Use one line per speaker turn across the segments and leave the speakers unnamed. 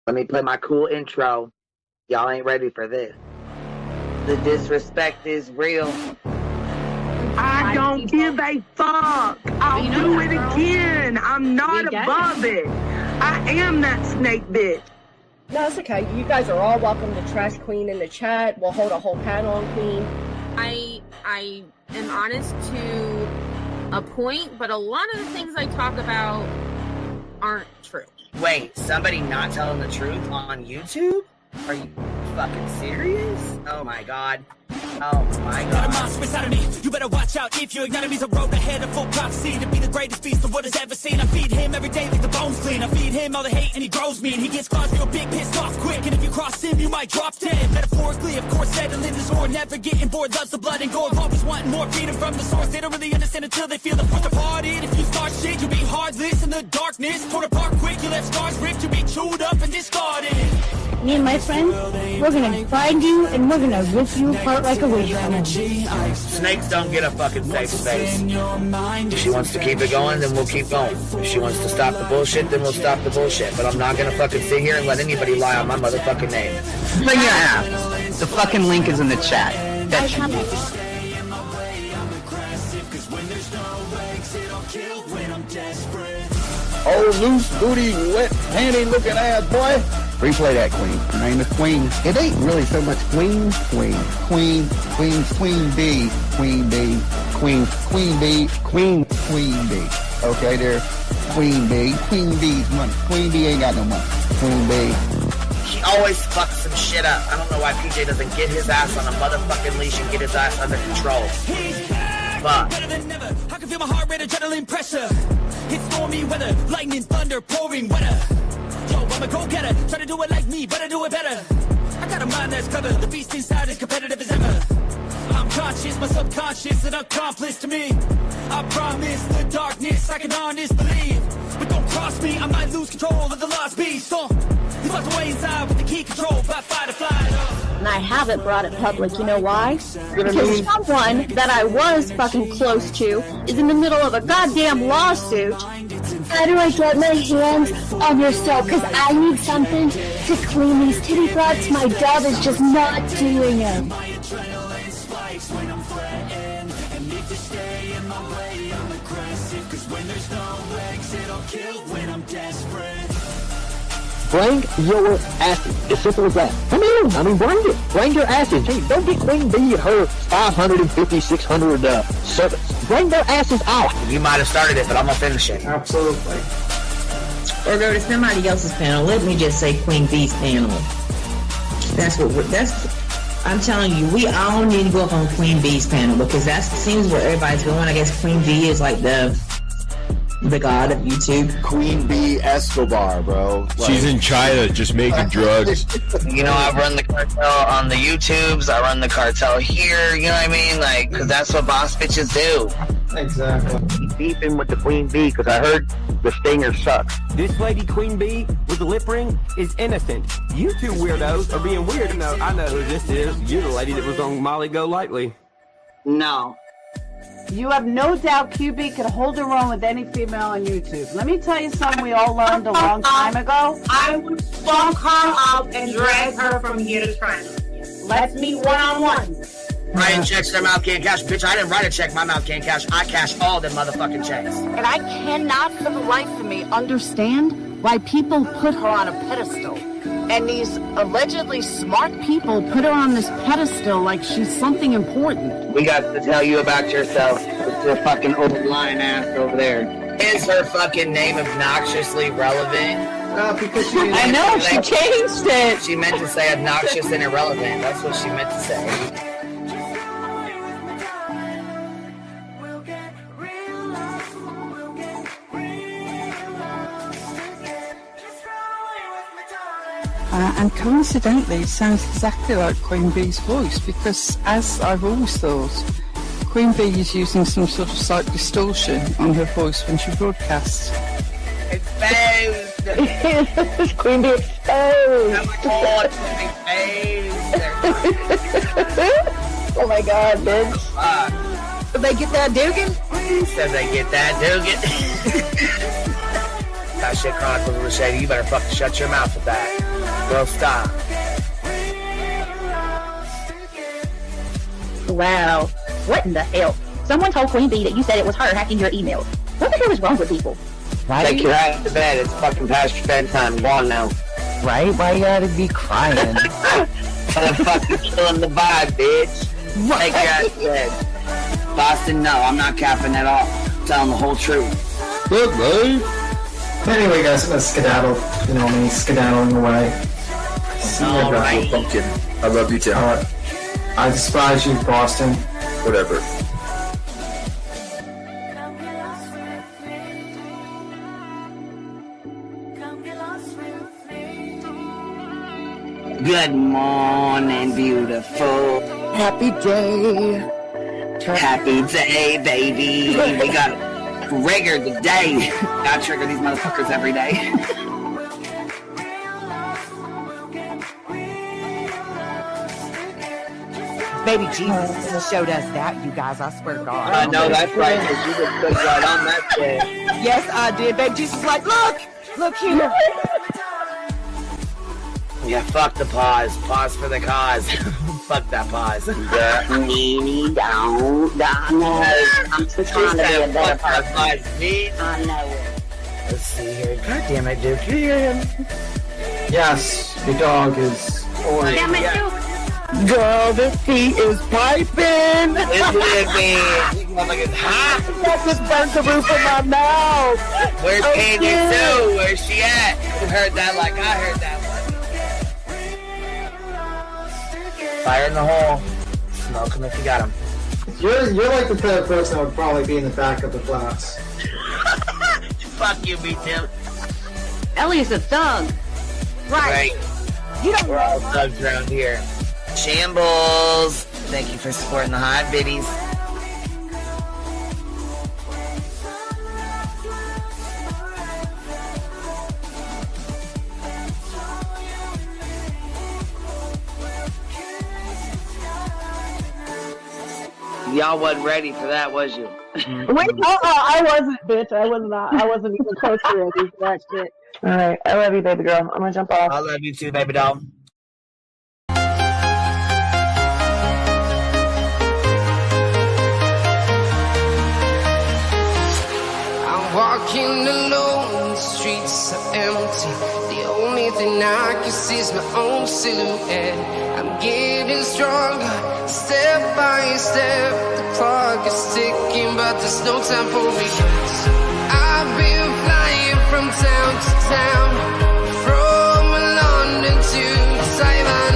Let me play my cool intro. Y'all ain't ready for this. The disrespect is real.
I don't give a fuck. I'll do it again. I'm not above it. I am that snake bitch.
No, it's okay. You guys are all welcome to trash Queen in the chat. We'll hold a whole panel on Queen.
I am honest to a point, but a lot of the things I talk about aren't true.
Wait, somebody not telling the truth on YouTube? Are you fucking serious? Oh my god. Oh my god.
Got a monster inside of me. You better watch out if your enemy's a road ahead of full prophecy to be the greatest beast the world has ever seen. I feed him every day like the bones clean. I feed him all the hate and he grows me. And he gets claws real big, pissed off quick. And if you cross him, you might drop dead. Metaphorically, of course, settling the sword. Never getting bored, loves the blood and gore. Always wanting more freedom from the source. They don't really understand until they feel the force departed. If you start shit, you'll be heartless in the darkness. Torn apart quick, you left scars ripped. You'll be chewed up and discarded.
Me and my friends, we're gonna find you and we're gonna rip you apart like a witch funnel.
Snakes don't get a fucking safe space. If she wants to keep it going, then we'll keep going. If she wants to stop the bullshit, then we'll stop the bullshit. But I'm not gonna fucking sit here and let anybody lie on my motherfucking name.
Bring your ass. The fucking link is in the chat. That should be.
Oh, loose booty, wet panty looking ass boy. Replay that, Queen. Her name is Queen. It ain't really so much Queen. Queen B. Queen B. Queen B. Okay, there. Queen B. Queen B's money. Queen B ain't got no money. Queen B.
He always fucks some shit up. I don't know why PJ doesn't get his ass on a motherfucking leash and get his ass under control. Fuck.
Better than never. I can feel my heart rate, adrenaline pressure. It's stormy weather, lightning, thunder, pouring weather. Yo, I'm a go-getter, try to do it like me, but I do it better. I got a mind that's clever, the beast inside is competitive as ever. I'm conscious, my subconscious, an accomplice to me. I promise the darkness, I can honest believe. But don't cross me, I might lose control of the lost beast. He's locked away inside with the key control by fight or flight.
And I haven't brought it public, you know why? Because someone that I was fucking close to is in the middle of a goddamn lawsuit.
How do I get my hands on your soap? Because I need something to clean these titty broads. My dove is just not doing it.
Bring your asses. As simple as that. Come on. I mean, bring it. Bring your asses. Hey, don't get Queen B and her 550, 600 servants. Bring their asses out.
You might have started it, but I'm gonna finish it.
Absolutely. Or go to somebody else's panel. Let me just say Queen B's panel. I'm telling you, we all need to go up on Queen B's panel because that seems where everybody's going. I guess Queen B is like the god of YouTube.
Queen B Escobar, bro. Like,
she's in China just making drugs.
You know, I run the cartel on the YouTubes. I run the cartel here. You know what I mean? Like, because that's what boss bitches do.
Exactly. Beefing with the Queen Bee because I heard the stinger sucks.
This lady Queen Bee with the lip ring is innocent. You two weirdos are being weird. No, I know who this is. You're the lady that was on Molly Go Lightly.
No. You have no doubt QB can hold her own with any female on YouTube. Let me tell you something we all learned a long time ago.
I would fuck her up and drag her from here to China. Let's meet one-on-one.
Writing checks their mouth can't cash. Bitch, I didn't write a check my mouth can't cash. I cash all them motherfucking checks.
And I cannot for the life of me understand why people put her on a pedestal. And these allegedly smart people put her on this pedestal like she's something important.
We got to tell you about yourself. It's your fucking old lying ass over there. Is her fucking name obnoxiously relevant?
Because she
I know, she changed it.
She meant to say obnoxious and irrelevant. That's what she meant to say.
And coincidentally, it sounds exactly like Queen Bee's voice because, as I've always thought, Queen Bee is using some sort of slight distortion on her voice when she broadcasts.
Exposed!
Queen Bee exposed!
Oh my god, exposed!
Oh my god, bitch. Did they get that Dugan?
Said they get that Dugan. that shit chronicles of the shady. You better fucking shut your mouth with that. Bro, stop.
Wow. What in the hell? Someone told Queen Bee that you said it was her hacking your emails. What the hell is wrong with people?
Right? Take your ass to bed. It's fucking past your bedtime. Go on now.
Right? Why you gotta be crying?
Fucking killing the vibe, bitch. Take your ass to bed. Boston, no, I'm not capping at all. I'm telling the whole truth.
Good, babe.
Anyway, guys, I'm gonna skedaddle. You know me, skedaddling away. See you
All
guys.
right.
Pumpkin. I love you too.
I despise you, Boston.
Whatever.
Good morning, beautiful.
Happy day.
Happy day, baby. We got trigger today. I trigger these motherfuckers every day.
Baby Jesus showed us that, you guys. I swear to God.
I know that's right, because you just put right on that shit.
Yes, I did. Baby Jesus was like, look here.
Yeah, fuck the pause. Pause for the cause. Fuck that pause.
I'm just trying to be a better person. I know it.
Let's see here. God damn it, Duke. You hear him?
Yes, the dog is.
Damn it, Duke.
Girl, this tea is piping.
Isn't it, man? These motherfuckers hot.
That just burnt the roof of my mouth.
Where's Candy Sue? Where's she at? You heard that like I heard that one. Fire in the hole. Smoke him if you got him.
You're like the type of person that would probably be in the back of the class.
Fuck you, me too.
Ellie's a thug.
Right.
You don't
We're all thugs around here. Shambles. Thank you for supporting the hot biddies. Y'all wasn't ready for that, was you?
Wait, I wasn't, bitch. I was not. I wasn't even close to ready for that shit. All right, I love you, baby girl. I'm gonna jump off.
I love you too, baby doll.
I'm walking alone, the streets are empty. The only thing I can see is my own silhouette. I'm getting stronger, step by step. The clock is ticking, but there's no time for me. I've been flying from town to town, from London to Taiwan.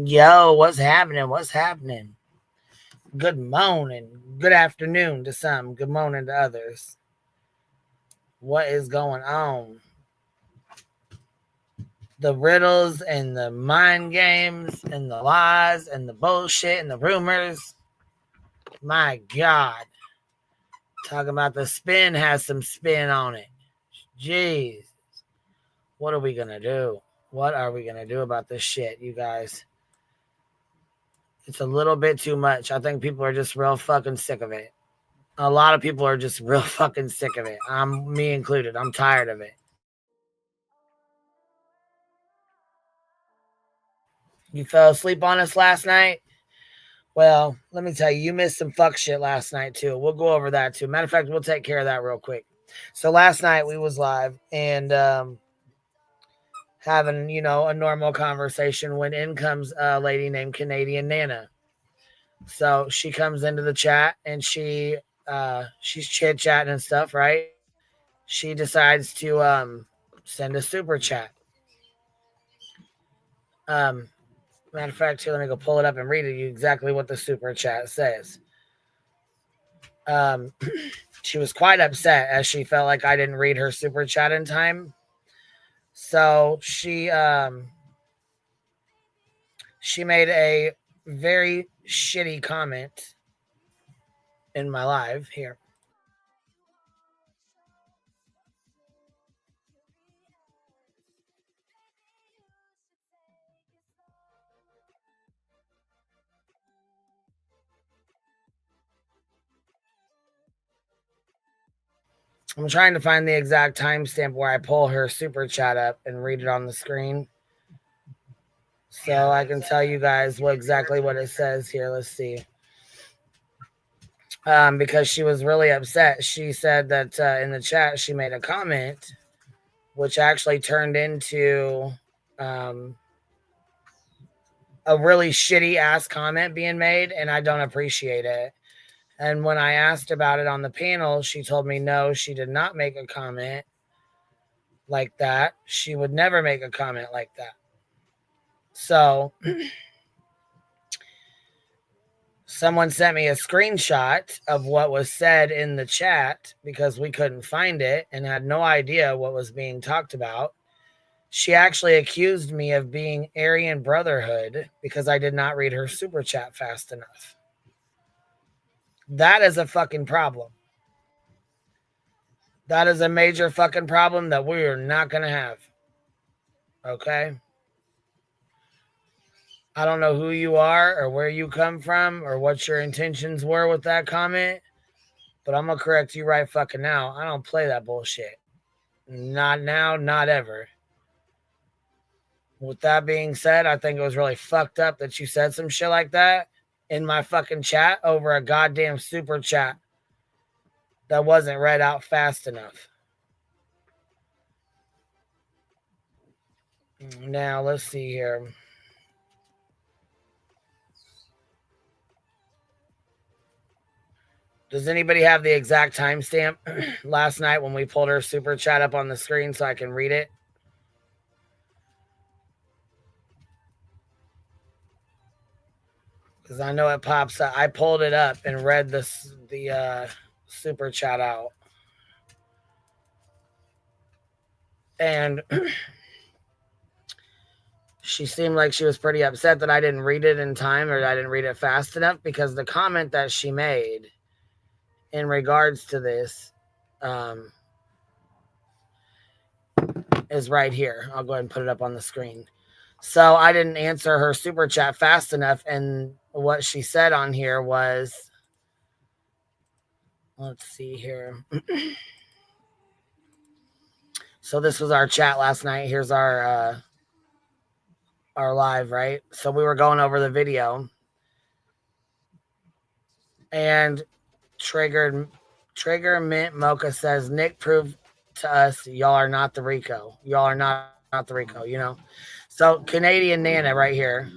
Yo, what's happening? What's happening? Good morning. Good afternoon to some. Good morning to others. What is going on? The riddles and the mind games and the lies and the bullshit and the rumors. My God. Talking about the spin has some spin on it. Jeez. What are we going to do? What are we going to do about this shit, you guys? It's a little bit too much. I think people are just real fucking sick of it. A lot of people are just real fucking sick of it. Me included. I'm tired of it. You fell asleep on us last night? Well, let me tell you, you missed some fuck shit last night too. We'll go over that too. Matter of fact, we'll take care of that real quick. So last night we was live and having, a normal conversation when in comes a lady named Canadian Nana. So she comes into the chat and she's chit-chatting and stuff, right? She decides to send a super chat. Matter of fact, here, let me go pull it up and read you exactly what the super chat says. She was quite upset as she felt like I didn't read her super chat in time. So she made a very shitty comment in my live here. I'm trying to find the exact timestamp where I pull her super chat up and read it on the screen, so I can tell you guys exactly what it says here. Let's see. Because she was really upset. She said that in the chat she made a comment, which actually turned into a really shitty ass comment being made, and I don't appreciate it. And when I asked about it on the panel, she told me no, she did not make a comment like that. She would never make a comment like that. So someone sent me a screenshot of what was said in the chat because we couldn't find it and had no idea what was being talked about. She actually accused me of being Aryan Brotherhood because I did not read her super chat fast enough. That is a fucking problem. That is a major fucking problem that we are not going to have. Okay? I don't know who you are or where you come from or what your intentions were with that comment, but I'm going to correct you right fucking now. I don't play that bullshit. Not now, not ever. With that being said, I think it was really fucked up that you said some shit like that in my fucking chat over a goddamn super chat that wasn't read out fast enough. Now, let's see here. Does anybody have the exact timestamp last night when we pulled her super chat up on the screen so I can read it? Because I know it pops up. I pulled it up and read the super chat out. And she seemed like she was pretty upset that I didn't read it in time or I didn't read it fast enough, because the comment that she made in regards to this is right here. I'll go ahead and put it up on the screen. So I didn't answer her super chat fast enough, and what she said on here was, let's see here. So this was our chat last night. Here's our live, right? So we were going over the video, and Trigger Mint Mocha says, Nick proved to us y'all are not the Rico. Y'all are not the Rico, you know? So Canadian Nana right here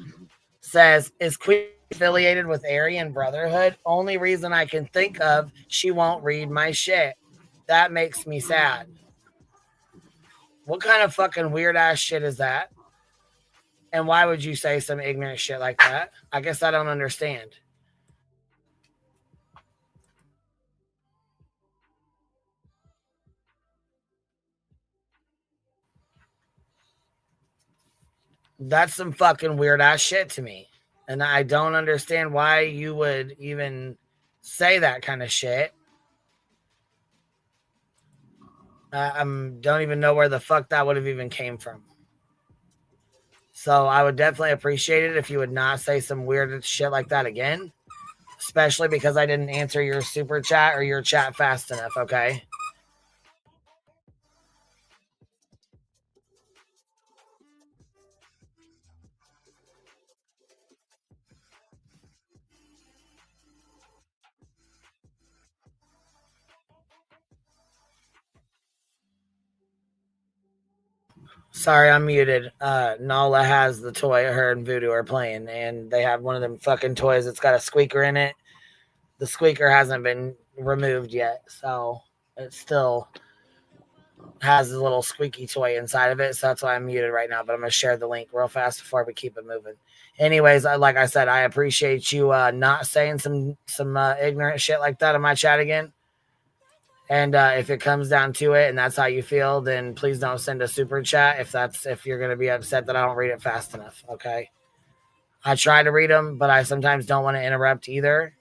says, is Queen affiliated with Aryan Brotherhood? Only reason I can think of, she won't read my shit. That makes me sad. What kind of fucking weird ass shit is that? And why would you say some ignorant shit like that? I guess I don't understand. That's some fucking weird ass shit to me. And I don't understand why you would even say that kind of shit. I don't even know where the fuck that would have even came from. So I would definitely appreciate it if you would not say some weird shit like that again. Especially because I didn't answer your super chat or your chat fast enough, okay? Sorry, I'm muted. Nala has the toy her and Voodoo are playing, and they have one of them fucking toys that's got a squeaker in it. The squeaker hasn't been removed yet, so it's still has a little squeaky toy inside of it, so that's why I'm muted right now. But I'm gonna share the link real fast before we keep it moving. Anyways, like I said, I appreciate you not saying some ignorant shit like that in my chat again. And if it comes down to it, and that's how you feel, then please don't send a super chat if you're gonna be upset that I don't read it fast enough. Okay. I try to read them, but I sometimes don't want to interrupt either.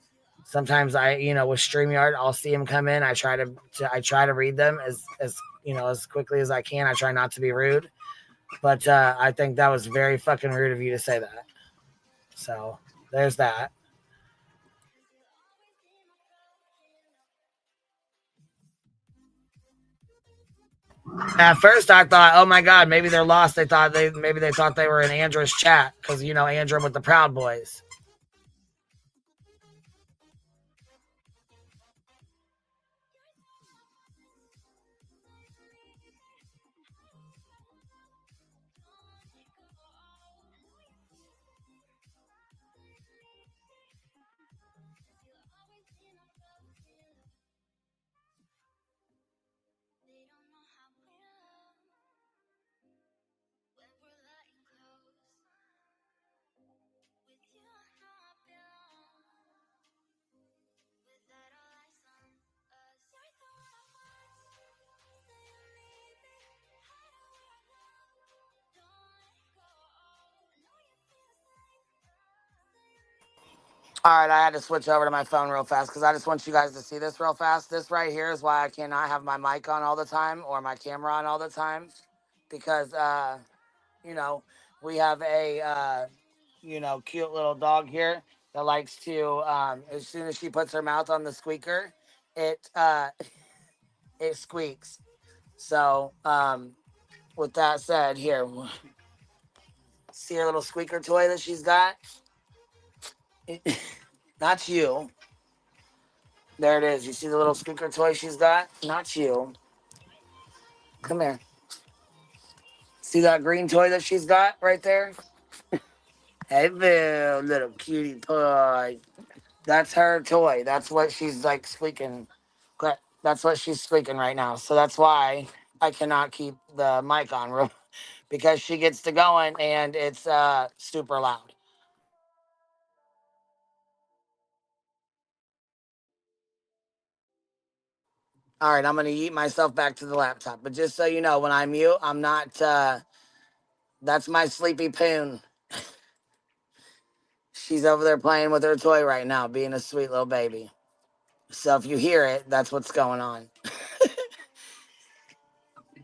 Sometimes with StreamYard, I'll see them come in. I try to read them as quickly as I can. I try not to be rude, but I think that was very fucking rude of you to say that. So there's that. At first, I thought, oh my god, maybe they're lost. They thought they were in Andra's chat because Andra with the Proud Boys. All right, I had to switch over to my phone real fast because I just want you guys to see this real fast. This right here is why I cannot have my mic on all the time or my camera on all the time because, we have a, cute little dog here that likes to, as soon as she puts her mouth on the squeaker, it, it squeaks. So, with that said, here, see her little squeaker toy that she's got? Not you. There it is. You see the little squeaker toy she's got? Not you. Come here. See that green toy that she's got right there? Hey, Bill, little cutie toy. That's her toy. That's what she's like squeaking. That's what she's squeaking right now. So that's why I cannot keep the mic on because she gets to going and it's super loud. All right, I'm going to yeet myself back to the laptop. But just so you know, when I mute, I'm not, that's my sleepy poon. She's over there playing with her toy right now, being a sweet little baby. So if you hear it, that's what's going on.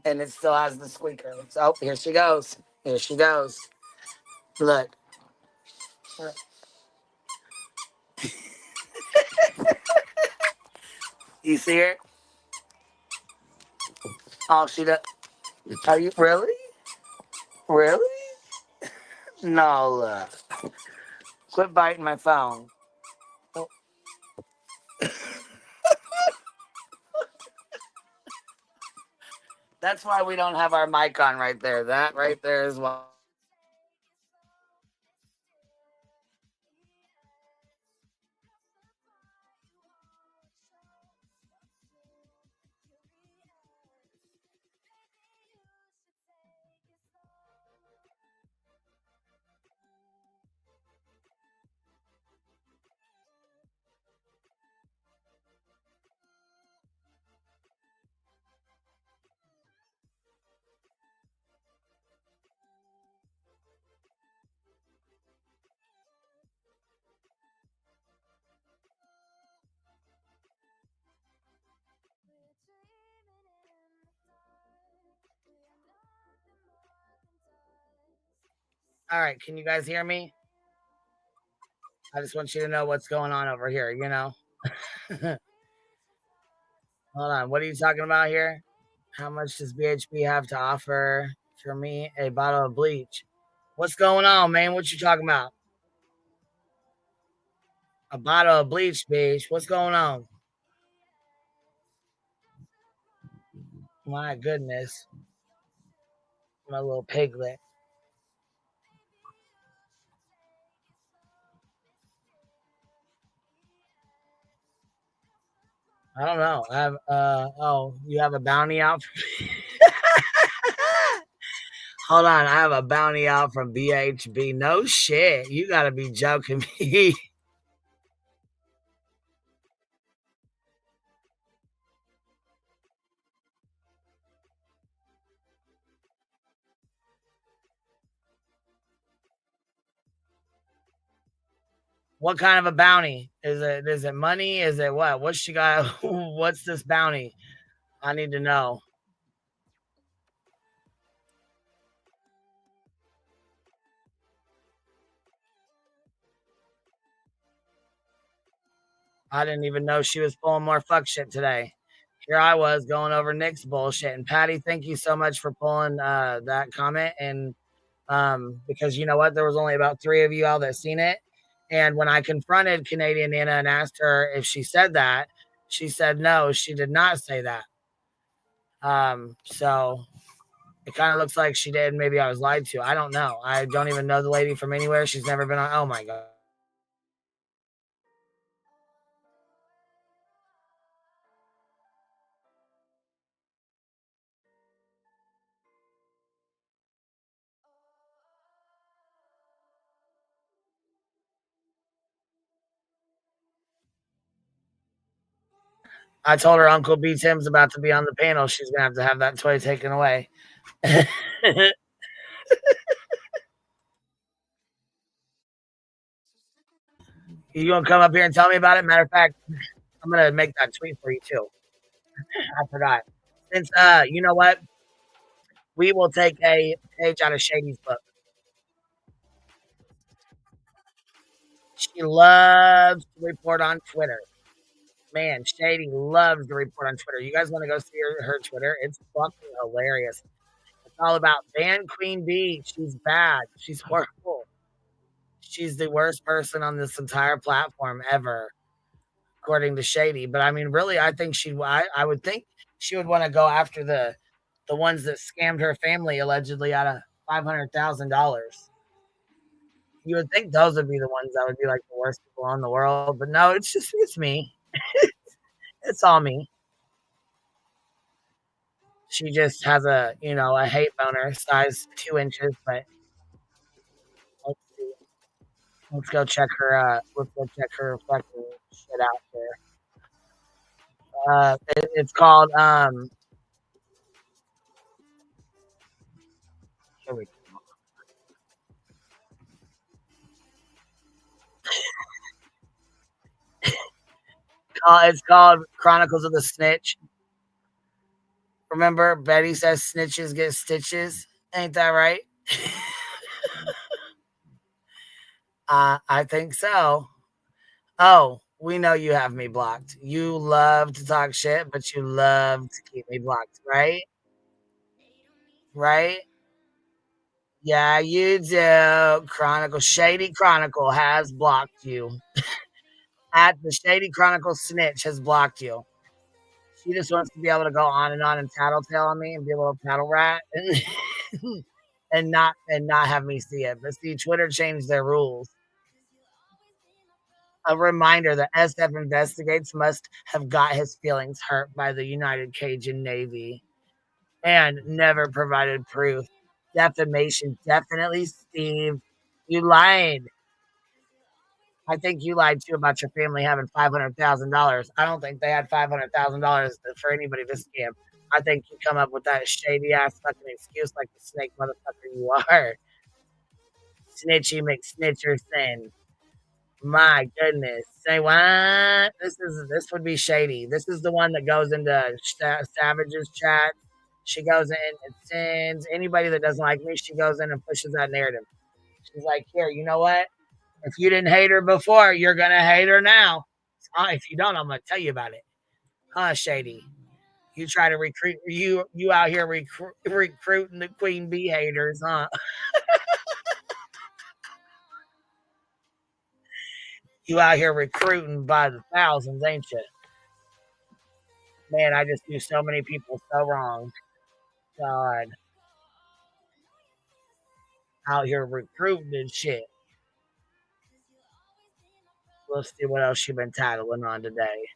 And it still has the squeaker. So here she goes. Here she goes. Look. You see her? Oh, she does. Are you really? Really? No, look. Quit biting my phone. That's why we don't have our mic on right there. That right there is why. All right, can you guys hear me? I just want you to know what's going on over here, Hold on, what are you talking about here? How much does BHB have to offer for me? A bottle of bleach. What's going on, man? What you talking about? A bottle of bleach, bitch. What's going on? My goodness. My little piglet. I don't know. I have you have a bounty out for me? Hold on, I have a bounty out from BHB. No shit. You gotta be joking me. What kind of a bounty? Is it money? Is it what? What's she got? What's this bounty? I need to know. I didn't even know she was pulling more fuck shit today. Here I was going over Nick's bullshit. And Patty, thank you so much for pulling that comment. And because you know what, there was only about 3 of you all that seen it. And when I confronted Canadian Nana and asked her if she said that, she said no, she did not say that. So it kind of looks like she did. Maybe I was lied to. I don't know. I don't even know the lady from anywhere. She's never been on. Oh my god. I told her Uncle B Tim's about to be on the panel. She's gonna have that toy taken away. You gonna come up here and tell me about it? Matter of fact, I'm gonna make that tweet for you too. I forgot. Since you know what, we will take a page out of Shady's book. She loves to report on Twitter. Man, Shady loves to report on Twitter. You guys want to go see her Twitter? It's fucking hilarious. It's all about ban Queen Bee. She's bad. She's horrible. She's the worst person on this entire platform ever, according to Shady. But I mean, really, I think I would think she would want to go after the ones that scammed her family allegedly out of $500,000. You would think those would be the ones that would be like the worst people in the world, but no, it's me. It's all me. She just has a hate boner, size 2 inches. But let's see. Let's go check her. Let's go check her fucking shit out there. It's called Here we go. It's called Chronicles of the Snitch. Remember, Betty says snitches get stitches. Ain't that right? I think so. Oh, we know you have me blocked. You love to talk shit, but you love to keep me blocked, right? Right? Yeah, you do. Shady Chronicle has blocked you. At the Shady Chronicle snitch has blocked you. She just wants to be able to go on and tattletale on me and be a little tattle rat and not have me see it. But see, Twitter changed their rules. A reminder that SF Investigates must have got his feelings hurt by the United Cajun Navy and never provided proof. Defamation, definitely, Steve. You lied. I think you lied too about your family having $500,000. I don't think they had $500,000 for anybody to scam. I think you come up with that shady ass fucking excuse like the snake motherfucker you are. Snitchy McSnitcherson. My goodness. Say what? This would be Shady. This is the one that goes into Savage's chat. She goes in and sends anybody that doesn't like me, she goes in and pushes that narrative. She's like, here, you know what? If you didn't hate her before, you're gonna hate her now. If you don't, I'm gonna tell you about it. Huh, Shady? You try to recruit you out here recruiting the Queen Bee haters, huh? You out here recruiting by the thousands, ain't you? Man, I just do so many people so wrong. God, out here recruiting and shit. Let's see what else you've been tattling on today.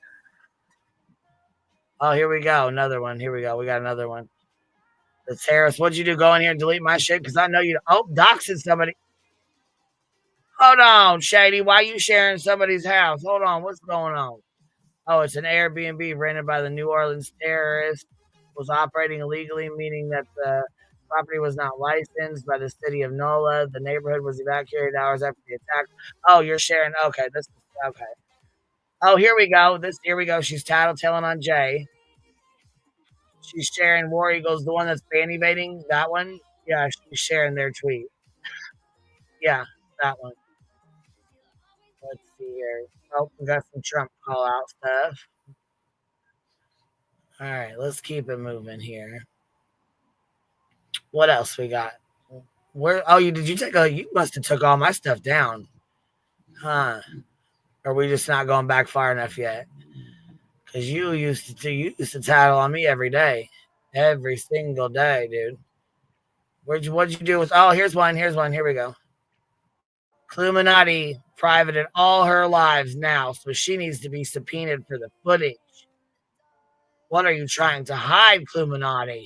Oh, here we go. Another one. Here we go. We got another one. It's Harris. What'd you do? Go in here and delete my shit? Because I know you. Oh, doxing somebody. Hold on, Shady. Why you sharing somebody's house? Hold on. What's going on? Oh, it's an Airbnb rented by the New Orleans terrorist. Was operating illegally, meaning that the property was not licensed by the city of NOLA. The neighborhood was evacuated hours after the attack. Oh, you're sharing. Okay, this is okay. Oh, here we go. Here we go. She's tattletaling on Jay. She's sharing War Eagles, the one that's banny baiting. That one. Yeah, she's sharing their tweet. Yeah, that one. Let's see here. Oh, we got some Trump call out stuff. All right, let's keep it moving here. What else we got? Where? Oh, you must have took all my stuff down, huh? Are we just not going back far enough yet? Because you used to tattle on me every day, every single day, dude. What'd you do with? Oh, here's one. Here we go. Cluminati privated all her lives now, so she needs to be subpoenaed for the footage. What are you trying to hide, Cluminati?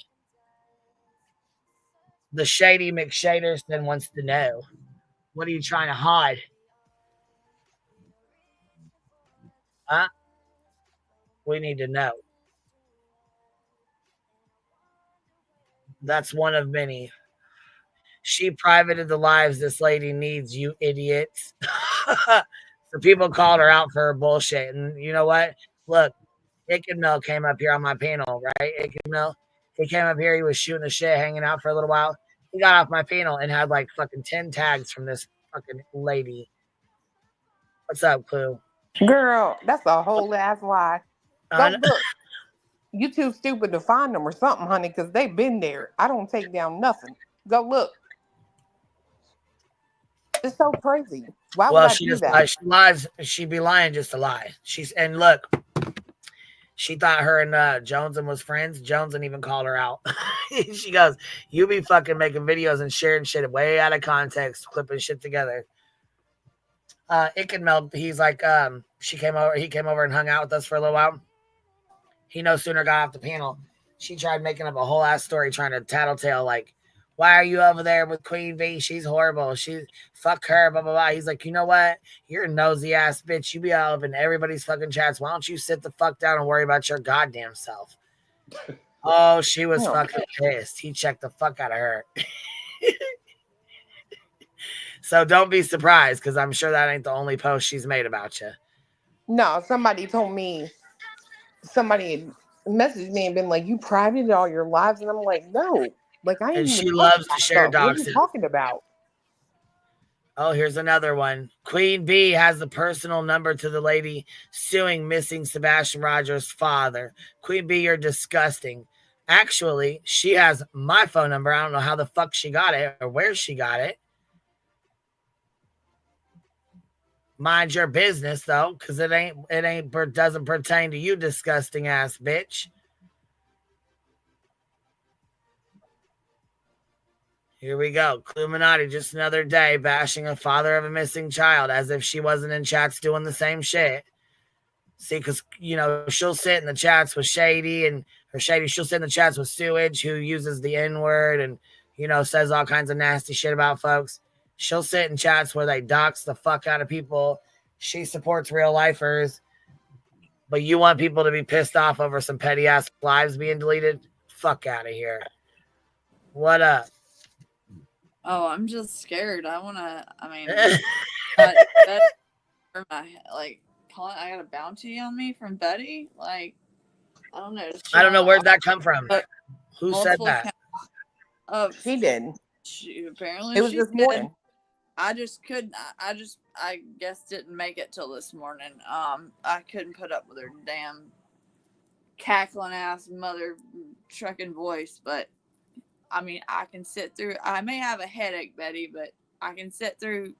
The Shady McShaderson wants to know. What are you trying to hide? Huh? We need to know. That's one of many. She privated the lives this lady needs, you idiots. So people called her out for her bullshit. And you know what? Look, Ickenmill came up here on my panel, right? Ickenmill. He came up here. He was shooting the shit, hanging out for a little while. He got off my panel and had like fucking 10 tags from this fucking lady. What's up, Clue?
Girl, that's a whole ass lie. Go look. You too stupid to find them or something, honey, because they've been there. I don't take down nothing. Go look. It's so crazy. Why would I do that?
She lies. She be lying just to lie. And look, she thought her and Joneson was friends. Joneson even called her out. She goes, "You be fucking making videos and sharing shit way out of context, clipping shit together." Ickenmeld, he's like, he came over and hung out with us for a little while. He no sooner got off the panel, she tried making up a whole ass story trying to tattletale like, why are you over there with Queen V? She's horrible. Fuck her, blah, blah, blah. He's like, you know what? You're a nosy ass bitch. You be all up in everybody's fucking chats. Why don't you sit the fuck down and worry about your goddamn self? Oh, she was fucking pissed. He checked the fuck out of her. So don't be surprised, because I'm sure that ain't the only post she's made about you.
No, somebody told me, somebody messaged me and been like, you privated all your lives? And I'm like, no. Like, I ain't
and
even
she loves to share
stuff. What are
doxes.
you talking about?
Oh, here's another one. Queen B has the personal number to the lady suing missing Sebastian Rogers' father. Queen B, you're disgusting. Actually, she has my phone number. I don't know how the fuck she got it or where she got it. Mind your business, though, because it doesn't pertain to you, disgusting ass bitch. Here we go. Cluminati, just another day bashing a father of a missing child as if she wasn't in chats doing the same shit. See, because, she'll sit in the chats with Shady and she'll sit in the chats with Sewage, who uses the N-word and, says all kinds of nasty shit about folks. She'll sit in chats where they dox the fuck out of people. She supports real lifers. But you want people to be pissed off over some petty ass lives being deleted? Fuck out of here. What up?
Oh, I'm just scared. I got a bounty on me from Betty. Like, I don't know.
I don't know where'd that come from. Who said that?
She did.
Apparently,
it was this morning.
I just couldn't. I guess didn't make it till this morning. I couldn't put up with her damn cackling ass mother trucking voice, but. I mean, I can sit through. I may have a headache, Betty, but I can sit through.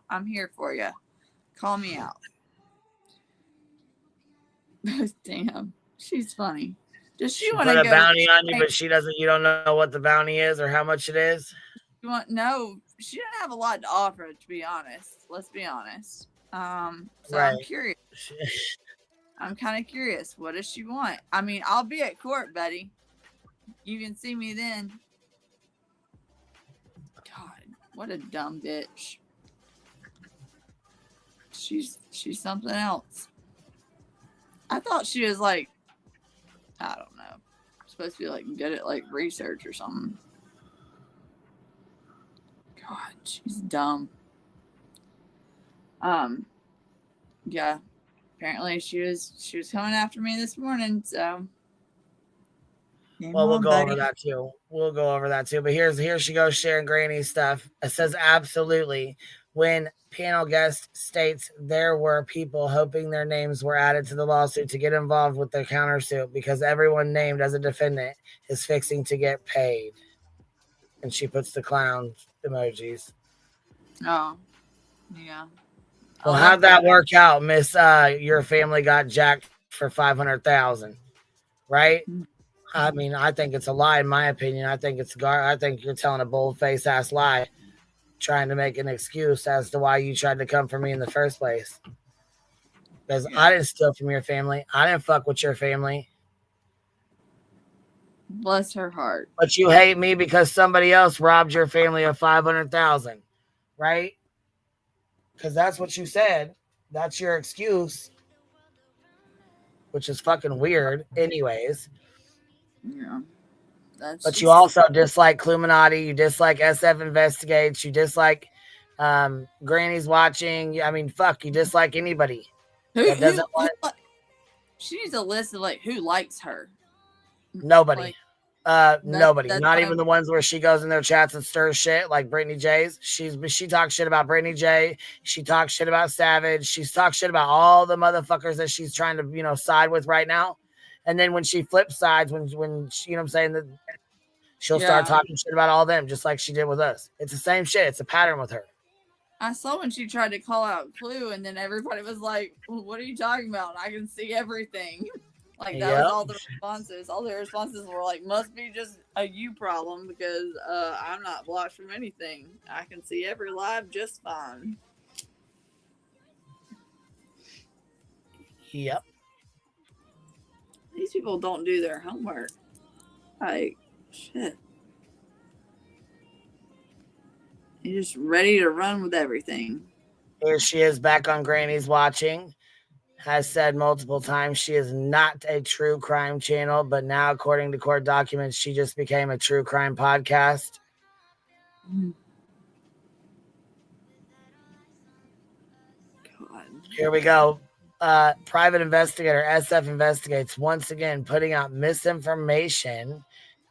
I'm here for you. Call me out. Damn, she's funny. Does she want to
put
go?
A bounty on you, but she doesn't. You don't know what the bounty is or how much it is.
No, she doesn't have a lot to offer. To be honest, let's be honest. So
right.
I'm curious. I'm kind of curious. What does she want? I mean, I'll be at court, Betty. You can see me then. God, what a dumb bitch. She's something else. I thought she was like, I don't know, supposed to be like good at like research or something. God, she's dumb. Yeah. Apparently she was coming after me this morning, so
well, we'll go over that too. We'll go over that too. But here she goes sharing Granny's stuff. It says absolutely. When panel guest states there were people hoping their names were added to the lawsuit to get involved with the countersuit because everyone named as a defendant is fixing to get paid. And she puts the clown emojis.
Oh, yeah.
Well, how'd that work out, Miss? Your family got jacked for $500,000, right? I mean, I think it's a lie, in my opinion. I think I think you're telling a bold-faced ass lie, trying to make an excuse as to why you tried to come for me in the first place. Because I didn't steal from your family. I didn't fuck with your family.
Bless her heart.
But you hate me because somebody else robbed your family of $500,000, right? Because that's what you said. That's your excuse, which is fucking weird. Anyways.
Yeah.
But you also dislike Cluminati. You dislike SF Investigates. You dislike Granny's Watching. I mean, fuck. You dislike anybody that doesn't want.
She needs a list of like who likes her.
Nobody. Nobody.
That's
Not even the ones where she goes in their chats and stirs shit like Brittany J's. She talks shit about Brittany J. She talks shit about Savage. She's talks shit about all the motherfuckers that she's trying to side with right now. And then when she flips sides, when she, what I'm saying, that she'll start talking shit about all them, just like she did with us. It's the same shit. It's a pattern with her.
I saw when she tried to call out Clue, and then everybody was like, "What are you talking about? I can see everything." Like that was all the responses. All the responses were like, "Must be just a you problem because I'm not blocked from anything. I can see every live just fine."
Yep.
These people don't do their homework. Like, shit. You're just ready to run with everything.
Here she is back on Granny's Watching. Has said multiple times she is not a true crime channel, but now, according to court documents, she just became a true crime podcast.
God.
Here we go. Private investigator SF Investigates once again putting out misinformation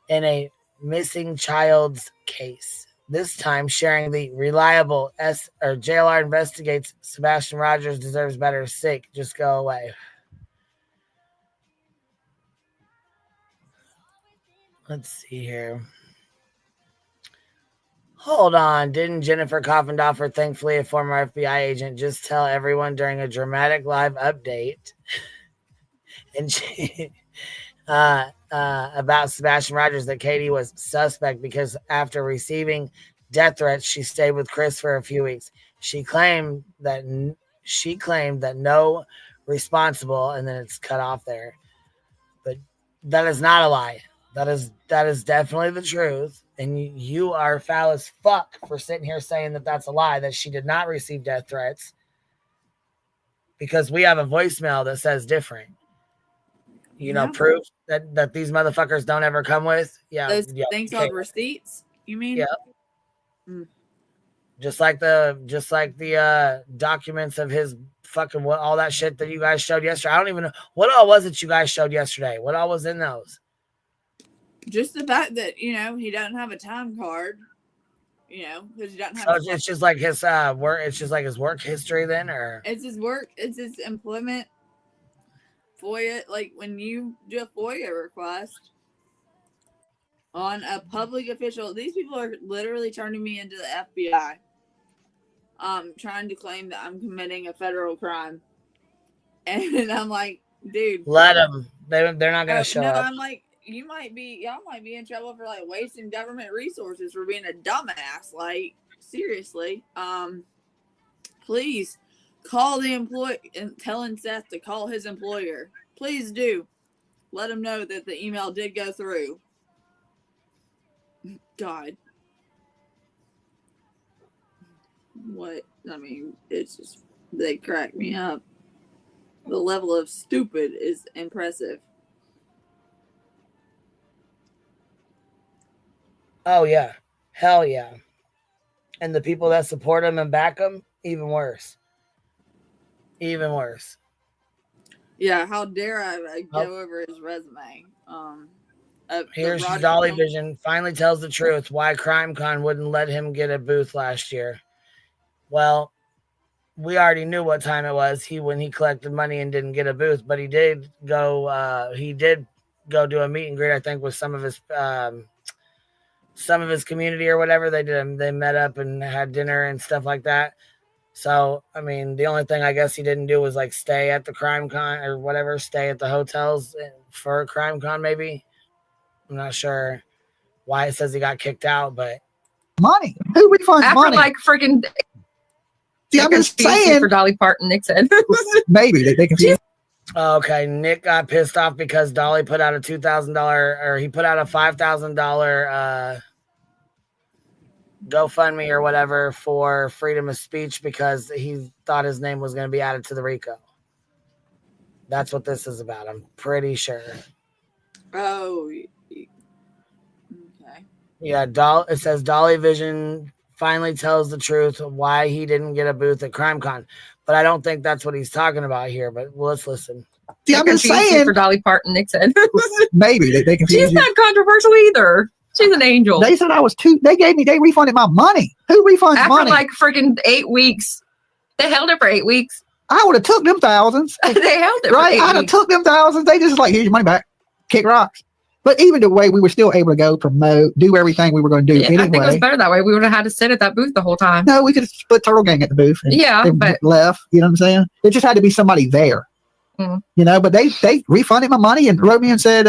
in a missing child's case. This time sharing the reliable JLR Investigates Sebastian Rogers deserves better. Sick. Just go away. Let's see here. Hold on. Didn't Jennifer Coffendorfer, thankfully a former FBI agent, just tell everyone during a dramatic live update and she, about Sebastian Rogers that Katie was suspect because after receiving death threats, she stayed with Chris for a few weeks. She claimed that no responsible, and then it's cut off there. But that is not a lie. That is definitely the truth. And you are foul as fuck for sitting here saying that that's a lie, that she did not receive death threats, because we have a voicemail that says different. Proof that these motherfuckers don't ever come with. Yeah.
Those things called receipts, you mean?
Yeah. Just like the documents of his fucking all that shit that you guys showed yesterday. I don't even know what all was it you guys showed yesterday. What all was in those?
Just the fact that he doesn't have a time card. Because he doesn't have.
So it's just like his work. It's just like his work history, then, or
it's his work. It's his employment. FOIA, like when you do a FOIA request on a public official, these people are literally turning me into the FBI. Trying to claim that I'm committing a federal crime, and I'm like, dude,
let them. They're not gonna show up.
I'm like, y'all might be in trouble for like wasting government resources for being a dumbass. Like, seriously, please call the employee and telling Seth to call his employer. Please do. Let him know that the email did go through. God. What? I mean, it's just, they crack me up. The level of stupid is impressive.
Oh, yeah. Hell yeah. And the people that support him and back him, even worse. Even worse.
Yeah, how dare I go over his resume?
Here's Dolly Vision finally tells the truth why CrimeCon wouldn't let him get a booth last year. Well, we already knew what time it was. When he collected money and didn't get a booth, but he did go do a meet and greet, I think, with some of his community or whatever. They met up and had dinner and stuff like that. So, I mean, the only thing I guess he didn't do was like stay at the CrimeCon or whatever, stay at the hotels for CrimeCon maybe. I'm not sure why it says he got kicked out, but
money. Who refunds
After
money?
like freaking.
See, I'm just saying.
For Dolly Parton, Nick said.
Maybe they confused.
Okay, Nick got pissed off because Dolly put out a $2,000 or he put out a $5,000 GoFundMe or whatever for freedom of speech because he thought his name was going to be added to the RICO. That's what this is about. I'm pretty sure.
Oh, okay.
Yeah, it says Dolly Vision finally tells the truth of why he didn't get a booth at CrimeCon. But I don't think that's what he's talking about here. But let's listen.
See, I'm just saying.
For Dolly Parton, Nick said.
Maybe they confused.
She's not controversial either. She's an angel.
They said I was too. They refunded my money. Who refunds
After
money?
like freaking 8 weeks. They held it for 8 weeks.
I would have took them thousands.
They held it
right.
for 8
I'd have
weeks.
took them thousands. They just like, here's your money back. Kick rocks. But even the way we were still able to go promote, do everything we were going to do anyway.
I think it was better that way. We would have had to sit at that booth the whole time.
No, we could have put Turtle Gang at the booth. And
but
left. You know what I'm saying? It just had to be somebody there.
Mm.
You know, but they refunded my money and wrote me and said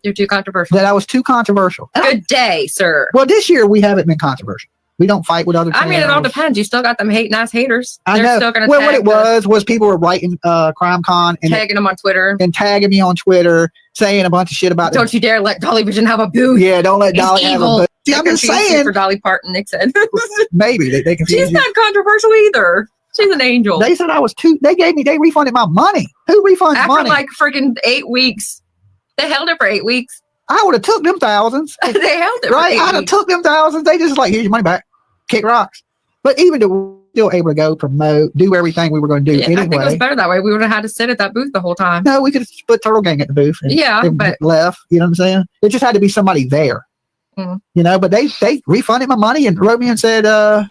you're too controversial.
That I was too controversial.
Good day, sir.
Well, this year we haven't been controversial. We don't fight with other channels.
I mean, it all depends. You still got them hating ass haters.
I
They're
know.
still gonna
Well, what it was people were writing CrimeCon and
tagging them on Twitter
and tagging me on Twitter, saying a bunch of shit about.
Don't you dare let Dolly Vision have a booth.
Yeah, don't let
It's
Dolly have
evil.
a booth. See, I'm just saying.
For Dolly Parton, Nick said.
Maybe they confused.
She's not controversial either. She's an angel.
They said I was too. They refunded my money. Who refunds
After
money?
like freaking 8 weeks. They held it for 8 weeks.
I would have took them thousands.
They held it
right.
for 8
I'd have
weeks.
took them thousands. They just like, here's your money back. Kick rocks. But even though still able to go promote, do everything we were going to do anyway.
I think it was better that way. We would have had to sit at that booth the whole time.
No, we could have put Turtle Gang at the booth. And
but
left. You know what I'm saying? It just had to be somebody there.
Mm.
You know, but they refunded my money and wrote me and said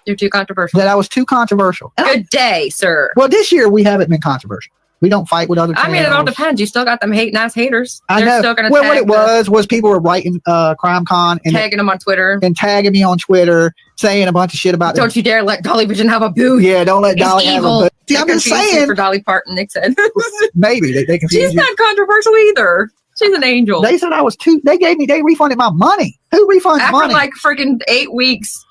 you're too controversial.
That I was too controversial.
Good day, sir.
Well, this year we haven't been controversial. We don't fight with other channels.
I mean, it all depends. You still got them hating ass haters.
I
They're
know.
still gonna
Well,
tag
what it was people were writing CrimeCon and
tagging them on Twitter
and tagging me on Twitter, saying a bunch of shit about.
Don't you dare let Dolly Vision have a booth.
Yeah, don't let
It's
Dolly have
evil.
a booth. See, I'm just saying.
For Dolly Parton, Nick said.
Maybe they confused.
She's not controversial either. She's an angel.
They said I was too. They refunded my money. Who refunds
After
money?
like freaking 8 weeks.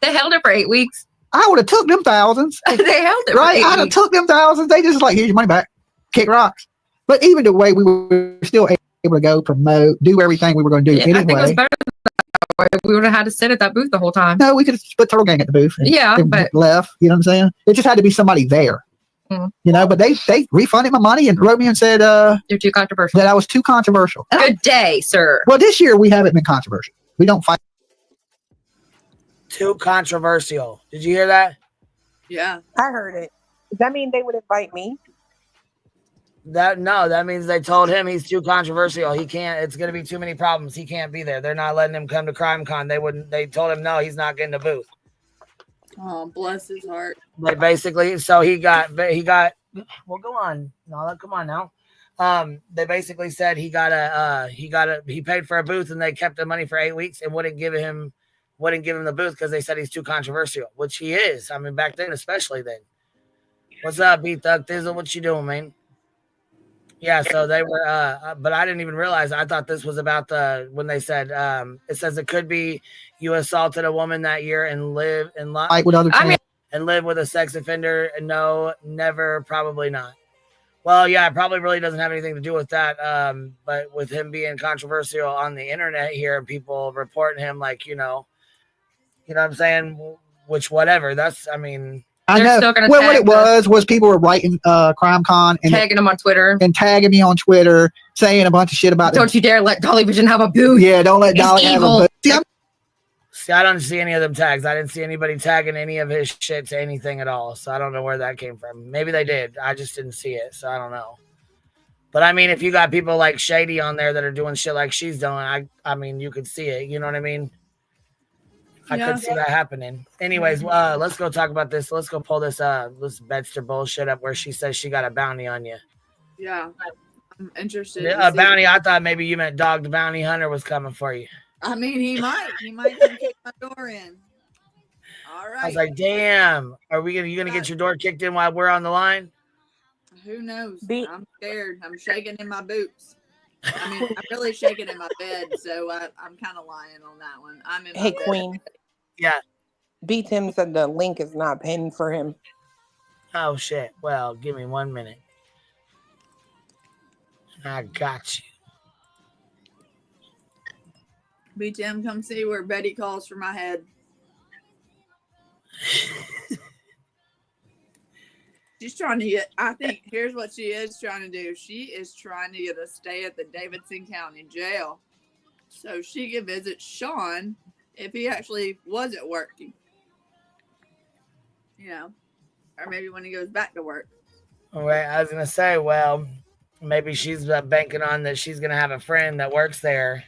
They held it for 8 weeks.
I would have took them thousands.
They held it
right.
for 8
I'd have
weeks.
took them thousands. They just like, here's your money back. Kick rocks. But even the way we were still able to go promote, do everything we were going to do
I think it was
anyway.
better that way. We would have had to sit at that booth the whole time.
No, we could have put Turtle Gang at the booth. And
but
left. You know what I'm saying? It just had to be somebody there.
Mm.
You know, but they refunded my money and wrote me and said
you're too controversial.
That I was too controversial.
Good day, sir.
Well, this year we haven't been controversial. We don't fight.
Too controversial. Did you hear that?
Yeah, I heard it. Does that mean they would invite me?
That means they told him he's too controversial. He can't. It's going to be too many problems. He can't be there. They're not letting him come to CrimeCon. They told him no, he's not getting a booth.
Oh, bless his heart.
They basically, so he got. Well, go on, Nala. Come on now. They basically said he paid for a booth and they kept the money for 8 weeks and wouldn't give him the booth because they said he's too controversial, which he is. I mean, back then, especially then. What's up, B-Thug Thizzle? What you doing, man? Yeah, so they were, but I didn't even realize. I thought this was about when they said, it says it could be you assaulted a woman that year and live in life.
Fight with other
and live with a sex offender. No, never, probably not. Well, yeah, it probably really doesn't have anything to do with that. But with him being controversial on the internet here and people reporting him like, what I'm saying? Which whatever. That's, I mean,
I
They're
know.
still gonna
Well, what
tag
it was people were writing CrimeCon and
tagging him on Twitter
and tagging me on Twitter, saying a bunch of shit about.
Don't you dare let Dolly Vision have a booth.
Yeah, don't let
It's
Dolly have a
evil.
booth.
See, I don't see any of them tags. I didn't see anybody tagging any of his shit to anything at all. So I don't know where that came from. Maybe they did. I just didn't see it. So I don't know. But I mean, if you got people like Shady on there that are doing shit like she's doing, I mean, you could see it. You know what I mean? I could see that happening. Anyways, let's go talk about this. Let's go pull this Bedster bullshit up where she says she got a bounty on you.
Yeah, I'm interested.
A bounty. I thought maybe you meant Dog the Bounty Hunter was coming for you.
I mean, he might come kick my door in. All right.
I was like, damn. You gonna get your door kicked in while we're on the line?
Who knows? I'm scared. I'm shaking in my boots. I mean, I'm really shaking in my bed, so I'm kind of lying on that one. I'm in my
Hey,
bed.
Queen.
Yeah.
B. Tim said the link is not pinned for him.
Oh, shit. Well, give me 1 minute. I got you.
B. Tim, come see where Betty calls for my head. She's trying to get, I think, here's what she is trying to do. She is trying to get a stay at the Davidson County Jail so she can visit Sean if he actually wasn't working. Or maybe when he goes back to work.
All right. I was going to say, well, maybe she's banking on that she's going to have a friend that works there.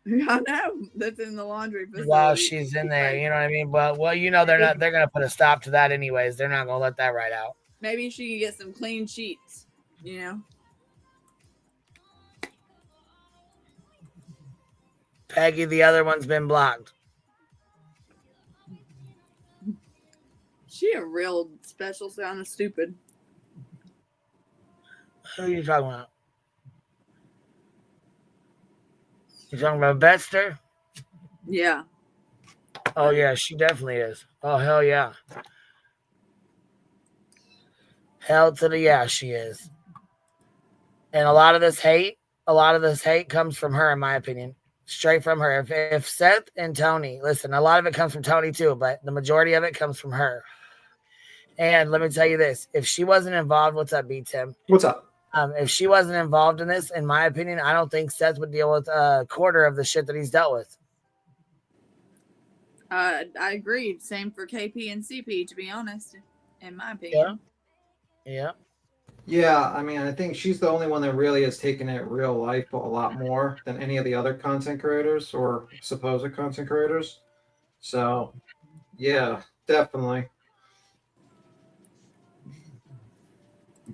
I know. That's in the laundry facility.
While she's in there, you know what I mean? But, they're going to put a stop to that anyways. They're not going to let that right out.
Maybe she can get some clean sheets,
Peggy, the other one's been blocked.
She a real special sound of stupid.
Who are you talking about? You talking about Bedster?
Yeah.
Oh, yeah, she definitely is. Oh, hell yeah. Hell to the yeah, she is. And a lot of this hate comes from her, in my opinion. Straight from her. If Seth and Tony, listen, a lot of it comes from Tony too, but the majority of it comes from her. And let me tell you this. If she wasn't involved, what's up, B. Tim?
What's up?
If she wasn't involved in this, in my opinion, I don't think Seth would deal with a quarter of the shit that he's dealt with.
I agree. Same for KP and CP, to be honest, in my opinion.
Yeah.
Yeah, I mean, I think she's the only one that really has taken it real life a lot more than any of the other content creators or supposed content creators. So, yeah, definitely.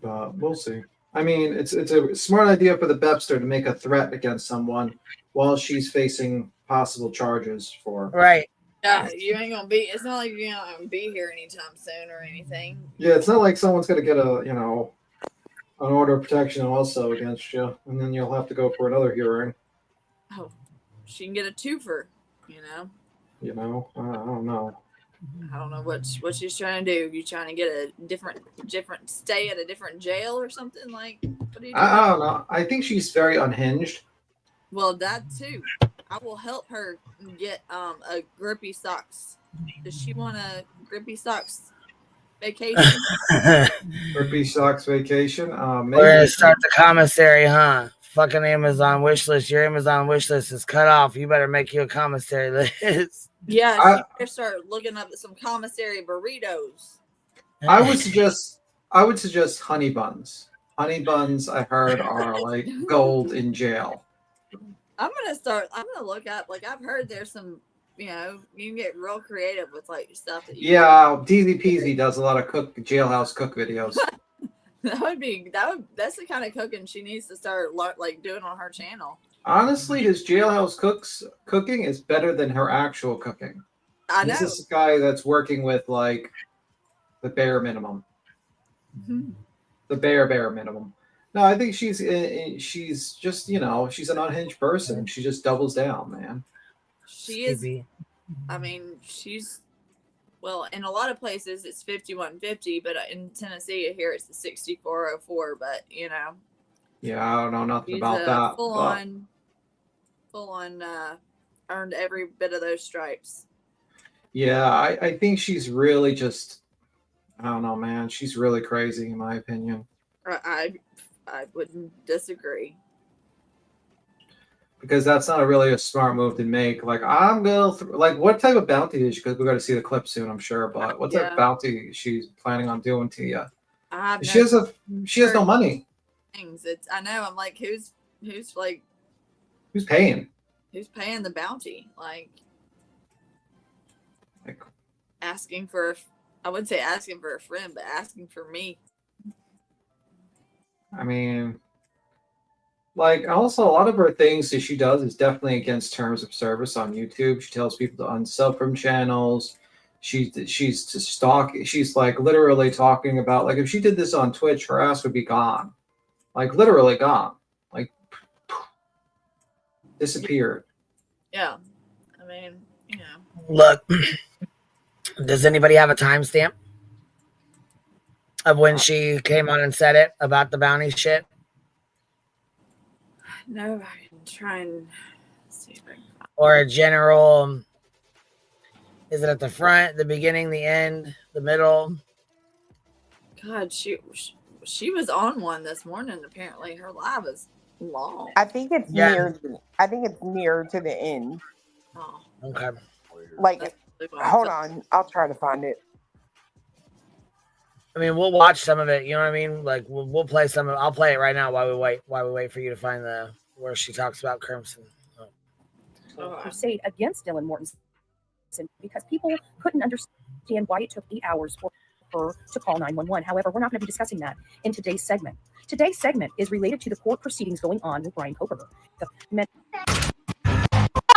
But we'll see. I mean, it's a smart idea for the Bepster to make a threat against someone while she's facing possible charges for.
Right.
Yeah, you ain't gonna be. It's not like you're gonna be here anytime soon or anything.
Yeah, it's not like someone's gonna get an order of protection also against you, and then you'll have to go for another hearing.
Oh, she can get a twofer.
I don't know.
I don't know what she's trying to do. You trying to get a different stay at a different jail or something like? What are you doing?
I don't know. I think she's very unhinged.
Well, that too. I will help her get a grippy socks. Does she want a grippy socks vacation?
Grippy socks vacation. Maybe.
We're gonna start the commissary, huh? Fucking Amazon wish list. Your Amazon wish list is cut off. You better make you a commissary list.
Yeah, she better start looking up some commissary burritos.
I would suggest honey buns. Honey buns, I heard, are like gold in jail.
I'm gonna look up. Like I've heard there's some, you can get real creative with like stuff that you.
Yeah, DZ Peasy does a lot of jailhouse cook videos.
That's the kind of cooking she needs to start like doing on her channel.
Honestly, his jailhouse cooking is better than her actual cooking.
I know.
This is a guy that's working with like the bare minimum.
Mm-hmm.
The bare minimum. No, I think she's just, she's an unhinged person. She just doubles down, man.
She is. I mean, she's Well, in a lot of places it's 5150, but in Tennessee here it's the 6404. But you know,
Yeah, I don't know nothing
she's
about that.
full
but-
on, earned every bit of those stripes.
Yeah, I think she's really just, I don't know, man. She's really crazy, in my opinion.
I wouldn't disagree.
Because that's not really a smart move to make. Like, I'm going to, like, what type of bounty is she? Because we're going to see the clip soon, I'm sure. But what type of bounty she's planning on doing to you? She has no money.
Things. I know. I'm like, who's
paying?
Who's paying the bounty? Like asking for, I wouldn't say asking for a friend, but asking for me.
I mean, like, also a lot of her things that she does is definitely against terms of service on YouTube. She tells people to unsub from channels. She's to stalk. She's like literally talking about, like, if she did this on Twitch, her ass would be gone, like literally gone, like disappeared.
Yeah, I mean, you know.
Look, does anybody have a timestamp of when she came on and said it about the bounty shit?
No, I can try and see if I can.
Or a general, is it at the front, the beginning, the end, the middle?
God, she was on one this morning. Apparently, her live is long.
I think it's near to the end.
Oh,
okay.
Like, hold on, I'll try to find it.
I mean, we'll watch some of it. You know what I mean? Like, we'll play some of it. I'll play it right now while we wait for you to find where she talks about Crimson.
Crusade against Dylan Mortensen because people couldn't understand why it took 8 hours for her to call 911. However, we're not going to be discussing that in today's segment. Today's segment is related to the court proceedings going on with Brian Coker.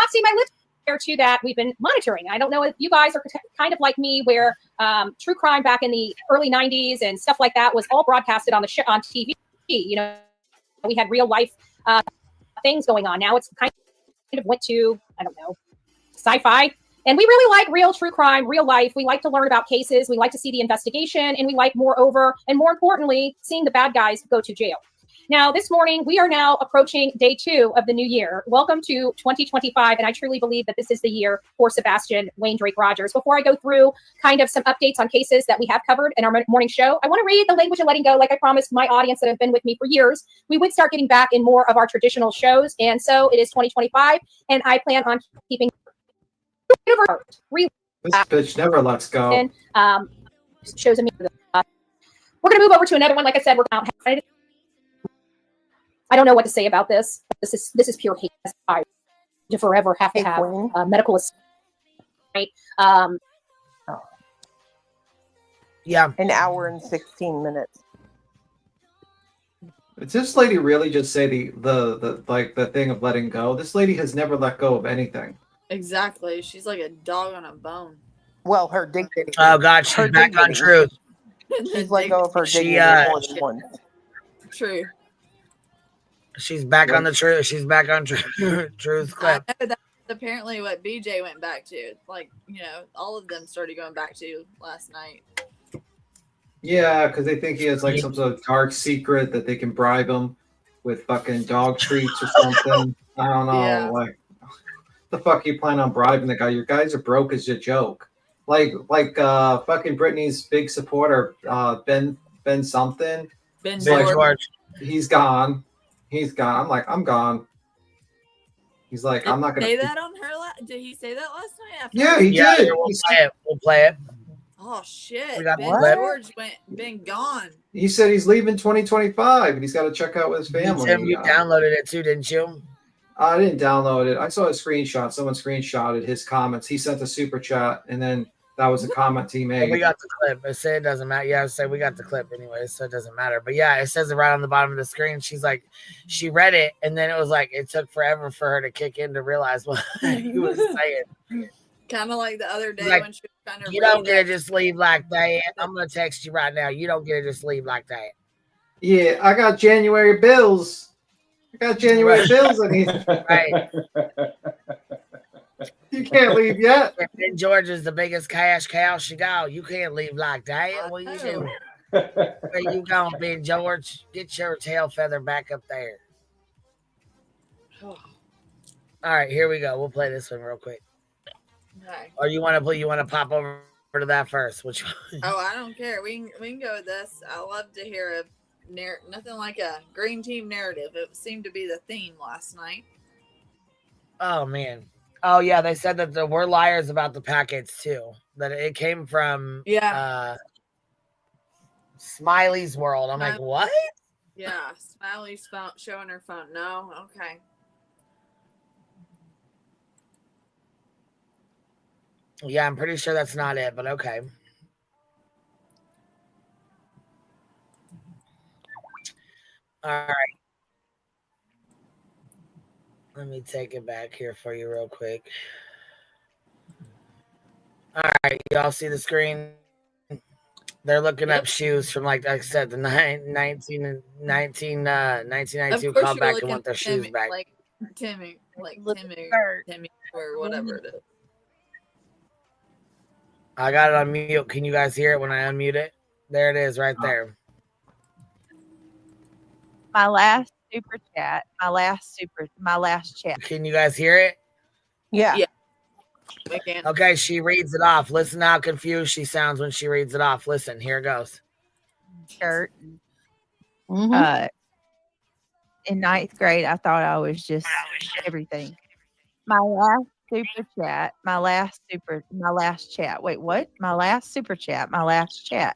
See my lips there to that we've been monitoring. I don't know if you guys are kind of like me, where true crime back in the early 90s and stuff like that was all broadcasted on on TV. You know, we had real life things going on. Now it's kind of went to, I don't know, sci-fi. And we really like real true crime, real life. We like to learn about cases. We like to see the investigation, and we like more importantly, seeing the bad guys go to jail. Now, this morning, we are now approaching day 2 of the new year. Welcome to 2025, and I truly believe that this is the year for Sebastian Wayne Drake Rogers. Before I go through kind of some updates on cases that we have covered in our morning show, I want to read the language of letting go. Like I promised my audience that have been with me for years, we would start getting back in more of our traditional shows, and so it is 2025, and I plan on keeping
This bitch never lets go.
Shows me. We're going to move over to another one. Like I said, I don't know what to say about this. This is pure hate. I to forever have to have medical assistance. Right?
Yeah.
An hour and 16 minutes.
Did this lady really just say the thing of letting go? This lady has never let go of anything.
Exactly. She's like a dog on a bone.
Well, her dignity.
Oh God, she's back on truth.
She's let go of her dignity more than once.
True.
She's back on the truth. She's back on truth clip.
I know that's apparently what BJ went back to. Like, you know, all of them started going back to last night.
Yeah, because they think he has like some sort of dark secret that they can bribe him with fucking dog treats or something. I don't know.
Yeah.
Like, the fuck you plan on bribing the guy? Your guys are broke as a joke. Like fucking Britney's big supporter, Ben something.
Ben
George. He's gone. I'm like, I'm gone. He's like, I'm not gonna
say that on her. Did he say that last night?
Yeah, he did.
We'll play it.
Oh shit!
We got
Ben
what?
George been gone.
He said he's leaving 2025 and he's got to check out with his family.
Tim, you downloaded it too, didn't you?
I didn't download it. I saw a screenshot. Someone screenshotted his comments. He sent a super chat, and then that was a comment he made.
We got the clip. It said it doesn't matter. Yeah, I said we got the clip anyway, so it doesn't matter. But yeah, it says it right on the bottom of the screen. She's like, she read it, and then it was like it took forever for her to kick in to realize what he was saying.
Kind of like the other day
Like,
when she was trying to.
You don't get to just leave like that. I'm gonna text you right now. You don't get to just leave like that.
Yeah, I got January bills. I got January bills I need.
Right.
You can't leave yet.
Ben George is the biggest cash cow she got. You can't leave like that. What are you doing? Where you going, Ben George? Get your tail feather back up there. All right, here we go. We'll play this one real quick.
Okay.
Or you want to pop over to that first? Which one?
Oh, I don't care. We can go with this. I love to hear nothing like a green team narrative. It seemed to be the theme last night.
Oh man. Oh yeah, they said that there were liars about the packets too. That it came from Smiley's World. I'm like, what?
Yeah, Smiley's phone showing her phone. No, okay.
Yeah, I'm pretty sure that's not it, but okay. All right. Let me take it back here for you real quick. All right, y'all see the screen? They're looking up shoes from, like I said, the 1992 comeback and want their shoes back.
Like Timmy, or whatever it is.
I got it on mute. Can you guys hear it when I unmute it? There it is right there.
My last super chat. My last chat.
Can you guys hear it?
Yeah.
Okay, she reads it off. Listen how confused she sounds when she reads it off. Listen, here it goes.
Shirt. In ninth grade, I thought I was just everything. My last super chat. My last chat. Wait, what? My last super chat. My last chat.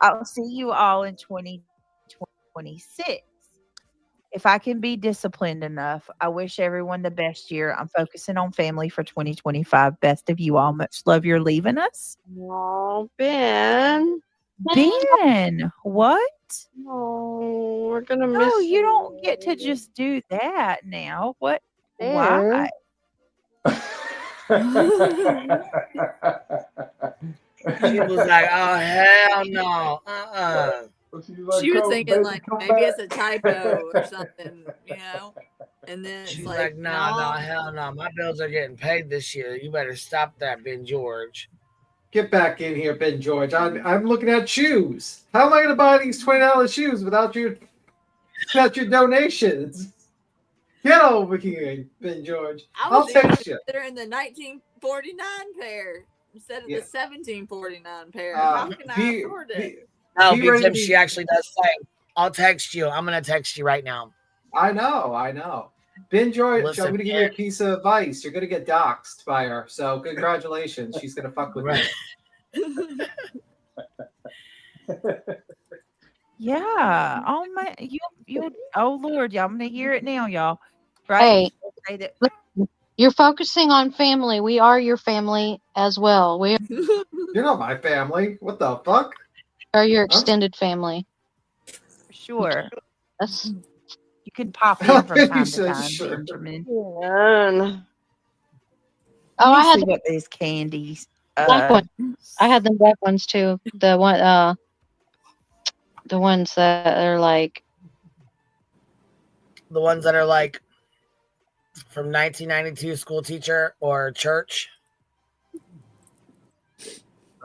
I'll see you all in 2026. If I can be disciplined enough, I wish everyone the best year. I'm focusing on family for 2025. Best of you all. Much love. You're leaving us?
Oh, Ben.
Ben, what?
Oh, we're going to miss
No, you don't get to just do that now. What?
Ben.
Why?
She was like, oh, hell no.
She was thinking like maybe it's a typo or something, And then
she's
it's
like, no, hell no. My bills are getting paid this year. You better stop that, Ben George.
Get back in here, Ben George. I'm looking at shoes. How am I going to buy these $20 shoes without your donations? Get over here, Ben George. I'll text you.
They're in the 1949 pair instead of the 1749 pair. How can I afford it?
No, Tim, she actually does say, I'll text you. I'm going to text you right now.
I know. Ben George, I'm going to give you a piece of advice. You're going to get doxxed by her. So congratulations. She's going to fuck with you.
Yeah. Oh, my. Oh, Lord. Y'all, I'm going to hear it now, y'all. Right?
Hey, you're focusing on family. We are your family as well.
You're not my family. What the fuck?
Are your extended family.
Sure.
That's...
You can pop in from time to time, Benjamin.
I had
what these candies.
Black ones. I had them black ones too. The ones that are like.
The ones that are like from 1992 school teacher or church.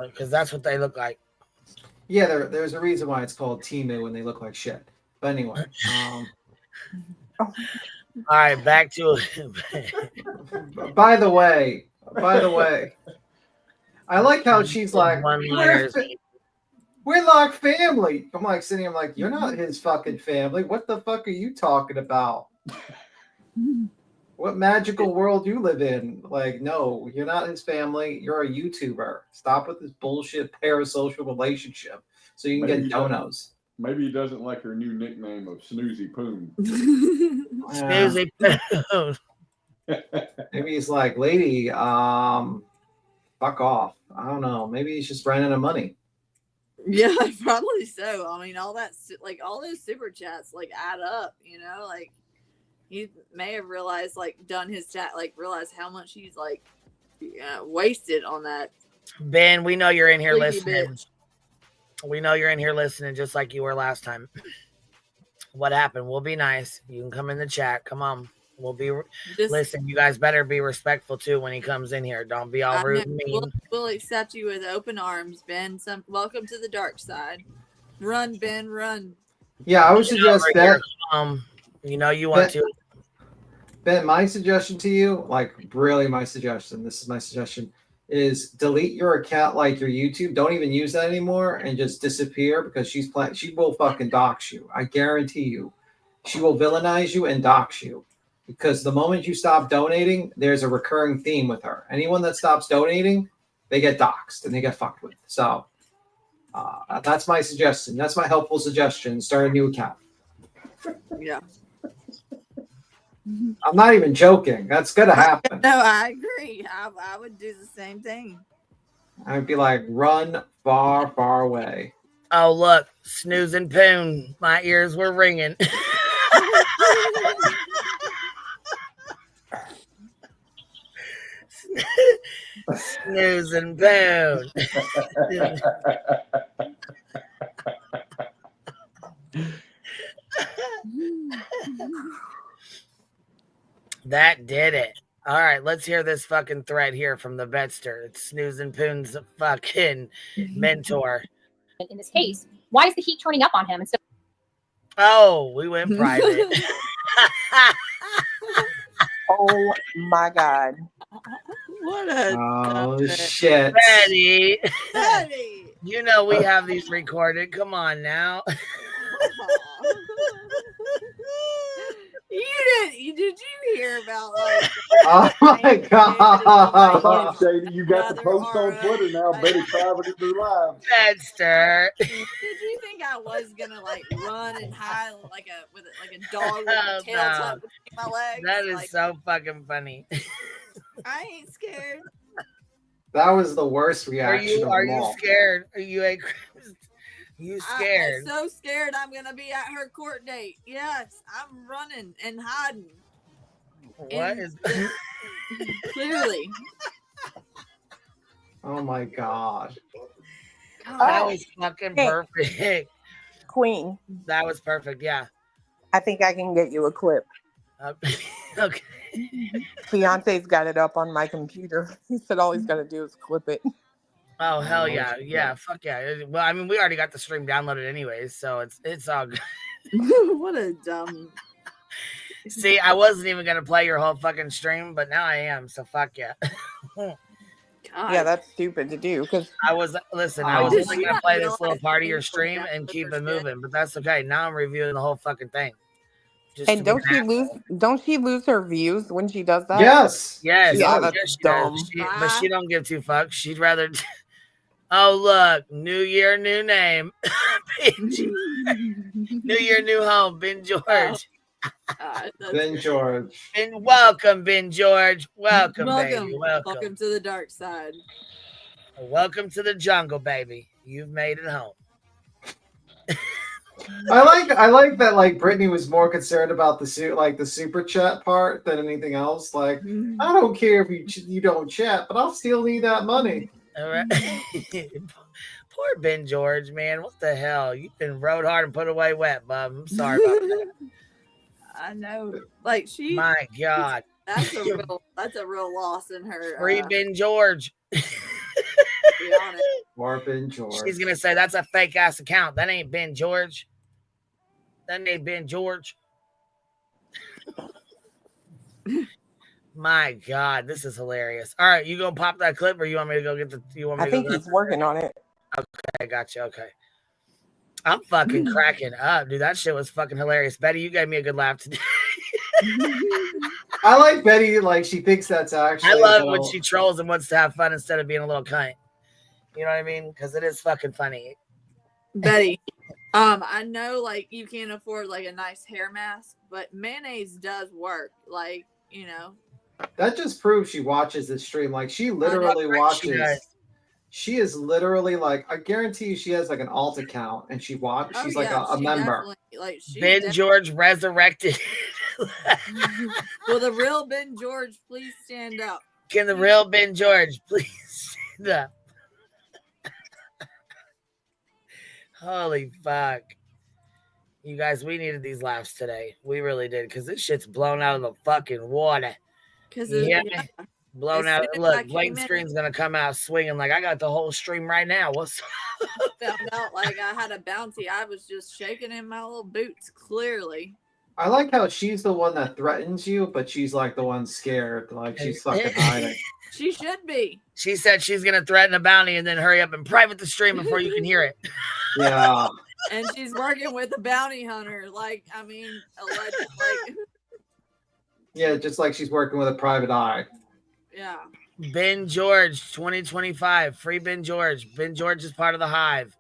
Because that's what they look like.
Yeah, there's a reason why it's called Timu when they look like shit. But anyway.
All right, back to
By the way, I like how she's like, we're like family. I'm like sitting here, I'm like, you're not his fucking family. What the fuck are you talking about? What magical world you live in? Like, no, you're not his family. You're a YouTuber. Stop with this bullshit parasocial relationship so you can get donos.
Maybe he doesn't like her new nickname of Snoozy Poon.
Snoozy Poon.
Maybe he's like, lady, fuck off. I don't know. Maybe he's just running out of money.
Yeah, probably so. I mean, all those super chats add up, like he may have realized, done his chat, realized how much he's wasted on that.
Ben, we know you're in here listening. Bitch. We know you're in here listening just like you were last time. What happened? We'll be nice. You can come in the chat. Come on. We'll be listen. You guys better be respectful too when he comes in here. Don't be all rude and mean.
We'll accept you with open arms, Ben. Welcome to the dark side. Run, Ben, run.
Yeah, I would suggest that.
You know you want to.
Ben, my suggestion to you, like really my suggestion, this is my suggestion, is delete your account like your YouTube. Don't even use that anymore and just disappear because she will fucking dox you. I guarantee you. She will villainize you and dox you. Because the moment you stop donating, there's a recurring theme with her. Anyone that stops donating, they get doxxed and they get fucked with. So that's my suggestion. That's my helpful suggestion. Start a new account.
Yeah.
I'm not even joking. That's going to happen.
No, I agree. I would do the same thing.
I'd be like, run far, far away.
Oh, look. Snooze and Poon. My ears were ringing. Snooze and Poon. That did it. All right, let's hear this fucking thread here from the Bedster. It's Snooze and Poon's fucking mentor.
In this case, why is the heat turning up on him instead?
Oh, we went private.
Oh my God.
What a
shit.
Betty. You know we have these recorded. Come on now.
Did you hear about like?
Oh my God!
Shady, you got the post on Twitter now. Betty private is live.
Bedster.
Did you think I was gonna like run and hide like a dog with a tail tucked between my legs?
That is so fucking funny.
I ain't scared.
That was the worst reaction.
Are you scared? Are you scared?
I'm so scared I'm gonna be at her court date. Yes, I'm running and hiding.
What is
clearly?
Oh my God.
That was fucking perfect.
Queen.
That was perfect, yeah.
I think I can get you a clip.
Okay.
Beyonce's got it up on my computer. He said all he's got to do is clip it.
Oh hell yeah, yeah, fuck yeah. Well, I mean, we already got the stream downloaded anyways, so it's all good.
What a dumb.
See, I wasn't even gonna play your whole fucking stream, but now I am. So fuck yeah.
Yeah, that's stupid to do because
I was only gonna play this little part of your stream and keep it moving, but that's okay. Now I'm reviewing the whole fucking thing.
And don't she lose her views when she does that?
Yes.
Yes.
Yeah,
Yes,
that's
she
dumb.
does. But she don't give two fucks. She'd rather. Oh look, new year, new name. New year, new home. Ben George.
Ben George.
And welcome, Ben George. Welcome, baby.
Welcome to the dark side.
Welcome to the jungle, baby. You've made it home.
I like that. Like Brittany was more concerned about the super chat part than anything else. Like, I don't care if you don't chat, but I'll still need that money.
All right. Poor Ben George, man. What the hell? You've been rode hard and put away wet, bub. I'm sorry about that.
I know. Like
My God.
That's a real loss in her.
Free Ben George.
Be honest.
Or Ben George.
She's gonna say that's a fake ass account. That ain't Ben George. That ain't Ben George. My God, this is hilarious. All right, you gonna pop that clip, or you want me to go get the?
I think he's working on it.
Okay, gotcha. Okay, I'm fucking cracking up, dude. That shit was fucking hilarious. Betty, you gave me a good laugh today.
I like Betty. Like she thinks that's actually.
I love when she trolls and wants to have fun instead of being a little cunt. You know what I mean? Because it is fucking funny.
Betty, I know like you can't afford like a nice hair mask, but mayonnaise does work. Like, you know.
That just proves she watches this stream. Like she literally watches. She is literally like, I guarantee you she has like an alt account and she watches. She's like a member.
Like
Ben George resurrected.
Will the real Ben George please stand up?
Can the real Ben George please stand up? Holy fuck. You guys, we needed these laughs today. We really did, because this shit's blown out of the fucking water.
Because
Yeah.
yeah.
Blown
As
out.
soon as I
Look, Blatant
came in-
Screen's gonna come out swinging like I got the whole stream right now. What's
found out like I had a bounty, I was just shaking in my little boots, clearly.
I like how she's the one that threatens you, but she's like the one scared. Like she's fucking hiding.
She should be.
She said she's gonna threaten a bounty and then hurry up and private the stream before you can hear it.
Yeah.
And she's working with a bounty hunter. Like, I mean, alleged, like,
Yeah, just like she's working with a private eye.
yeah.
Ben George 2025. Free Ben George. Ben George is part of the Hive.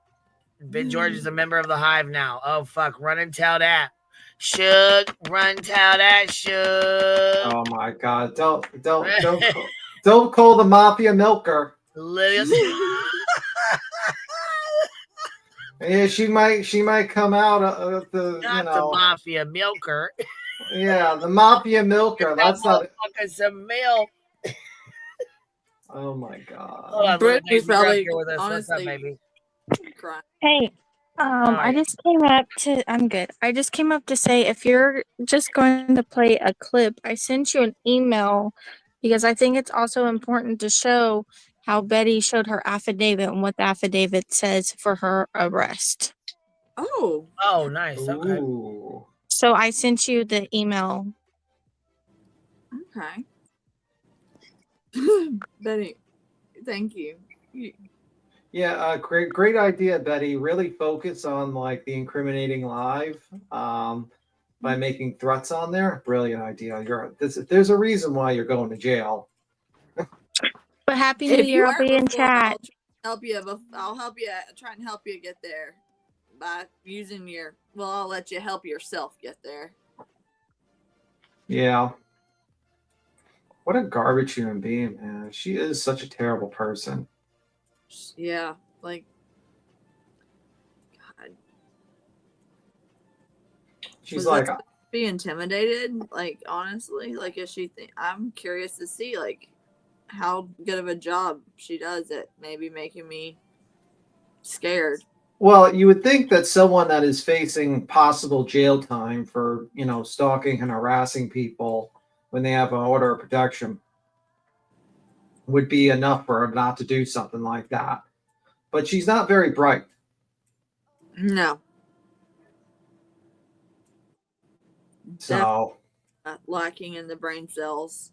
Ben George is a member of the Hive now. Oh fuck. Run and tell that. Shook. Run tell that. Shook.
Oh my god. Don't call the mafia milker. Yeah, she might come out of the
Not the mafia milker.
Yeah, the mafia milker. That's not
some milk.
Oh my god.
Hold on,
Brittany's probably
with us.
honestly
What's up, baby?
crying.
Hey, I just came up to. I'm good. I just came up to say if you're just going to play a clip, I sent you an email because I think it's also important to show how Betty showed her affidavit and what the affidavit says for her arrest.
Oh.
Oh, nice. Okay.
Ooh.
So I sent you the email.
Okay. Betty, thank you.
Yeah, great idea, Betty. Really focus on like the incriminating live by making threats on there. Brilliant idea. There's a reason why you're going to jail.
But Happy New Year, I'll be in chat.
I'll help you. Try and help you get there by using your. Well, I'll let you help yourself get there.
Yeah. What a garbage human being, man. She is such a terrible person.
Yeah, like, God.
She's like,
be intimidated. Like, honestly, like, is she? I'm curious to see like how good of a job she does at maybe making me scared.
well, you would think that someone that is facing possible jail time for, stalking and harassing people when they have an order of protection would be enough for her not to do something like that. But she's not very bright.
No.
So,
lacking in the brain cells.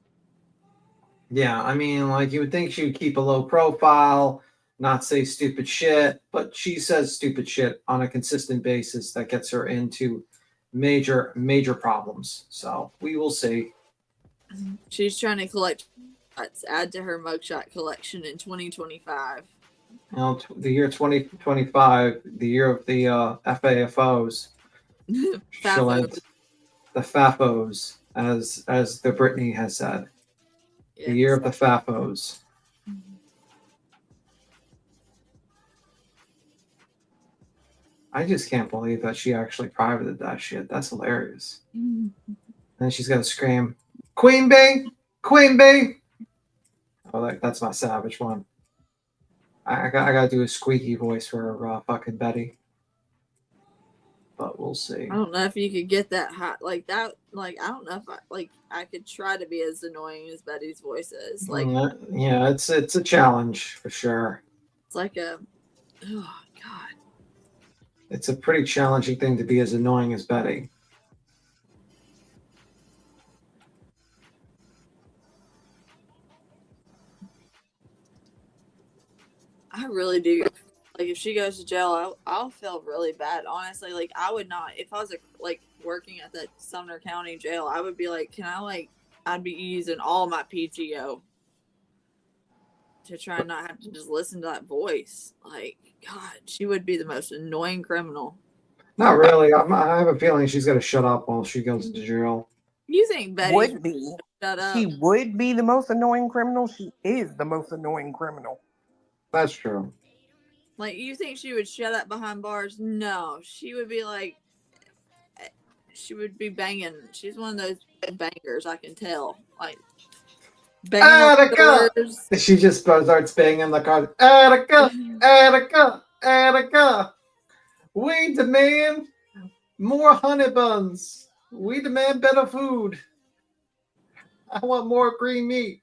yeah, I mean, like you would think she would keep a low profile, not say stupid shit, but she says stupid shit on a consistent basis that gets her into major, major problems. So we will see.
She's trying to collect add to her mugshot collection in 2025.
The year 2025, the year of the FAFOs. She'll end the FAFOs, as the Brittany has said.
Yes.
The year of the FAFOs. I just can't believe that she actually privated that shit. That's hilarious. And then she's gonna scream, "Queen Bee! Queen Bee!" Oh, that's my savage one. I gotta do a squeaky voice for fucking Betty. But we'll see.
I don't know if you could get that hot like that. Like, I don't know if I could try to be as annoying as Betty's voice is. Like,
yeah, it's a challenge for sure.
it's like a, oh God.
It's a pretty challenging thing to be as annoying as Betty.
I really do. Like, if she goes to jail, I'll feel really bad. Honestly, like, I would not. If I was working at the Sumner County Jail, I would be like, I'd be using all my PTO to try and not have to just listen to that voice. Like, God, she would be the most annoying criminal.
Not really. I have a feeling she's gonna shut up while she goes into jail.
You think Betty
would be?
Shut up?
She would be the most annoying criminal. She is the most annoying criminal.
That's true.
Like, you think she would shut up behind bars? No, she would be like, she would be banging. She's one of those bangers, I can tell. Like, banging on the doors.
She just starts banging the car. Attica, Attica, Attica. We demand More honey buns. We demand better food. I want more green meat.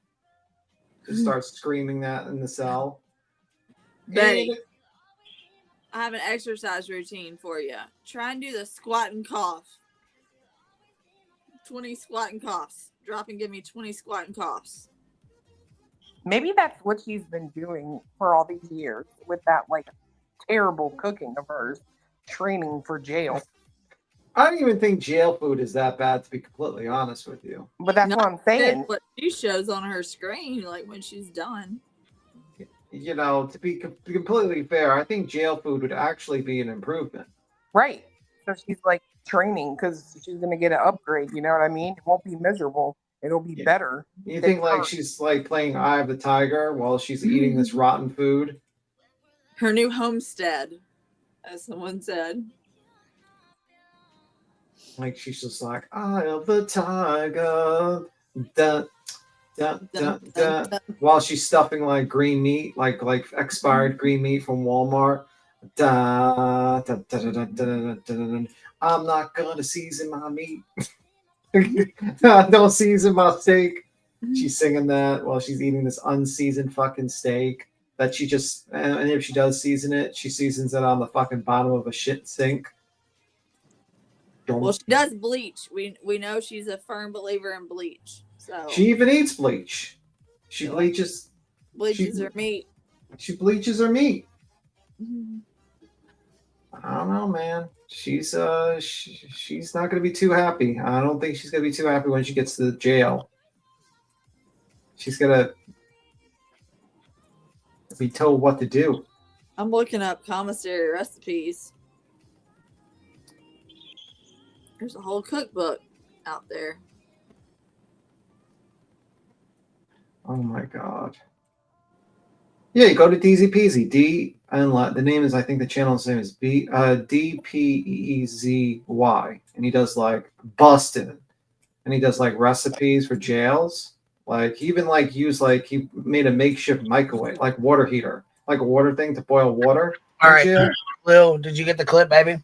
Just start screaming that in the cell.
Betty, I have an exercise routine for you. Try and do the squat and cough. 20 squat and coughs. Drop and give me 20 squat and coughs.
Maybe that's what she's been doing for all these years with that like terrible cooking of hers, training for jail.
I don't even think jail food is that bad, to be completely honest with you.
But that's what I'm saying.
What she shows on her screen, like when she's done.
You know, to be completely fair, I think jail food would actually be an improvement.
Right. So she's like training because she's going to get an upgrade. You know what I mean? It won't be miserable. It'll be better.
You think like she's like playing Eye of the Tiger while she's eating this rotten food?
Her new homestead, as someone said.
Like she's just like Eye of the Tiger, da, da, da, da, while she's stuffing like green meat, like expired green meat from Walmart. Da, da, da, da, da, da, da, da, da. I'm not gonna season my meat. Don't season my steak. She's singing that while she's eating this unseasoned fucking steak that she just, and if she does season it, she seasons it on the fucking bottom of a shit sink.
Well, she does bleach. We know she's a firm believer in bleach. So
she even eats bleach. She bleaches
her meat.
She bleaches her meat. I don't know, man. She's she's not gonna be too happy. I don't think she's gonna be too happy when she gets to the jail. She's gonna be told what to do.
I'm looking up commissary recipes. There's a whole cookbook out there.
Oh my god. Yeah, you go to DZ Peasy. D and the name is, I think the channel's name is DPEZY, and he does like busting, and he does like recipes for jails. Like he even like used like he made a makeshift microwave, like water heater, like a water thing to boil water.
All right, Lil, did you get the clip, baby?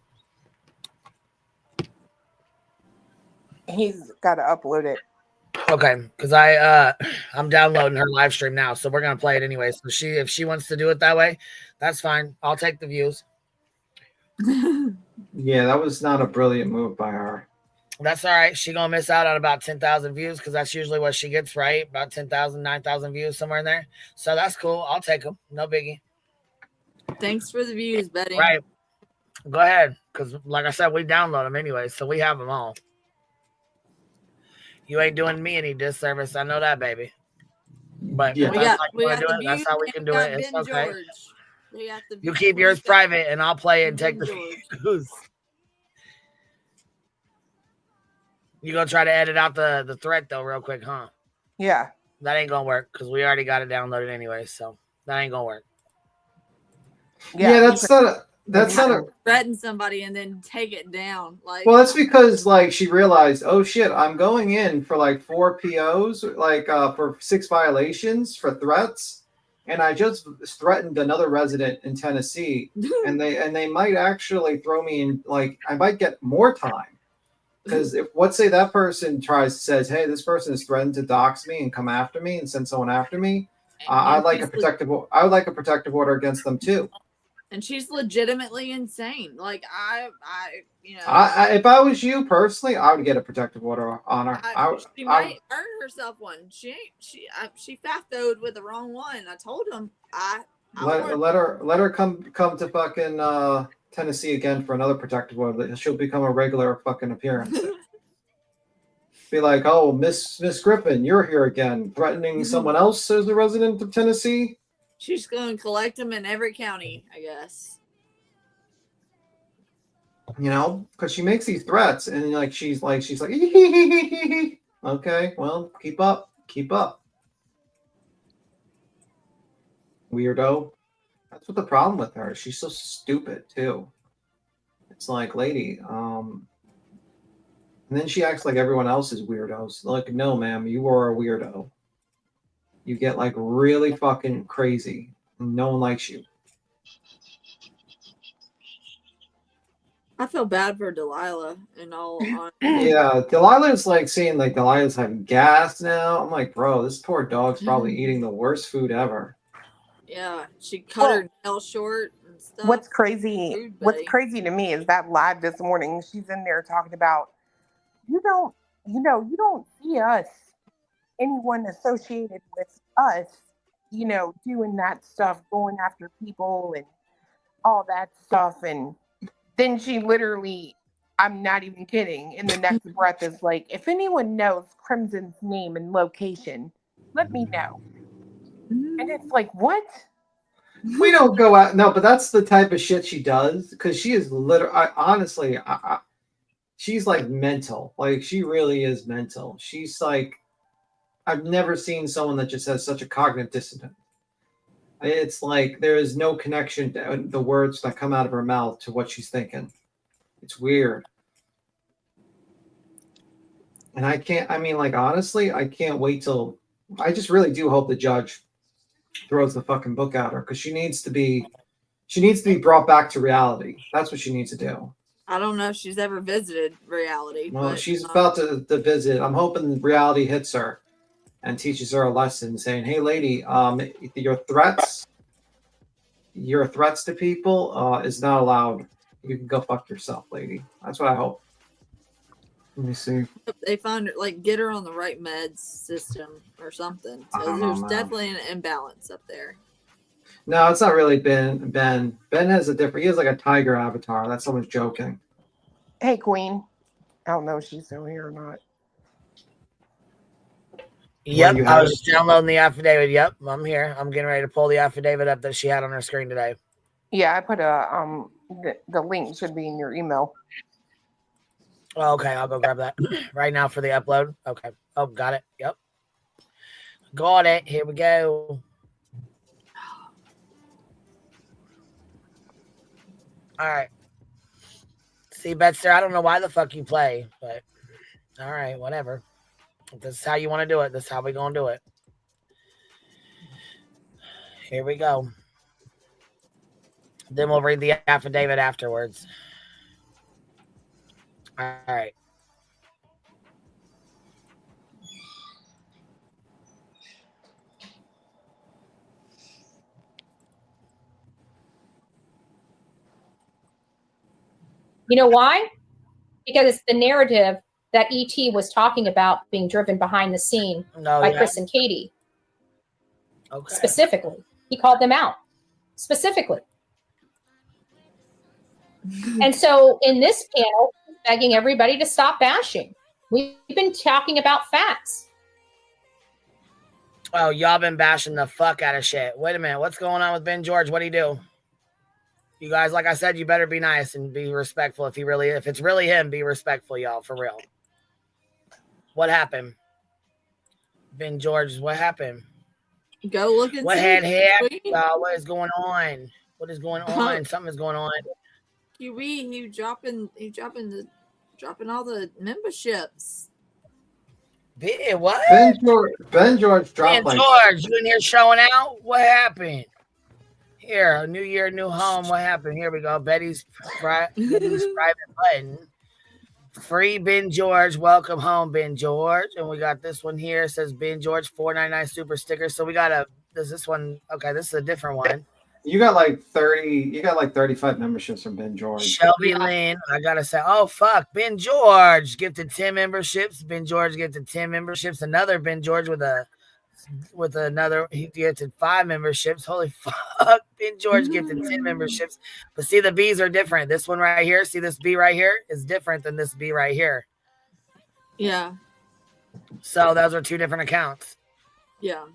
He's got to upload it.
Okay, because I'm downloading her live stream now, so we're gonna play it anyway. So if she wants to do it that way, that's fine. I'll take the views.
Yeah, that was not a brilliant move by her.
That's all right. She gonna miss out on about 10,000 views because that's usually what she gets, right? About 10,000, 9,000 views somewhere in there. So that's cool. I'll take them. No biggie.
Thanks for the views, Betty.
Right. Go ahead, because like I said, we download them anyway, so we have them all. You ain't doing me any disservice. I know that, baby. But
yeah,
that's how we can do it. It's okay. You keep yours private, and I'll play it and take the views. You gonna try to edit out the threat though, real quick, huh?
Yeah.
That ain't gonna work because we already got it downloaded anyway, so that ain't gonna work.
Yeah, that's not a
threaten somebody and then take it down. Like,
well, that's because like she realized, oh shit, I'm going in for like 4 POs, like for 6 violations for threats, and I just threatened another resident in Tennessee, and they might actually throw me in. Like I might get more time because if let's say that person says, hey, this person is threatened to dox me and come after me and send someone after me, I would like a protective order against them too.
And she's legitimately insane. Like you know,
if I was you personally, I would get a protective order on her.
She might earn herself one. She fathoed with the wrong one. I told him
let her come to fucking Tennessee again for another protective order. She'll become a regular fucking appearance. Be like, oh, Miss Griffin, you're here again, threatening someone else as a resident of Tennessee.
She's going to collect them in every county, I guess.
You know, because she makes these threats, and like she's like, okay, well, keep up. Weirdo. That's what the problem with her. She's so stupid too. It's like, lady, and then she acts like everyone else is weirdos. Like, no, ma'am, you are a weirdo. You get like really fucking crazy. No one likes you.
I feel bad for Delilah and all.
Yeah, Delilah's like seeing like Delilah's having gas now. I'm like, bro, this poor dog's probably eating the worst food ever.
Yeah, she cut her nail short and stuff.
What's crazy to me is that live this morning, she's in there talking about, you don't see us, anyone associated with us, doing that stuff, going after people and all that stuff. And then she literally, I'm not even kidding, in the next breath is like, if anyone knows Crimson's name and location, let me know. And it's like, what?
We don't go out. No, but that's the type of shit she does because she is literally, honestly, she's like mental. Like, she really is mental. She's like, I've never seen someone that just has such a cognitive dissonance. It's like there is no connection to the words that come out of her mouth to what she's thinking. It's weird. And honestly, I can't wait till, I just really do hope the judge throws the fucking book at her because she needs to be brought back to reality. That's what she needs to do.
I don't know if she's ever visited reality.
Well,
but,
she's about to visit. I'm hoping reality hits her and teaches her a lesson, saying, "Hey, lady, your threats to people is not allowed. You can go fuck yourself, lady." That's what I hope. Let me see.
They found her, like, get her on the right meds system or something. So there's definitely an imbalance up there.
No, it's not really Ben. Ben has he has like a tiger avatar. That's someone's joking.
Hey, Queen. I don't know if she's still here or not.
Yep, I was downloading the affidavit. Yep, I'm here. I'm getting ready to pull the affidavit up that she had on her screen today.
Yeah, I put the link should be in your email.
Oh, okay, I'll go grab that right now for the upload. Okay. Oh, got it. Yep. Got it. Here we go. All right. See, Betster, I don't know why the fuck you play, but all right, whatever. If this is how you want to do it, this is how we're going to do it. Here we go. Then we'll read the affidavit afterwards. All right.
You know why? Because it's the narrative that E.T. was talking about being driven behind the scene by Chris and Katie.
Okay.
Specifically. He called them out. Specifically. And so in this panel, begging everybody to stop bashing. We've been talking about facts.
Oh, y'all been bashing the fuck out of shit. Wait a minute. What's going on with Ben George? What'd he do? You guys, like I said, you better be nice and be respectful. If it's really him, be respectful, y'all, for real. What happened? Ben George, what happened?
Go look and
what
see.
What is going on? What is going on? Something is going on.
He dropping all the memberships.
What?
Ben George dropped
Ben George, you in here showing out? What happened? Here, a new year, new home. What happened? Here we go. Betty's private button. Free Ben George. Welcome home, Ben George. And we got this one here. It says Ben George $4.99 super sticker. So we got this one. Okay, this is a different one.
You got like 35 memberships from Ben George.
Shelby Lynn, I gotta say, oh fuck, Ben George gifted 10 memberships. Ben George gifted 10 memberships. Another Ben George with another, he gifted 5 memberships. Holy fuck, Ben George gifted 10 memberships. But see, the B's are different. This one right here, see this B right here is different than this B right here.
Yeah.
So those are 2 different accounts.
Yeah.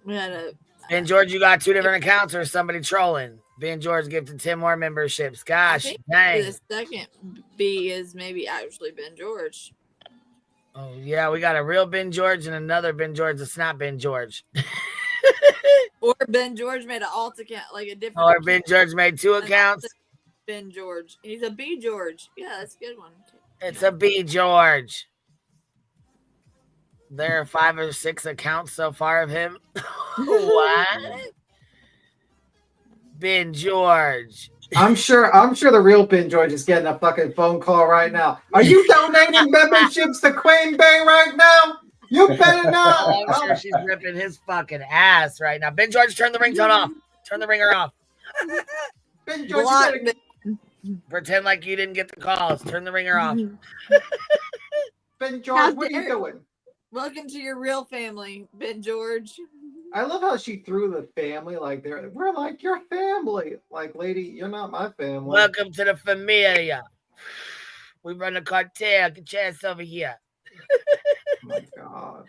We had a
Ben George, you got 2 different accounts or somebody trolling. Ben George gifted 10 more memberships. Gosh, dang.
The second B is maybe actually Ben George.
Oh, yeah, we got a real Ben George and another Ben George that's not Ben George.
Or Ben George made an alt account, like a different.
Or Ben George made 2 accounts.
Ben George. He's a B George. Yeah, that's a good one.
It's a B George. There are 5 or 6 accounts so far of him. What? Ben George.
I'm sure the real Ben George is getting a fucking phone call right now. Are you donating memberships to Queen Bey right now? You better not.
Oh, I'm sure she's ripping his fucking ass right now. Ben George, turn the ringtone off. Turn the ringer off.
Ben George,
Block
you better
Pretend like you didn't get the calls. Turn the ringer off.
Ben George, what are you doing?
Welcome to your real family, Ben George.
I love how she threw the family like we're like your family. Like, lady, you're not my family.
Welcome to the familia. We run a cartel. Get your ass over here.
Oh my god.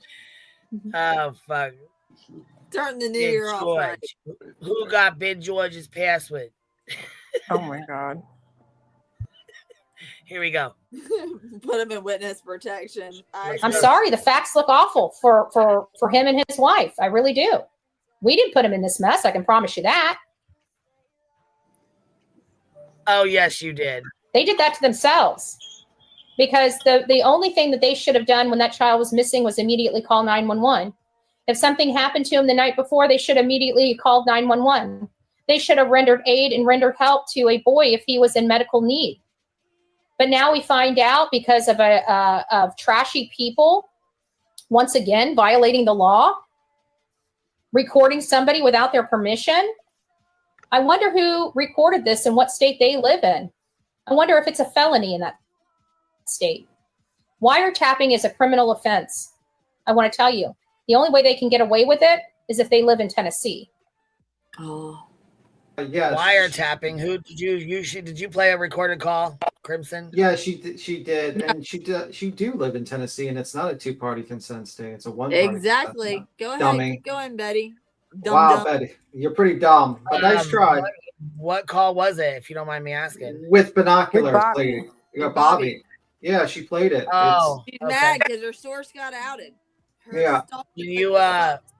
Oh fuck.
Starting the new
Ben
year off right.
George. Who got Ben George's password?
Oh my god.
Here we go.
Put him in witness protection.
I'm sorry, the facts look awful for him and his wife. I really do. We didn't put him in this mess. I can promise you that.
Oh yes, you did.
They did that to themselves. Because the only thing that they should have done when that child was missing was immediately call 911. If something happened to him the night before, they should have immediately called 911. They should have rendered aid and rendered help to a boy if he was in medical need. But now we find out because of trashy people, once again, violating the law, recording somebody without their permission. I wonder who recorded this and what state they live in. I wonder if it's a felony in that state. Wiretapping is a criminal offense. I want to tell you, the only way they can get away with it is if they live in Tennessee.
Oh.
Yes.
Wiretapping. Who did you play a recorded call, Crimson?
Yeah, she did, and she do live in Tennessee, and it's not a 2-party consent state; it's a 1-party.
Exactly. Go ahead,
Dummy.
keep going, Betty.
Wow, Betty, you're pretty dumb, but nice try.
What call was it, if you don't mind me asking?
With binoculars,
With Bobby.
lady. You got Bobby. Yeah, she played it.
Oh,
She's mad because her source got outed. Her
Yeah.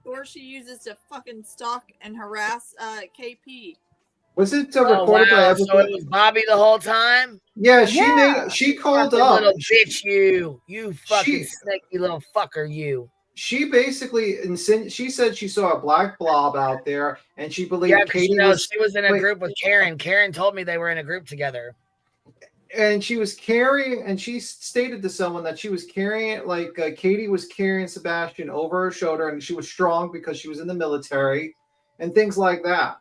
source she uses to fucking stalk and harass KP.
Was it
Oh,
recorded by
wow.
everybody?
So it was Bobby the whole time?
Yeah, she called
Fucking
up.
little bitch, you fucking snaky little fucker, you.
She basically she said she saw a black blob out there, and she believed
Yeah, because
Katie
she was in a group with Karen. Karen told me they were in a group together.
And she was carrying, and she stated to someone that she was carrying it like Katie was carrying Sebastian over her shoulder, and she was strong because she was in the military, and things like that.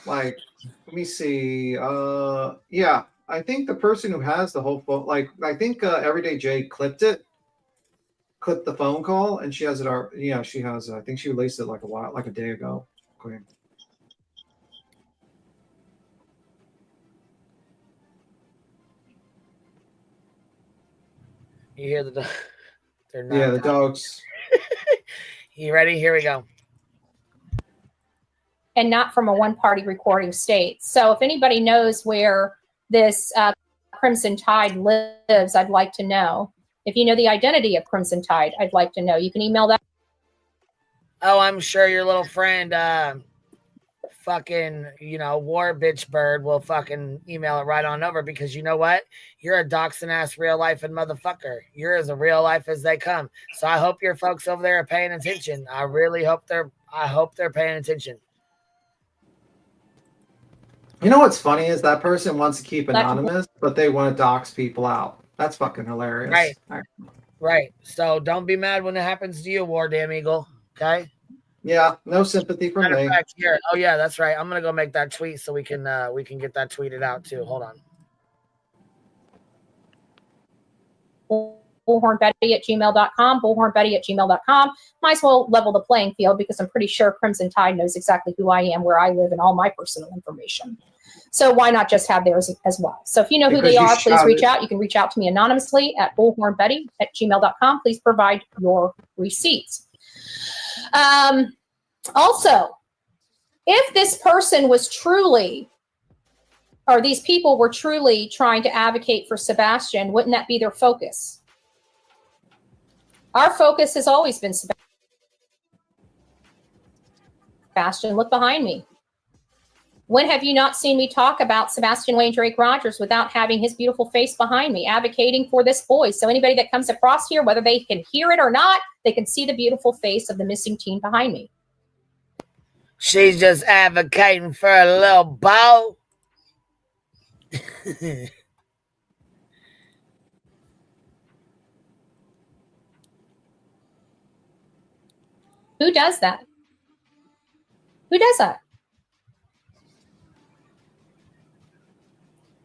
Like, let me see. Yeah, I think the person who has the whole phone, like, I think Everyday J clipped the phone call, and she has it. Yeah, she has. I think she released it like a day ago. Queen.
You hear the they're not.
Yeah, the dogs.
You ready? Here we go.
And not from a one-party recording state. So if anybody knows where this Crimson Tide lives, I'd like to know. If you know the identity of Crimson Tide, I'd like to know. You can email that.
Oh, I'm sure your little friend, fucking, war bitch bird will fucking email it right on over, because you know what? You're a doxing ass real life and motherfucker. You're as a real life as they come. So I hope your folks over there are paying attention. I really hope they're paying attention.
You know what's funny is that person wants to keep anonymous, but they want to dox people out. That's fucking hilarious.
Right. So don't be mad when it happens to you, War Damn Eagle. Okay?
Yeah, no sympathy from me.
Here. Oh yeah, that's right. I'm gonna go make that tweet so we can get that tweeted out too. Hold on.
bullhornbetty@gmail.com, bullhornbetty@gmail.com. Might as well level the playing field, because I'm pretty sure Crimson Tide knows exactly who I am, where I live, and all my personal information. So why not just have theirs as well? So if you know who they are, please reach out. You can reach out to me anonymously at bullhornbetty@gmail.com. Please provide your receipts. Also, if this person was truly, or these people were truly trying to advocate for Sebastian, wouldn't that be their focus? Our focus has always been Sebastian. Look behind me. When have you not seen me talk about Sebastian Wayne Drake Rogers without having his beautiful face behind me, advocating for this boy? So anybody that comes across here, whether they can hear it or not, they can see the beautiful face of the missing teen behind me.
She's just advocating for a little bow.
Who does that? Who does that?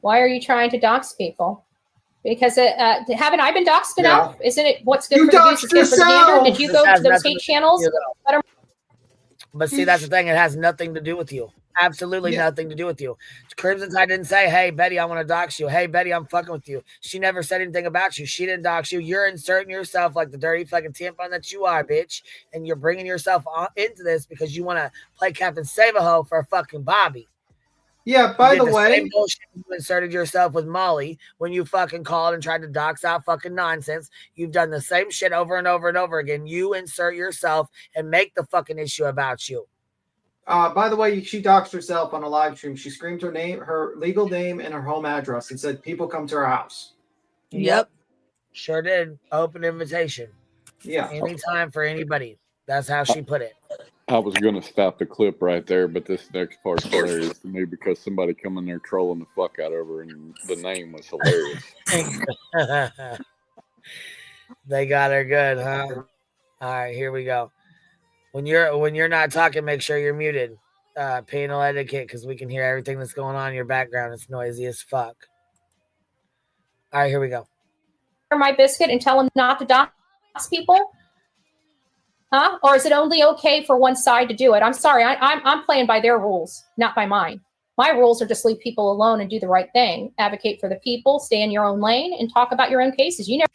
Why are you trying to dox people? Because haven't I been doxed enough? Isn't it what's good
You
for the goose is good for the gander? Did you go to those hate channels?
But see, that's the thing. It has nothing to do with you. Absolutely nothing to do with you. Crimson Tide didn't say, hey, Betty, I want to dox you. Hey, Betty, I'm fucking with you. She never said anything about you. She didn't dox you. You're inserting yourself like the dirty fucking tampon that you are, bitch. And you're bringing yourself into this because you want to play Captain Save-A-Ho for a fucking Bobby.
Yeah, by the way,
same bullshit you inserted yourself with Molly when you fucking called and tried to dox out fucking nonsense. You've done the same shit over and over and over again. You insert yourself and make the fucking issue about you.
By the way, she doxed herself on a live stream. She screamed her name, her legal name, and her home address, and said, "People come to her house."
Yep. Sure did. Open invitation.
Yeah.
Anytime for anybody. That's how she put it.
I was going to stop the clip right there, but this next part's hilarious to me because somebody come in there trolling the fuck out of her, and the name was hilarious.
They got her good, huh? All right, here we go. When you're not talking, make sure you're muted. Penal etiquette, because we can hear everything that's going on in your background. It's noisy as fuck. All right, here we go.
My biscuit and tell them not to dox people? Huh? Or is it only okay for one side to do it? I'm sorry, I'm playing by their rules, not by mine. My rules are just leave people alone and do the right thing. Advocate for the people, stay in your own lane, and talk about your own cases. You never.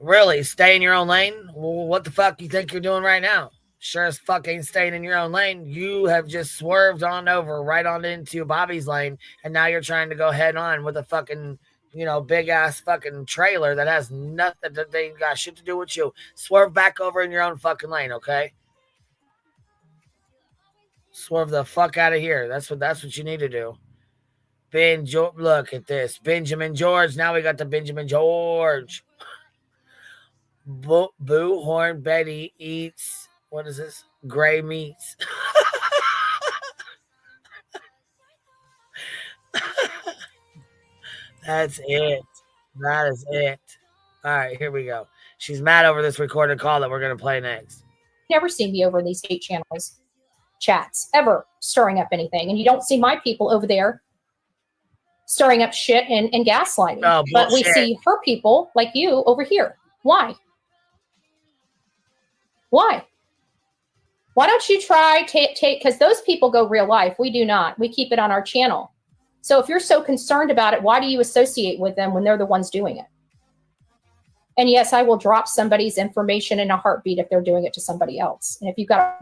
Really? Stay in your own lane? Well, what the fuck you think you're doing right now? Sure as fuck ain't staying in your own lane. You have just swerved on over right on into Bobby's lane, and now you're trying to go head on with a fucking, big ass fucking trailer that has nothing, that they got shit to do with you. Swerve back over in your own fucking lane, okay? Swerve the fuck out of here. That's what you need to do. Look at this. Benjamin George. Now we got the Benjamin George. Boo Horn Betty eats, what is this? Gray meats. That's it. That is it. All right, here we go. She's mad over this recorded call that we're going to play next.
Never seen me over in these hate channels, chats, ever stirring up anything. And you don't see my people over there stirring up shit and gaslighting.
Oh,
but we see her people like you over here. Why? Why? Why don't you try take, because those people go real life. We do not. We keep it on our channel. So if you're so concerned about it, why do you associate with them when they're the ones doing it? And yes, I will drop somebody's information in a heartbeat if they're doing it to somebody else. And if you've got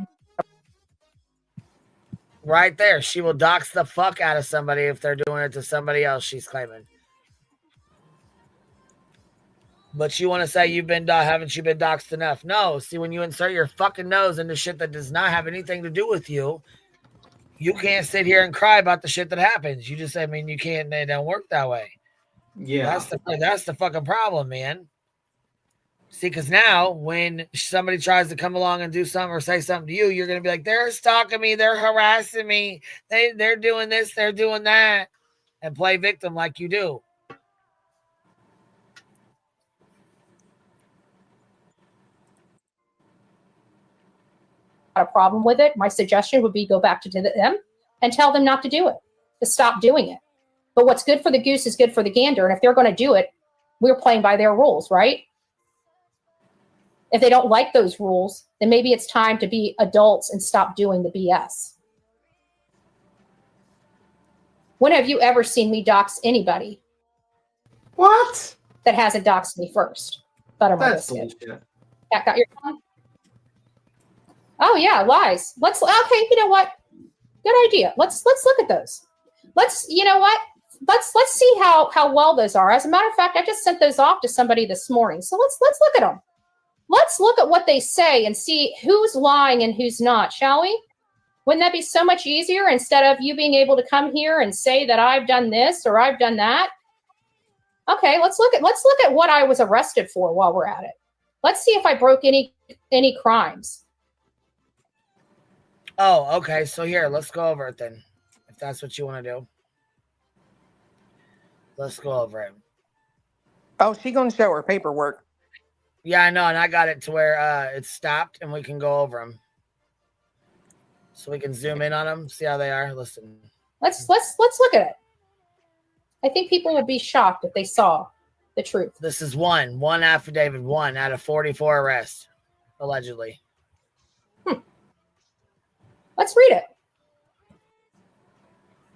right there, she will dox the fuck out of somebody if they're doing it to somebody else, she's claiming. But you want to say haven't you been doxed enough? No. See, when you insert your fucking nose into shit that does not have anything to do with you, you can't sit here and cry about the shit that happens. You just, you can't, it don't work that way.
Yeah.
That's the fucking problem, man. See, because now when somebody tries to come along and do something or say something to you, you're going to be like, they're stalking me, they're harassing me, they're doing this, they're doing that, and play victim like you do.
a problem with it, my suggestion would be go back to them and tell them not to do it, to stop doing it. But what's good for the goose is good for the gander. And if they're going to do it, we're playing by their rules, right? If they don't like those rules, then maybe it's time to be adults and stop doing the BS. When have you ever seen me dox anybody?
What?
That hasn't doxed me first. Butter my
That's
biscuit.
bullshit.
That got your phone? Oh yeah, lies. Okay, you know what? Good idea. Let's look at those. You know what? Let's see how well those are. As a matter of fact, I just sent those off to somebody this morning. So let's look at them. Let's look at what they say and see who's lying and who's not, shall we? Wouldn't that be so much easier instead of you being able to come here and say that I've done this or I've done that? Okay, let's look at what I was arrested for while we're at it. Let's see if I broke any crimes.
Oh, okay. So here, let's go over it then. If that's what you want to do. Let's go over it.
Oh, she gonna show her paperwork.
Yeah, I know, and I got it to where it's stopped and we can go over them. So we can zoom in on them, see how they are. Listen.
Let's look at it. I think people would be shocked if they saw the truth.
This is one affidavit, 1 out of 44 arrests, allegedly.
Let's read it.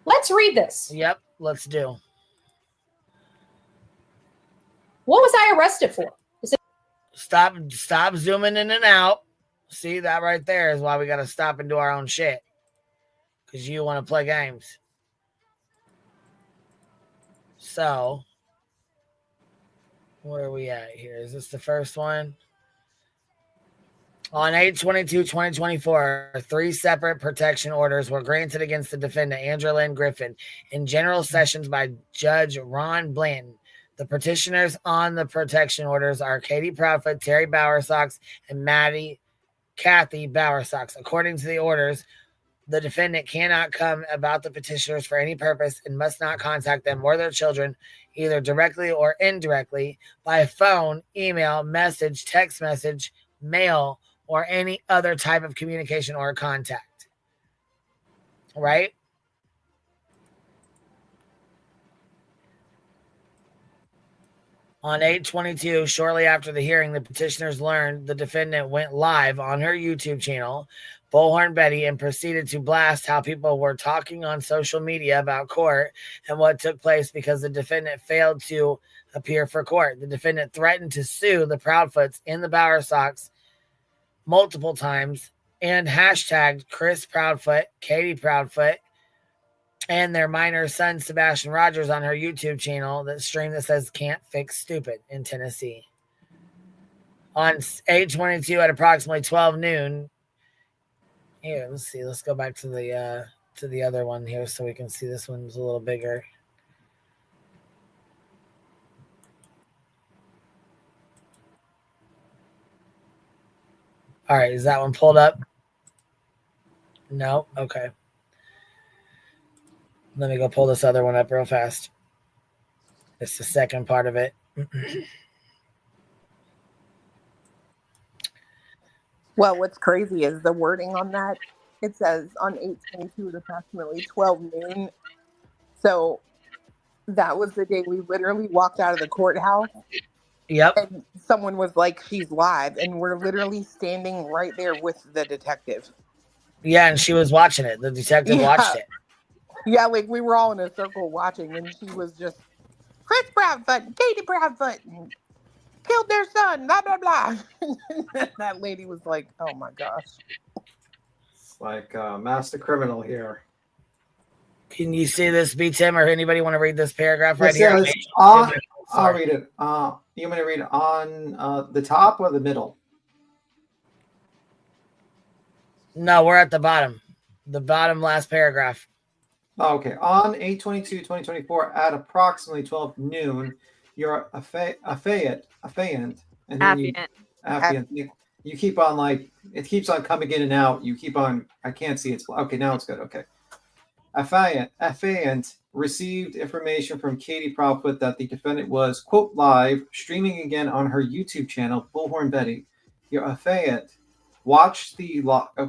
Let's read this.
Yep, let's do.
What was I arrested for?
Stop zooming in and out. See, that right there is why we got to stop and do our own shit. Because you want to play games. So, where are we at here? Is this the first one? On 8/22/2024, 3 separate protection orders were granted against the defendant, Andrea Lynn Griffin, in general sessions by Judge Ron Blanton. The petitioners on the protection orders are Katie Proudfoot, Terry Bowersox, and Kathy Bowersox. According to the orders, the defendant cannot come about the petitioners for any purpose and must not contact them or their children, either directly or indirectly, by phone, email, message, text message, mail, or any other type of communication or contact. Right? On 8/22, shortly after the hearing, the petitioners learned the defendant went live on her YouTube channel, Bullhorn Betty, and proceeded to blast how people were talking on social media about court and what took place because the defendant failed to appear for court. The defendant threatened to sue the Proudfoots and the Bowersox multiple times and hashtagged Chris Proudfoot, Katie Proudfoot, and their minor son, Sebastian Rogers, on her YouTube channel, that stream that says Can't Fix Stupid in Tennessee. On 8/22 at approximately 12 noon. Here, let's see. Let's go back to the other one here so we can see this one's a little bigger. All right, is that one pulled up? No? Okay. Let me go pull this other one up real fast. It's the second part of it.
Well, what's crazy is the wording on that. It says on 8/22 at approximately 12 noon. So that was the day we literally walked out of the courthouse.
Yep.
And someone was like, she's live. And we're literally standing right there with the detective.
Yeah, and she was watching it. The detective watched it.
Yeah, like we were all in a circle watching, and she was just, Chris Proudfoot, Katie Proudfoot, killed their son, blah, blah, blah. That lady was like, oh my gosh.
It's like master criminal here.
Can you see this, B-Tim, or anybody want to read this paragraph right
here?
here?
I'll read it. You want me to read it on the top or the middle?
No, we're at the bottom. The bottom last paragraph.
Okay. On 8/22/2024 at approximately 12 noon, you're affiant, and then affiant. You keep on like it keeps on coming in and out. You keep on. I can't see it. Okay, now it's good. Okay. Affiant received information from Katie Proudfoot that the defendant was, quote, live streaming again on her YouTube channel, Bullhorn Betty. Your affiant watched the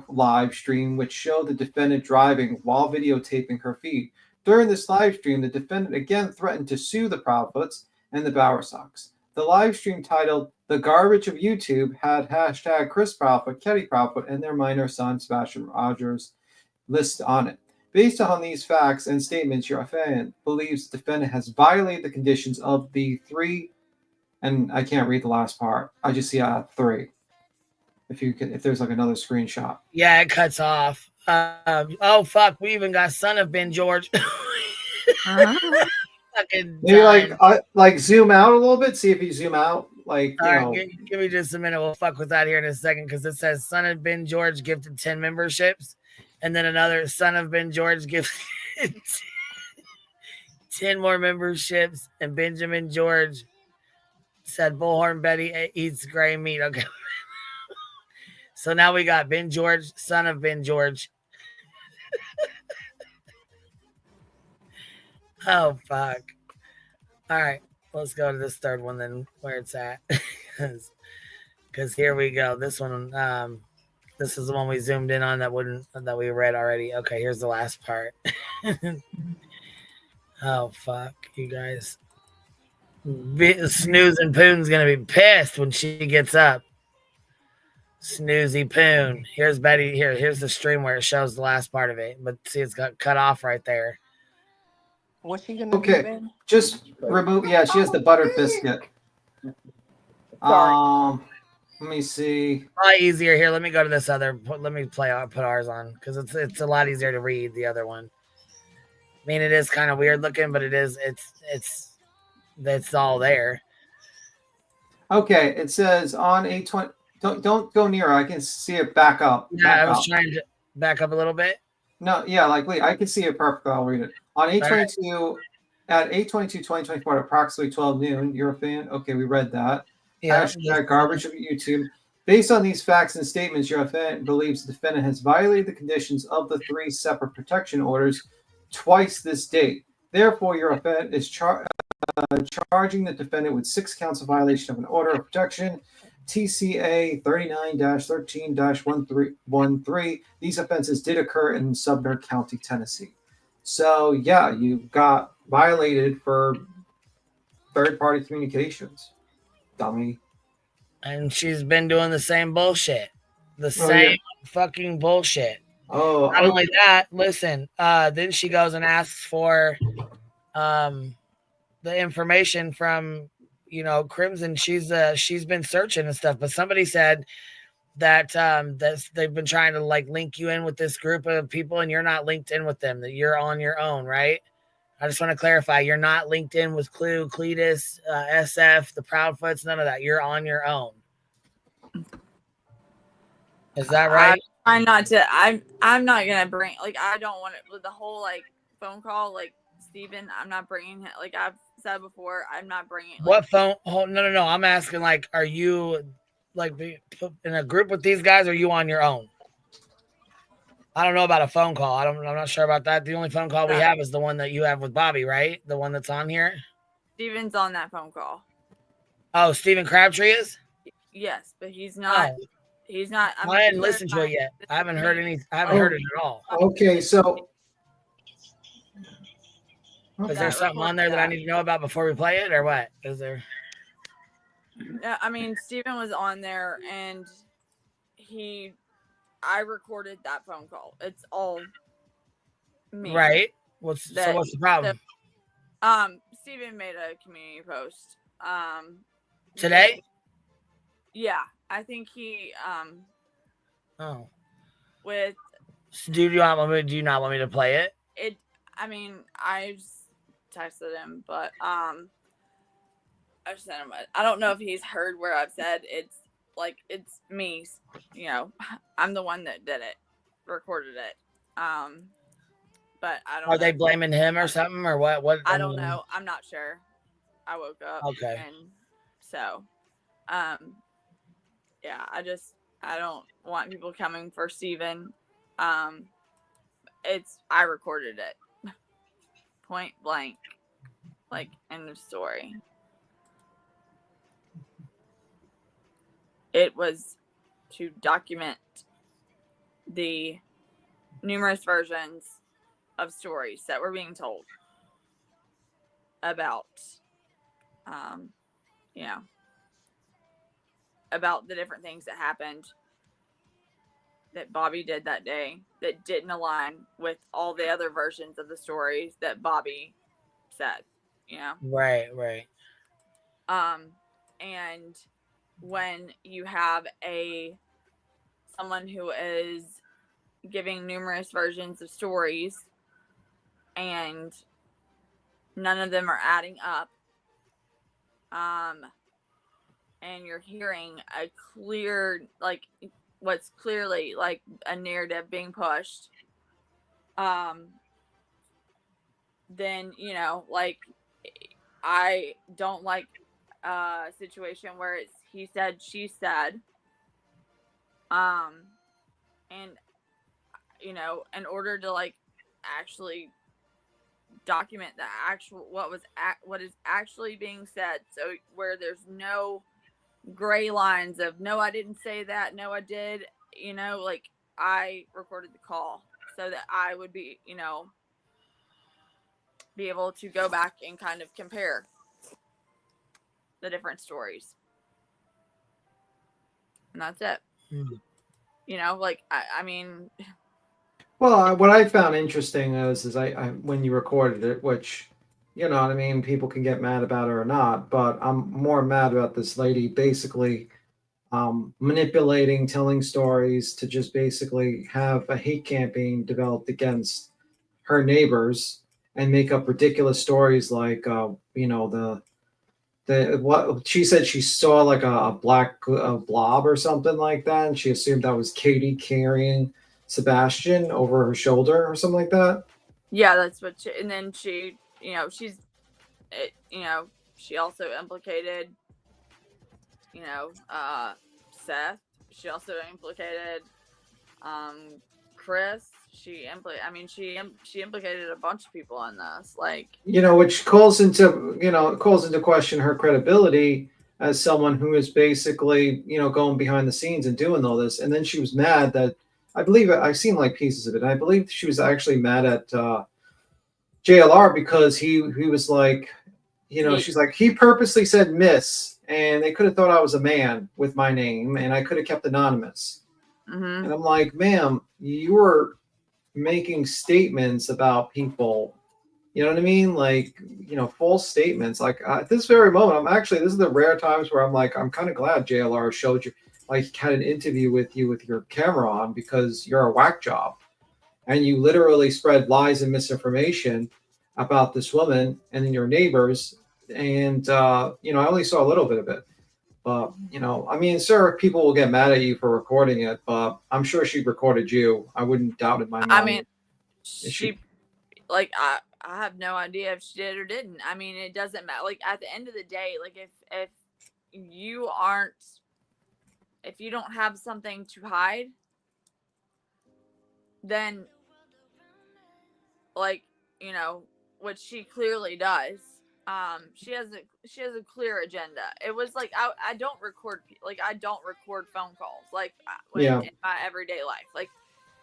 live stream, which showed the defendant driving while videotaping her feed. During this live stream, the defendant again threatened to sue the Proudfoots and the Bowersox. The live stream titled The Garbage of YouTube had hashtag Chris Proudfoot, Katie Proudfoot, and their minor son, Sebastian Rogers, listed on it. Based on these facts and statements, your affiant believes the defendant has violated the conditions of the 3, and I can't read the last part. I just see 3. If there's like another screenshot.
Yeah, it cuts off. Oh fuck, we even got son of Ben George. Fucking
maybe like zoom out a little bit. See if you zoom out. Like,
all right, give me just a minute. We'll fuck with that here in a second because it says son of Ben George gifted 10 memberships, and then another son of Ben George gifted 10 more memberships, and Benjamin George said Bullhorn Betty eats gray meat. Okay. So now we got Ben George, son of Ben George, Oh fuck. All right, let's go to this third one then, where it's at, because here we go. This one, this is the one we zoomed in on that we read already. Okay, here's the last part. Oh fuck, you guys. Snooze and Poon's gonna be pissed when she gets up. Snoozy Poon. Here's Betty. Here's the stream where it shows the last part of it. But see, it's got cut off right there.
What's she gonna do?
Okay,
Ben?
just remove. Yeah, she has the buttered biscuit. Let me see.
A lot easier here. Let me go to this other. Let me put ours on because it's a lot easier to read the other one. I mean, it is kind of weird looking, but it's all there.
Okay, it says on 8/20. Don't go near. I can see it back up.
Yeah, I was trying to back up a little bit.
No, yeah, like wait, I can see it perfectly. I'll read it. On 8/22, at 8/22/2024 at approximately 12 noon. You're a fan? Okay, we read that.
Yeah.
Hashtag garbage of YouTube. Based on these facts and statements, your offendant believes the defendant has violated the conditions of the 3 separate protection orders twice this date. Therefore, your offendant is charging the defendant with 6 counts of violation of an order of protection, TCA 39-13-13. These offenses did occur in Sumner County, Tennessee. So, yeah, you got violated for third-party communications. Dummy.
And she's been doing the same bullshit. The same fucking bullshit.
Oh,
not only that, listen, then she goes and asks for the information from, Crimson. She's been searching and stuff, but somebody said that they've been trying to link you in with this group of people and you're not linked in with them, that you're on your own, right? I just want to clarify, you're not linked in with Clue, Cletus, SF, the Proudfoots, none of that. You're on your own. Is that right?
I'm not gonna bring I don't want it with the whole phone call Steven. I'm not bringing him. Like I've said before, I'm not bringing.
What phone? Oh, no. I'm asking are you in a group with these guys? Or are you on your own? I don't know about a phone call. I'm not sure about that. The only phone call we have is the one that you have with Bobby, right? The one that's on here.
Steven's on that phone call.
Oh, Steven Crabtree is?
Yes, but he's not.
Oh.
He's not.
I hadn't listened to it yet. I haven't heard any. I haven't heard it at all.
Okay, so
is there something on there that I need to know about before we play it, or what? Is there?
Yeah, I mean, Steven was on there, and I recorded that phone call. It's all me.
Right. What's the problem?
Steven made a community post.
Today?
Yeah, I think he.
Oh.
With.
Do you not want me to play it?
I mean, I just texted him, but I sent him. I don't know if he's heard where I've said it's me. I'm the one that did it, recorded it. But I don't.
Are they blaming him or something or what? What?
I don't know. I'm not sure. I woke up.
Okay.
And so, yeah. I don't want people coming for Steven. I recorded it. Point blank. End of story. It was to document the numerous versions of stories that were being told about, about the different things that happened that Bobby did that day that didn't align with all the other versions of the stories that Bobby said,
Right.
And when you have someone who is giving numerous versions of stories and none of them are adding up, and you're hearing a clear, what's clearly a narrative being pushed, then I don't like a situation where it's he said, she said, and you know, in order to like actually document the actual what is actually being said, so where there's no gray lines of no, I didn't say that, no, I did, you know, like I recorded the call so that I would be, you know, be able to go back and kind of compare the different stories. And that's it. You know, like I mean,
Well, what I found interesting is I when you recorded it, which, you know what I mean, people can get mad about it or not, but I'm more mad about this lady basically manipulating, telling stories to just basically have a hate campaign developed against her neighbors and make up ridiculous stories like, you know, the what she said she saw like a black blob or something like that, and she assumed that was Katie carrying Sebastian over her shoulder or something like that.
yeah, that's what she, and then she, you know, you know, she also implicated, you know, Seth. She also implicated Chris. I mean, she implicated a bunch of people in this, like,
You know, which calls into, you know, calls into question her credibility as someone who is basically, you know, going behind the scenes and doing all this. And then she was mad that, I believe I've seen like pieces of it. I believe she was actually mad at JLR because he was like, you know, she's like, he purposely said miss, and they could have thought I was a man with my name, and I could have kept anonymous.
mm-hmm.
And I'm like, ma'am, you were making statements about people. You know what I mean? Like, you know, false statements. Like at this very moment, this is the rare times where I'm like, I'm kind of glad JLR showed you, like, had an interview with you with your camera on, because you're a whack job. And you literally spread lies and misinformation about this woman and your neighbors. And, you know, I only saw a little bit of it. But, you know, I mean, sir, people will get mad at you for recording it, but I'm sure she recorded you. I wouldn't doubt in my mind.
I mean, she like, I have no idea if she did or didn't. I mean, it doesn't matter. Like, at the end of the day, like, if you don't have something to hide, then, like, you know, which she clearly does, she has a clear agenda. It was like, I don't record phone calls, like, in my everyday life. Like,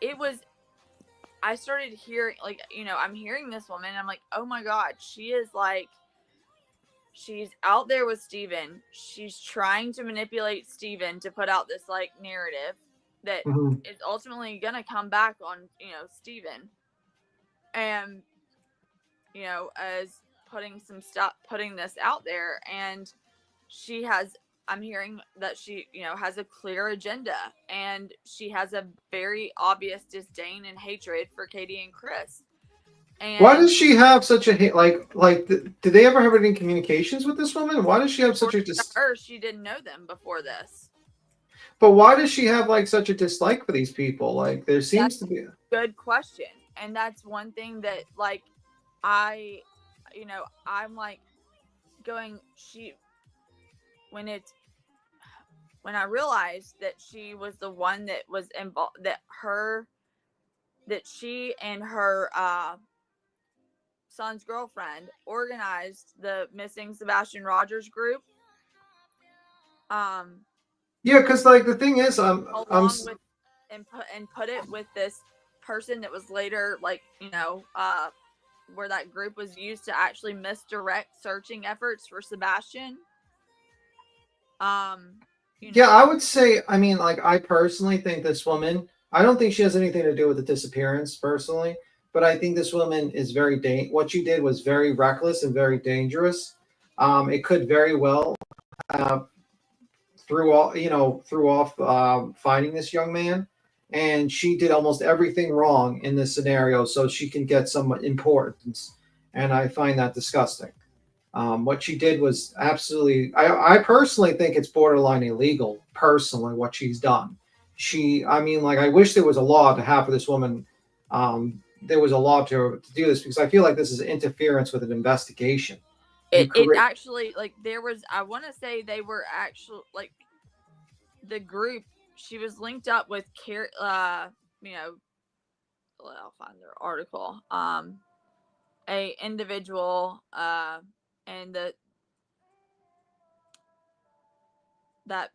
it was, I started hearing, like, you know, I'm hearing this woman, and I'm like, oh my God, she is like, she's out there with Steven. She's trying to manipulate Steven to put out this, like, narrative that is ultimately going to come back on, you know, Steven. And, you know, as putting this out there. And I'm hearing that she, you know, has a clear agenda, and she has a very obvious disdain and hatred for Katie and Chris. And
why does she have such a hate? Like, did they ever have any communications with this woman? Why does she have such a
she didn't know them before this.
But why does she have like such a dislike for these people? Like, there seems to be a
good question. And that's one thing that, like, I'm like going, when I realized that she was the one that was involved, that she and her son's girlfriend organized the missing Sebastian Rogers group.
Yeah, because like the thing is,
put it with this person that was later, like, you know, where that group was used to actually misdirect searching efforts for Sebastian.
Yeah, I would say, I mean, like, I personally think this woman, I don't think she has anything to do with the disappearance personally, but I think this woman is what she did was very reckless and very dangerous. It could very well threw off finding this young man, and she did almost everything wrong in this scenario so she can get some importance, and I find that disgusting. What she did was absolutely, I personally think it's borderline illegal, personally, what she's done. I mean, like, I wish there was a law to have for this woman. There was a law to do this, because I feel like this is interference with an investigation.
It actually, like, there was, I want to say they were actually, like, the group, she was linked up with, you know, I'll find their article. A individual and that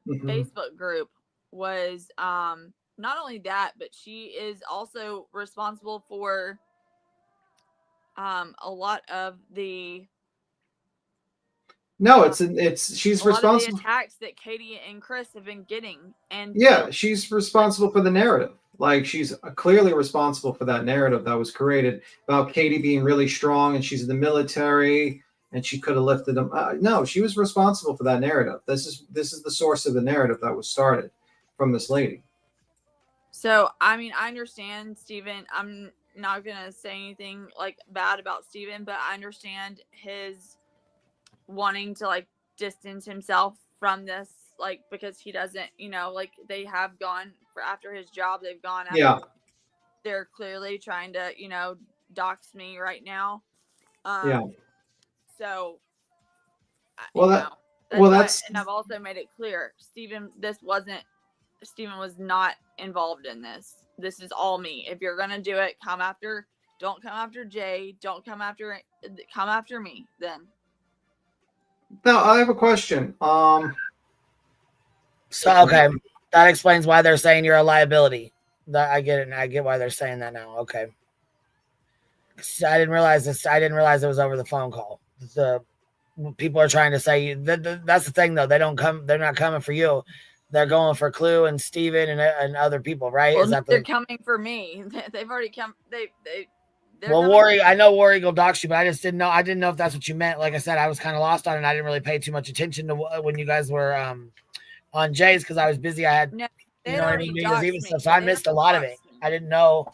Facebook group was not only that, but she is also responsible for a lot of the
No, she's
a lot of the
responsible.
attacks that Katie and Chris have been getting, and
Yeah, she's responsible for the narrative. Like, she's clearly responsible for that narrative that was created about Katie being really strong and she's in the military and she could have lifted them. No, she was responsible for that narrative. This is the source of the narrative that was started from this lady.
So, I mean, I understand Steven. I'm not gonna say anything like bad about Steven, but I understand his wanting to like distance himself from this, like, because he doesn't, like, they have gone for after his job, they've gone after.
Yeah.
They're clearly trying to, dox me right now.
Yeah.
So
that's
and I've also made it clear, Steven was not involved in this. This is all me. If you're gonna do it, don't come after Jay, come after me then.
Now I have a question.
So okay, that explains why they're saying you're a liability. I get it, and I get why they're saying that now. Okay, I didn't realize this. I didn't realize it was over the phone call. The people are trying to say that's the thing, though. They're not coming for you. They're going for Clue and Steven and other people, right?
Well, they're coming for me. They've already come.
I know War Eagle doxed you, but I didn't know if that's what you meant. Like I said, I was kind of lost on it. I didn't really pay too much attention to when you guys were on Jay's because I was busy. I had, you know what I mean, New Year's Eve stuff, so I missed a lot of it. I didn't know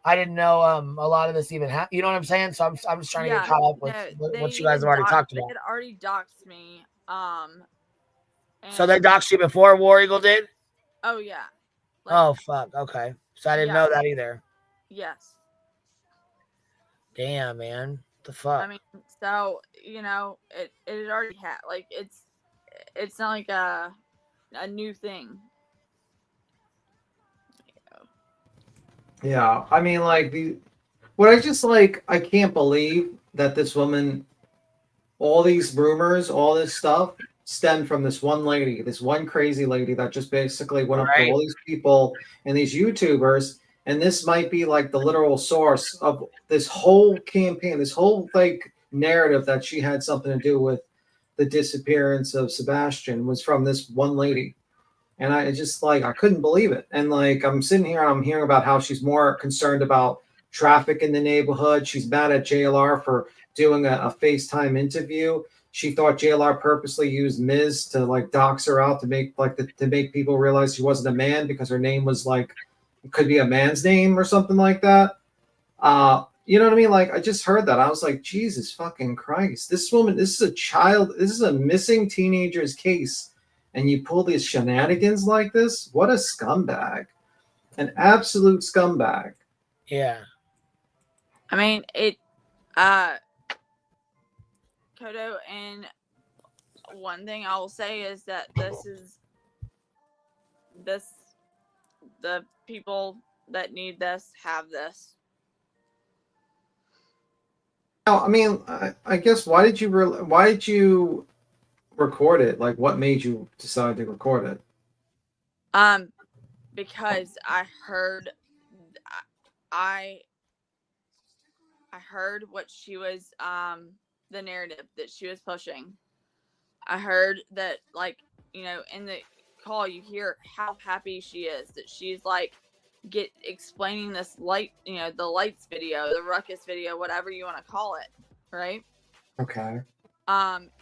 a lot of this even happened. You know what I'm saying? So I'm just trying to get caught up with what you guys have already talked about.
They had already doxed me.
So they doxed you before War Eagle did?
Oh yeah.
Oh fuck. Okay. So I didn't know that either.
Yes.
Damn, man. What the fuck?
I mean, so it had already had, like, it's not like a new thing.
Yeah, I mean, like, I can't believe that this woman, all these rumors, all this stuff stemmed from this one lady, this one crazy lady that just basically went up to all these people and these YouTubers, and this might be like the literal source of this whole campaign, this whole like narrative that she had something to do with the disappearance of Sebastian was from this one lady. And I just I couldn't believe it. And like, I'm sitting here and I'm hearing about how she's more concerned about traffic in the neighborhood. She's mad at JLR for doing a FaceTime interview. She thought JLR purposely used Ms. to like dox her out to make to make people realize she wasn't a man because her name was like, it could be a man's name or something like that. You know what I mean? Like, I just heard that. I was like, Jesus fucking Christ. This woman, this is a child. This is a missing teenager's case. And you pull these shenanigans like this? What a scumbag. An absolute scumbag.
Yeah.
I mean, Kodo, and one thing I will say is that the people that need this have this.
Now, I mean, I guess why did you record it? Like, what made you decide to record it?
Because I heard what she was the narrative that she was pushing. I heard that, like, in the call you hear how happy she is that she's like explaining this light, the lights video, the ruckus video, whatever you want to call it, right?
Okay.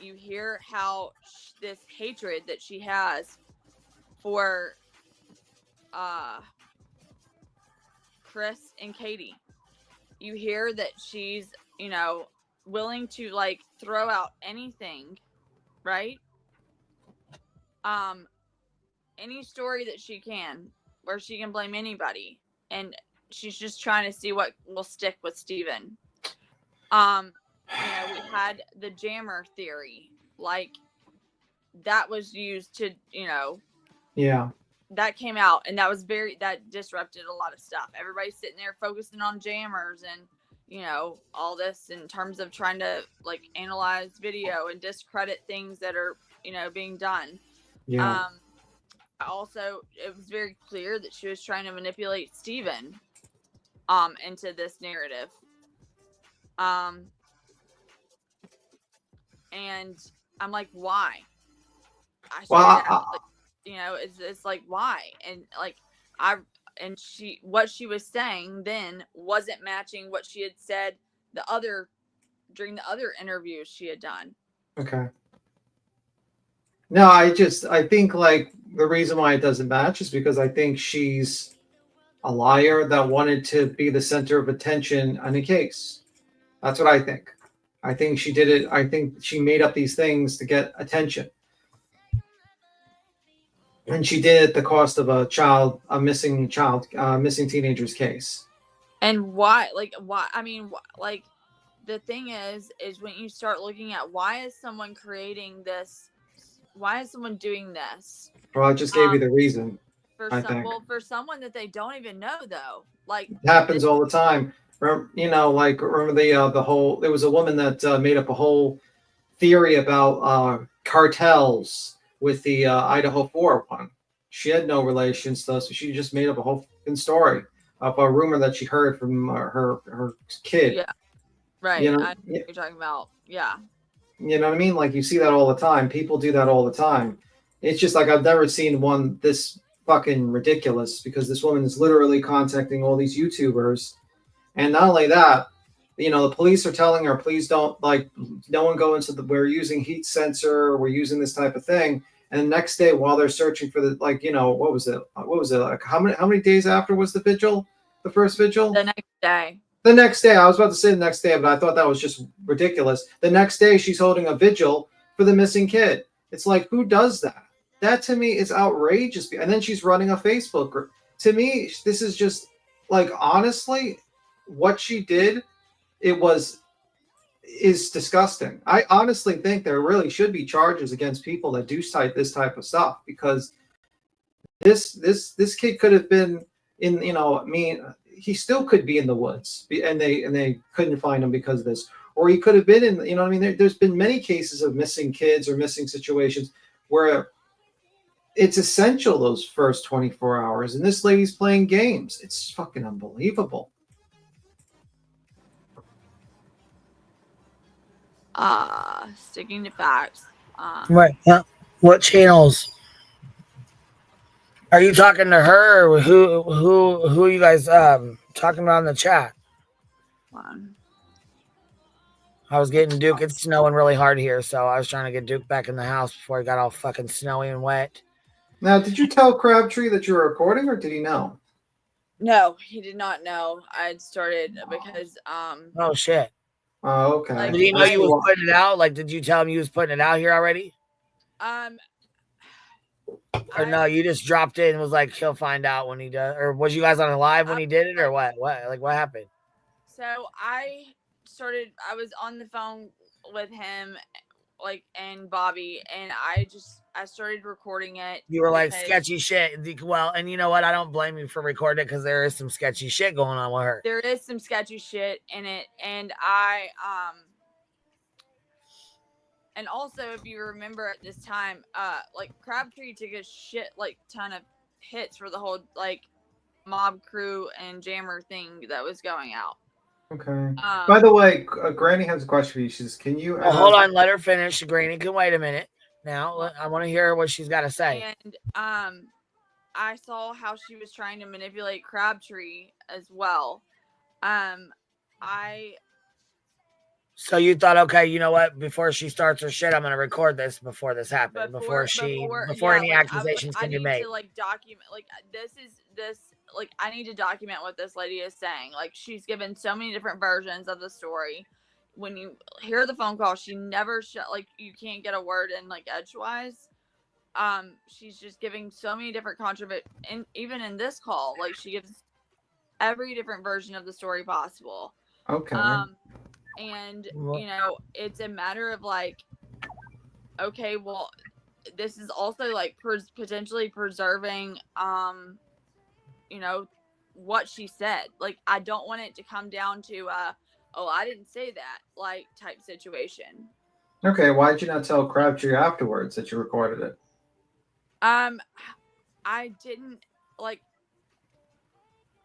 You hear how this hatred that she has for Chris and Katie. You hear that she's, willing to like throw out anything, right? Any story that she can, where she can blame anybody, and she's just trying to see what will stick with Steven. We had the jammer theory, like that was used to,
Yeah.
that came out, and that disrupted a lot of stuff. Everybody's sitting there focusing on jammers and, you know, all this in terms of trying to like analyze video and discredit things that are, you know, being done.
Yeah.
Also, it was very clear that she was trying to manipulate Steven into this narrative. And I'm like, why? You know, it's like, why? And like, what she was saying then wasn't matching what she had said during the other interviews she had done.
Okay. No, I think like the reason why it doesn't match is because I think she's a liar that wanted to be the center of attention on a case. That's what I think. I think she did it. I think she made up these things to get attention. And she did it at the cost of a missing teenager's case.
And why? I mean, like, the thing is when you start looking at why is someone creating this? Why is someone doing this?
Well, I just gave you the reason.
For someone that they don't even know, though, like,
it happens all the time. Remember the whole? There was a woman that made up a whole theory about cartels with the Idaho 4 one. She had no relations to us, so she just made up a whole story of a rumor that she heard from her kid.
Yeah, right.
You know,
I know what you're talking about. Yeah.
You know what I mean? Like, you see that all the time. People do that all the time. It's just like I've never seen one this fucking ridiculous, because this woman is literally contacting all these YouTubers. And not only that, you know, the police are telling her, please don't, like, no one go into we're using heat sensor, we're using this type of thing. And the next day, while they're searching for what was it? Like, how many days after was the vigil? The first vigil?
The next day.
The next day. I was about to say the next day, but I thought that was just ridiculous. The next day, she's holding a vigil for the missing kid. It's like, who does that? That to me is outrageous. And then she's running a Facebook group. To me, this is just, like, honestly, what she did, is disgusting. I honestly think there really should be charges against people that do cite this type of stuff, because this kid could have been in, you know, he still could be in the woods, and they couldn't find him because of this, or he could have been in, you know what I mean? There's been many cases of missing kids or missing situations where it's essential those first 24 hours, and this lady's playing games. It's fucking unbelievable.
Sticking to facts.
Right. What channels? Are you talking to her, or who are you guys talking about in the chat? I was getting Duke. It's snowing really hard here, so I was trying to get Duke back in the house before it got all fucking snowy and wet.
Now, did you tell Crabtree that you were recording, or did he know?
No, he did not know. I had started because
Oh shit.
Oh, okay.
Like,
did he know you was putting it out? Like, did you tell him you was putting it out here already? Or no, you just dropped in and was like, he'll find out when he does. Or was you guys on a live when he did it, or what? What happened?
So I was on the phone with him, like, and Bobby, and I started recording it.
You were like, sketchy shit. Well, and you know what? I don't blame you for recording it, because there is some sketchy shit going on with her.
There is some sketchy shit in it, and and also, if you remember at this time, like, Crabtree took a shit, like, ton of hits for the whole, like, mob crew and jammer thing that was going out.
Okay. By the way, Granny has a question for you. She says, can you...
Well, hold on. Let her finish. Granny can wait a minute. Now, I want to hear what she's got to say.
And I saw how she was trying to manipulate Crabtree as well.
So you thought, okay, you know what? Before she starts her shit, I'm going to record this before this happened. Before any accusations can be made.
I need to, like, document, like, like, I need to document what this lady is saying. Like, she's given so many different versions of the story. When you hear the phone call, she never like, you can't get a word in, like, edgewise. She's just giving so many different and even in this call, like, she gives every different version of the story possible.
Okay.
And, you know, it's a matter of, like, okay, well, this is also like potentially preserving, you know, what she said. Like, I don't want it to come down to, oh, I didn't say that, like, type situation.
Okay, why did you not tell Crabtree afterwards that you recorded it?
I didn't, like,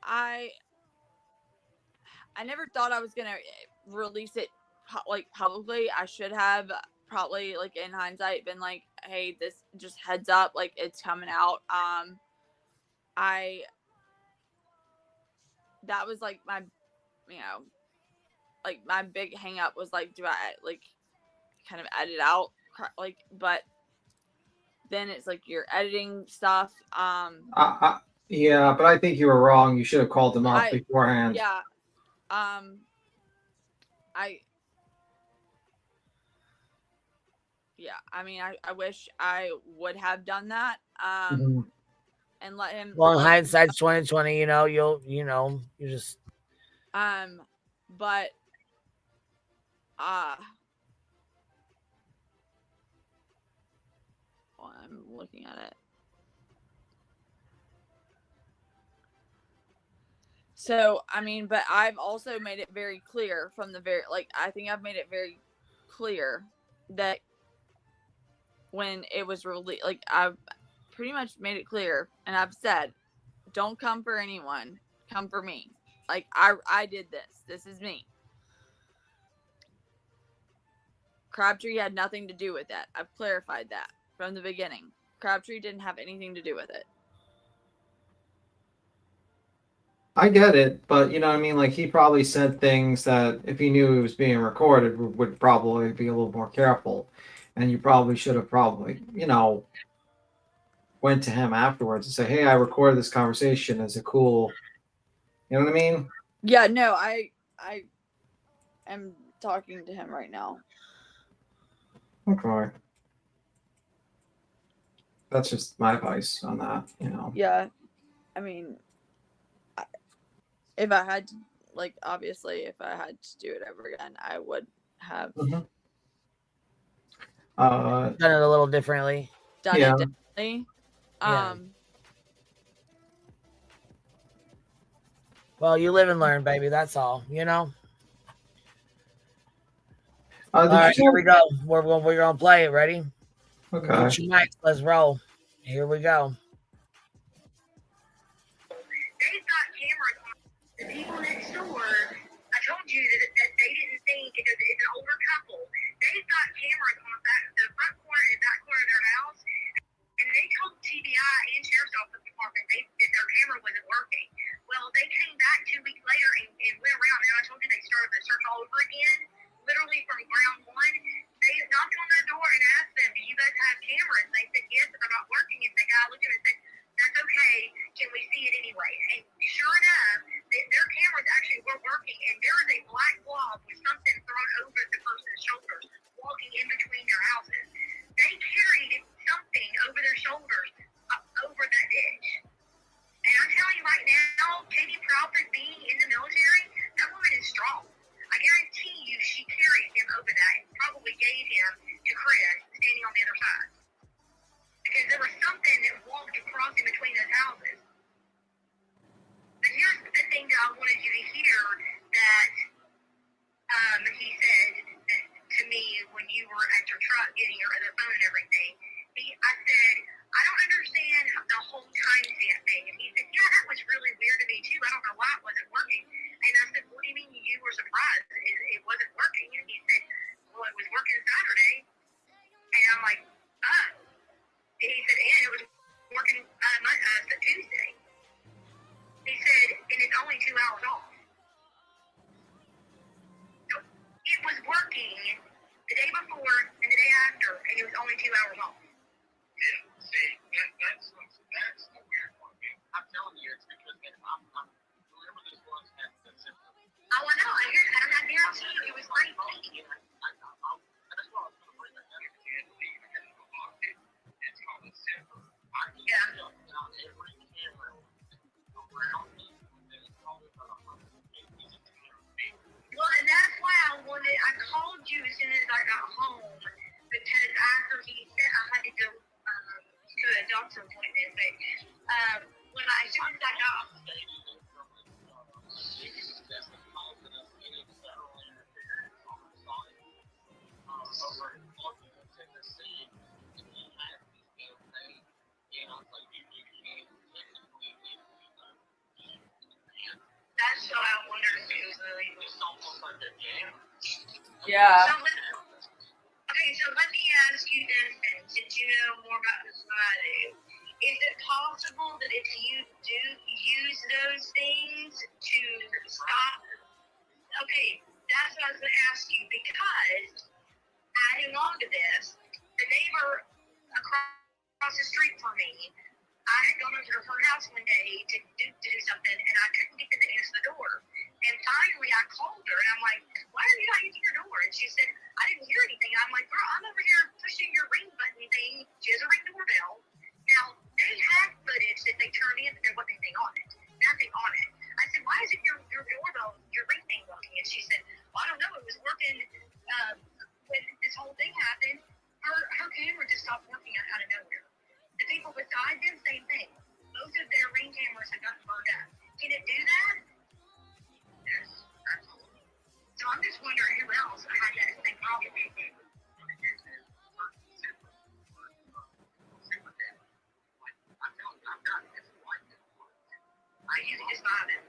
I never thought I was gonna release it like publicly. I should have probably, like, in hindsight, been like, hey, this just heads up, like, it's coming out. That was like my, you know, like my big hang up was like, do I like kind of edit out, like, but then it's like you're editing stuff.
Yeah, but I think you were wrong. You should have called them up beforehand.
Yeah. Yeah, I mean, I wish I would have done that. And let him.
Well, hindsight's 2020. You know, you just.
But. Well, I'm looking at it. So, I mean, but I've also made it very clear from the very, like, I think I've made it very clear that when it was released, like, I've pretty much made it clear, and I've said, don't come for anyone, come for me. Like, I did this. This is me. Crabtree had nothing to do with that. I've clarified that from the beginning. Crabtree didn't have anything to do with it.
I get it, but you know what I mean? Like, he probably said things that if he knew it was being recorded would probably be a little more careful. And you probably should have you know, went to him afterwards and say, hey, I recorded this conversation. Is it cool? You know what I mean?
Yeah, no, I am talking to him right now.
Okay. That's just my advice on that, you know.
Yeah. I mean, if I had to, like, obviously, if I had to do it ever again, I would have
done it a little differently.
Done it differently.
Well, you live and learn, baby. That's all, you know.
All
right, here we go. We're gonna play it. Ready?
Okay.
Get your mics. Let's roll. Here we go.
The people next door, I told you that they didn't think, because it's an older couple, they've got cameras on the front corner and back corner of their house, and they told TBI and Sheriff's Office Department that their camera wasn't working. Well, they came back 2 weeks later and went around, and I told you they started the search all over again, literally from ground one. They knocked on their door and asked them, do you guys have cameras? They said yes, but they're not working. And the guy looked at them and said, that's okay, can we see it anyway? And sure enough, their cameras actually were working, and there is a black blob with something thrown over the person's shoulders, walking in between their houses. They carried something over their shoulders, over that ditch. And I'm telling you right now, Katie Crawford being in the military, that woman is strong. I guarantee you she carried him over that and probably gave him to Chris standing on the other side. Because there was something that walked across in between those houses. But here's the thing that I wanted you to hear that he said to me when you were at your truck getting your other phone and everything. I said, I don't understand the whole timestamp thing. And he said, yeah, that was really weird to me too. I don't know why it wasn't working. And I said, what do you mean you were surprised it wasn't working? And he said, well, it was working Saturday. And I'm like, oh. And he said, and it was working Tuesday. He said, and it's only 2 hours off. So it was working the day before and the day after, and it was only 2 hours off. Yeah, see, that's the weird one. I'm telling you, it's because whoever this was had the symptom. Oh, I know. I guarantee you, it was great. That's why I was going to bring that up again. It's called a symptom. Yeah. Every camera around me. Well, and that's why I called you as soon as I got home, because after he said I had to go doctor appointment, but when I started that off. That's what I wondered if it was illegal.
Yeah.
So let me ask you this, then, since you know more about this than I do. Is it possible that if you do use those things to stop? Okay, that's what I was going to ask you, because adding on to this, the neighbor across the street from me, I had gone over to her house one day to do something, and I couldn't get them to answer the door. And finally, I called her, and I'm like, why are you not answering your door? And she said, I didn't hear anything. I'm like, girl, I'm over here pushing your ring button thing. She has a ring doorbell. Now, they had footage that they turned in, but there wasn't anything on it. Nothing on it. I said, why isn't your doorbell, your ring thing working? And she said, well, I don't know. It was working when this whole thing happened. Her camera just stopped working out of nowhere. The people beside them, same thing. Both of their ring cameras had gotten burned up. Can it do that? Yes, absolutely. So I'm just wondering who else had that same problem. I usually just buy them.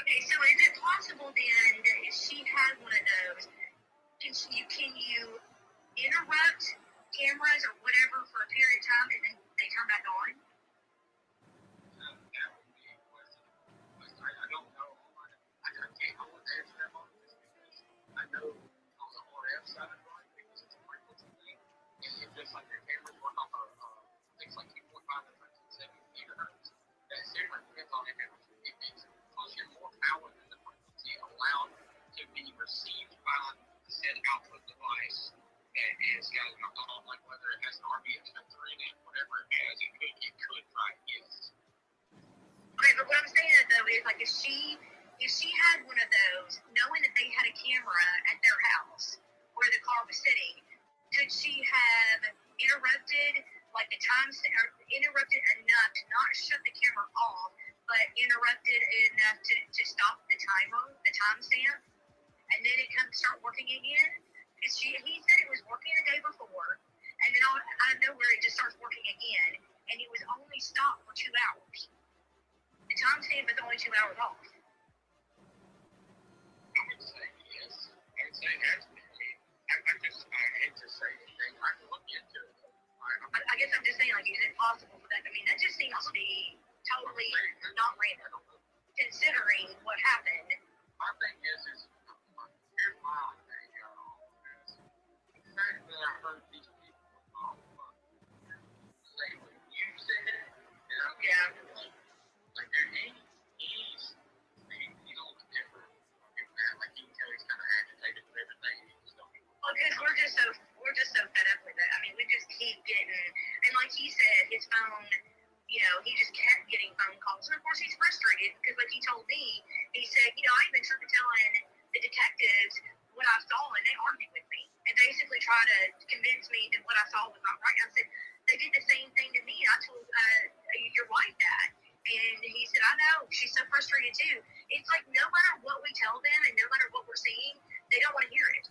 Okay, so is it possible then that if she had one of those, can you interrupt cameras or whatever for a period of time and then they turn back on? I don't know. I can't hold that for that long. I know on the RF side of it, because it's a frequency thing, and it's just like your cameras work off of things like 2.5 and 70 gigahertz. That signal depends on it. It makes function more power than the frequency allowed to be received by the said output device. That is got like whether it has an RBS filter in it, whatever it has, it could try yes. Okay, but what I'm saying though is like if she had one of those, knowing that they had a camera at their house where the car was sitting, could she have interrupted like the time or interrupted enough to not shut the camera off, but interrupted enough to stop the timer, the timestamp, and then it comes start working again? Because he said it was working the day before, and then out of nowhere it just starts working again, and it was only stopped for 2 hours. The timestamp is only 2 hours off. I would say yes. I would say that's me. I hate to say anything. I can look into it. I guess I'm just saying, like, is it possible for that? I mean, that just seems to be totally not random, considering what happened. My thing is here's my thing, y'all. The fact that I heard these people say what you said, you know? Yeah. Like, he's a little bit different. Like, you can tell he's kind of agitated with everything. Because we're just so fed up with it. I mean, we just keep getting, and like he said, his phone, you know, he just kept getting phone calls. And of course, he's frustrated because, like he told me, he said, you know, I've been telling the detectives what I saw, and they argued with me and basically try to convince me that what I saw was not right. I said, they did the same thing to me. I told your wife that. And he said, I know. She's so frustrated, too. It's like no matter what we tell them and no matter what we're seeing, they don't want to hear it.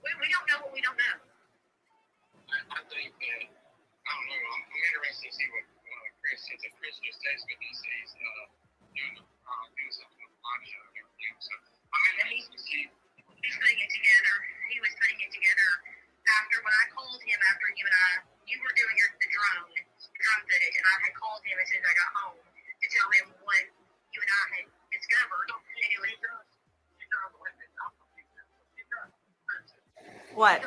We don't know what we don't know. I think that, I don't know, I'm interested to see what Chris just texted me. He says he's doing something with audio and everything. So, I mean, he's putting it together. He was putting it together after when I called him after you were doing the drone footage, and I had called him as soon as I got home to tell him what you and I had discovered. And it was
What?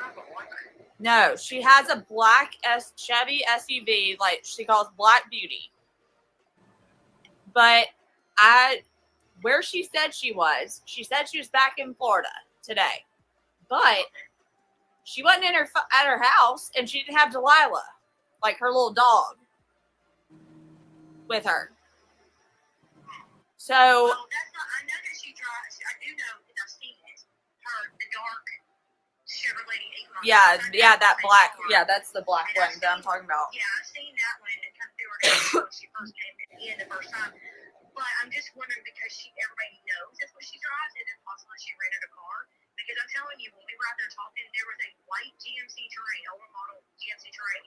No, she has a black Chevy SUV, like she calls Black Beauty. But where she said she was back in Florida today. But she wasn't at her house, and she didn't have Delilah, like her little dog, with her. So.
Well, I know that she drives. I do know that I've seen it. the dark Chevrolet Avon.
Yeah, that black. Yeah, that's the black one that I'm talking about.
Yeah, I've seen that one come through her house when she first came in the first time. But I'm just wondering because everybody knows that's what she drives. Is it possible that she rented a car? Because I'm telling you, when we were out there talking, there was a white GMC Terrain, older model GMC Terrain,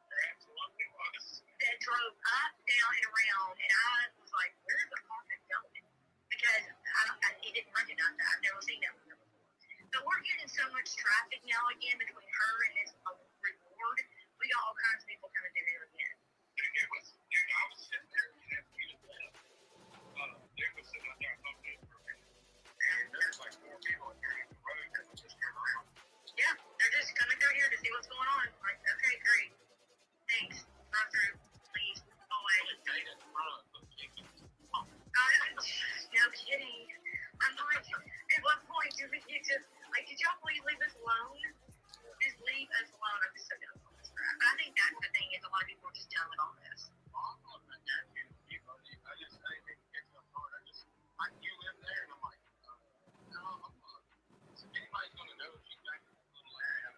that drove up, down, and around, and I was like, where's the fucking going? Because it didn't recognize that. I've never seen that one before. So we're getting so much traffic now again between her and this reward. We got all kinds of people coming through here again. I was sitting there, they were sitting out there and talking to me. And there's like 4 people in there in the road that just come around. Yeah, they're just coming through here to see what's going on. Like, okay, great. Thanks. Run through, please. Go away. No kidding. I'm like, at what point do we need to, like, did y'all please leave us alone? Just leave us alone. I'm just so done with all this crap. I think that's the thing is a lot of people are just done with all this. You live there, and I'm like, no, I'm not. So anybody's going to know if you got a little area.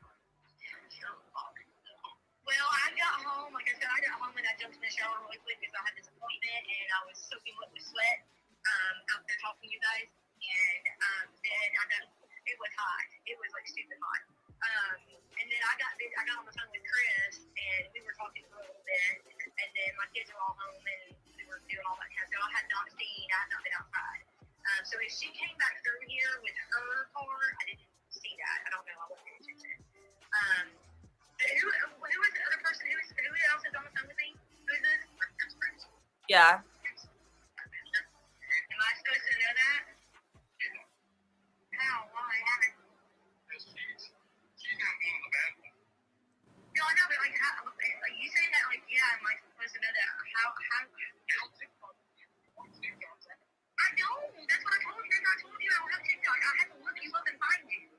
Well, I got home, like I said, and I jumped in the shower really quick because I had this appointment, and I was soaking wet with sweat out there talking to you guys. And then it was hot. It was like stupid hot. And then I got on the phone with Chris, and we were talking for a little bit. And then my kids were all home, and we were doing all that kind of stuff. I had not been outside. So if she came back through here with her car, I didn't see that. I don't know. I wasn't paying attention. Who was the other person? Who else is on the phone with me? Who is this?
Yeah.
Am I supposed to know that? How? Why? She's not being the bad one. No, I know, but like, you say that, like, yeah, am I supposed to know that? How? I don't. That's what I told you. I told you I don't have TikTok. I had to look you up and find you.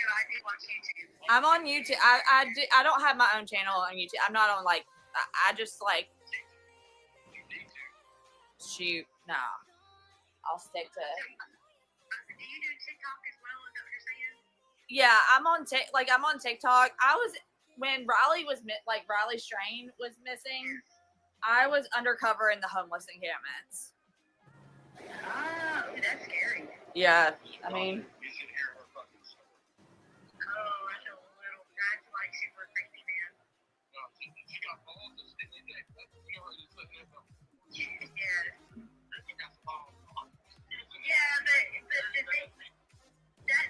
I do watch YouTube.
I'm on YouTube. I don't have my own channel on YouTube. I'm not on like. I just like. Shoot, nah. I'll stick to.
Do you do TikTok as well? Is that what you're saying?
Yeah, I'm on TikTok. I was when Riley Strain was missing. I was undercover in the homeless encampments.
Oh, that's scary.
Yeah, I mean.
That's like super crazy, man. Yeah, but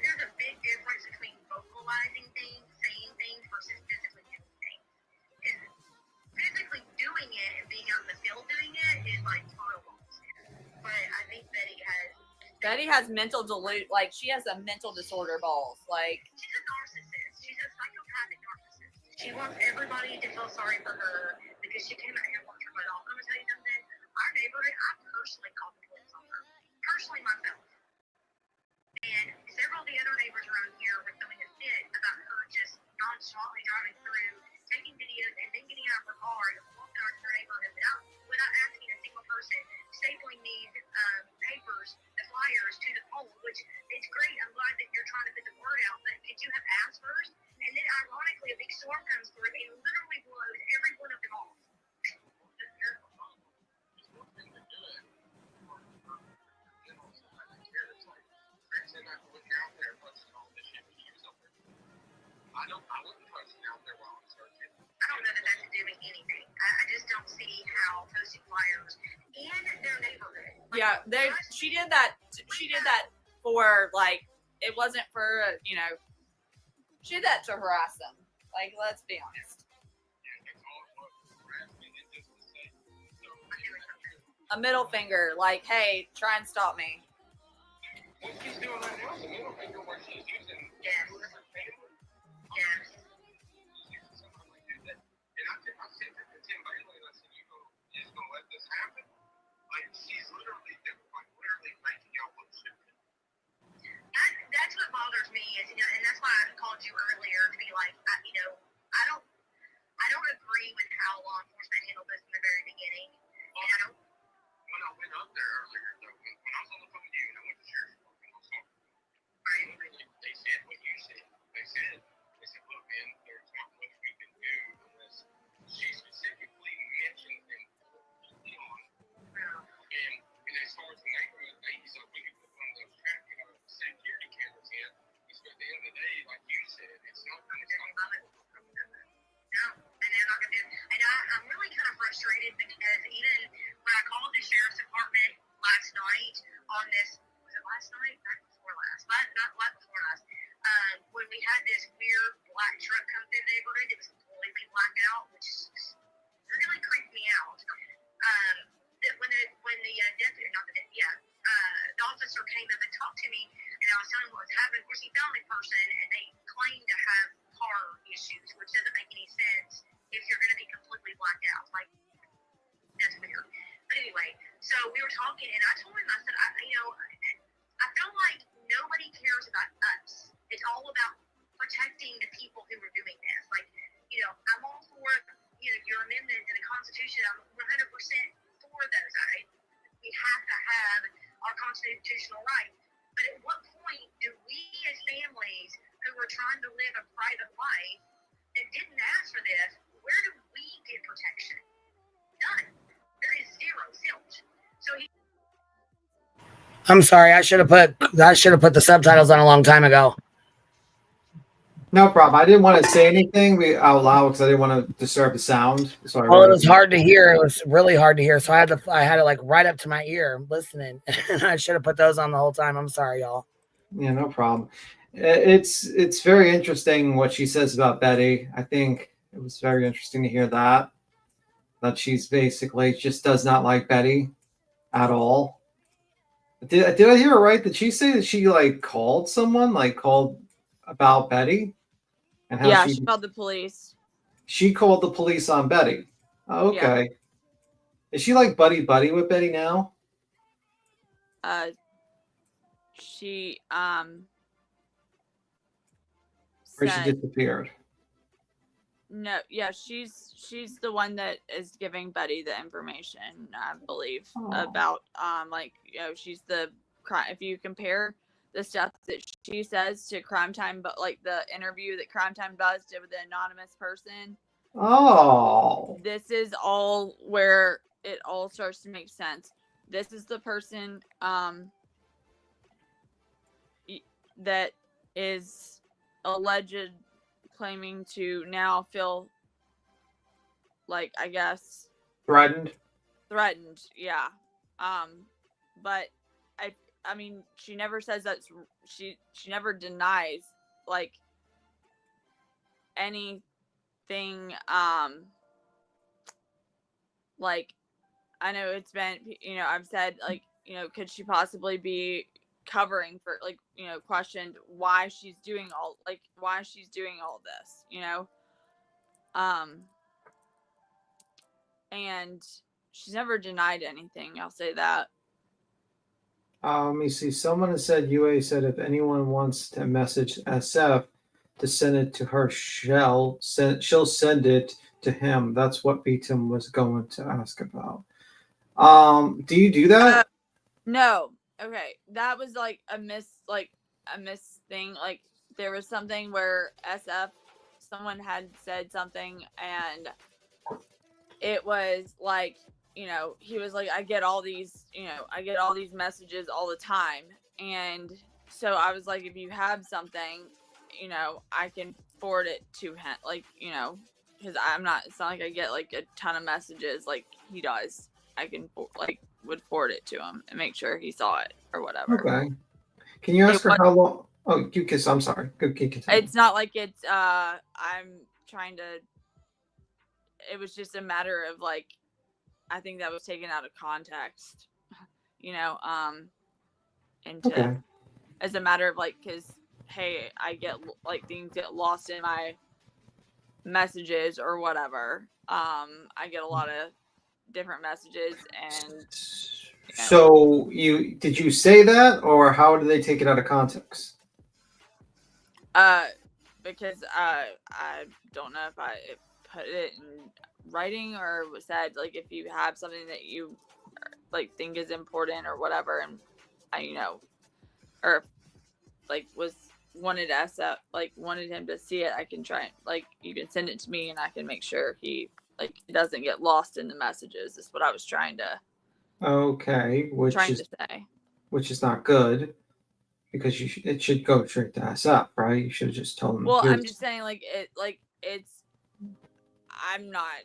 there's a big difference between vocalizing things, saying things, versus physically doing things. Because physically doing it and being out in the field doing it is like total bullshit. But I think
Betty has mental she has a mental disorder balls. Like
she's a narcissist. She's a psychopathic narcissist. She wants everybody to feel sorry for her because she came out here and worked her butt off. I'm gonna tell you something. Our neighborhood, I personally called the police on her. Personally myself. And several of the other neighbors around here were throwing a fit about her just nonchalantly driving through, taking videos, and then getting out of her car and walking out to her neighborhood without asking a single person, stapling these papers, the flyers to the pole, which it's great. I'm glad that you're trying to put the word out, but could you have asked first? And then ironically, a big storm comes through and literally blows every one of them off. I wouldn't post it out there while I'm searching. I don't know that that's doing anything. I just don't see how posting flyers in their neighborhood.
Yeah, she did that. She did that for like it wasn't for she did that to harass them. Like, let's be honest. A middle finger, like, hey, try and stop me.
What she's doing right now is a middle finger where she's using Yes. And I said to Tim Bailey, I said, you just gonna let this happen? Like, she's literally making out what shit. That's what bothers me is, and that's why I called you earlier to be like, I don't agree with how law enforcement handled this in the very beginning. And son was having, of course, he found a person and they claim to have car issues, which doesn't make any sense if you're going to be completely blacked out. Like, that's weird. But anyway, so we were talking, and I told him, I said, I feel like nobody cares about us. It's all about protecting the people who are doing this. Like, I'm all for, your amendments in the Constitution. I'm 100% for those. We have to have our constitutional rights. But at what point do we as families who are trying to live a private life that didn't ask for this, where do we get protection? None. There is zero, zilch. So
I'm sorry. I should have put the subtitles on a long time ago.
No problem. I didn't want to say anything out loud because I didn't want to disturb the sound. So
Well, it was hard to hear. It was really hard to hear. So I had it like right up to my ear listening. And I should have put those on the whole time. I'm sorry, y'all.
Yeah, no problem. It's very interesting what she says about Betty. I think it was very interesting to hear that she's basically just does not like Betty at all. Did I hear it right? Did she say that she called someone, called about Betty? And how
she called the police.
She called the police on Betty. Oh, okay. Yeah. Is she buddy with Betty now?
She
or she disappeared.
No, yeah, she's the one that is giving Betty the information, I believe, about she's the crime. If you compare the stuff that she says to Crime Time, but the interview that Crime Time does with the anonymous person.
Oh.
This is all where it all starts to make sense. This is the person that is alleged claiming to now feel I guess
threatened,
yeah. But I mean, she never says that she never denies anything. I know it's been, I've said could she possibly be covering for questioned why she's doing all this, and she's never denied anything. I'll say that.
Let me see. Someone has said, UA said, if anyone wants to message SF to send it to her, she'll send it to him. That's what Beatum was going to ask about. Do you do that?
No. Okay. That was a miss thing. There was something where SF, someone had said something, and it was he was I get all these messages all the time. And so I was if you have something, I can forward it to him, because it's not I get a ton of messages like he does. I can would forward it to him and make sure he saw it or whatever.
Okay. Can you ask her how long? Oh, you kiss. I'm sorry. Good.
It's not it's I'm trying to. It was just a matter of I think that was taken out of context, and as a matter of because hey, I get things get lost in my messages or whatever. I get a lot of different messages, and
so did you say that, or how did they take it out of context?
Because I don't know if I put it in writing or was said if you have something that you think is important or whatever, and or was wanted us up wanted him to see it, I can try you can send it to me and I can make sure he it doesn't get lost in the messages. Is what I was trying to say,
which is not good, because it should go straight to SF, right? You should have just told him.
Well, I'm just saying I'm not.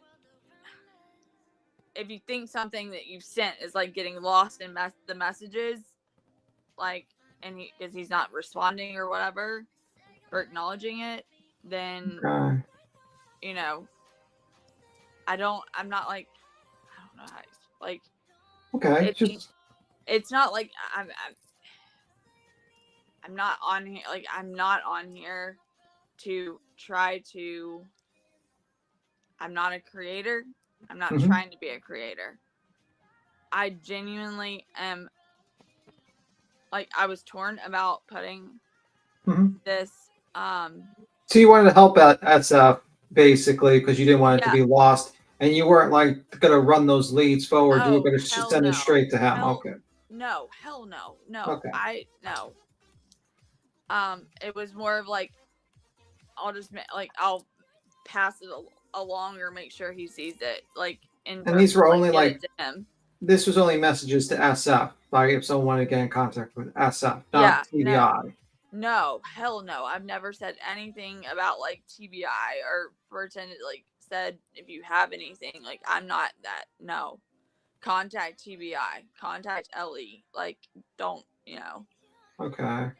If you think something that you've sent is getting lost in the messages, and he's not responding or whatever, or acknowledging it, then I'm not I don't know how
okay.
it's not I'm I'm not on here. Like, I'm not on here to try to. I'm not a creator. I'm not trying to be a creator. I genuinely am. Like, I was torn about putting this.
So you wanted to help out SF basically because you didn't want it to be lost, and you weren't like gonna run those leads forward. You were gonna send it straight to him. Okay.
No, hell no, no.
Okay.
No. It was more of like, I'll pass it along or make sure he sees it. Like, in
And these were
person,
only
get
like
it to him.
this was only messages to SF. Like if someone wanted to get in contact with SF, not TBI.
No, hell no. I've never said anything about like TBI or pretended like said if you have anything. Like, I'm not that. No. Contact TBI. Contact LE. Like, don't,
Okay.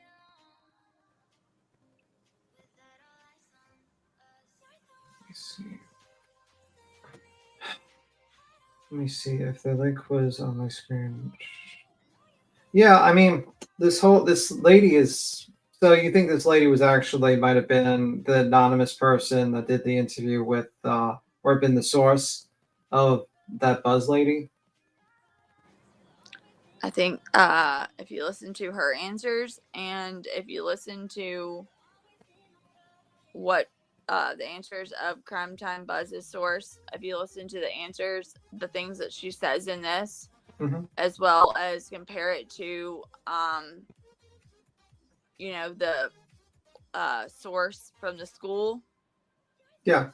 Let me see if the link was on my screen. Yeah, I mean, this lady is. So you think this lady was actually might have been the anonymous person that did the interview with, or been the source of that Buzz lady?
I think if you listen to her answers and if you listen to what the answers of Crime Time Buzz's source, if you listen to the answers, the things that she says in this, as well as compare it to, the source from the school.
Yeah.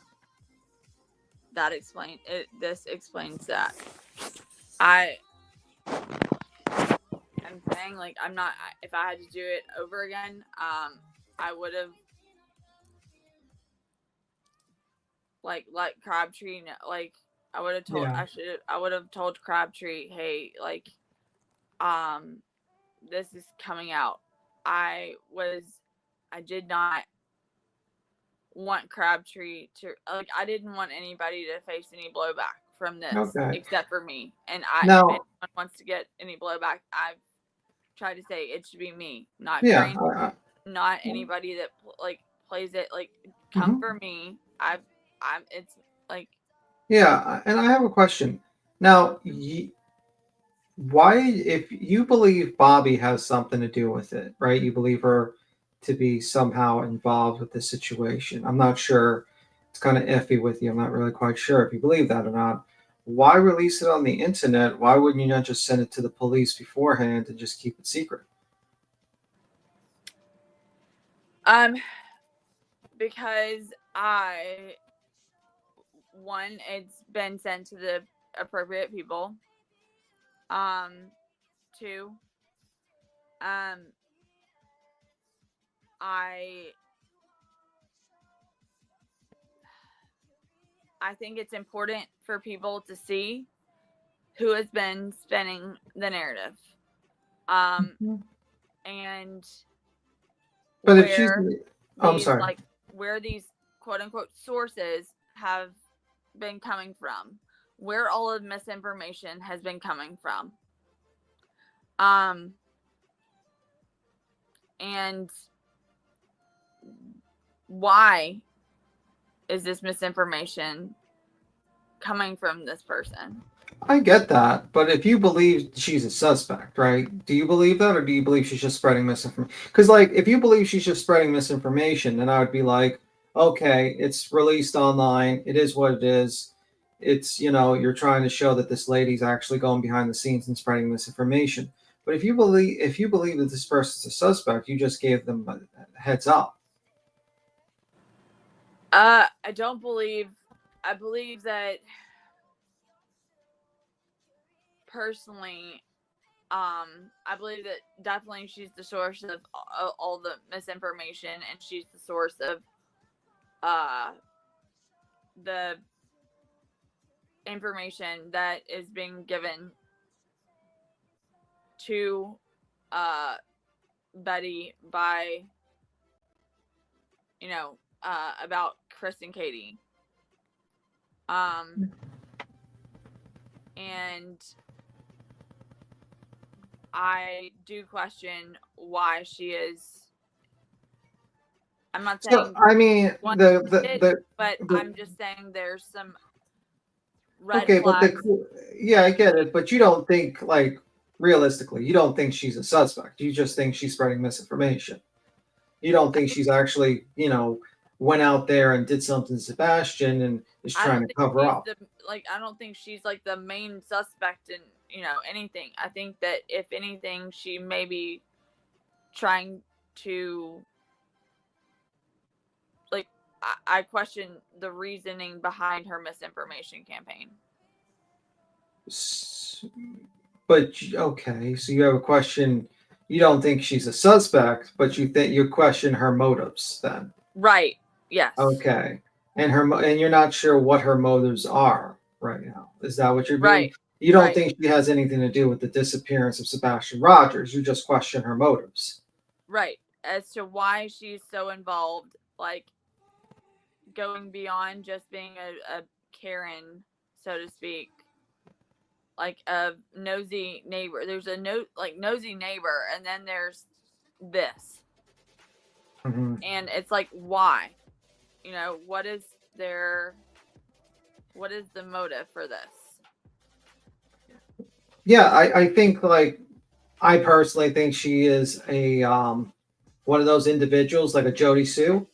That explains it. This explains that. I'm saying, like, I'm not. If I had to do it over again, I would have let Crabtree know. Like, I would have told. I would have told Crabtree, hey, like, this is coming out. I did not want Crabtree to, like, I didn't want anybody to face any blowback from this except for me. And if anyone wants to get any blowback, I've tried to say it should be me, not not anybody that plays it. Like, come for me. It's like.
Yeah, and I have a question now. Why, if you believe Bobby has something to do with it, right? You believe her to be somehow involved with the situation. I'm not sure. It's kind of iffy with you. I'm not really quite sure if you believe that or not. Why release it on the internet? Why wouldn't you not just send it to the police beforehand and just keep it secret?
Because it's been sent to the appropriate people. Two, I think it's important for people to see who has been spinning the narrative. And
but
where
if she's, I'm sorry,
like, where these quote unquote sources have been coming from, where all of misinformation has been coming from. And why is this misinformation coming from this person?
I get that, but if you believe she's a suspect, right? Do you believe that, or do you believe she's just spreading misinformation? Because, like, if you believe she's just spreading misinformation, then I would be like, okay, it's released online. It is what it is. It's, you're trying to show that this lady's actually going behind the scenes and spreading misinformation. But if you believe that this person's a suspect, you just gave them a heads up.
I don't believe. I believe that personally. I believe that definitely she's the source of all the misinformation, and she's the source of the information that is being given to Betty by, about Chris and Katie. And I do question why she is I'm not
So,
saying
I mean,
one
the,
did, but
the
I'm just saying there's some red
okay, but
flags.
yeah, I get it, but you don't think, like, realistically, you don't think she's a suspect. You just think she's spreading misinformation. You don't think she's actually, went out there and did something to Sebastian and is
I
trying
don't
to
think
cover
she's
up.
I don't think she's like the main suspect in anything. I think that if anything, she may be trying to like. I question the reasoning behind her misinformation campaign.
But okay, so you have a question. You don't think she's a suspect, but you question her motives then.
Right. Yes.
Okay, and you're not sure what her motives are right now. Is that what you're being?
Right.
You don't
Right.
think she has anything to do with the disappearance of Sebastian Rogers. You just question her motives.
Right. As to why she's so involved, like going beyond just being a Karen, so to speak. Like a nosy neighbor. There's a nosy neighbor, and then there's this.
Mm-hmm.
And it's like, why? What is the motive for this?
Yeah, I think, like, I personally think she is a one of those individuals like a Jody Sue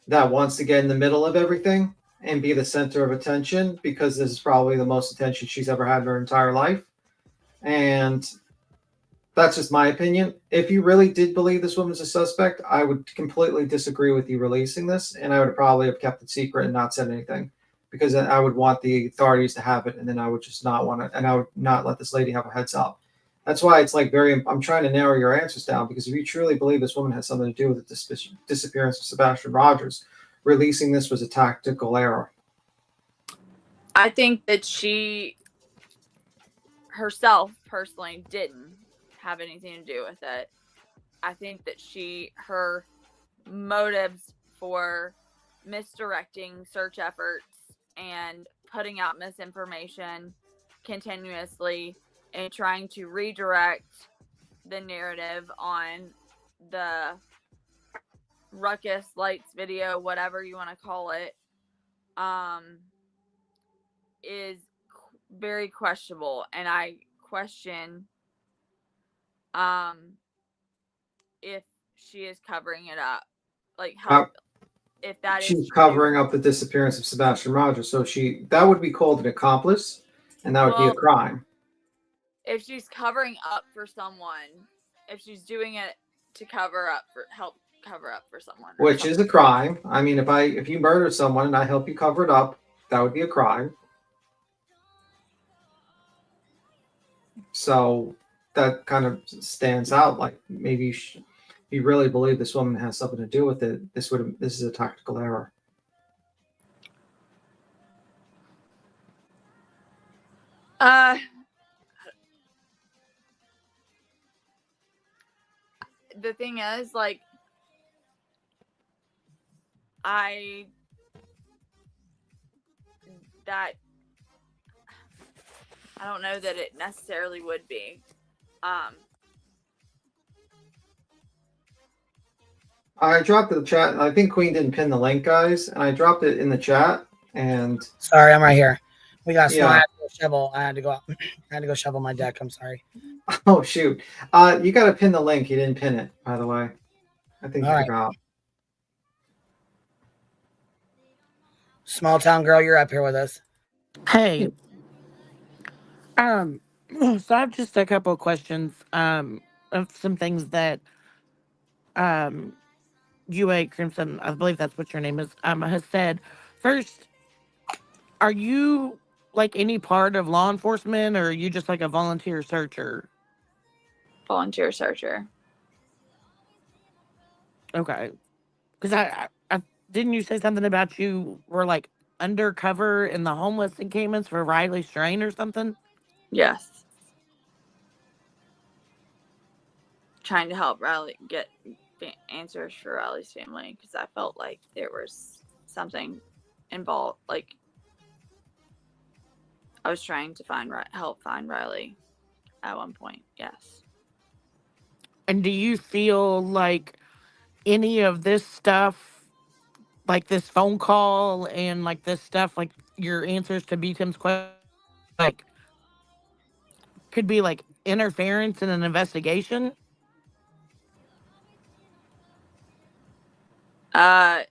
that wants to get in the middle of everything and be the center of attention because this is probably the most attention she's ever had in her entire life. And that's just my opinion. If you really did believe this woman's a suspect, I would completely disagree with you releasing this, and I would probably have kept it secret and not said anything because I would want the authorities to have it, and then I would just not want it, and I would not let this lady have a heads up. That's why it's like I'm trying to narrow your answers down because if you truly believe this woman has something to do with the disappearance of Sebastian Rogers, releasing this was a tactical error.
I think that she herself personally didn't have anything to do with it. I think that her motives for misdirecting search efforts and putting out misinformation continuously and trying to redirect the narrative on the ruckus lights video, whatever you want to call it, is very questionable, and I question if she is covering it up, like if that
she's
is
covering up the disappearance of Sebastian Rogers, so that would be called an accomplice, and that would be a crime.
If she's covering up for someone, if she's doing it to help cover up for someone,
which is a crime. I mean, if you murder someone and I help you cover it up, that would be a crime. So that kind of stands out. Like maybe if you really believe this woman has something to do with it, this is a tactical error.
The thing is, like, I don't know that it necessarily would be.
I dropped it in the chat. I think Queen didn't pin the link, guys, and I dropped it in the chat. And
sorry, I'm right here. We got
yeah.
I had to go shovel. I had to go shovel my deck. I'm sorry.
Oh shoot! You got to pin the link. You didn't pin it, by the way. I think you forgot.
Small town girl, you're up here with us.
Hey. So I have just a couple of questions. Of some things that UA Crimson, I believe that's what your name is, has said. First, are you like any part of law enforcement, or are you just like a volunteer searcher?
Volunteer searcher.
Okay. Because I didn't you say something about you were like undercover in the homeless encampments for Riley Strain or something?
Yes. Trying to help Riley get answers for Riley's family because I felt like there was something involved. Like I was trying to help find Riley at one point. Yes.
And do you feel like any of this stuff like this phone call and like this stuff, like your answers to B Tim's question, like could be like interference in an investigation?
No.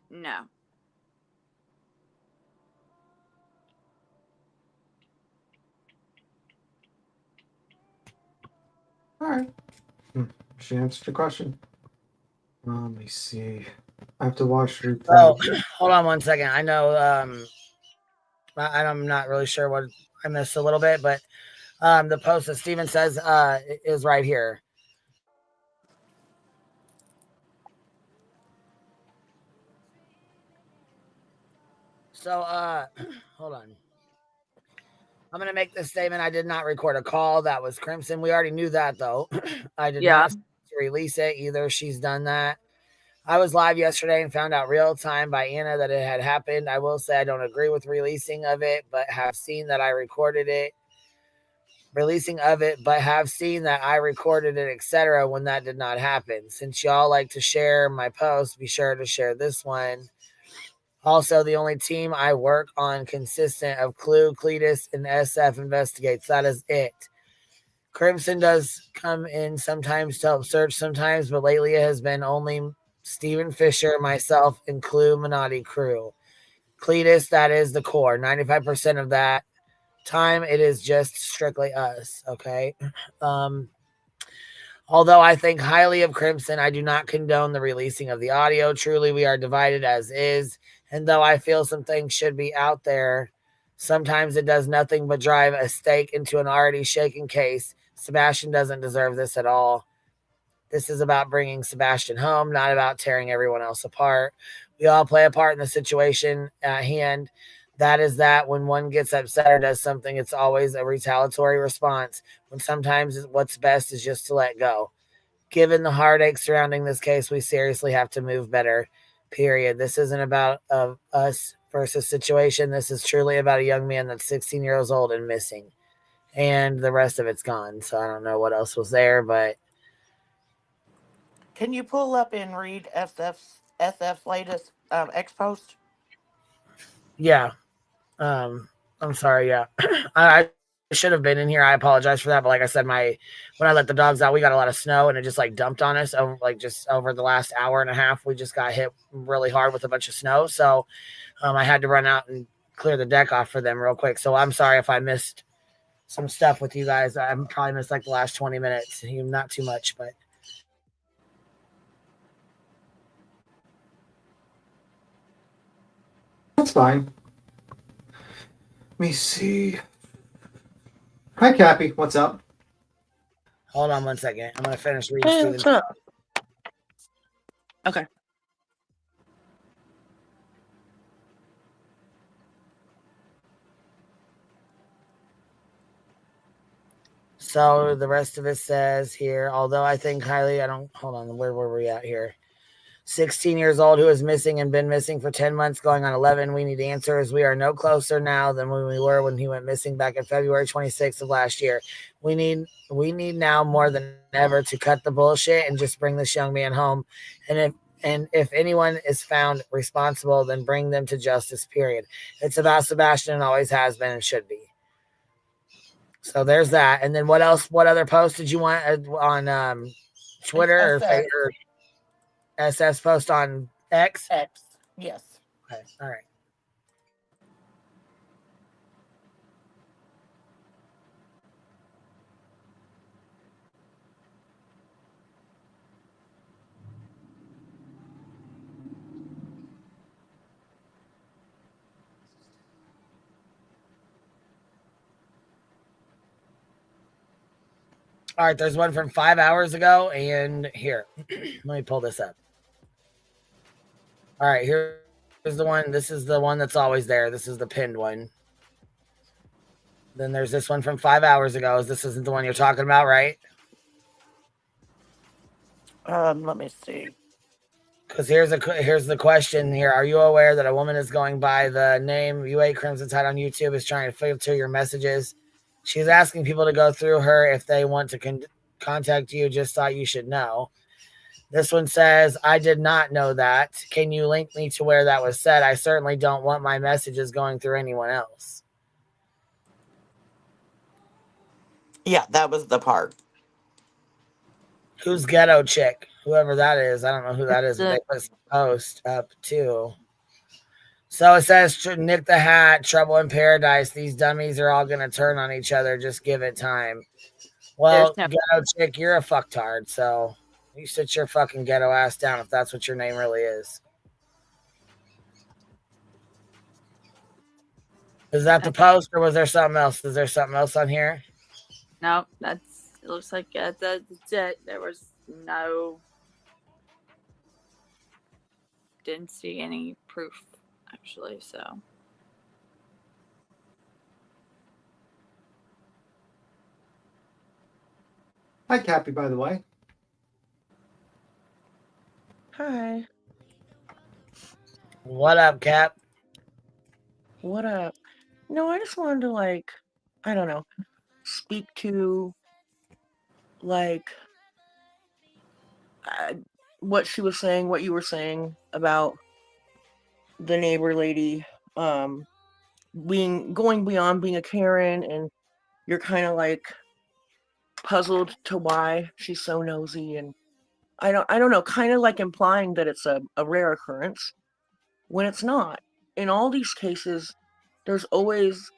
All right. She answered the question. Let me see. I have to watch the replay.
Oh, hold on one second. I know. I'm not really sure what I missed a little bit, but the post that Steven says is right here. So, hold on. I'm going to make this statement. I did not record a call. That was Crimson. We already knew that, though. I did not release it either. She's done that. I was live yesterday and found out real time by Anna that it had happened. I will say I don't agree with releasing of it, but have seen that I recorded it. Releasing of it, but have seen that I recorded it, etc. when that did not happen. Since y'all like to share my posts, be sure to share this one. Also, the only team I work on consistent of Clue, Cletus, and SF investigates. That is it. Crimson does come in sometimes to help search sometimes, but lately it has been only Stephen Fisher, myself, and Clue Minotti crew. Cletus, that is the core. 95% of that time, it is just strictly us, okay? Although I think highly of Crimson, I do not condone the releasing of the audio. Truly, we are divided as is. And though I feel some things should be out there, sometimes it does nothing but drive a stake into an already shaken case. Sebastian doesn't deserve this at all. This is about bringing Sebastian home, not about tearing everyone else apart. We all play a part in the situation at hand. That is that when one gets upset or does something, it's always a retaliatory response, when sometimes what's best is just to let go. Given the heartache surrounding this case, we seriously have to move better, period. This isn't about us versus situation. This is truly about a young man that's 16 years old and missing. And the rest of it's gone. So I don't know what else was there, but...
Can you pull up and read SF's latest X post?
Yeah. I'm sorry. Yeah. I should have been in here. I apologize for that. But like I said, when I let the dogs out, we got a lot of snow and it just like dumped on us over the last hour and a half. We just got hit really hard with a bunch of snow. So I had to run out and clear the deck off for them real quick. So I'm sorry if I missed some stuff with you guys. I probably missed like the last 20 minutes. Not too much, but.
That's fine. Let me see. Hi, Cappy. What's up?
Hold on one second. I'm going to finish reading Steven's.
Okay.
So the rest of it says here, although I think highly, hold on, where were we at here? 16 years old who is missing and been missing for 10 months, going on 11. We need answers. We are no closer now than when we were when he went missing back in February 26th of last year. We need now more than ever to cut the bullshit and just bring this young man home. And if anyone is found responsible, then bring them to justice, period. It's about Sebastian and always has been and should be. So there's that. And then what else? What other post did you want on Twitter or SS post on X?
X, yes.
Okay, all right. All right, there's one from 5 hours ago, and here, let me pull this up. All right, here's the one. This is the one that's always there. This is the pinned one. Then there's this one from 5 hours ago. This isn't the one you're talking about, right?
Let me see.
Because here's the question here. Are you aware that a woman is going by the name UA Crimson Tide on YouTube is trying to filter your messages? She's asking people to go through her if they want to contact you. Just thought you should know. This one says, I did not know that. Can you link me to where that was said? I certainly don't want my messages going through anyone else.
Yeah, that was the part.
Who's Ghetto Chick? Whoever that is. I don't know who that is, but
The-
they put some post up too. So it says, Nick the Hat, Trouble in Paradise. These dummies are all going to turn on each other. Just give it time. Well,
There's
Ghetto Chick, you're a fucktard. So you sit your fucking ghetto ass down if that's what your name really is. Is that the post or was there something else? Is there something else on here?
No, it looks like that's it. There was no, didn't see any proof actually, so.
Hi, Cappy, by the way.
Hi.
What up, Cap?
What up? No, I just wanted to, like, I don't know, speak to, like, what she was saying, what you were saying about the neighbor lady, going beyond being a Karen, and you're kind of like puzzled to why she's so nosy, and I don't know, kind of like implying that it's a rare occurrence when it's not. In all these cases, there's always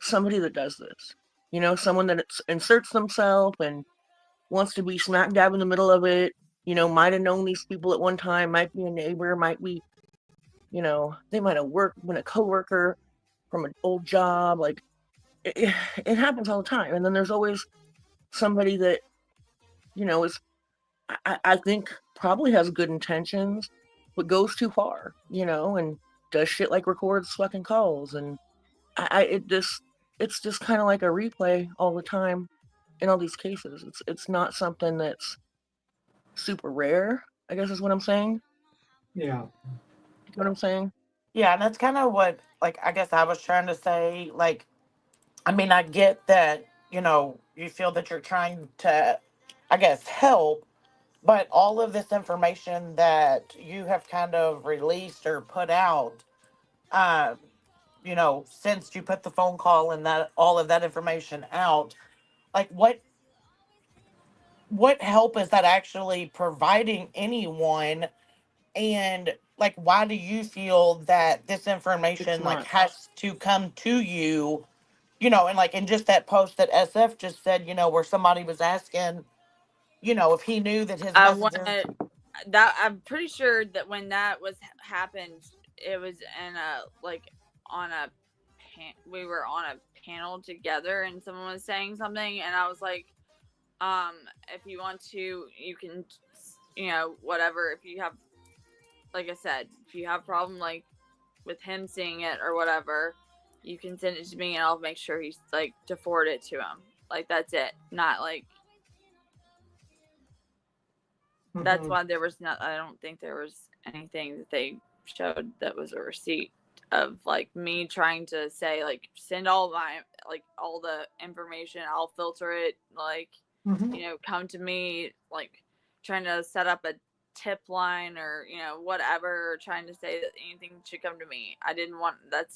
somebody that does this. You know, someone that inserts themselves and wants to be smack dab in the middle of it. You know, might have known these people at one time, might be a neighbor, might be, you know, they might have been a coworker from an old job. Like, it happens all the time. And then there's always somebody that, you know, is, I think, probably has good intentions, but goes too far, you know, and does shit like records fucking calls. And it's just kind of like a replay all the time in all these cases. It's not something that's super rare, I guess is what I'm saying.
Yeah.
You know what I'm saying?
Yeah, and that's kind of what, like, I guess I was trying to say. Like, I mean, I get that, you know, you feel that you're trying to, I guess, help, but all of this information that you have kind of released or put out, you know, since you put the phone call and that all of that information out, like, what help is that actually providing anyone? And like, why do you feel that this information like has to come to you, you know? And like, in just that post that SF just said, you know, where somebody was asking, you know, if he knew that his messages.
I'm pretty sure that when that was happened, it was in a like on a we were on a panel together and someone was saying something and I was like, if you want to, you can, you know, whatever. If you have, like I said, if you have a problem like with him seeing it or whatever, you can send it to me and I'll make sure he's like to forward it to him. Like that's it. Not like that's why there was not. I don't think there was anything that they showed that was a receipt of like me trying to say like send all my like all the information. I'll filter it. Like you know, come to me. Like trying to set up a tip line or you know whatever. Or trying to say that anything should come to me. I didn't want. That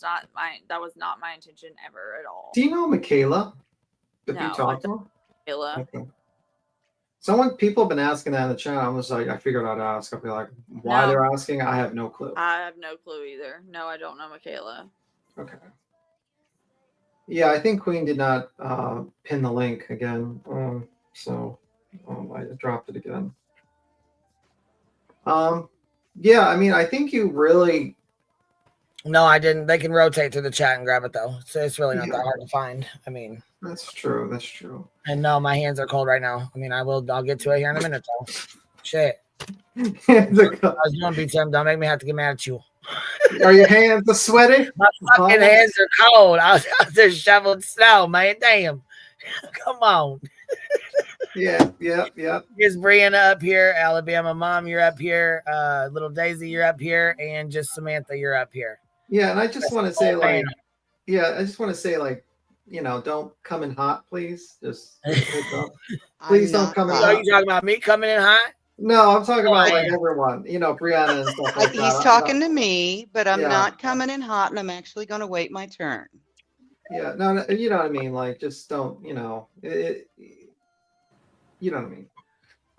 was not my intention ever at all.
Do you know Michaela? Have
No,
you talked to her?
Michaela.
Okay. People have been asking that in the chat. I was like, I figured I'd ask. I'll be like, why
No.
they're asking? I have no clue.
I have no clue either. No, I don't know Michaela.
Okay. Yeah, I think Queen did not pin the link again. So I dropped it again. Yeah, I mean, I think you really.
No, I didn't. They can rotate through the chat and grab it though. So it's really not that hard to find. I mean,
that's true. That's true.
And no, my hands are cold right now. I mean, I'll get to it here in a minute though. Shit.
Hands are cold.
I was doing BTM. Don't make me have to get mad at you.
Are your hands sweaty?
My fucking hands are cold. I was out there shoveling snow, man. Damn. Come on.
Yeah.
Here's Brianna up here. Alabama Mom, you're up here. Little Daisy, you're up here. And just Samantha, you're up here.
Yeah, and I just want to say, like, don't come in hot, please. Just heads up. Please don't come in
Are
hot.
you talking about me coming in hot?
No, I'm talking about like
yeah.
everyone. Brianna and stuff like that.
He's talking to me, but I'm
Yeah.
not coming in hot, and I'm actually going to wait my turn.
Yeah, no, you know what I mean. Like, just don't. You know what I mean.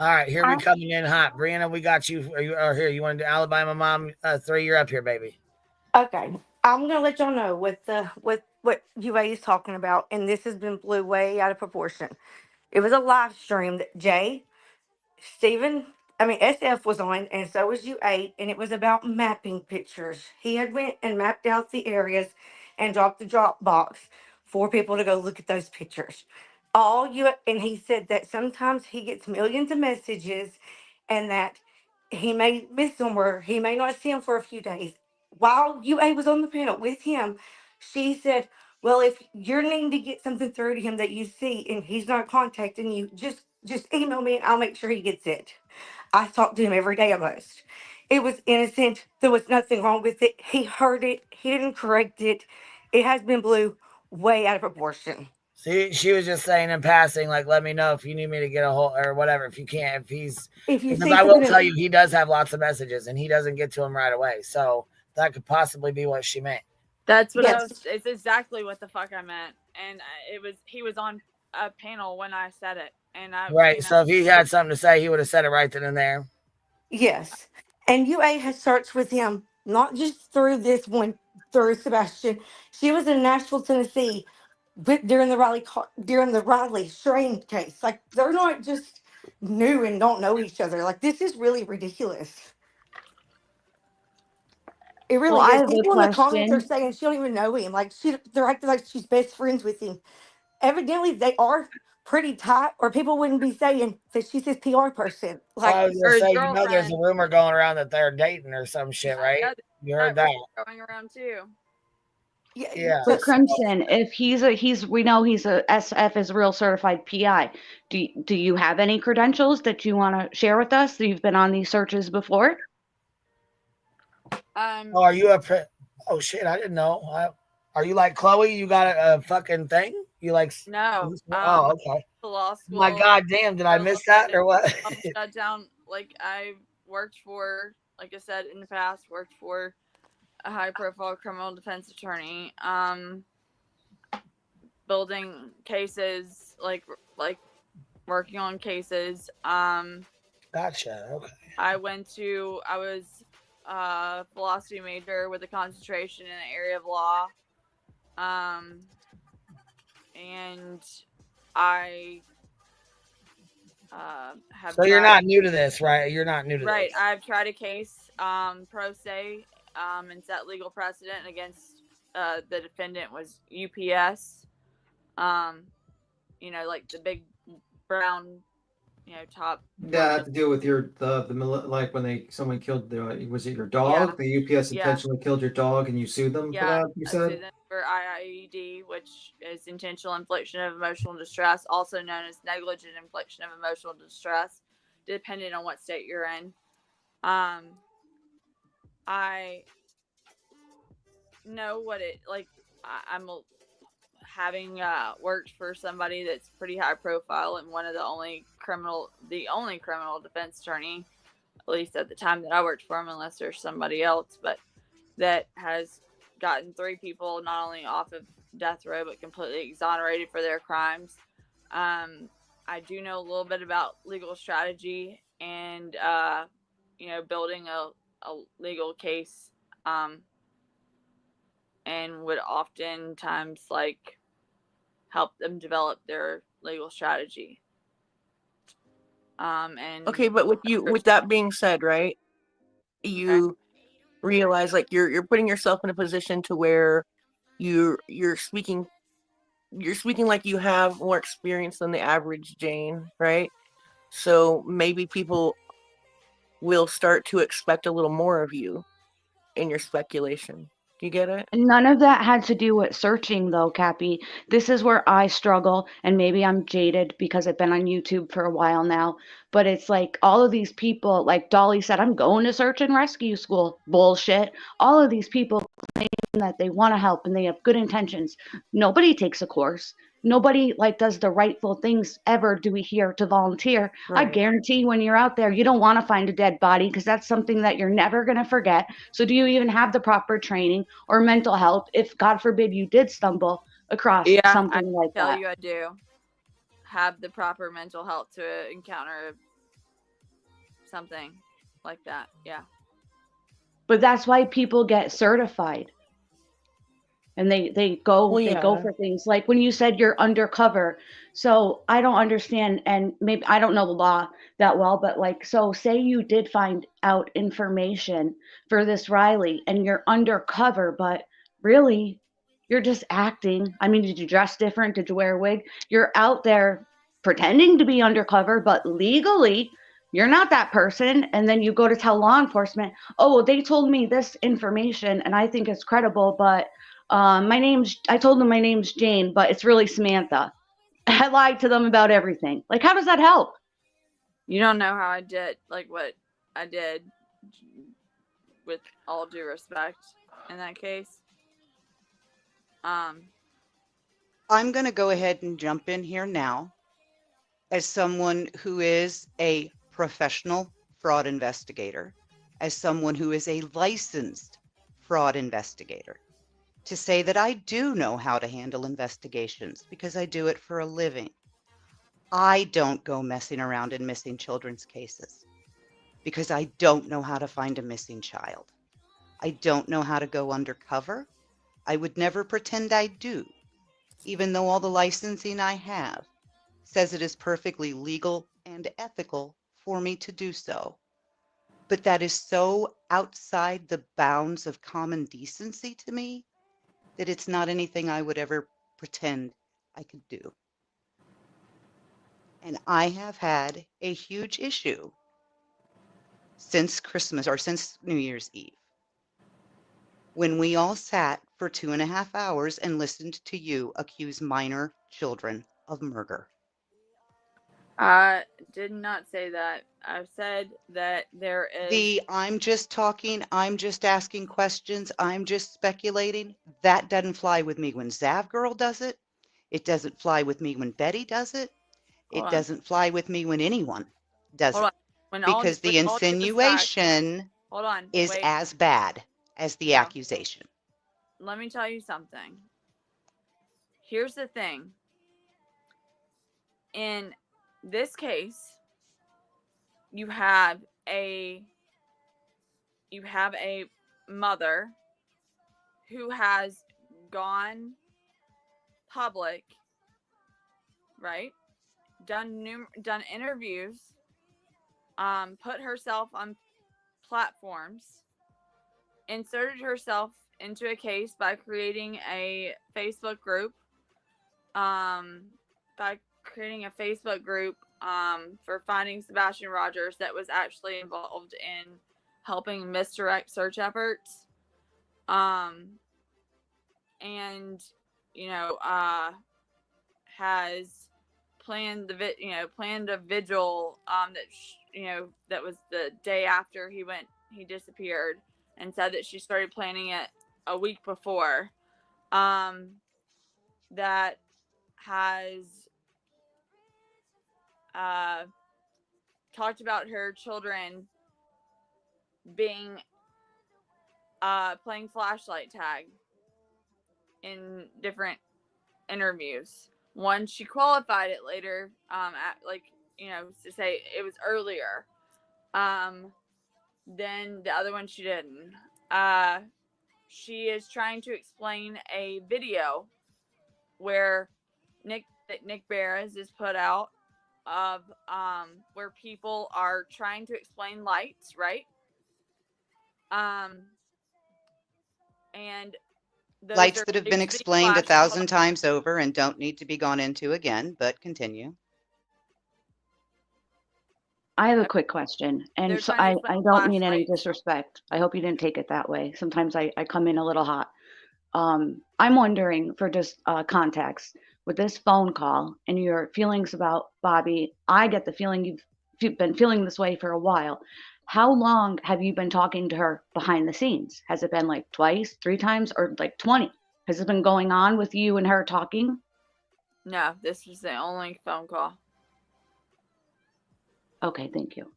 All right, here we coming in hot. Brianna, we got you. Are here? You want to do Alabama Mom 3? You're up here, baby.
Okay, I'm gonna let y'all know with what UA is talking about, and this has been blew way out of proportion. It was a live stream that SF was on, and so was U8, and it was about mapping pictures. He had went and mapped out the areas and dropped the drop box for people to go look at those pictures. And he said that sometimes he gets millions of messages, and that he may miss them or he may not see them for a few days. While UA was on the panel with him, she said, well, if you're needing to get something through to him that you see and he's not contacting you, just email me and I'll make sure he gets it. I talk to him every day almost. It was innocent. There was nothing wrong with it. He heard it. He didn't correct it. It has been blew way out of proportion.
See, she was just saying in passing, like, let me know if you need me to get a hold or whatever. If you can't, because I will tell you, he does have lots of messages and he doesn't get to them right away. So that could possibly be what she meant.
That's what it's exactly what the fuck I meant. And he was on a panel when I said it. And
right. So if he had something to say, he would have said it right then and there.
Yes. And UA has searched with him, not just through this one, through Sebastian. She was in Nashville, Tennessee during the Riley Strain case. Like, they're not just new and don't know each other. Like, this is really ridiculous. It really is. People in the comments are saying she don't even know him. Like, they're acting like she's best friends with him. Evidently, they are pretty tight, or people wouldn't be saying that she's his PR person. Like,
I was gonna say, there's a rumor going around that they're dating or some shit, right?
Yeah,
you heard that?
Going around too.
Yeah.
But Crimson, if we know he's a SF is a real certified PI. Do you have any credentials that you want to share with us? That you've been on these searches before?
Are you oh shit, I didn't know. Are you like Chloe? You got a fucking thing? You like
no?
Oh, okay.
Law school.
My god damn, did I miss that or what?
Shut down. Like, I worked for, like I said in the past, worked for a high profile criminal defense attorney, building cases, like working on cases.
Gotcha. Okay.
I was a philosophy major with a concentration in the area of law. And I have.
So you're not new to this, right? You're not new to
right.
this.
I've tried a case pro se and set legal precedent against the defendant was UPS. Like the big brown, top.
That had to do with the like when someone killed was it your dog?
Yeah.
The UPS intentionally killed your dog and you sued them for that, you said?
I sued them for IIED, which is intentional infliction of emotional distress, also known as negligent infliction of emotional distress, depending on what state you're in. I know what it like. I'm having worked for somebody that's pretty high profile and one of the only criminal defense attorney, at least at the time that I worked for him, unless there's somebody else, but that has gotten 3 people not only off of death row but completely exonerated for their crimes. I do know a little bit about legal strategy and building a legal case, and would oftentimes help them develop their legal strategy. And
okay, but with that being said, right, you realize you're putting yourself in a position to where you're speaking like you have more experience than the average Jane, right? So maybe people will start to expect a little more of you in your speculation. Do you get it?
None of that had to do with searching, though, Cappy. This is where I struggle, and maybe I'm jaded because I've been on YouTube for a while now. But it's like all of these people, like Dolly said, I'm going to search and rescue school. Bullshit. All of these people claim that they want to help and they have good intentions. Nobody takes a course. Nobody like does the rightful things ever do we hear to volunteer. I
Right.
guarantee when you're out there, you don't want to find a dead body because that's something that you're never going to forget. So do you even have the proper training or mental health if God forbid you did stumble across
Yeah, I
something like
tell
that?
you I do have the proper mental health to encounter something like that. Yeah.
But that's why people get certified. And they go
Well,
they go
yeah.
for things like when you said you're undercover. So I don't understand, and maybe I don't know the law that well, but like, so say you did find out information for this Riley and you're undercover, but really you're just acting. I mean, did you dress different? Did you wear a wig? You're out there pretending to be undercover, but legally you're not that person. And then you go to tell law enforcement, oh, well, they told me this information and I think it's credible, but I told them my name's Jane, but it's really Samantha. I lied to them about everything. Like, how does that help?
You don't know how I did, like what I did, with all due respect in that case.
I'm going to go ahead and jump in here now as someone who is a professional fraud investigator, as someone who is a licensed fraud investigator, to say that I do know how to handle investigations because I do it for a living. I don't go messing around in missing children's cases because I don't know how to find a missing child. I don't know how to go undercover. I would never pretend I do, even though all the licensing I have says it is perfectly legal and ethical for me to do so. But that is so outside the bounds of common decency to me that it's not anything I would ever pretend I could do. And I have had a huge issue since Christmas or since New Year's Eve, when we all sat for 2.5 hours and listened to you accuse minor children of murder.
I did not say that. I've said that there is.
I'm just talking, I'm just asking questions, I'm just speculating. That doesn't fly with me when Zav Girl does it. It doesn't fly with me when Betty does it.
Hold
It
on.
doesn't fly with me when anyone does
Hold
it.
on. When
Because the
all due respect-
insinuation
Hold on.
is
Wait.
as bad as the
No.
accusation.
Let me tell you something. Here's the thing. In this case, you have a mother who has gone public, right? Done interviews, put herself on platforms, inserted herself into a case by creating a Facebook group, for finding Sebastian Rogers that was actually involved in helping misdirect search efforts, and has planned a vigil that was the day after he disappeared, and said that she started planning it a week before, that has talked about her children being playing flashlight tag in different interviews. One, she qualified it later, to say it was earlier. Then the other one she didn't. She is trying to explain a video where Nick Barris is put out of where people are trying to explain lights, right? And
Lights that have been explained 1,000 times over and don't need to be gone into again, but continue.
I have a quick question, and so I don't mean any disrespect. I hope you didn't take it that way. Sometimes I come in a little hot. I'm wondering, for just context, with this phone call and your feelings about Bobby, I get the feeling you've been feeling this way for a while. How long have you been talking to her behind the scenes? Has it been like twice, 3 times, or like 20? Has it been going on with you and her talking?
No, this was the only phone call.
Okay, thank you.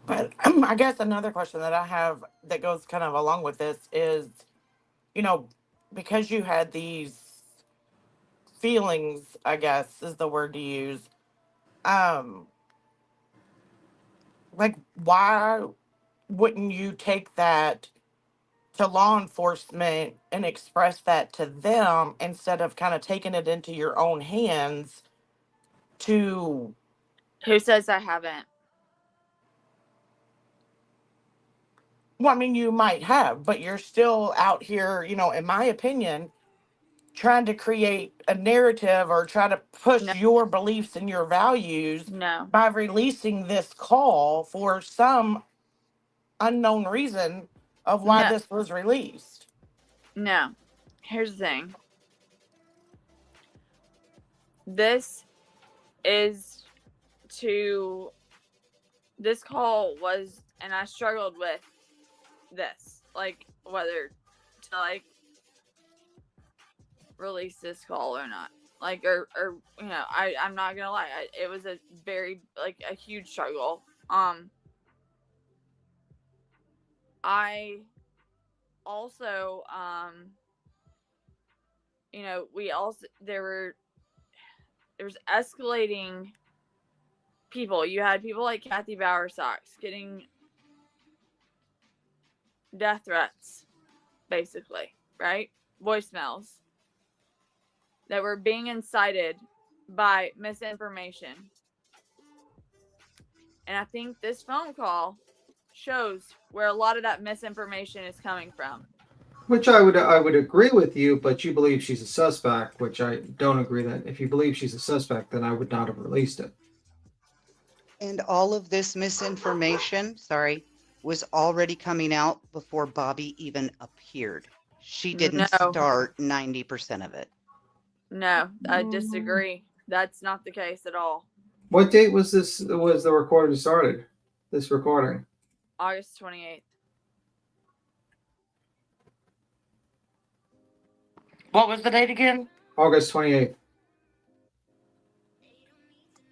But I guess another question that I have that goes kind of along with this is, you know, because you had these feelings, I guess is the word to use. Um, like, why wouldn't you take that to law enforcement and express that to them instead of kind of taking it into your own hands to...
Who says I haven't?
Well, I mean, you might have, but you're still out here, you know, in my opinion, trying to create a narrative or try to push your beliefs and your values by releasing this call for some unknown reason of why
No.
this was released.
No. Here's the thing. This call was, and I struggled with this, like, whether to, like, release this call or not. Like, or you know, I'm not gonna lie, it was a very, like, a huge struggle. I also, you know, there was escalating people. You had people like Kathy Bowersox getting death threats, basically, right? Voicemails that were being incited by misinformation. And I think this phone call shows where a lot of that misinformation is coming from.
Which I would agree with you, but you believe she's a suspect, which I don't agree that. If you believe she's a suspect, then I would not have released it.
And all of this misinformation, was already coming out before Bobby even appeared. She didn't start 90% of it.
No, I disagree. That's not the case at all.
What date was this? Was the recording started? This recording?
August 28th.
What was the date again?
August 28th.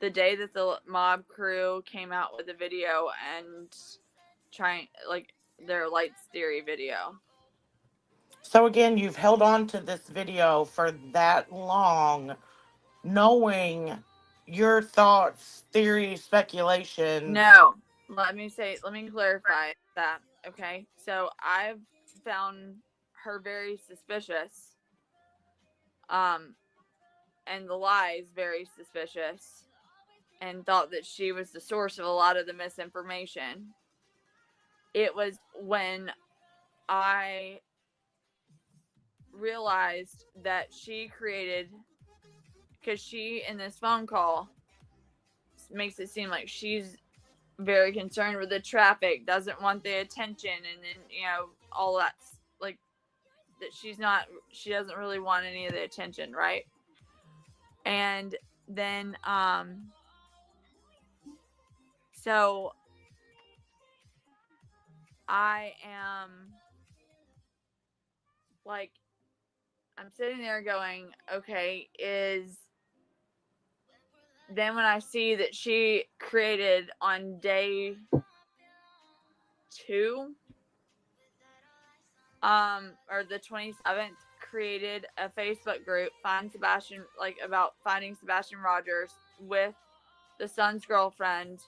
The day that the mob crew came out with a video and trying, like, their lights theory video.
So again, you've held on to this video for that long, knowing your thoughts, theories, speculation.
No, let me clarify that. Okay, so I've found her very suspicious, and the lies very suspicious, and thought that she was the source of a lot of the misinformation. It was when I realized that she created, because she, in this phone call, makes it seem like she's very concerned with the traffic, doesn't want the attention, and then, you know, all that, like, that she doesn't really want any of the attention, right? And then, so I am, like, I'm sitting there going, okay, then when I see that she created on day 2, or the 27th, created a Facebook group, Find Sebastian, like, about finding Sebastian Rogers, with the son's girlfriend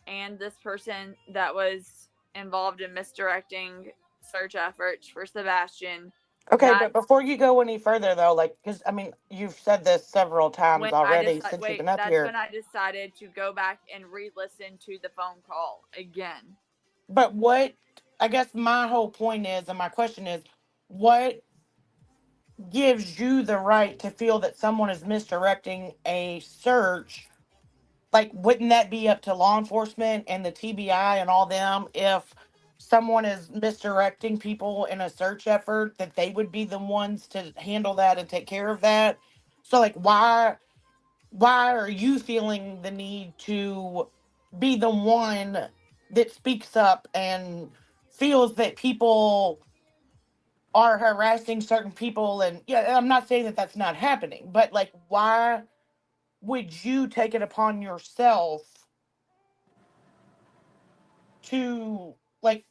and this person that was involved in misdirecting search efforts for Sebastian.
Okay, but before you go any further, though, like, because, I mean, you've said this several times already since you've been up here.
That's when I decided to go back and re-listen to the phone call again.
But what, I guess my whole point is, and my question is, what gives you the right to feel that someone is misdirecting a search? Like, wouldn't that be up to law enforcement and the TBI and all them if someone is misdirecting people in a search effort, that they would be the ones to handle that and take care of that? So, like, why why are you feeling the need to be the one that speaks up and feels that people are harassing certain people? And yeah, I'm not saying that that's not happening, but like, why would you take it upon yourself to like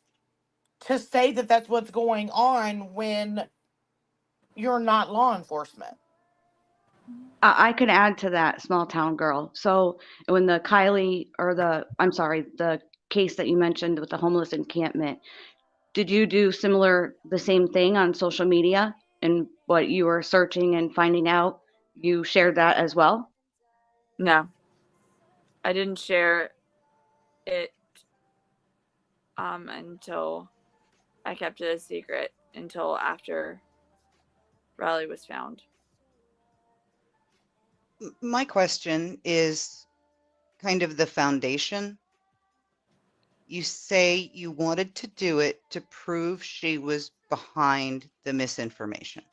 to say that that's what's going on when you're not law enforcement?
I could add to that, small town girl. So when the Kylie or the case that you mentioned with the homeless encampment, did you do the same thing on social media and what you were searching and finding out? You shared that as well?
No, I didn't share it until I kept it a secret until after Riley was found.
My question is kind of the foundation. You say you wanted to do it to prove she was behind the misinformation.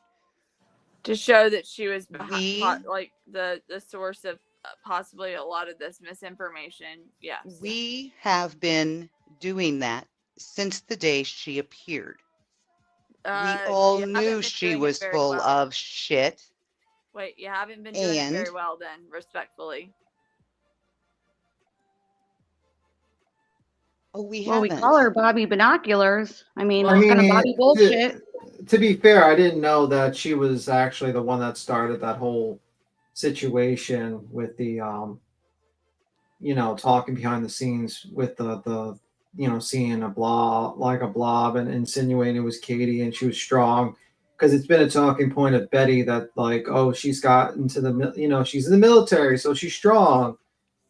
To show that she was
We
like the source of possibly a lot of this misinformation. Yes.
we have been doing that since the day she appeared. We all
You haven't
knew
been
she
doing it
was
very
full
well.
of shit.
Wait, you haven't been doing it very
And
well then, respectfully.
oh, we
Well, we
haven't.
call her Bobby Binoculars. I mean,
I
that's kind of
mean,
Bobby bullshit.
to be fair, I didn't know that she was actually the one that started that whole situation with the talking behind the scenes with the seeing a blob and insinuating it was Katie and she was strong, because it's been a talking point of Betty that, like, oh, she's got into she's in the military, so she's strong.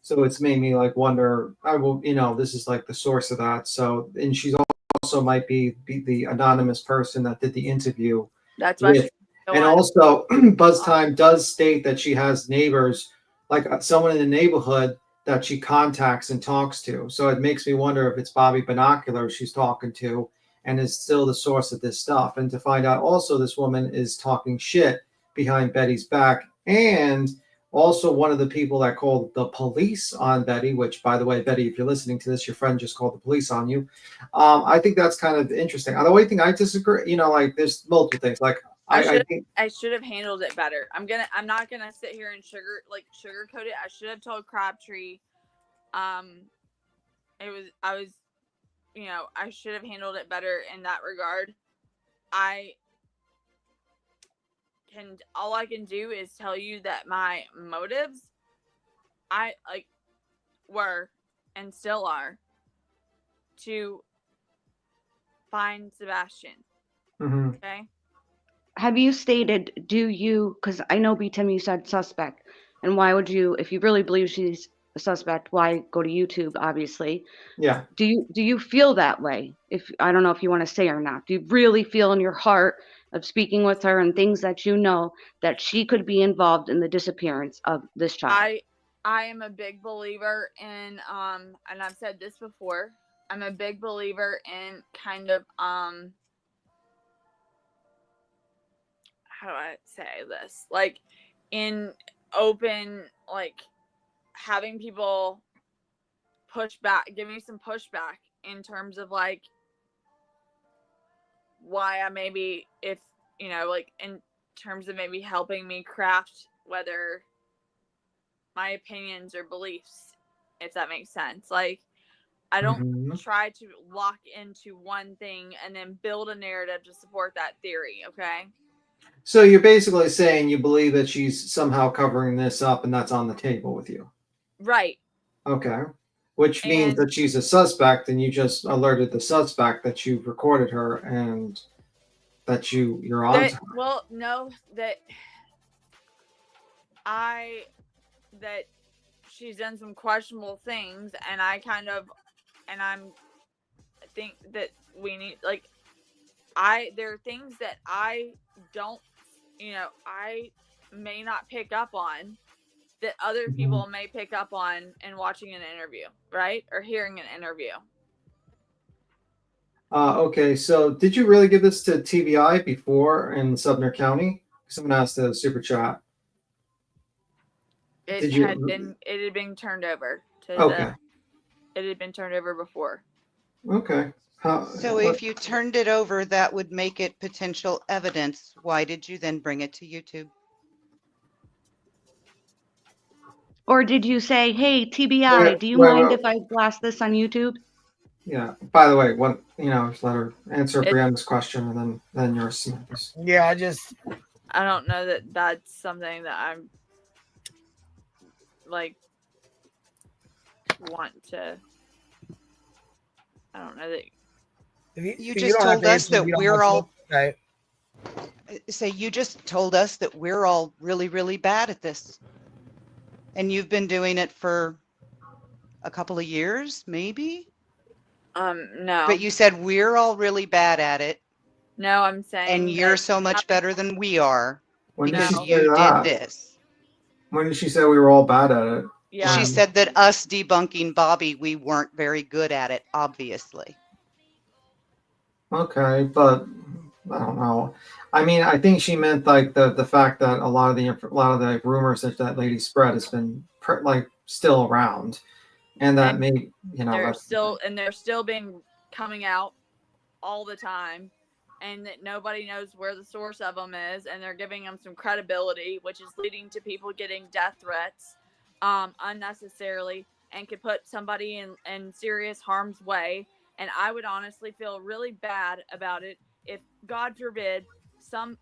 So it's made me like wonder. I will, this is like the source of that. So, and she's also might be the anonymous person that did the interview
That's why
with.
she's so
And also, Buzz Time does state that she has neighbors, like someone in the neighborhood that she contacts and talks to. So it makes me wonder if it's Bobby Binocular she's talking to and is still the source of this stuff. And to find out also this woman is talking shit behind Betty's back, and also one of the people that called the police on Betty, which, by the way, Betty, if you're listening to this, your friend just called the police on you. I think that's kind of interesting. The only thing I disagree, like there's multiple things. Like I think
I should have handled it better. I'm not gonna sit here and sugarcoat it. I should have told Crabtree. I should have handled it better in that regard. All I can do is tell you that my motives were and still are to find Sebastian.
Mm-hmm.
Okay.
Have you stated, because I know B-Tim, you said suspect, and why would you, if you really believe she's a suspect, why go to YouTube, obviously?
Yeah.
Do you feel that way? I don't know if you want to say or not. Do you really feel in your heart of speaking with her and things that you know that she could be involved in the disappearance of this child?
I am a big believer in, and I've said this before, I'm a big believer in kind of, how do I say this? Like, in open, like, having people give me some pushback in terms of, like, why I maybe, if, like, in terms of maybe helping me craft whether my opinions or beliefs, if that makes sense. Like, I don't try to lock into one thing and then build a narrative to support that theory, okay?
So you're basically saying you believe that she's somehow covering this up and that's on the table with you.
Right.
Okay. Which means that she's a suspect, and you just alerted the suspect that you've recorded her and that you're on to her.
Well, no, that she's done some questionable things, and I think that we need, like, there are things that I don't, I may not pick up on that other people may pick up on in watching an interview, right? Or hearing an interview.
Okay, so did you really give this to TBI before in Sumner County? Someone asked a super chat.
It had been turned over to
Okay.
It had been turned over before.
Okay.
So if you turned it over, that would make it potential evidence. Why did you then bring it to YouTube?
Or did you say, hey, TBI, do you mind if I blast this on YouTube?
Yeah. By the way, just let her answer Brianna's question and then yours, Samantha's.
Yeah,
I don't know that that's something that I'm like want to. I don't know that.
You just told us that we're all. Say you just told us that we're all really, really bad at this, and you've been doing it for a couple of years, maybe.
No.
But you said we're all really bad at it.
No, I'm saying.
And you're so much better than we are
When did
because
she say
you did
that?
this.
When did she say we were all bad at it?
Yeah.
She said that us debunking Bobby, we weren't very good at it, obviously.
Okay, but I don't know. I mean, I think she meant like the fact that a lot of the rumors that lady spread has been still around, and that may
they're still being coming out all the time, and that nobody knows where the source of them is, and they're giving them some credibility, which is leading to people getting death threats unnecessarily, and could put somebody in serious harm's way. And I would honestly feel really bad about it if, God forbid, I'm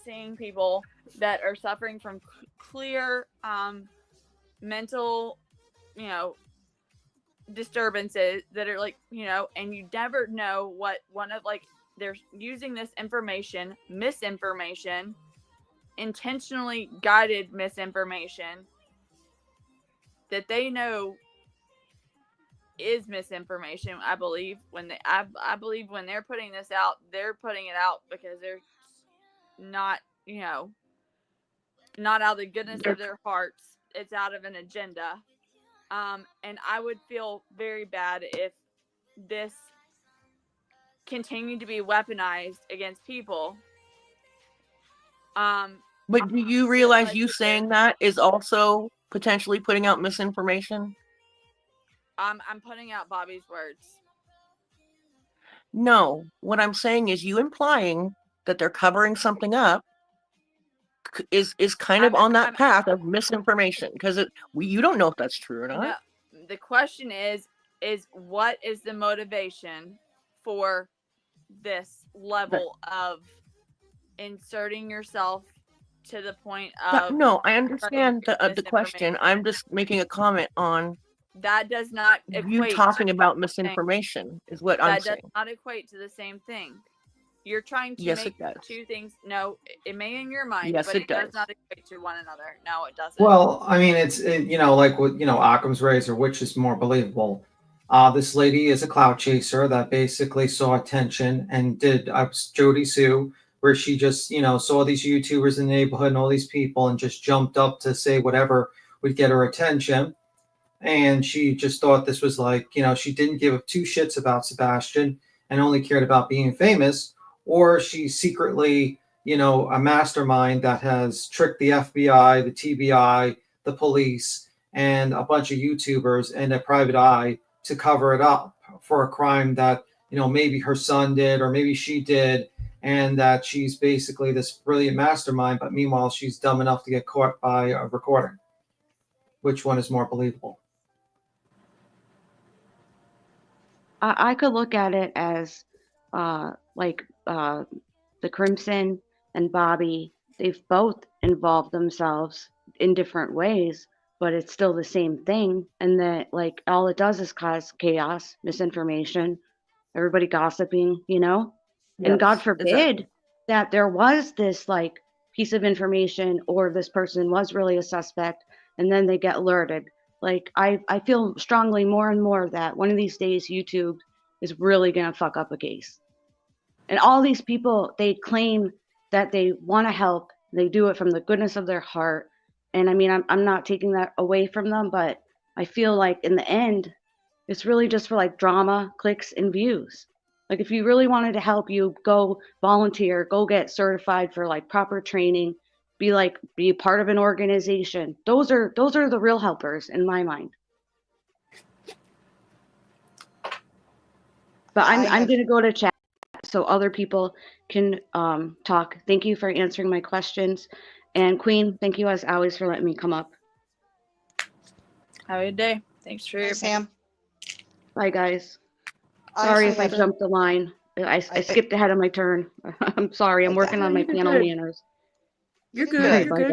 seeing people that are suffering from clear mental, disturbances that are and you never know what one of they're using this misinformation, intentionally guided misinformation that they know is misinformation. I believe when they're putting this out, they're putting it out because they're not, not out of the goodness of their hearts. It's out of an agenda. And I would feel very bad if this continued to be weaponized against people.
But do you realize you saying that is also potentially putting out misinformation?
I'm putting out Bobby's words.
No, what I'm saying is you implying that they're covering something up is kind of on that path of misinformation, because you don't know if that's true or not.
No, the question is what is the motivation for this level of inserting yourself to the point of
no, I understand the question. I'm just making a comment on
that. Does not equate
you talking about misinformation is what I'm saying.
That does not equate to the same thing. You're trying to
make
two things. No, it may in your mind,
yes,
but it does not equate to one another. No, it doesn't.
Well, I mean, it's like with Occam's razor, which is more believable. This lady is a clout chaser that basically saw attention and did Jody Sue, where she just saw these YouTubers in the neighborhood and all these people and just jumped up to say whatever would get her attention. And she just thought this was she didn't give two shits about Sebastian and only cared about being famous, or she secretly, a mastermind that has tricked the FBI, the TBI, the police, and a bunch of YouTubers and a private eye to cover it up for a crime that, maybe her son did, or maybe she did, and that she's basically this brilliant mastermind, but meanwhile, she's dumb enough to get caught by a recording. Which one is more believable?
I could look at it as the Crimson and Bobby, they've both involved themselves in different ways, but it's still the same thing. And that all it does is cause chaos, misinformation, everybody gossiping,
Yes,
and God forbid that there was this piece of information or this person was really a suspect and then they get alerted. I feel strongly more and more that one of these days YouTube is really going to fuck up a case. And all these people, they claim that they want to help. They do it from the goodness of their heart. And I mean, I'm not taking that away from them, but I feel like in the end, it's really just for drama, clicks, and views. If you really wanted to help, you go volunteer, go get certified for proper training, be part of an organization. Those are the real helpers in my mind. But I'm going to go to chat so other people can talk. Thank you for answering my questions. And Queen, thank you as always for letting me come up.
Have a good day. Thanks for your
Sam.
Bye, guys. Sorry if I
have-
jumped the line. I skipped ahead of my turn. I'm sorry. I'm working on my panel manners.
You're
Okay,
good.
bye,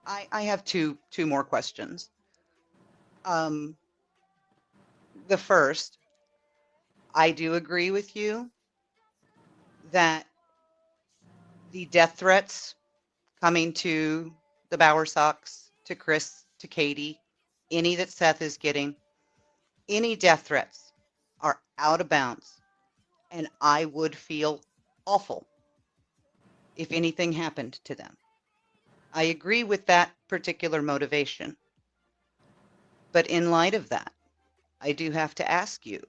guys.
I have two more questions. The first, I do agree with you that the death threats coming to the Bowersox, to Chris, to Katie, any that Seth is getting, any death threats are out of bounds. And I would feel awful if anything happened to them. I agree with that particular motivation. But in light of that, I do have to ask you,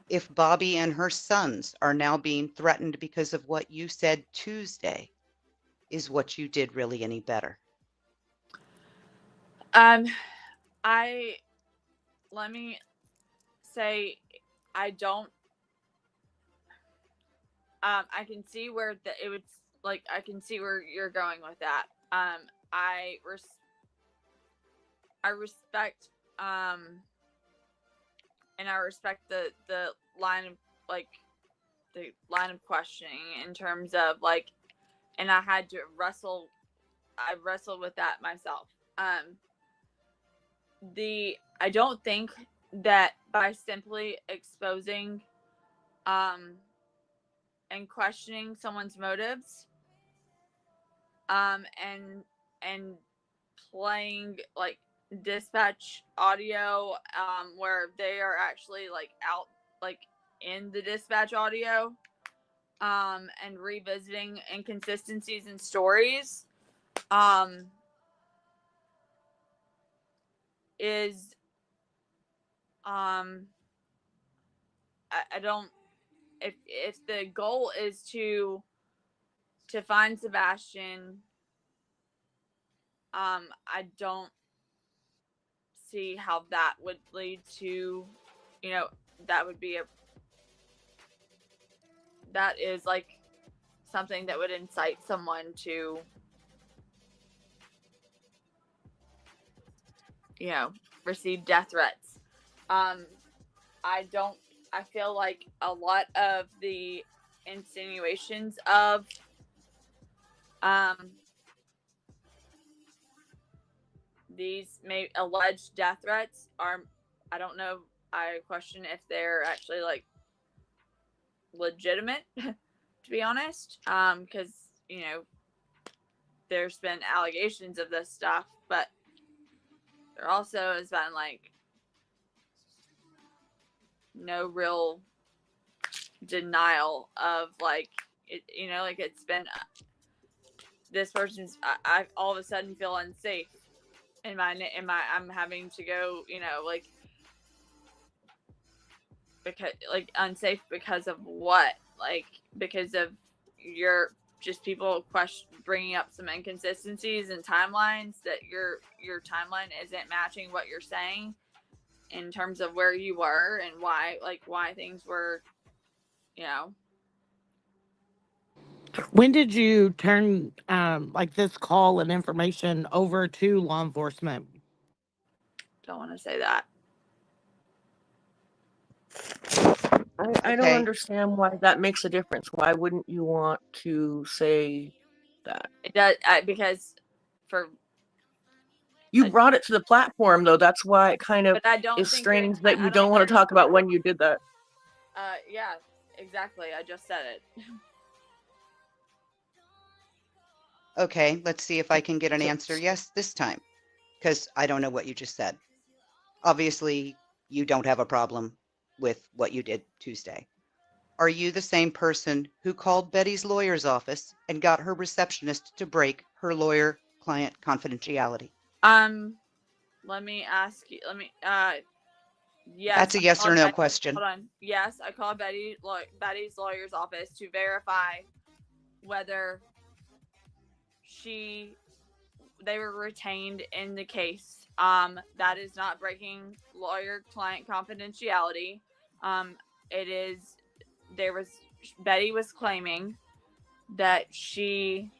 if Bobby and her sons are now being threatened because of what you said Tuesday, is what you did really any better?
Let me say, I don't. I can see where it would I can see where you're going with that. I respect and I respect the line of the line of questioning in terms of and I had to wrestled with that myself. I don't think that by simply exposing and questioning someone's motives and playing dispatch audio where they are actually out in the dispatch audio and revisiting inconsistencies in stories is I don't, if the goal is to find Sebastian, I don't see how that would lead to, that would be that is something that would incite someone to, receive death threats. I feel like a lot of the insinuations of these alleged death threats are, I don't know, I question if they're actually legitimate, to be honest, because there's been allegations of this stuff, but there also has been no real denial of it's been this person's, I all of a sudden feel unsafe in my I'm having to go, because unsafe because of what, because of your just people bringing up some inconsistencies and timelines that your timeline isn't matching what you're saying in terms of where you were and why things were,
When did you turn this call and information over to law enforcement?
Don't want to say that.
I don't understand why that makes a difference. Why wouldn't you want to say that?
It does, because
you brought it to the platform, though. That's why it kind of is
think
strange that you don't want to talk about when you did that.
Yeah, exactly. I just said it.
Okay, let's see if I can get an answer yes this time, because I don't know what you just said. Obviously, you don't have a problem with what you did Tuesday. Are you the same person who called Betty's lawyer's office and got her receptionist to break her lawyer-client confidentiality?
Let me ask you. Yes.
That's a yes or no question.
Hold on. Yes, I called Betty's lawyer's office to verify whether they were retained in the case. That is not breaking lawyer-client confidentiality. Betty was claiming that she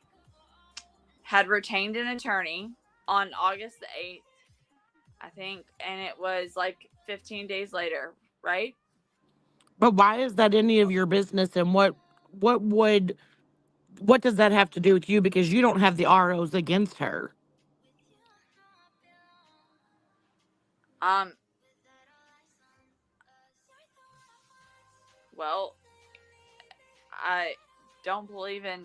had retained an attorney on August the 8th, I think, and it was like 15 days later, right?
But why is that any of your business, and what does that have to do with you? Because you don't have the ROs against her.
Well, I don't believe in,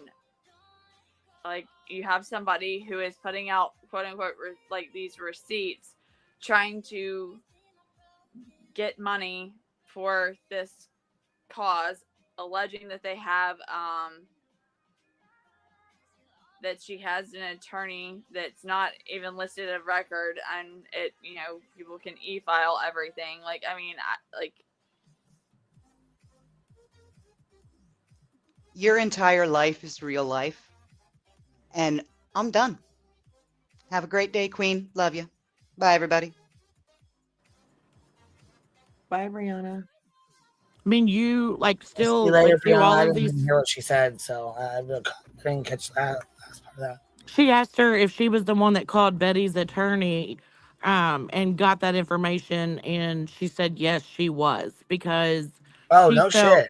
like, you have somebody who is putting out quote unquote like these receipts trying to get money for this cause, alleging that they have that she has an attorney that's not even listed of record, and it, people can e-file everything. Like, I mean,
Your entire life is real life. And I'm done. Have a great day, Queen. Love you. Bye, everybody.
Bye, Brianna.
I mean, you still
See you later,
do
Brianna.
all
I
of
didn't
these.
even hear what she said, so I couldn't catch that.
She asked her if she was the one that called Betty's attorney and got that information, and she said yes, she was, because
Oh,
she
no
felt,
shit.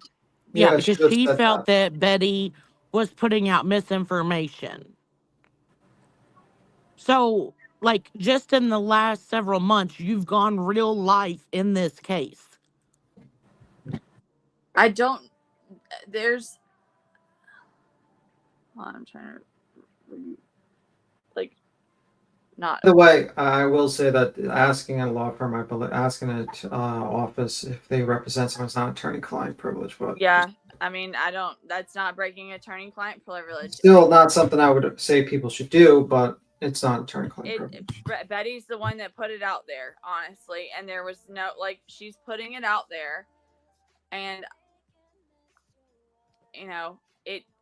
yeah,
Yeah,
because
she just
she
said
felt that Betty was putting out misinformation. So, just in the last several months, you've gone real life in this case.
I'm trying to not.
By the way, I will say that asking a law firm, I believe, asking an office if they represent someone is not attorney-client privilege, but
Yeah, I mean, that's not breaking attorney-client privilege.
still not something I would say people should do, but it's not attorney-client privilege.
Betty's the one that put it out there, honestly, and there was no, she's putting it out there, and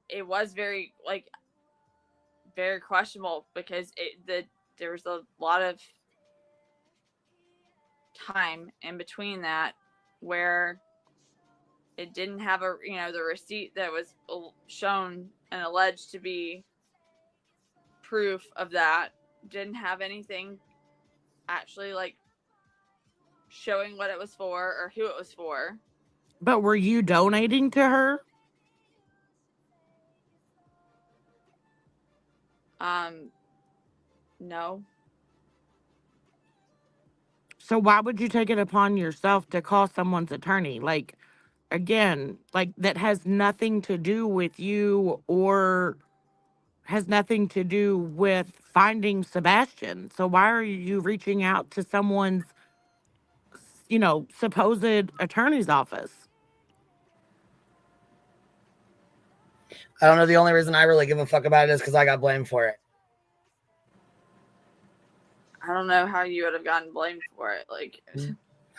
it was very very questionable, because there was a lot of time in between that where it didn't have the receipt that was shown and alleged to be proof of that, didn't have anything actually showing what it was for or who it was for.
But were you donating to her?
No.
So why would you take it upon yourself to call someone's attorney? Again, that has nothing to do with you or has nothing to do with finding Sebastian. So why are you reaching out to someone's, supposed attorney's office?
I don't know. The only reason I really give a fuck about it is because I got blamed for it.
I don't know how you would have gotten blamed for it.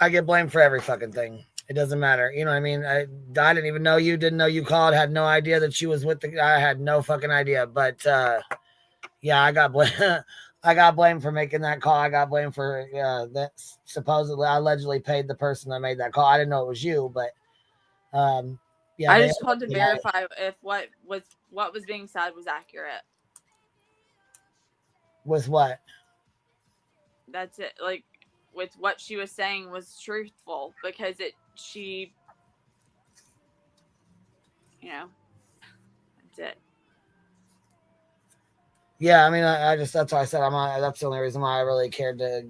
I get blamed for every fucking thing. It doesn't matter. You know what I mean? I didn't even know you, didn't know you called, had no idea that she was with the guy. I had no fucking idea. But yeah, I got blamed. I got blamed for making that call. I got blamed for that supposedly I allegedly paid the person that made that call. I didn't know it was you, but yeah.
I just called to verify if what was being said was accurate.
With what?
That's it. With what she was saying was truthful, because she that's it.
Yeah, I mean, I just, that's why I said that's the only reason why I really cared to,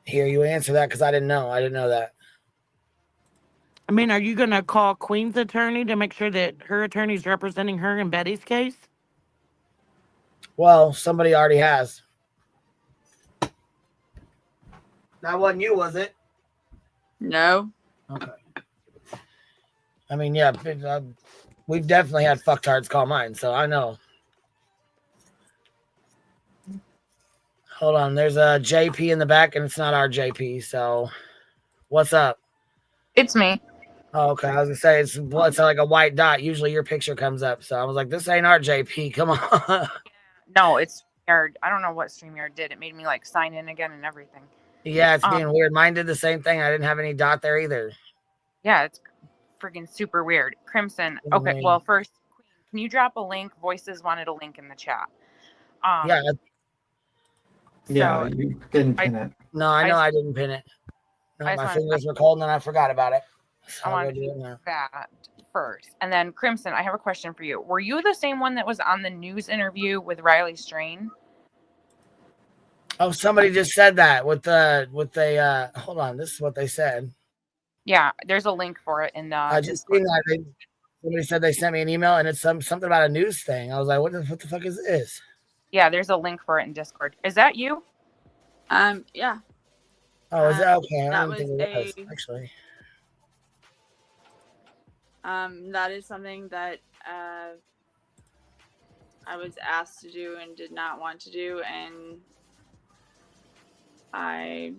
hear you answer that, because I didn't know that.
I mean, are you going to call Queen's attorney to make sure that her attorney's representing her in Betty's case?
Well, somebody already has. That wasn't you, was it?
No.
Okay. I mean, yeah, we've definitely had fucktards call mine, so I know. Hold on, there's a JP in the back, and it's not our JP, so what's up?
It's me.
Oh, okay, I was gonna say it's like a white dot. Usually your picture comes up, so I was like, "This ain't our JP." Come on.
No, it's StreamYard. I don't know what StreamYard did. It made me like sign in again and everything.
Yeah, it's being weird. Mine did the same thing. I didn't have any dot there either.
Yeah, it's freaking super weird. Crimson. Okay, well, first, Queen, can you drop a link? Voices wanted a link in the chat.
Yeah.
Yeah, you didn't pin it.
No, I know I didn't pin it. No, my fingers were cold and then I forgot about it. So
I want to do that first. And then Crimson, I have a question for you. Were you the same one that was on the news interview with Riley Strain?
Oh, somebody just said that with the hold on, this is what they said.
Yeah, there's a link for it in the
I just seen that somebody said they sent me an email and it's something about a news thing. I was like, what the fuck is this?
Yeah, there's a link for it in Discord. Is that you?
Yeah.
Oh, is that okay? I
That
don't
was
think it was actually.
That is something that I was asked to do and did not want to do, and I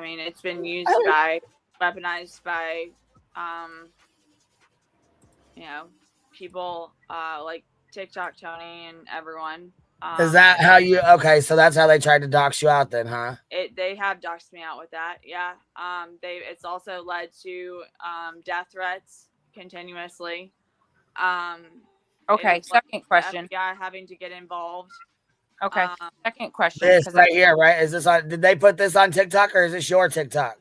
mean, it's been used weaponized by, you know, people like TikTok Tony and everyone.
Is that how you? Okay, so that's how they tried to dox you out, then, huh?
They have doxed me out with that. Yeah. It's also led to death threats continuously.
Okay. Second question.
FBI having to get involved.
Okay. Second question.
This right here, right? Is this on? Did they put this on TikTok or is this your TikTok?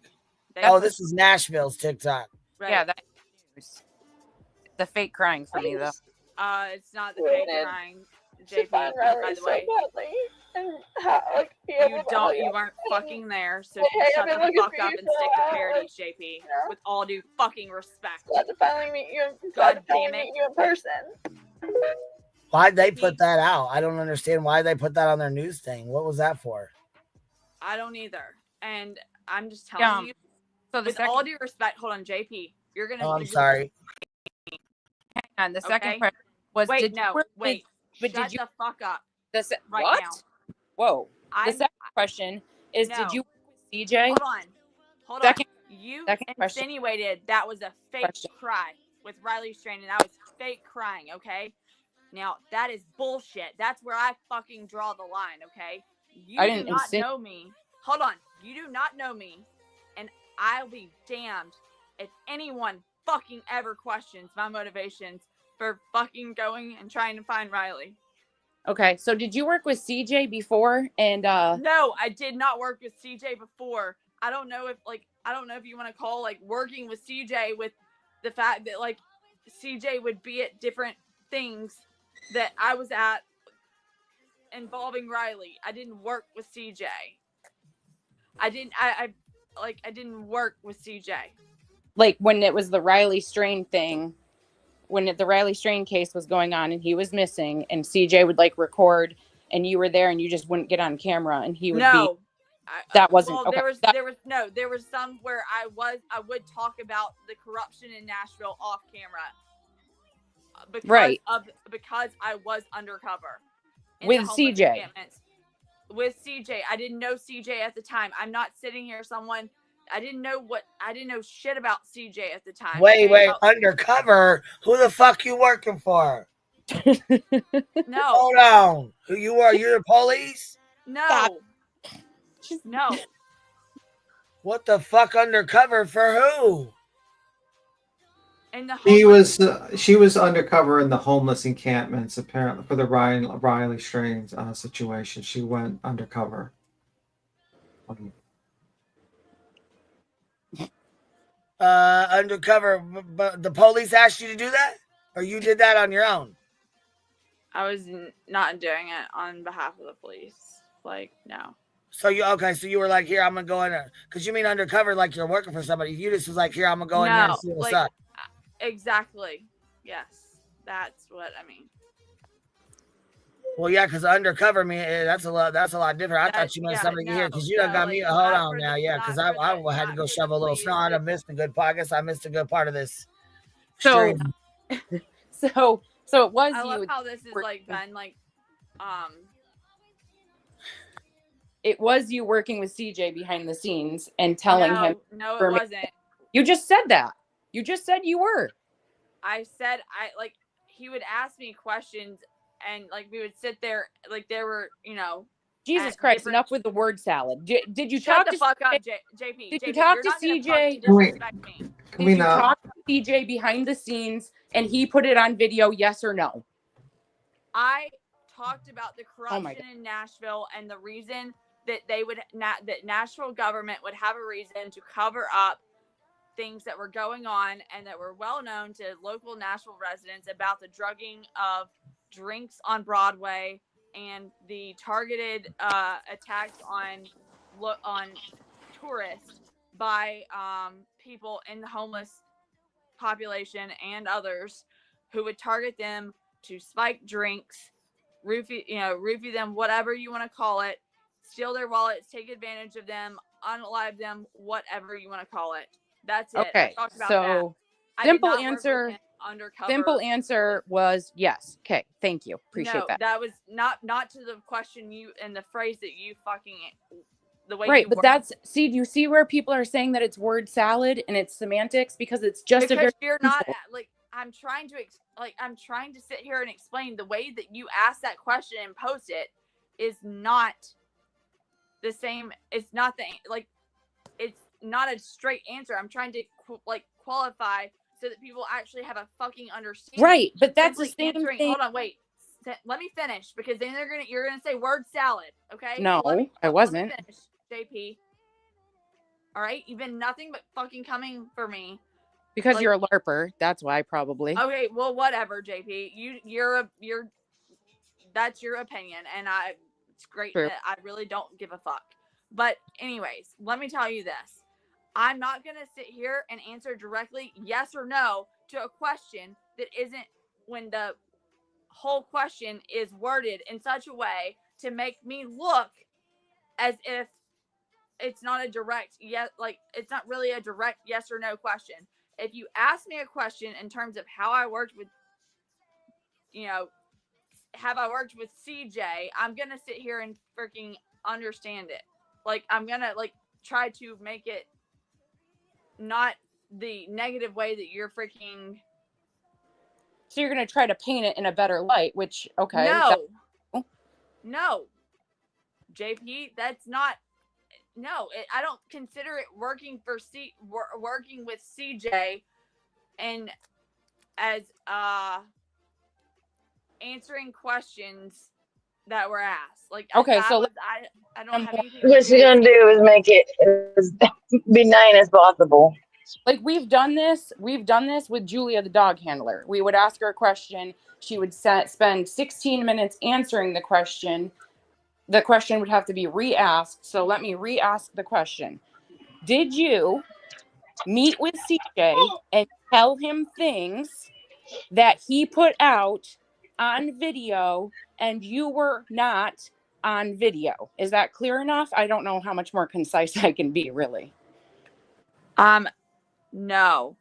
This is Nashville's TikTok.
Right.
Yeah, that's the fake crying for me though.
It's not the fake crying. JP, by the way, you aren't fucking there, so shut the fuck up and stick to parodies, JP. With all due fucking respect.
Glad to finally meet you.
God damn it.
Meet you in person.
Why'd they put that out? I don't understand why they put that on their news thing. What was that for?
I don't either. And I'm just telling you. So with all due respect, hold on, JP. You're gonna.
Oh, I'm sorry.
Hang on. The second question was.
Wait,
did
shut the fuck up. Right
what?
now.
Whoa. The second question is: did you work with CJ?
Hold on. You insinuated that was a fake cry with Riley Strain, and that was fake crying. Okay. Now that is bullshit. That's where I fucking draw the line. Okay. You do not know me. Hold on. You do not know me, and I'll be damned if anyone fucking ever questions my motivations for fucking going and trying to find Riley.
Okay, so did you work with CJ before? And
no, I did not work with CJ before. I don't know if you want to call like working with CJ with the fact that like CJ would be at different things that I was at involving Riley. I didn't work with CJ. I didn't work with CJ.
Like when it was the Riley Strain thing, when the Riley Strain case was going on and he was missing, and CJ would like record, and you were there, and you just wouldn't get on camera, and he would be. That wasn't.
Well,
okay.
There was some where I would talk about the corruption in Nashville off camera. Because I was undercover.
With CJ.
With CJ. I didn't know CJ at the time. I'm not sitting here I didn't know shit about CJ at the time.
Wait, undercover? Who the fuck you working for?
No.
Hold on. Who you are? You're the police?
No. No.
What the fuck undercover for who?
She was undercover in the homeless encampments apparently for the Riley Strain situation. She went undercover.
Undercover, but the police asked you to do that, or you did that on your own?
I was not doing it on behalf of the police. Like, no.
So you were like, here, I'm gonna go in there, because you mean undercover like you're working for somebody. You just was like, here, I'm gonna go in here and see what's up.
Exactly. Yes, that's what I mean.
Well, yeah, because undercover that's a lot different. I thought you meant somebody here because you done got me. Hold on now, yeah, because I had to go shovel a little snow. I missed a good part. I guess I missed a good part of this.
So it was
I
you.
love how this is like been like,
It was you working with CJ behind the scenes and telling him.
No, it wasn't.
You just said that.
You just said you were.
I said he would ask me questions and like we would sit there like there were,
Jesus Christ, enough with the word salad. Did you
Shut
talk
the
to
fuck up,
CJ?
JP.
Did you
JP,
talk
you're
to
not gonna
CJ?
fucking disrespect me.
Did you talk to CJ behind the scenes and he put it on video, yes or no?
I talked about the
Oh my
corruption in Nashville and the reason that that Nashville government would have a reason to cover up things that were going on and that were well known to local Nashville residents about the drugging of drinks on Broadway and the targeted attacks on tourists by people in the homeless population and others who would target them to spike drinks, roofie them, whatever you want to call it, steal their wallets, take advantage of them, unalive them, whatever you want to call it. That's it.
Okay,
I talked about
so
that.
simple
I did not
answer.
work with him undercover.
Simple answer was yes. Okay, thank you. Appreciate
No,
that.
that was not to the question you and the phrase that you fucking the way
Right,
you
but
worded.
do you see where people are saying that it's word salad and it's semantics because it's just
because
a very
you're not like I'm trying to sit here and explain the way that you ask that question and post it is not the same. It's not it's not a straight answer. I'm trying to qualify so that people actually have a fucking understanding.
Right, but that's the
Simply
same thing.
Hold on, wait. Let me finish because then you're gonna say word salad. Okay?
No, I wasn't.
Let me finish, JP. All right, you've been nothing but fucking coming for me.
Because you're a LARPer, that's why probably.
Okay, well, whatever, JP. You're that's your opinion, and it's great.
True.
I really don't give a fuck. But anyways, let me tell you this: I'm not gonna sit here and answer directly yes or no to a question that isn't when the whole question is worded in such a way to make me look as if it's not a direct yes, like it's not really a direct yes or no question. If you ask me a question in terms of how I worked with, have I worked with CJ, I'm gonna sit here and freaking understand it. Like I'm gonna try to make it not the negative way that you're freaking.
So you're gonna try to paint it in a better light, which okay.
No, JP, that's not. No, I don't consider it working with CJ and as answering questions that were asked. Like
okay, so
I don't have anything.
What you're gonna do is make it as benign as possible.
Like we've done this with Julia, the dog handler. We would ask her a question. She would spend 16 minutes answering the question. The question would have to be re-asked. So let me re-ask the question. Did you meet with CJ and tell him things that he put out on video and you were not on video? Is that clear enough? I don't know how much more concise I can be, really.
No.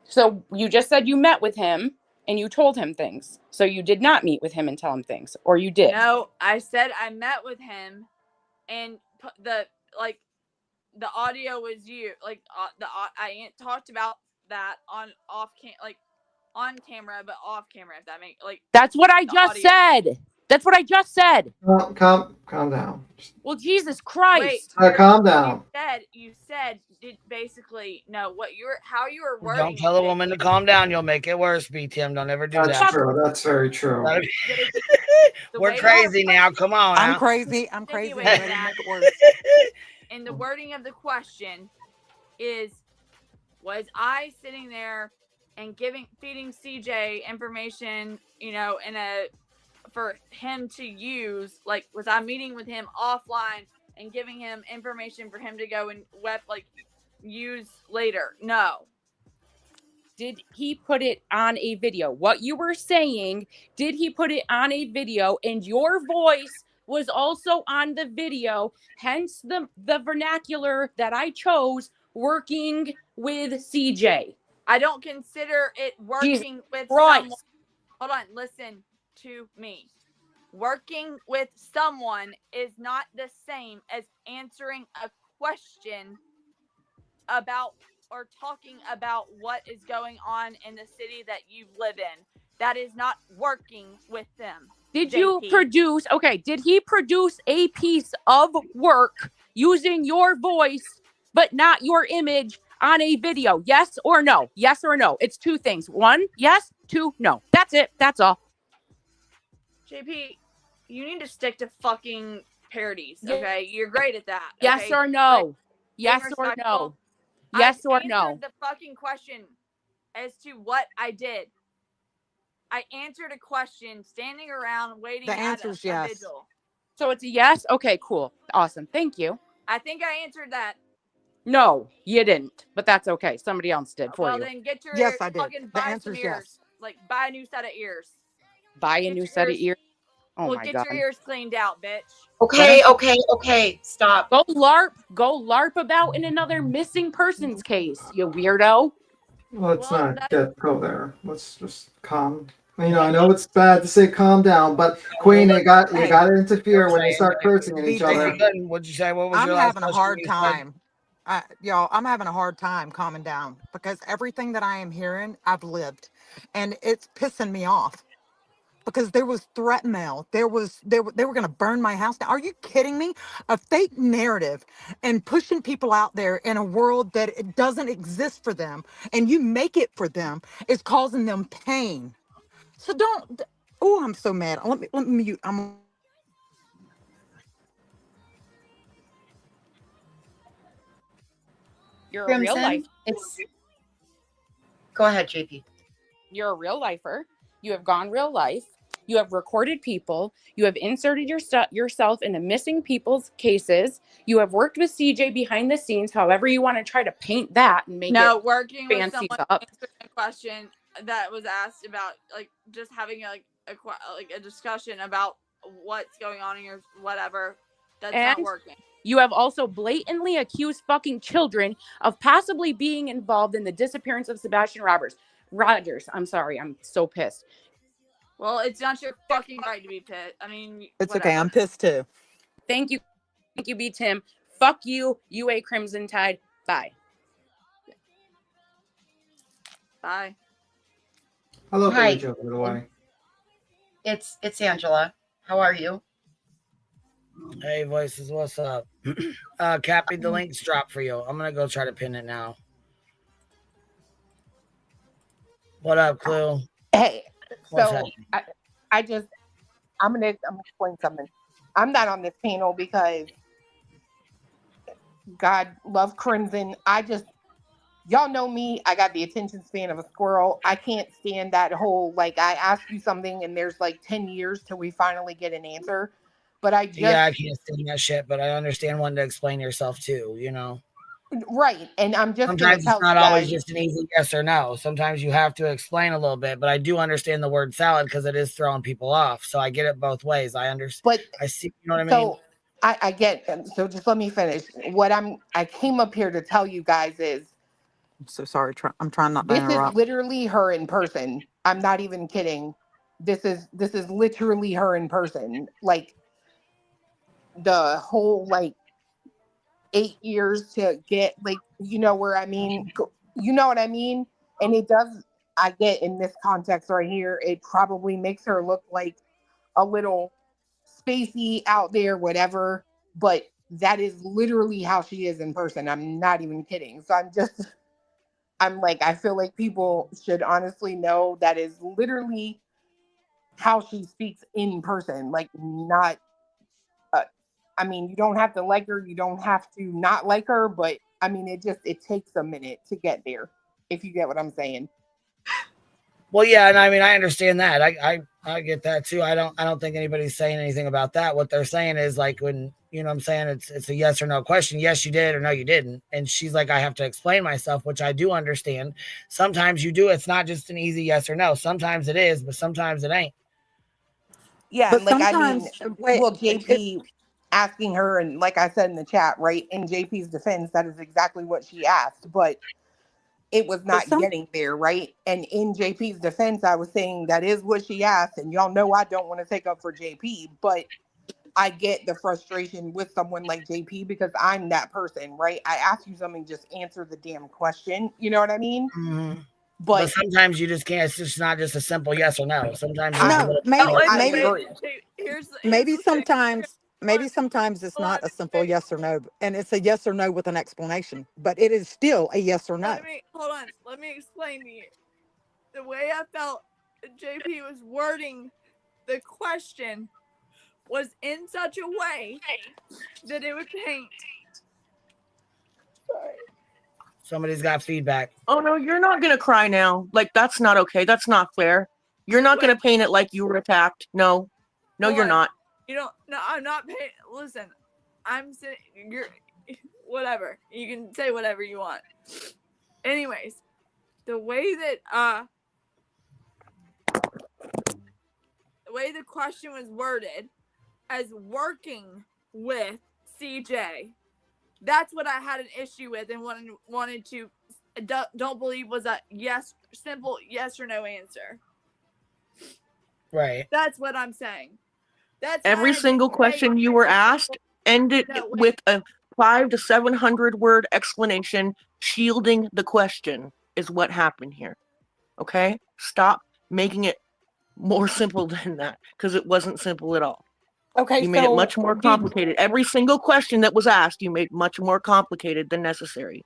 So you just said you met with him and you told him things. So you did not meet with him and tell him things, or you did?
No, I said I met with him, and the audio was you. I talked about that on camera, but off camera. If that makes
That's what I just said. That's what I just said.
Calm down.
Well, Jesus Christ.
Wait, calm down.
You said basically no. How you were wording.
Don't tell a woman to calm down. You'll make it worse, B-Tim. Don't ever do that.
That's true. That's very true.
We're crazy now. Come on.
I'm crazy. I'm crazy. I'm ready to make it worse.
And the wording of the question was I sitting there and feeding CJ information, for him to use, was I meeting with him offline and giving him information for him to go and use later? No.
Did he put it on a video? What you were saying, did he put it on a video and your voice was also on the video, hence the vernacular that I chose, working with CJ?
I don't consider it working with
someone.
Hold on, listen to me. Working with someone is not the same as answering a question about
or talking about what is going on in the city that you live in. That is not working with them.
Did
JP.
you produce, okay, did he produce a piece of work using your voice, but not your image on a video? Yes or no? Yes or no? It's two things. One, yes. Two, no. That's it. That's all.
JP, you need to stick to fucking parodies, okay? You're great at that.
Yes
Okay?
or no?
But
Yes
being
or
respectful,
no? Yes or
I
no?
answered the fucking question as to what I did. I answered a question standing around waiting
The
at
answer's
a
yes.
vigil.
So it's a yes? Okay, cool. Awesome. Thank you.
I think I answered that.
No, you didn't, but that's okay. Somebody else did for
Well,
you.
then get your
Yes, I did.
fucking
The
buy some
answer's
ears.
yes.
Like, buy a new set of ears.
Buy a new set of ears. Oh
Well,
my
get
God.
your ears cleaned out, bitch.
Okay, stop.
Go LARP about in another missing persons case, you weirdo.
Let's not go there. Let's just calm. You know, I know it's bad to say calm down, but Queen, you got to interfere when they start cursing at each other.
What'd you say? What was
I'm
your last
having a
question
hard
you said?
time. Y'all, I'm having a hard time calming down because everything that I am hearing, I've lived, and it's pissing me off. Because there was threat mail, they were going to burn my house down. Are you kidding me? A fake narrative and pushing people out there in a world that it doesn't exist for them, and you make it for them, is causing them pain. So don't. Oh, I'm so mad. Let me mute.
You're a real life.
Go ahead, JP.
You're a real lifer. You have gone real life. You have recorded people. You have inserted yourself into missing people's cases. You have worked with CJ behind the scenes, however you want to try to paint that and make it
working with
fancy
someone
up.
answering a question that was asked about, like, just having a discussion about what's going on in your whatever. That's
And
not working.
you have also blatantly accused fucking children of possibly being involved in the disappearance of Sebastian Rogers. I'm sorry. I'm so pissed.
Well, it's not your fucking right to be pissed. I mean,
It's
whatever.
okay. I'm pissed too.
Thank you. Thank you, B. Tim. Fuck you, UA Crimson Tide. Bye.
Bye.
Hello,
Hi.
Joe, by the way.
It's Angela. How are you?
Hey, voices, what's up? Cappy, the link's dropped for you. I'm gonna go try to pin it now. What up, Clue?
Hey,
What's
so
happening?
I'm gonna explain something. I'm not on this panel because God love Crimson. Y'all know me. I got the attention span of a squirrel. I can't stand that whole, like, I ask you something and there's like 10 years till we finally get an answer. But I
can't stand that shit, but I understand wanting to explain yourself too, you know?
Right. And I'm just
sometimes
gonna
it's not always just an easy yes or no. Sometimes you have to explain a little bit, but I do understand the word salad because it is throwing people off. So I get it both ways. I understand.
But
I see, you know what I mean?
So I get, so just let me finish. I came up here to tell you guys is,
I'm so sorry. I'm trying not to
this is
interrupt.
literally her in person. I'm not even kidding. This is literally her in person. Like, the whole, like, 8 years to get, like, you know where I mean, you know what I mean? And it does, I get in this context right here, it probably makes her look like a little spacey out there, whatever, but that is literally how she is in person. I'm not even kidding. So I'm like, I feel like people should honestly know that is literally how she speaks in person. Like, not, I mean, you don't have to like her, you don't have to not like her, but I mean, it takes a minute to get there, if you get what I'm saying.
Well, yeah, and I mean, I understand that. I get that too. I don't think anybody's saying anything about that. What they're saying is, like, when, you know what I'm saying, it's a yes or no question. Yes, you did, or no, you didn't. And she's like, I have to explain myself, which I do understand. Sometimes you do. It's not just an easy yes or no. Sometimes it is, but sometimes it ain't.
Yeah,
But
like, I mean,
wait,
well, JP asking her, and like I said in the chat, right, in JP's defense, that is exactly what she asked, but it was not getting there, right? And in JP's defense, I was saying that is what she asked, and y'all know I don't want to take up for JP, but I get the frustration with someone like JP because I'm that person, right? I ask you something, just answer the damn question. You know what I mean?
Mm-hmm.
But
sometimes you just can't. It's just not just a simple yes or no. Sometimes there's
No, maybe
here's
maybe
the thing.
sometimes it's not a simple yes or no, and it's a yes or no with an explanation, but it is still a yes or no.
Hold on. Let me explain to you. The way I felt JP was wording the question was in such a way that it would paint. Sorry.
Somebody's got feedback.
Oh no, you're not gonna cry now. Like that's not okay. That's not fair. You're not gonna paint it like you were attacked. No, you're not.
You don't. No, I'm not paying. Listen, I'm saying you're. Whatever. You can say whatever you want. Anyways, the way that the way the question was worded as working with CJ, that's what I had an issue with and wanted to don't believe was a simple yes or no answer.
Right.
That's what I'm saying. That's
Every single question you were asked ended with a 500 to 700 word explanation shielding the question is what happened here. Okay? Stop making it more simple than that because it wasn't simple at all.
Okay,
you made it much more complicated. Every single question that was asked, you made much more complicated than necessary,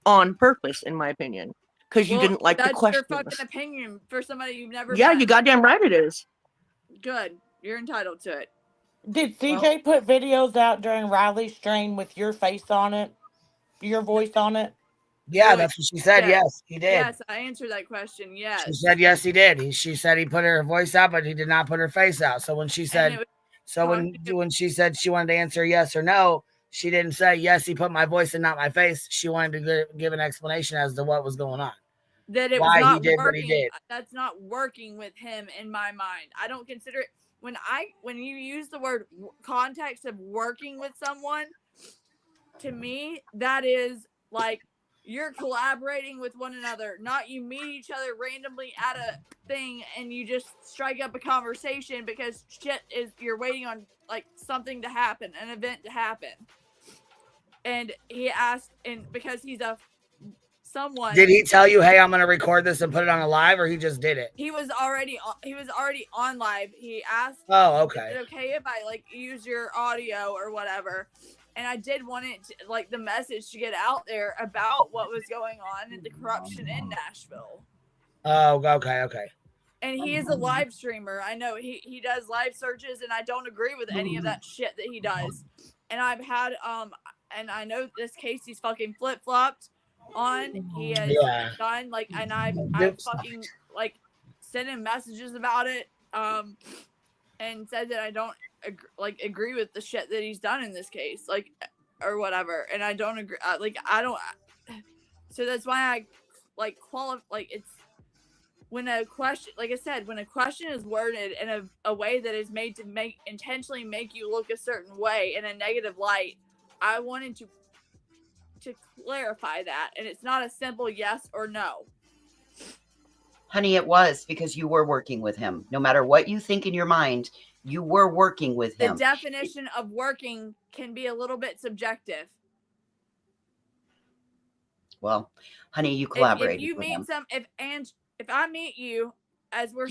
on purpose, in my opinion, because you didn't like the questions.
That's your fucking opinion for somebody you've never.
Yeah,
met.
you goddamn right it is.
Good, you're entitled to it.
Did CJ put videos out during Riley's stream with your face on it, your voice on it?
Yeah, that's what she said. Yes, he did.
Yes, I answered that question. Yes.
She said yes, he did. She said he put her voice out, but he did not put her face out. So when she said, when she said she wanted to answer yes or no, she didn't say yes. He put my voice and not my face. She wanted to give an explanation as to what was going on.
That it was not working. That's not working with him in my mind. I don't consider it when you use the word context of working with someone. To me, that is like you're collaborating with one another, not you meet each other randomly at a thing and you just strike up a conversation because you're waiting on like something to happen, an event to happen. And he asked, and because he's someone.
Did he tell you, hey, I'm going to record this and put it on a live, or he just did it?
He was already on live. He asked,
oh, okay.
Is it okay if I like use your audio or whatever? And I did want it to, like the message to get out there about what was going on and the corruption in Nashville.
Oh, okay.
And he is a live streamer. I know he does live searches, and I don't agree with any of that shit that he does. And I've had and I know this case he's fucking flip-flopped on. He has done like, and I've fucking like sent him messages about it and said that I don't agree with the shit that he's done in this case, like, or whatever. And I don't agree, so that's why I it's when a question, like I said, when a question is worded in a way that is made to intentionally make you look a certain way in a negative light, I wanted to clarify that, and it's not a simple yes or no.
Honey, it was, because you were working with him. No matter what you think in your mind, you were working with him.
The definition of working can be a little bit subjective.
Well, honey, you collaborated
if you
with
meet
him.
If I meet you as we're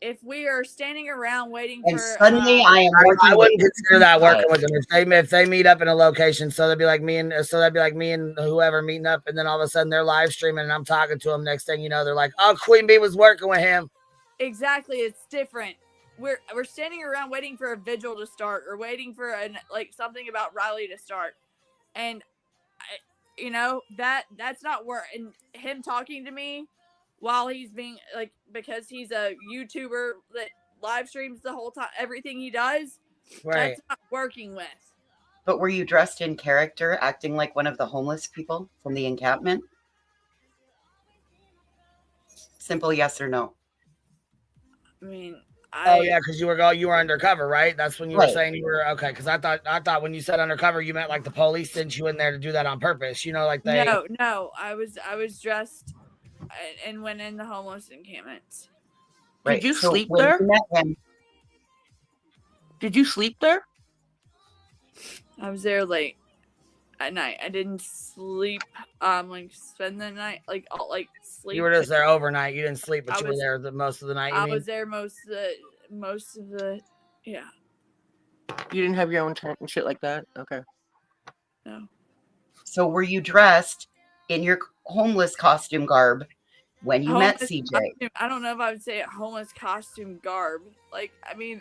if we are standing around waiting
and
for
suddenly I am working.
I wouldn't consider that working with them. If they meet up in a location, so that'd be like me and whoever meeting up, and then all of a sudden they're live streaming and I'm talking to them. Next thing you know, they're like, "Oh, Queen Bee was working with him."
Exactly, it's different. We're standing around waiting for a vigil to start, or waiting for something about Riley to start, and that's not work. And him talking to me while he's being because he's a YouTuber that live streams the whole time, everything he does,
right?
That's not working with.
But were you dressed in character, acting like one of the homeless people from the encampment? Simple yes or no.
I mean,
because you were undercover, right? That's when you were saying you were okay. Because I thought when you said undercover, you meant like the police sent you in there to do that on purpose. Like they.
No, I was dressed and went in the homeless encampment.
Did you sleep there? Did you sleep there?
I was there late at night. I didn't sleep. Like spend the night. Like sleep.
You were just there overnight. You didn't sleep, but
I
you
was
were there the most of the night. You
I
mean?
was there most of the yeah.
You didn't have your own tent and shit like that? Okay.
No.
So were you dressed in your homeless costume garb when you met
Homeless
CJ?
costume, I don't know if I would say a homeless costume garb. Like, I mean,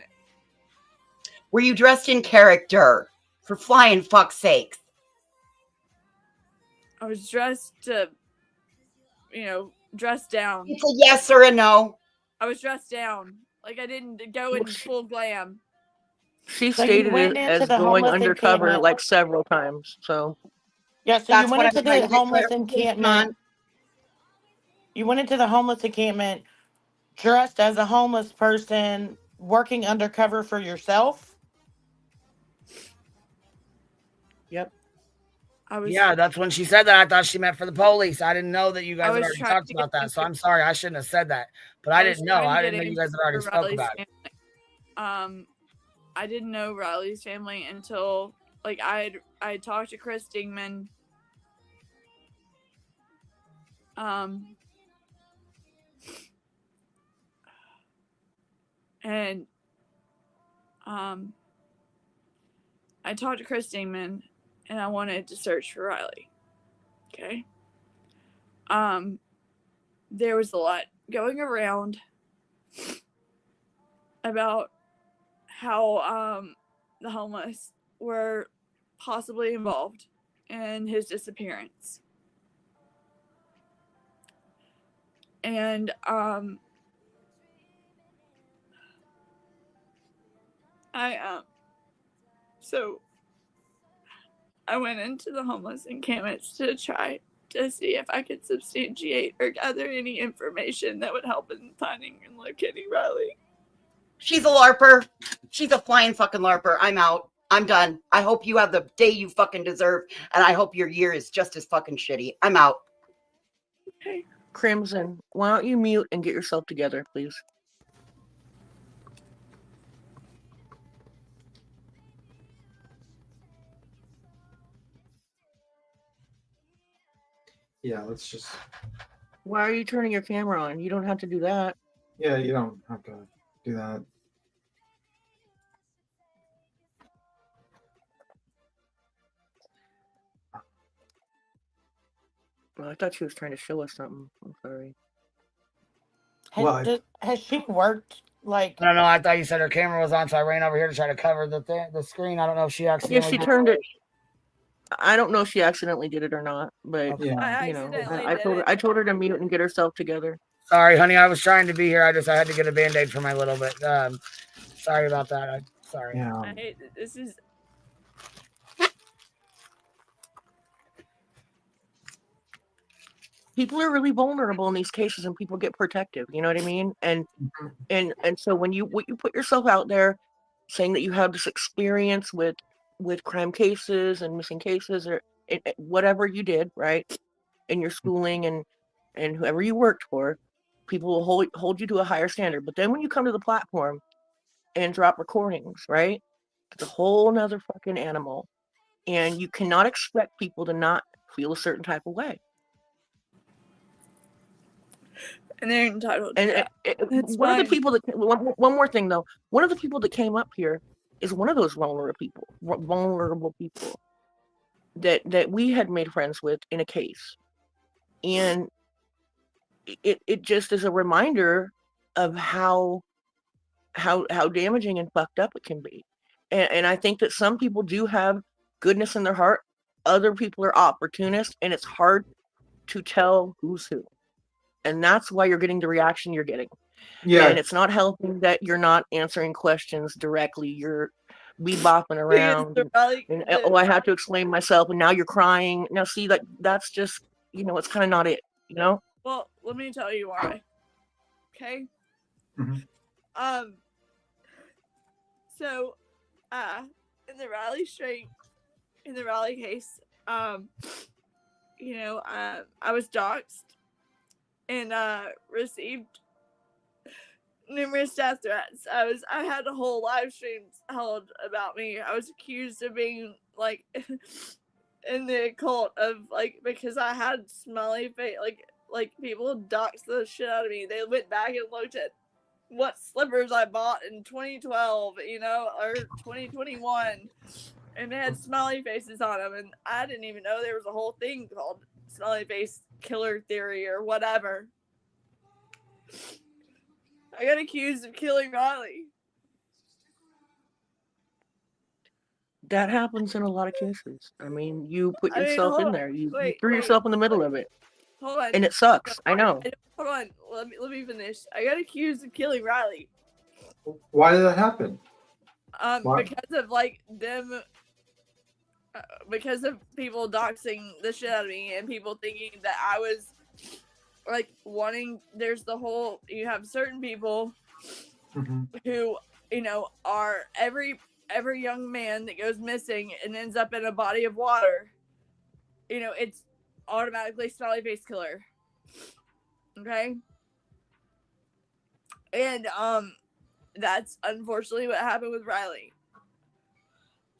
Were you dressed in character? For flying fuck's sakes.
I was dressed to, dressed down.
It's a yes or a no.
I was dressed down. Like, I didn't go in full glam.
She
So you
stated
went
it
into
as
the
going
homeless
undercover
encampment.
like several times. So
Yeah, so
That's
you went
what
into
I'm trying
the
to get
homeless
clarification
encampment.
on.
You went into the homeless encampment dressed as a homeless person working undercover for yourself?
Yep.
Yeah, that's when she said that. I thought she meant for the police. I didn't know that you guys
I
had
was
already
trying
talked
to get
about that.
in
So I'm sorry. I shouldn't have said that. But I
was
didn't know.
trying to
I
get
didn't know you
in
guys had already
for
spoke
Riley's
about it.
family. I didn't know Riley's family until I had talked to Chris Dingman. And I talked to Chris Dingman and I wanted to search for Riley. Okay. There was a lot going around about how the homeless were possibly involved in his disappearance. And so I went into the homeless encampments to try to see if I could substantiate or gather any information that would help in finding and locating Riley.
She's a LARPer. She's a flying fucking LARPer. I'm out. I'm done. I hope you have the day you fucking deserve, and I hope your year is just as fucking shitty. I'm out.
Okay.
Crimson, why don't you mute and get yourself together, please?
Yeah, let's just.
Why are you turning your camera on? You don't have to do that.
Yeah, you don't have to do that.
Well, I thought she was trying to show us something. I'm sorry.
Has she worked like?
I don't know. I thought you said her camera was on, so I ran over here to try to cover the screen. I don't know if she accidentally.
Yeah, she turned it. I don't know if she accidentally did it or not, but
Yeah.
you know, I told her to mute and get herself together.
Sorry, honey. I was trying to be here. I had to get a Band-Aid for my little bit. Sorry about that. Sorry.
Yeah.
I hate that this is.
People are really vulnerable in these cases, and people get protective. You know what I mean? And so when you put yourself out there, saying that you have this experience with crime cases and missing cases, or whatever you did, right, in your schooling and whoever you worked for, people will hold you to a higher standard. But then when you come to the platform and drop recordings, right, it's a whole nother fucking animal, and you cannot expect people to not feel a certain type of way.
And they're entitled to
And
that.
one of the people that one more thing though, one of the people that came up here is one of those vulnerable people that we had made friends with in a case, and it just is a reminder of how damaging and fucked up it can be, and I think that some people do have goodness in their heart, other people are opportunists, and it's hard to tell who's who. And that's why you're getting the reaction you're getting.
Yeah.
And it's not helping that you're not answering questions directly. You're bebopping around. I have to explain myself. And now you're crying. Now, see, that's just, it's kind of not it,
Well, let me tell you why. Okay?
Mm-hmm.
So, in the Riley case, I was doxxed and received numerous death threats. I had a whole live stream held about me. I was accused of being like in the occult of like because I had smelly face. Like people doxed the shit out of me. They went back and looked at what slippers I bought in 2012, or 2021, and they had smiley faces on them, and I didn't even know there was a whole thing called smiley face killer theory or whatever. I got accused of killing Riley.
That happens in a lot of cases. I mean, you put yourself in there. You threw yourself in the middle of it.
Hold on.
And it sucks. I know.
Hold on. Let me finish. I got accused of killing Riley.
Why did that happen? Why?
Because of like them. Because of people doxing the shit out of me and people thinking that I was like wanting. There's the whole. You have certain people who are every young man that goes missing and ends up in a body of water. It's automatically smiley face killer. Okay. And that's unfortunately what happened with Riley.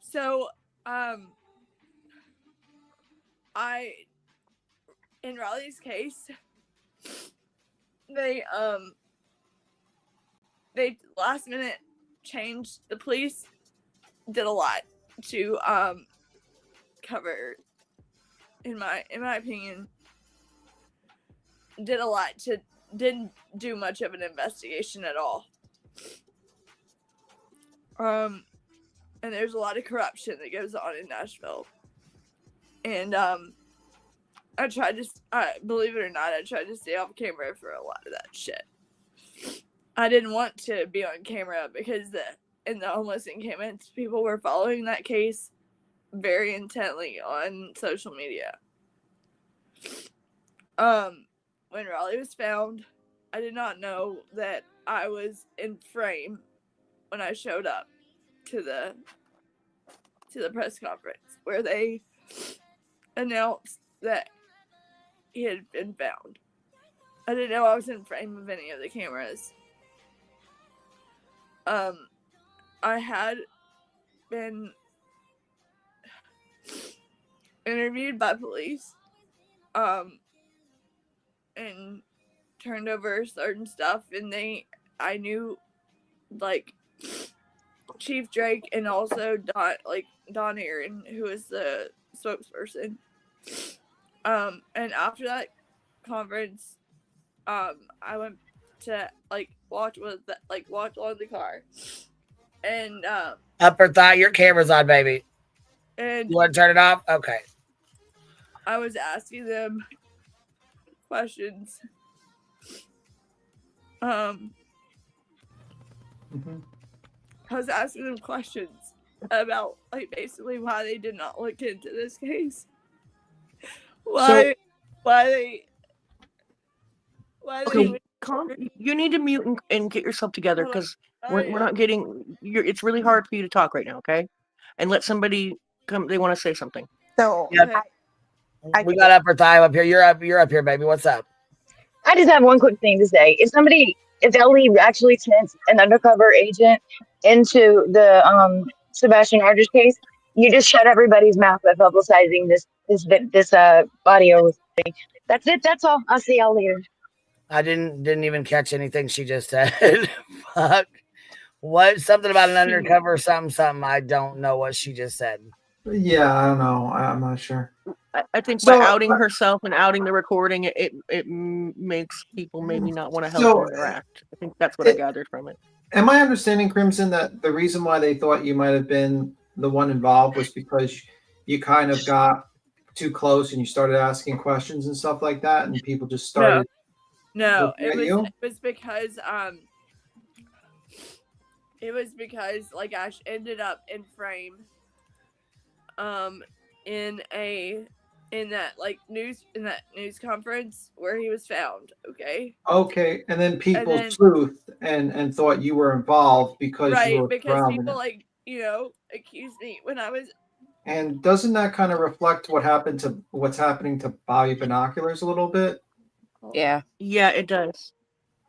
So in Riley's case, they last minute changed. The police did a lot to cover, in my opinion, didn't do much of an investigation at all. And there's a lot of corruption that goes on in Nashville. And I tried to, believe it or not, I tried to stay off camera for a lot of that shit. I didn't want to be on camera because in the homeless encampments, people were following that case very intently on social media. When Raleigh was found, I did not know that I was in frame when I showed up to the press conference where they announced that he had been found. I didn't know I was in frame of any of the cameras. I had been interviewed by police, and turned over certain stuff, and I knew, like, Chief Drake and also Don Aaron, who is the spokesperson. And after that conference, I went to walk along the car, and
upper thigh, your camera's on, baby.
And
you want to turn it off? Okay.
I was asking them questions. I was asking them questions about basically why they did not look into this case. Why they
you need to mute and get yourself together because we're not getting. It's really hard for you to talk right now, okay? And let somebody come. They want to say something.
So
we got upper thigh up here. You're up here, baby. What's up?
I just have one quick thing to say. If Ellie actually sent an undercover agent into the Sebastian Arger's case, you just shut everybody's mouth by publicizing this audio thing. That's it. That's all. I'll see y'all later.
I didn't even catch anything she just said. Fuck. What? Something about an undercover something. I don't know what she just said.
Yeah, I don't know. I'm not sure.
I think by outing herself and outing the recording, it makes people maybe not want to help her interact. I think that's what I gathered from it.
Am I understanding, Crimson, that the reason why they thought you might have been the one involved was because you kind of got too close and you started asking questions and stuff like that, and people just started?
No, it was because I ended up in frame in that news conference where he was found. Okay,
and then people sleuthed and thought you were involved because you were
because people accused me when I was.
And doesn't that kind of reflect what's happening to Bobby Binoculars a little bit?
Yeah,
it does.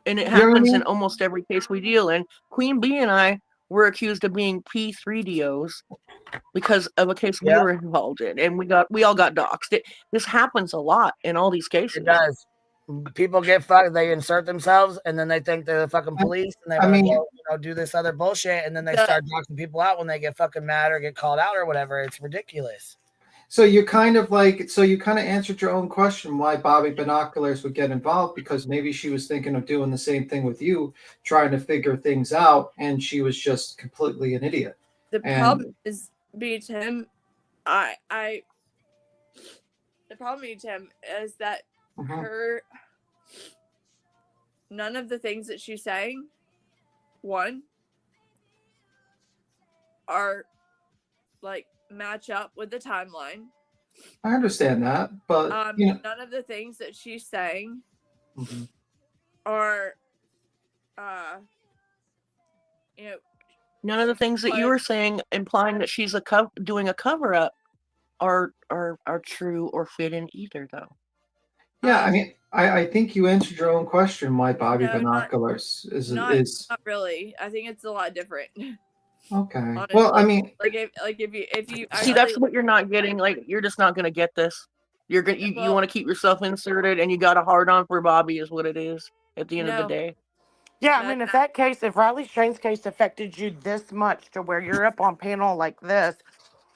And it
You know what I
happens in
mean?
almost every case we deal in. Queen Bee and I were accused of being P3DOs because of a case we
Yep.
were involved in, and we all got doxxed. This happens a lot in all these cases.
It does. People get fucked. They insert themselves, and then they think they're the fucking police, and they
I
want to
mean-
go, do this other bullshit, and then they start doxing people out when they get fucking mad or get called out or whatever. It's ridiculous.
So you kind of answered your own question why Bobby Binoculars would get involved, because maybe she was thinking of doing the same thing with you, trying to figure things out, and she was just completely an idiot.
The problem is, Tim, the problem, Tim, is that none of the things that she's saying, one, are like match up with the timeline.
I understand that, but
none of the things that she's saying are
none of the things that you were saying, implying that she's doing a cover up, are true or fit in either, though.
Yeah, I mean, I think you answered your own question why Bobby
No,
Binoculars is
not really. I think it's a lot different.
okay.
Honestly.
Well, I mean,
if you
see, that's what you're not getting. Like, you're just not going to get this. You want to keep yourself inserted, and you got a hard on for Bobby, is what it is at the end of the day.
Yeah, I mean, if Riley Strain's case affected you this much to where you're up on panel like this,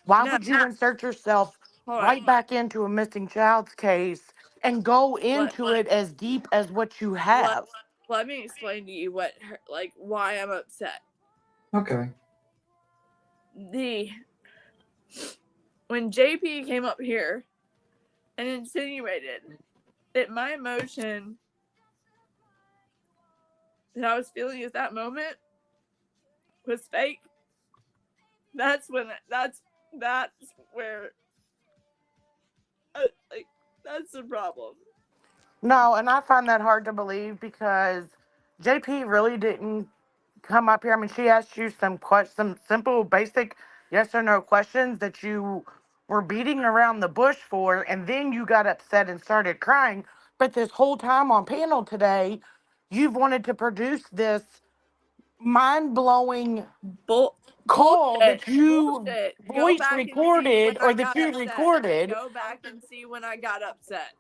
why would you insert yourself right back into a missing child's case and go into it as deep as what you have?
Let me explain to you why I'm upset.
Okay.
When JP came up here and insinuated that my emotion that I was feeling at that moment was fake, that's where that's the problem.
No, and I find that hard to believe because JP really didn't come up here. I mean, she asked you some simple, basic yes or no questions that you were beating around the bush for, and then you got upset and started crying. But this whole time on panel today, you've wanted to produce this mind-blowing call that you voice recorded or that you recorded.
Go back and see when I got upset.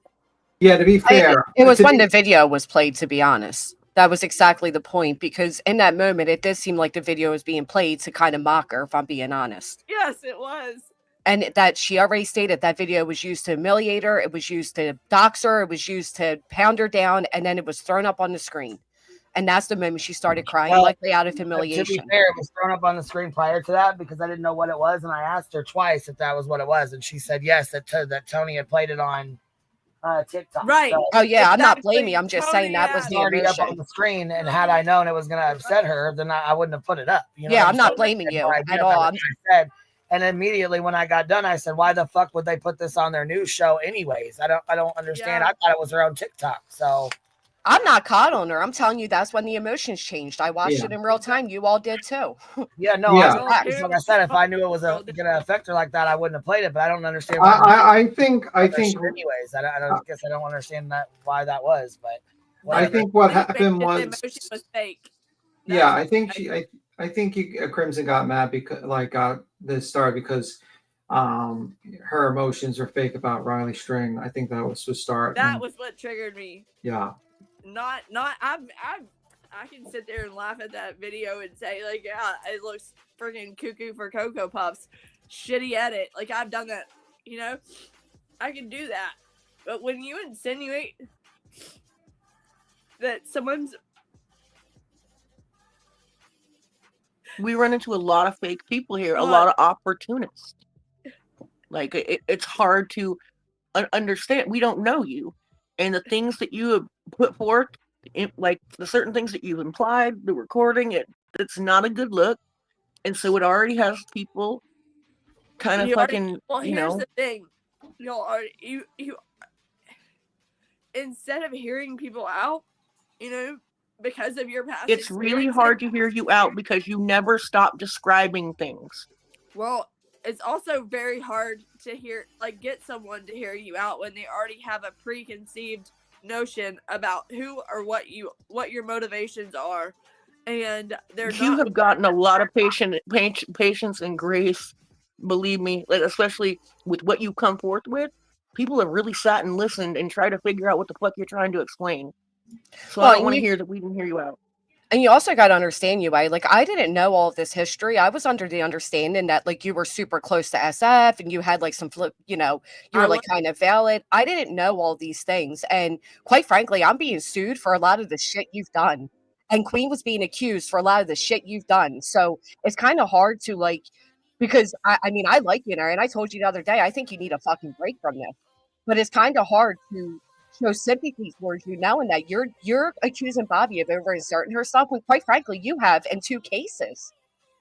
Yeah, to be fair,
it was when the video was played, to be honest. That was exactly the point, because in that moment, it did seem like the video was being played to kind of mock her, if I'm being honest.
Yes, it was.
And that she already stated that video was used to humiliate her, it was used to dox her, it was used to pound her down, and then it was thrown up on the screen. And that's the moment she started crying, likely out of humiliation.
To be fair, it was thrown up on the screen prior to that because I didn't know what it was, and I asked her twice if that was what it was, and she said yes, that Tony had played it on TikTok.
Right.
So,
oh yeah, I'm not blaming. I'm just saying that was the
already up
emotion.
on the screen, and had I known it was going to upset her, then I wouldn't have put it up. You know
yeah, I'm not blaming you at all.
And immediately when I got done, I said, "Why the fuck would they put this on their news show, anyways? I don't understand. I thought it was her own TikTok." So
I'm not caught on her. I'm telling you, that's when the emotions changed. I watched it in real time. You all did too.
Yeah, no.
Yeah.
Like I said, if I knew it was going to affect her like that, I wouldn't have played it. But I don't understand.
I think.
Anyways, I guess I don't understand why that was. But whatever.
I think what happened was.
The emotion was fake.
Yeah, I think I think Crimson got mad because got this started because her emotions were fake about Riley String. I think that was the start.
That was what triggered me.
Yeah.
I can sit there and laugh at that video and say yeah, it looks freaking cuckoo for Cocoa Puffs. Shitty edit. I've done that, I can do that. But when you insinuate that someone's
we run into a lot of fake people here, a lot of opportunists. It's hard to understand. We don't know you. And the things that you have put forth, the certain things that you've implied, the recording, it's not a good look. And so it already has people kind of fucking,
here's the thing. You instead of hearing people out, because of your past
it's really hard to hear you out because you never stop describing things.
Well, it's also very hard to get someone to hear you out when they already have a preconceived notion about who or what your motivations are, and they're
You
not.
have gotten a lot of patience and grace. Believe me, like, especially with what you come forth with. People have really sat and listened and tried to figure out what the fuck you're trying to explain. So I don't want to hear that we didn't hear you out.
And you also got to understand, like, I didn't know all of this history. I was under the understanding that, like, you were super close to SF and you had, like, some you were, like, kind of valid. I didn't know all these things. And quite frankly, I'm being sued for a lot of the shit you've done. And Queen was being accused for a lot of the shit you've done. So it's kind of hard to, like, because, I mean, I like you, and I told you the other day, I think you need a fucking break from this. But it's kind of hard to show sympathy towards you knowing that you're accusing Bobby of over-inserting herself when, quite frankly, you have in 2 cases.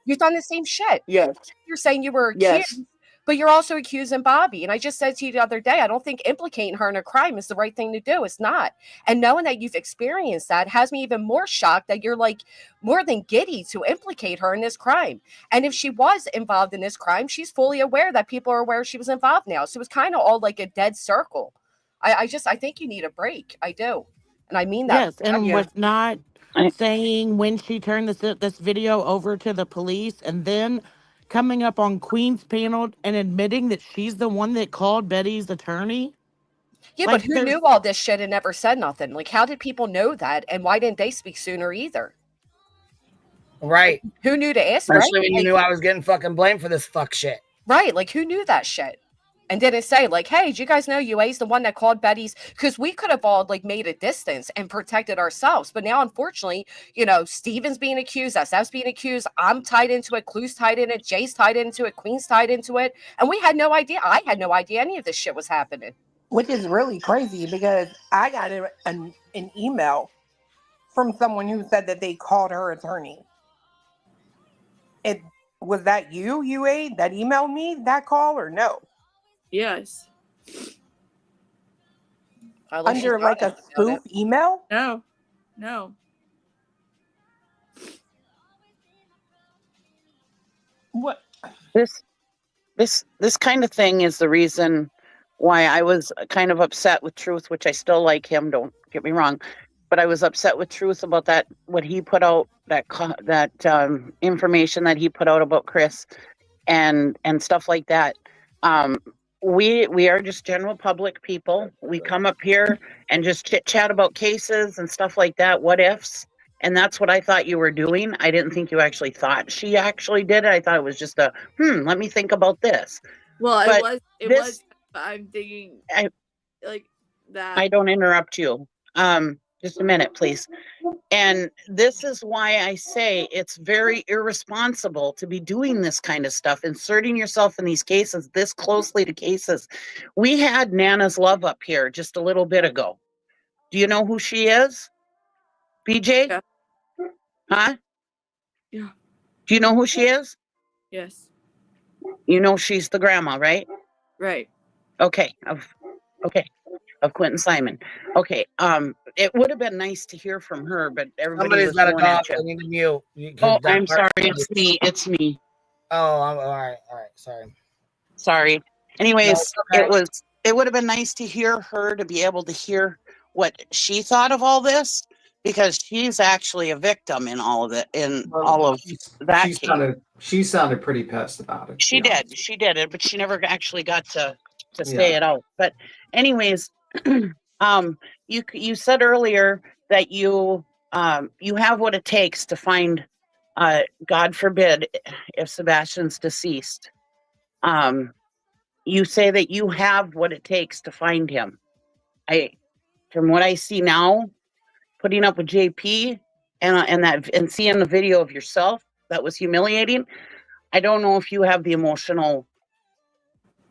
You've done the same shit.
Yes.
You're saying you were accused, but you're also accusing Bobby. And I just said to you the other day, I don't think implicating her in a crime is the right thing to do. It's not. And knowing that you've experienced that has me even more shocked that you're, like, more than giddy to implicate her in this crime. And if she was involved in this crime, she's fully aware that people are aware she was involved now. So it's kind of all like a dead circle. I think you need a break. I do. And I mean that.
Yes, and was not saying when she turned this video over to the police and then coming up on Queen's panel and admitting that she's the one that called Betty's attorney.
Yeah, like, but who knew all this shit and never said nothing? Like, how did people know that? And why didn't they speak sooner either?
Right.
Who knew to ask?
Especially
right?
when you knew I was getting fucking blamed for this fuck shit.
Right. Like, who knew that shit? And didn't say, like, hey, did you guys know UA's the one that called Betty's? Because we could have all, like, made a distance and protected ourselves. But now, unfortunately, Steven's being accused, SF's being accused, I'm tied into it, Clue's tied in it, Jay's tied into it, Queen's tied into it. And we had no idea. I had no idea any of this shit was happening.
Which is really crazy because I got an email from someone who said that they called her attorney. Was that you, UA, that emailed me that call or no?
Yes.
Under like a spoof email?
No.
What?
This kind of thing is the reason why I was kind of upset with Truth, which I still like him, don't get me wrong, but I was upset with Truth about that, what he put out, that information that he put out about Chris and stuff like that. We are just general public people. We come up here and just chit chat about cases and stuff like that, what ifs. And that's what I thought you were doing. I didn't think you actually thought she actually did it. I thought it was just let me think about this.
Well,
but
it was, I'm thinking like that.
I don't interrupt you. Just a minute, please. And this is why I say it's very irresponsible to be doing this kind of stuff, inserting yourself in these cases this closely to cases. We had Nana's Love up here just a little bit ago. Do you know who she is? BJ?
Yeah.
Huh?
Yeah.
Do you know who she is?
Yes.
You know she's the grandma, right?
Right.
Okay. Of Quentin Simon. Okay. It would have been nice to hear from her, but everybody was going at you.
I need to mute.
Oh, I'm sorry. It's me.
Oh, all right.
Sorry. Anyways, no, okay. It would have been nice to hear her, to be able to hear what she thought of all this, because she's actually a victim in all of it, all of that case.
She sounded pretty pissed about it.
She did it, but she never actually got to say it out. But anyways, you said earlier that you have what it takes to find, God forbid, if Sebastian's deceased. You say that you have what it takes to find him. From what I see now, putting up with JP and seeing the video of yourself, that was humiliating. I don't know if you have the emotional,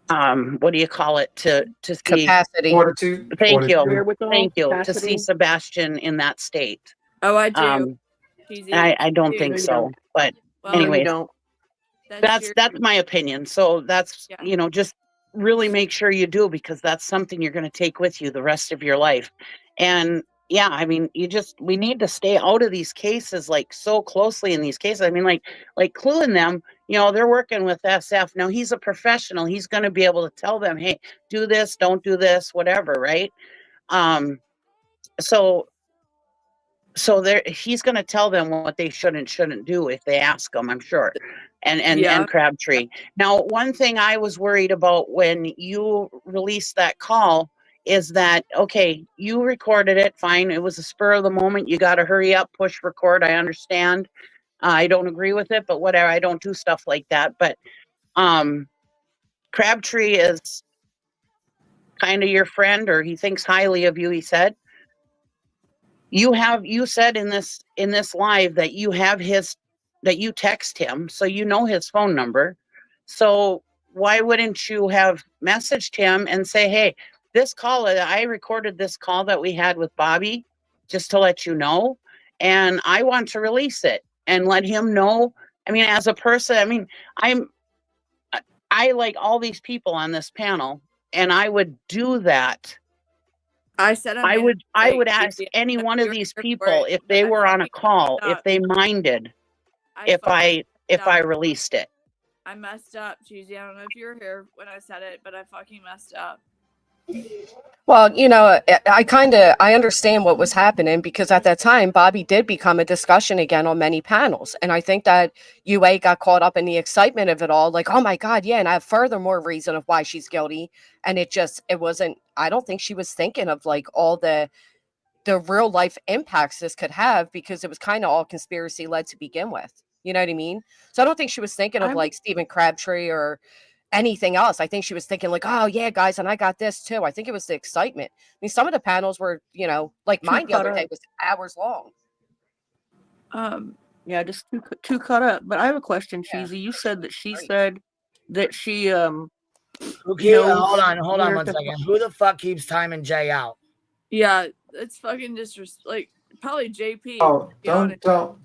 what do you call it, to see
capacity,
fortitude.
Thank you to see Sebastian in that state.
Oh, I do.
I don't think so, but anyway, that's my opinion. So that's just really make sure you do, because that's something you're going to take with you the rest of your life. And yeah, I mean, we need to stay out of these cases, like so closely in these cases. I mean, like Clue and them, they're working with SF. Now he's a professional. He's going to be able to tell them, hey, do this, don't do this, whatever. Right. So there, he's going to tell them what they should and shouldn't do if they ask him, I'm sure. And Crabtree. Now, one thing I was worried about when you released that call is that, okay, you recorded it, fine. It was a spur of the moment. You got to hurry up, push record. I understand. I don't agree with it, but whatever. I don't do stuff like that. But Crabtree is kind of your friend, or he thinks highly of you, he said. You said in this live that you text him, so you know his phone number. So why wouldn't you have messaged him and say, hey, this call, I recorded this call that we had with Bobby, just to let you know, and I want to release it, and let him know. I mean, as a person, I mean, I like all these people on this panel, and I would do that.
I said
I would ask any one of these people if they were on a call, if they minded if I released it.
I messed up, Cheesy. I don't know if you were here when I said it, but I fucking messed up.
Well, you know, I understand what was happening, because at that time, Bobby did become a discussion again on many panels. And I think that UA got caught up in the excitement of it all. Like, oh my God, yeah. And I have furthermore reason of why she's guilty. And it wasn't, I don't think she was thinking of like all the real life impacts this could have, because it was kind of all conspiracy led to begin with. You know what I mean? So I don't think she was thinking of like Stephen Crabtree or anything else. I think she was thinking like, oh yeah, guys, and I got this too. I think it was the excitement. I mean, some of the panels were, you know, like mine the other day was hours long.
Yeah, just too caught up. But I have a question, Cheesy. You said that she said that she
hold on 1 second. Who the fuck keeps timing Jay out?
Yeah, it's fucking like probably JP.
Oh, don't.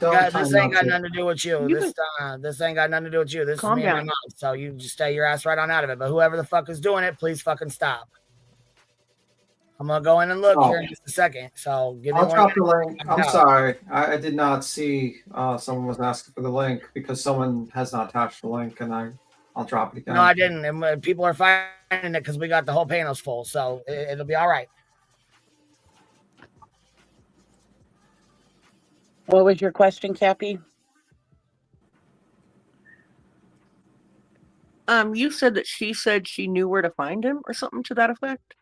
Yeah, this ain't got nothing to do with you. This ain't got nothing to do with you. This is me and my mom. So you just stay your ass right on out of it. But whoever the fuck is doing it, please fucking stop. I'm gonna go in and look here in just a second. So give me
I'll
one
drop the
minute.
link. I'm sorry. I did not see someone was asking for the link, because someone has not attached the link, and I'll drop it again.
No, I didn't. And people are finding it because we got the whole panels full. So it'll be all right.
What was your question, Cappy?
You said that she said she knew where to find him, or something to that effect.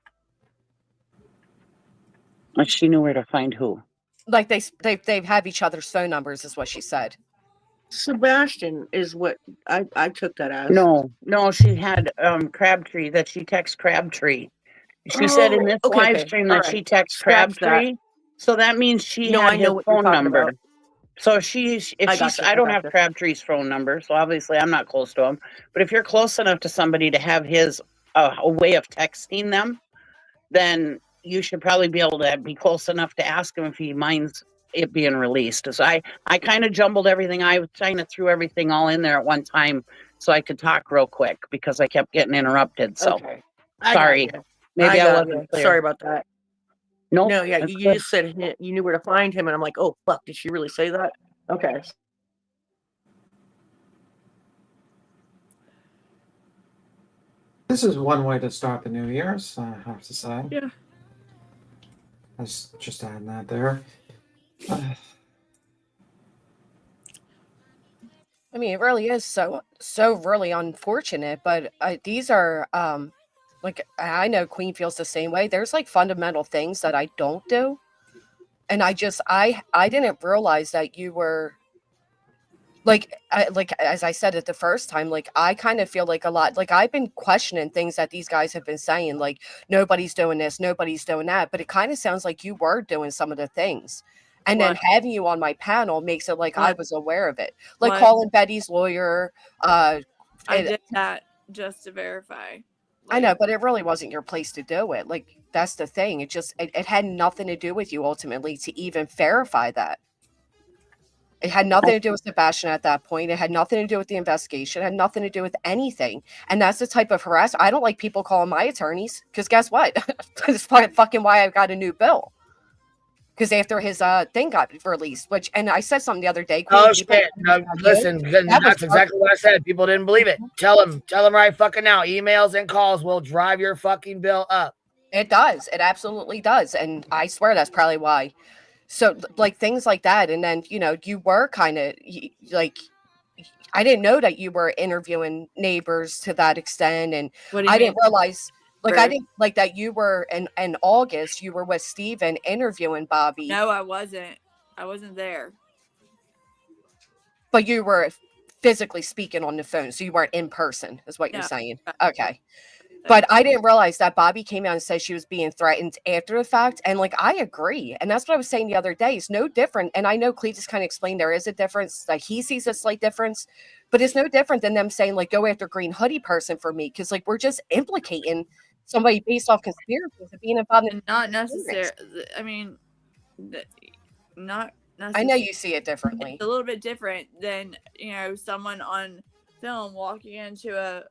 She knew where to find who?
Like they have each other's phone numbers, is what she said.
Sebastian is what I took that as.
No, she had Crabtree, that she texts Crabtree. She said in this live stream that she texts Crabtree. So that means she had his phone number. About. So I don't have Crabtree's phone number, so obviously I'm not close to him. But if you're close enough to somebody to have his a way of texting them, then you should probably be able to be close enough to ask him if he minds it being released. So I kind of jumbled everything. I kind of threw everything all in there at one time so I could talk real quick, because I kept getting interrupted. So sorry. Maybe I wasn't clear.
Sorry about that.
Nope,
no, yeah, you just said you knew where to find him, and I'm like, oh fuck, did she really say that? Okay.
This is one way to start the New Year's, I have to say.
Yeah.
I was just adding that there.
I mean, it really is so really unfortunate, but these are like, I know Queen feels the same way. There's like fundamental things that I don't do, and I didn't realize that you were like as I said it the first time, like I kind of feel like a lot, like I've been questioning things that these guys have been saying, like nobody's doing this, nobody's doing that, but it kind of sounds like you were doing some of the things. And then having you on my panel makes it like I was aware of it. Like calling Betty's lawyer.
I did that just to verify.
I know, but it really wasn't your place to do it. Like, that's the thing. It had nothing to do with you ultimately to even verify that. It had nothing to do with Sebastian at that point. It had nothing to do with the investigation. It had nothing to do with anything. And that's the type of harassment. I don't like people calling my attorneys, because guess what? That's fucking why I got a new bill. Because after his thing got released, and I said something the other day.
Oh shit! No, listen, that's exactly what I said. People didn't believe it. Tell them right fucking now. Emails and calls will drive your fucking bill up.
It does. It absolutely does. And I swear that's probably why. So, like, things like that. And then, you know, you were kind of like, I didn't know that you were interviewing neighbors to that extent. And
What do you
I
mean?
didn't realize, like, I
Where?
didn't like that you were in August, you were with Steven interviewing Bobby.
No, I wasn't. I wasn't there.
But you were physically speaking on the phone. So you weren't in person, is what you're
No.
saying. Okay. But I didn't realize that Bobby came out and said she was being threatened after the fact. And like, I agree. And that's what I was saying the other day. It's no different. And I know Cletus kind of explained there is a difference. Like, he sees a slight difference, but it's no different than them saying, like, go after green hoodie person for me. Cause like, we're just implicating somebody based off conspiracies of being involved in.
Not necessary. I mean, not necessarily.
I know you see it differently.
It's a little bit different than, you know, someone on film walking into a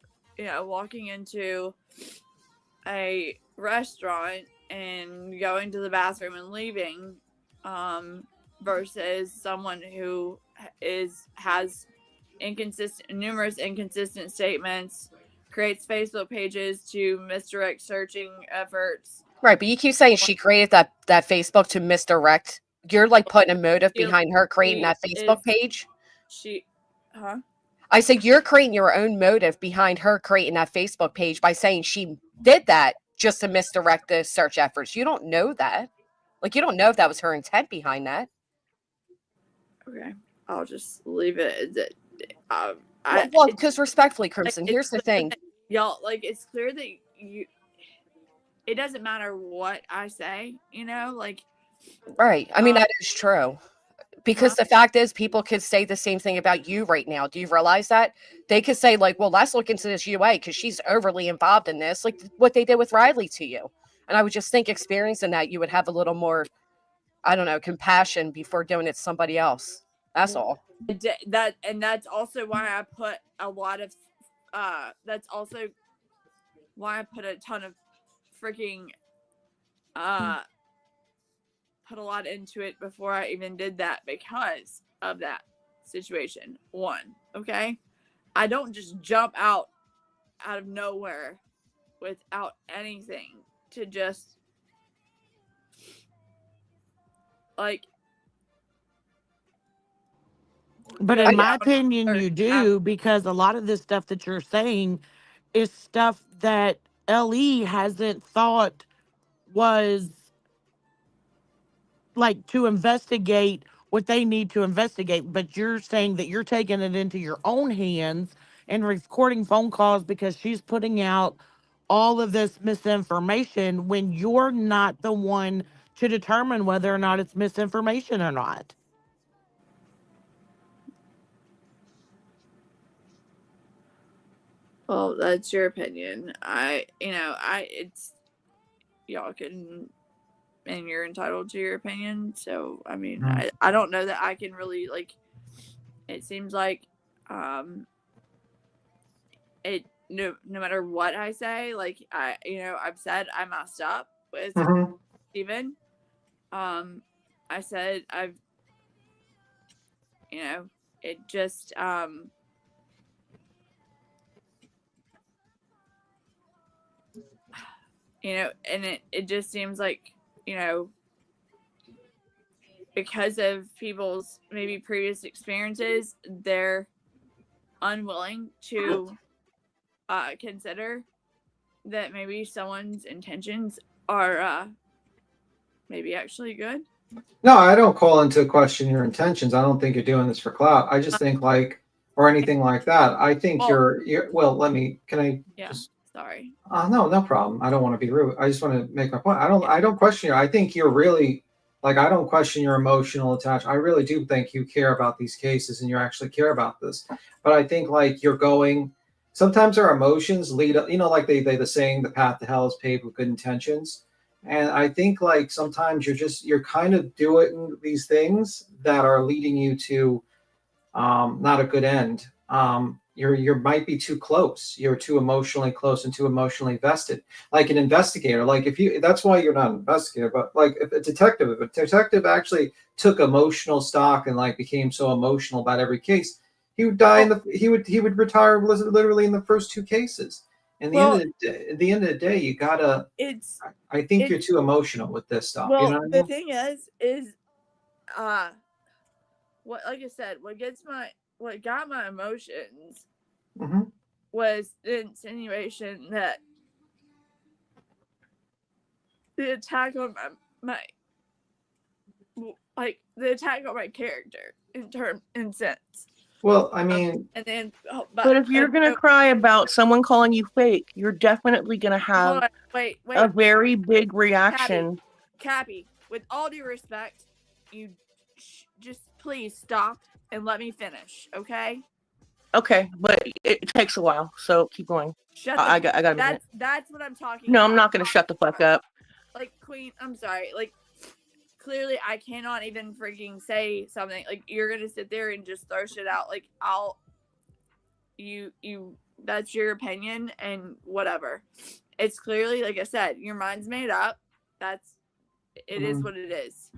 restaurant and going to the bathroom and leaving, versus someone who has numerous inconsistent statements, creates Facebook pages to misdirect searching efforts.
Right, but you keep saying she created that Facebook to misdirect. You're like putting a motive behind her creating that Facebook page. I said you're creating your own motive behind her creating that Facebook page by saying she did that just to misdirect the search efforts. You don't know that. Like, you don't know if that was her intent behind that.
Okay, I'll just leave it.
Well, because respectfully, Crimson, here's the thing.
Y'all, like, it's clear that it doesn't matter what I say, you know, like.
Right. I mean, that is true. Because the fact is, people could say the same thing about you right now. Do you realize that? They could say, like, well, let's look into this UA because she's overly involved in this, like what they did with Riley to you. And I would just think experiencing that, you would have a little more, I don't know, compassion before doing it to somebody else. That's all.
That's also why I put a lot of, that's also why I put a ton of freaking, put a lot into it before I even did that because of that situation. One, okay? I don't just jump out of nowhere without anything to just, like.
But in my opinion, you do, because a lot of this stuff that you're saying is stuff that LE hasn't thought was like to investigate what they need to investigate. But you're saying that you're taking it into your own hands and recording phone calls because she's putting out all of this misinformation when you're not the one to determine whether or not it's misinformation or not.
Well, that's your opinion. It's, y'all can, and you're entitled to your opinion. So, I mean, I don't know that I can really, like, it seems like, no matter what I say, like, I've said I messed up with Steven. I said it just, and it just seems like, because of people's maybe previous experiences, they're unwilling to consider that maybe someone's intentions are maybe actually good.
No, I don't call into question your intentions. I don't think you're doing this for clout. I just think or anything like that. I think you're well, sorry. No problem. I don't want to be rude. I just want to make my point. I don't question you. I think you're really, like, I don't question your emotional attachment. I really do think you care about these cases and you actually care about this. But I think, like, sometimes our emotions lead up, like the saying, the path to hell is paved with good intentions. And I think, like, sometimes you're kind of doing these things that are leading you to not a good end. You might be too close. You're too emotionally close and too emotionally vested. Like an investigator, like that's why you're not an investigator, but like if a detective actually took emotional stock and like became so emotional about every case, he would die he would retire literally in the first two cases. And
Well,
at the end of the day, you gotta. I think you're too emotional with this stuff.
Well,
you know what I
the
mean?
thing is, what like I said, what got my emotions
Mhm.
was the insinuation that the attack on the attack on my character in sense.
Well, I mean,
And then,
But if you're gonna cry about someone calling you fake, you're definitely gonna have
hold on, wait,
a very big reaction.
Cappy, with all due respect, you just please stop and let me finish, okay?
Okay, but it takes a while, so keep going. I got a minute.
That's what I'm talking
No,
about.
I'm not gonna shut the fuck up.
Like, Queen, I'm sorry. Like, clearly I cannot even freaking say something. Like, you're gonna sit there and just throw shit out. Like, that's your opinion and whatever. It's clearly, like I said, your mind's made up. It is what it is.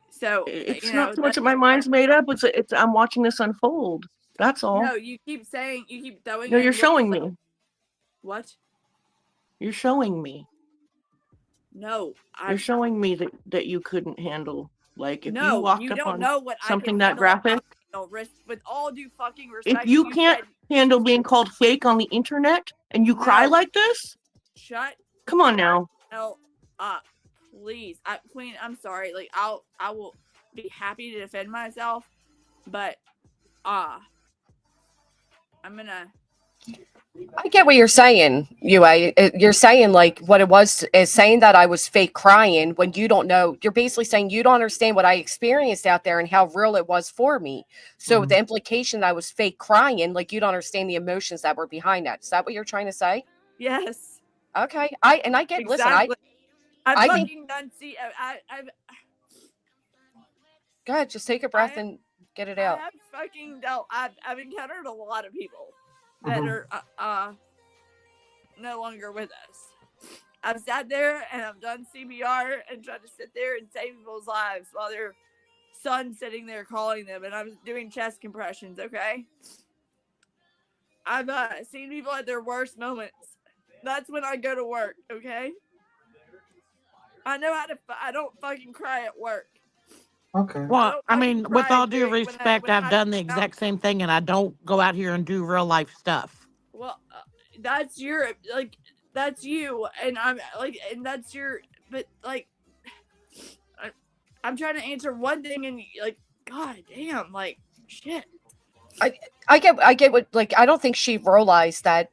So
It's not so much that my mind's made up. It's I'm watching this unfold. That's all.
No, you keep throwing.
No, you're showing me.
What?
You're showing me.
No,
you're showing me that you couldn't handle. Like if you
No,
walked
you
up
don't
on
know what
something
I
that graphic.
With all due fucking respect,
If you can't handle being called fake on the internet and you cry like this,
shut.
Come on now.
hell up, please. Queen, I'm sorry. Like I will be happy to defend myself, but I'm gonna.
I get what you're saying, Yue. You're saying like what it was is saying that I was fake crying when you don't know. You're basically saying you don't understand what I experienced out there and how real it was for me. So the implication that I was fake crying, like you don't understand the emotions that were behind that. Is that what you're trying to say?
Yes.
Okay. I get.
Exactly.
Listen,
I'm
I
fucking
think.
done. See, I've.
Go ahead. Just take a breath and get it out.
I have fucking dealt. I've encountered a lot of people that are no longer with us. I've sat there and I've done CPR and tried to sit there and save people's lives while their son's sitting there calling them, and I'm doing chest compressions. Okay, I've seen people at their worst moments. That's when I go to work. Okay, I know how to. I don't fucking cry at work.
Okay.
Well, I mean, with all due respect, I've done the exact same thing, and I don't go out here and do real life stuff.
Well, that's your that's you, and I'm like, and that's your. But like, I'm trying to answer one thing, and like, god damn, like shit.
I get what, like, I don't think she realized that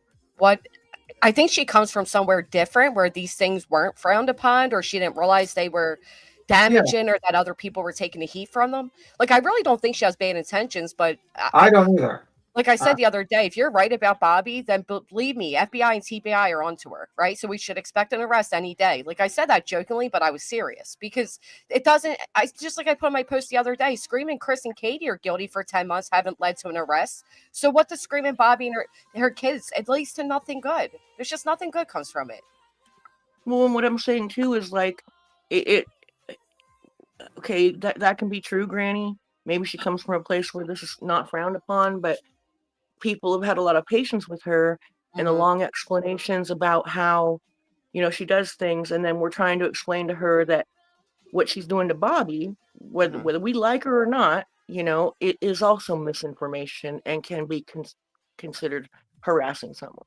I think she comes from somewhere different where these things weren't frowned upon, or she didn't realize they were damaging or that other people were taking the heat from them. Like, I really don't think she has bad intentions, but
I don't either.
like I said the other day, if you're right about Bobby, then believe me, FBI and TBI are onto her, right? So we should expect an arrest any day. Like I said that jokingly, but I was serious because it doesn't. I just like I put in my post the other day, screaming Chris and Katie are guilty for 10 months haven't led to an arrest. So what does screaming Bobby and her kids? It leads to nothing good. There's just nothing good comes from it.
Well, and what I'm saying too is like okay, that can be true, Granny. Maybe she comes from a place where this is not frowned upon, but people have had a lot of patience with her and the long explanations about how, she does things. And then we're trying to explain to her that what she's doing to Bobby, whether we like her or not, it is also misinformation and can be considered harassing someone.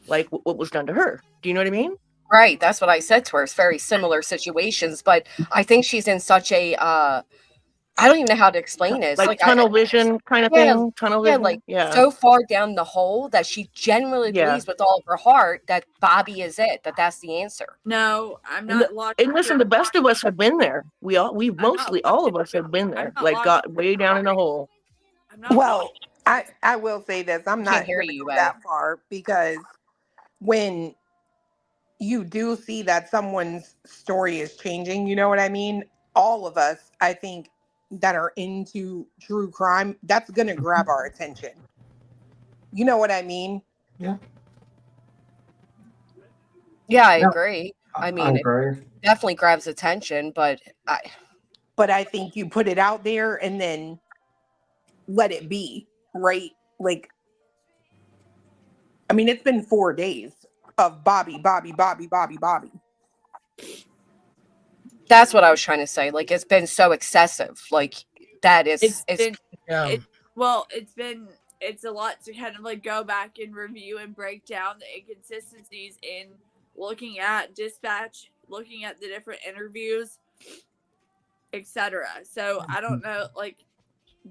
Like what was done to her. Do you know what I mean?
Right. That's what I said to her. It's very similar situations, but I think she's in such a, I don't even know how to explain it. It's
like tunnel vision kind of thing. Tunnel vision.
Yeah, so far down the hole that she genuinely believes with all of her heart that Bobby is it. That's the answer.
No, I'm not locked.
And listen, the best of us have been there. We mostly all of us have been there. Like got way down in the hole.
Well, I will say this. I'm not
hear
going to
you,
go that far because when you do see that someone's story is changing, you know what I mean? All of us, I think, that are into true crime, that's going to grab our attention. You know what I mean?
Yeah.
Yeah, I agree. I mean,
agree.
It definitely grabs attention, but
I think you put it out there and then let it be, right? Like, I mean, it's been 4 days of Bobby, Bobby, Bobby, Bobby, Bobby.
That's what I was trying to say. Like, it's been so excessive. Like, that is,
it's a lot to kind of like go back and review and break down the inconsistencies in looking at dispatch, looking at the different interviews, etc. So I don't know, like,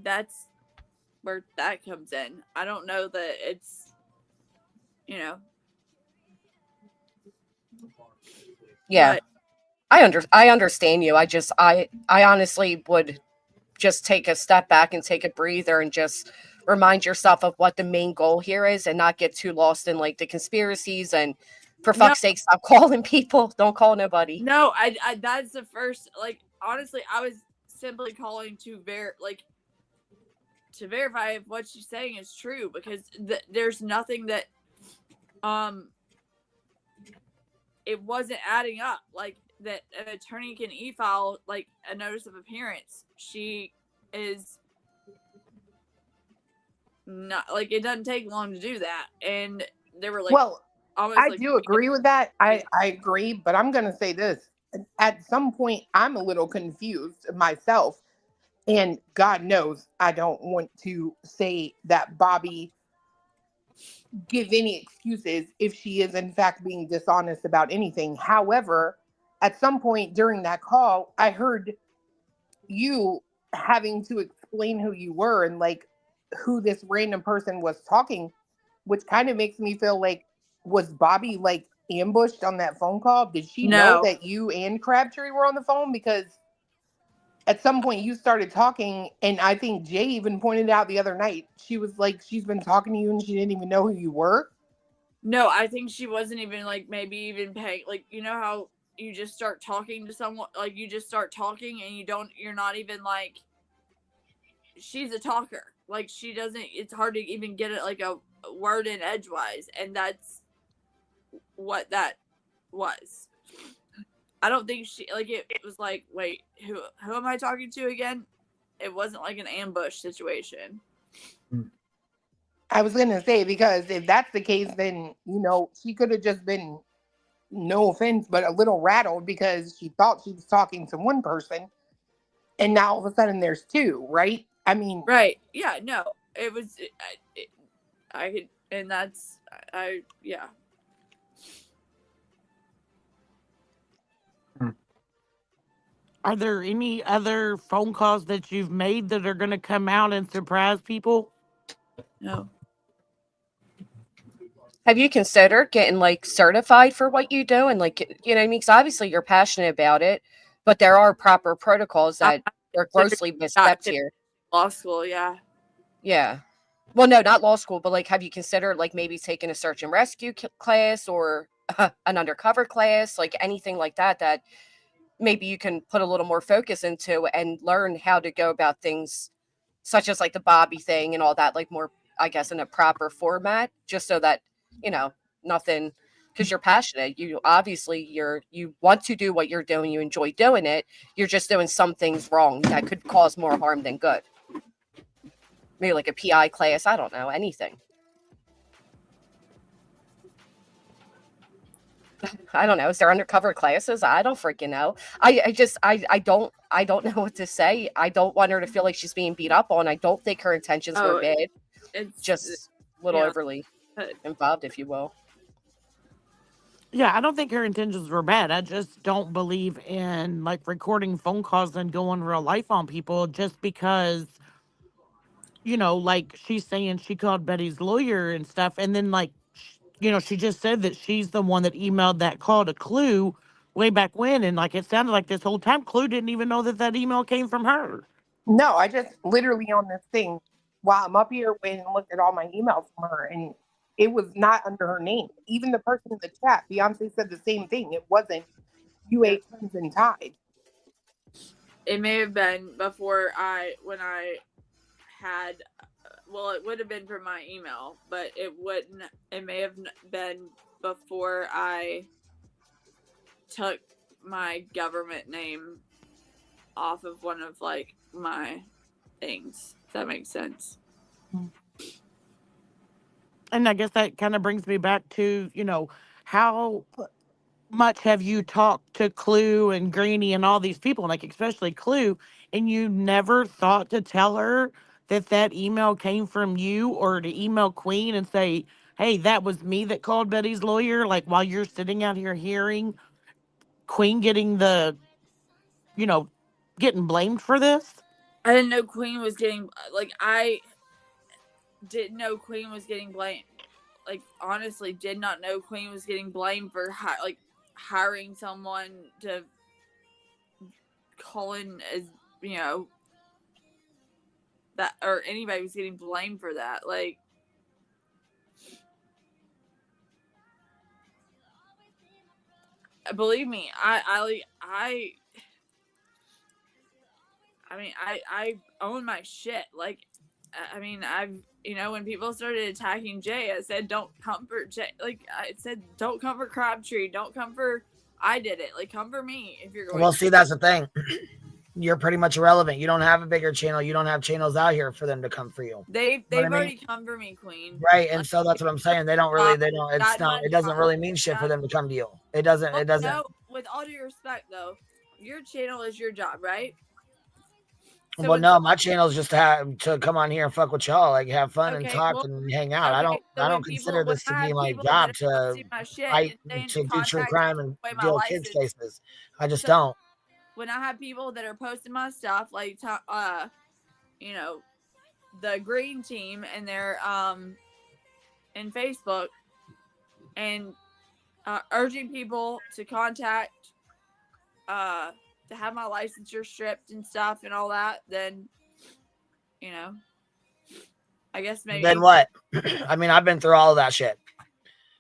that's where that comes in. I don't know that it's, you know.
yeah.
But
I understand you. I honestly would just take a step back and take a breather and just remind yourself of what the main goal here is and not get too lost in like the conspiracies and for fuck's sake, stop calling people. Don't call nobody.
No, I that's the first, like, honestly, I was simply calling to verify if what she's saying is true, because there's nothing that it wasn't adding up, like that an attorney can e-file like a notice of appearance. She is not, like, it doesn't take long to do that, and they were like,
well,
almost
I
like,
do agree with that. I agree, but I'm going to say this. At some point, I'm a little confused myself. And God knows I don't want to say that Bobby give any excuses if she is in fact being dishonest about anything. However, at some point during that call, I heard you having to explain who you were and like who this random person was talking, which kind of makes me feel like, was Bobby like ambushed on that phone call? Did she know
No.
that you and Crabtree were on the phone? Because at some point you started talking, and I think Jay even pointed out the other night, she was like, she's been talking to you and she didn't even know who you were.
No, I think she wasn't even like maybe even paying, like, you know how you just start talking to someone, like you just start talking and you're not even like, she's a talker, like she doesn't, it's hard to even get it like a word in edgewise, and that's what that was. I don't think she, like, it was like, wait, who am I talking to again? It wasn't like an ambush situation.
I was gonna say, because if that's the case, then she could have just been, no offense, but a little rattled because she thought she was talking to one person, and now all of a sudden there's two, right? I mean,
right? Yeah, no, it was. I could, and that's yeah.
Are there any other phone calls that you've made that are going to come out and surprise people?
No.
Have you considered getting like certified for what you do? And like, you know what I mean? Because obviously you're passionate about it, but there are proper protocols that are grossly misstepped here.
Law school, yeah.
Yeah. Well, no, not law school, but like, have you considered like maybe taking a search and rescue class or an undercover class, like anything like that, that maybe you can put a little more focus into and learn how to go about things such as like the Bobby thing and all that, like more, I guess, in a proper format, just so that, nothing, because you're passionate. You obviously you want to do what you're doing. You enjoy doing it. You're just doing some things wrong that could cause more harm than good. Maybe like a PI class. I don't know, anything. I don't know. Is there undercover classes? I don't freaking know. I don't know what to say. I don't want her to feel like she's being beat up on. I don't think her intentions were bad.
It's
just a little overly involved, if you will.
Yeah, I don't think her intentions were bad. I just don't believe in like recording phone calls and going real life on people just because, like she's saying she called Betty's lawyer and stuff. And then like, she just said that she's the one that emailed that call to Clue way back when. And like, it sounded like this whole time Clue didn't even know that email came from her.
No, I just literally on this thing while I'm up here waiting and looked at all my emails from her, and it was not under her name. Even the person in the chat, Beyonce, said the same thing. It wasn't UA Crimson Tide.
It may have been before when I had, well, it would have been from my email, but it may have been before I took my government name off of one of like my things. If that makes sense.
And I guess that kind of brings me back to, how much have you talked to Clue and Greenie and all these people, like especially Clue, and you never thought to tell her that email came from you, or to email Queen and say, hey, that was me that called Betty's lawyer, like while you're sitting out here hearing Queen getting getting blamed for this?
I didn't know Queen was getting, I didn't know Queen was getting blamed. Honestly, did not know Queen was getting blamed for hiring someone to call in as, that, or anybody was getting blamed for that. Believe me, I own my shit. When people started attacking Jay, I said, don't come for Jay. I said, don't come for Crabtree. Don't come for, I did it. Come for me if you're going
Well, see, that's the thing. You're pretty much irrelevant. You don't have a bigger channel. You don't have channels out here for them to come for you.
They've already come for me, Queen.
Right, and so that's what I'm saying. It doesn't really mean shit for them to come to you. It doesn't.
No, with all due respect, though, your channel is your job, right?
So no, my channel is just to come on here and fuck with y'all, have fun and talk and hang out. I don't consider this to be my job to fight, to do true crime and deal with kids cases. I just don't.
When I have people that are posting my stuff, the green team, and they're in Facebook and urging people to contact to have my licensure stripped and stuff and all that, then I guess maybe.
Then what? I mean, I've been through all of that shit.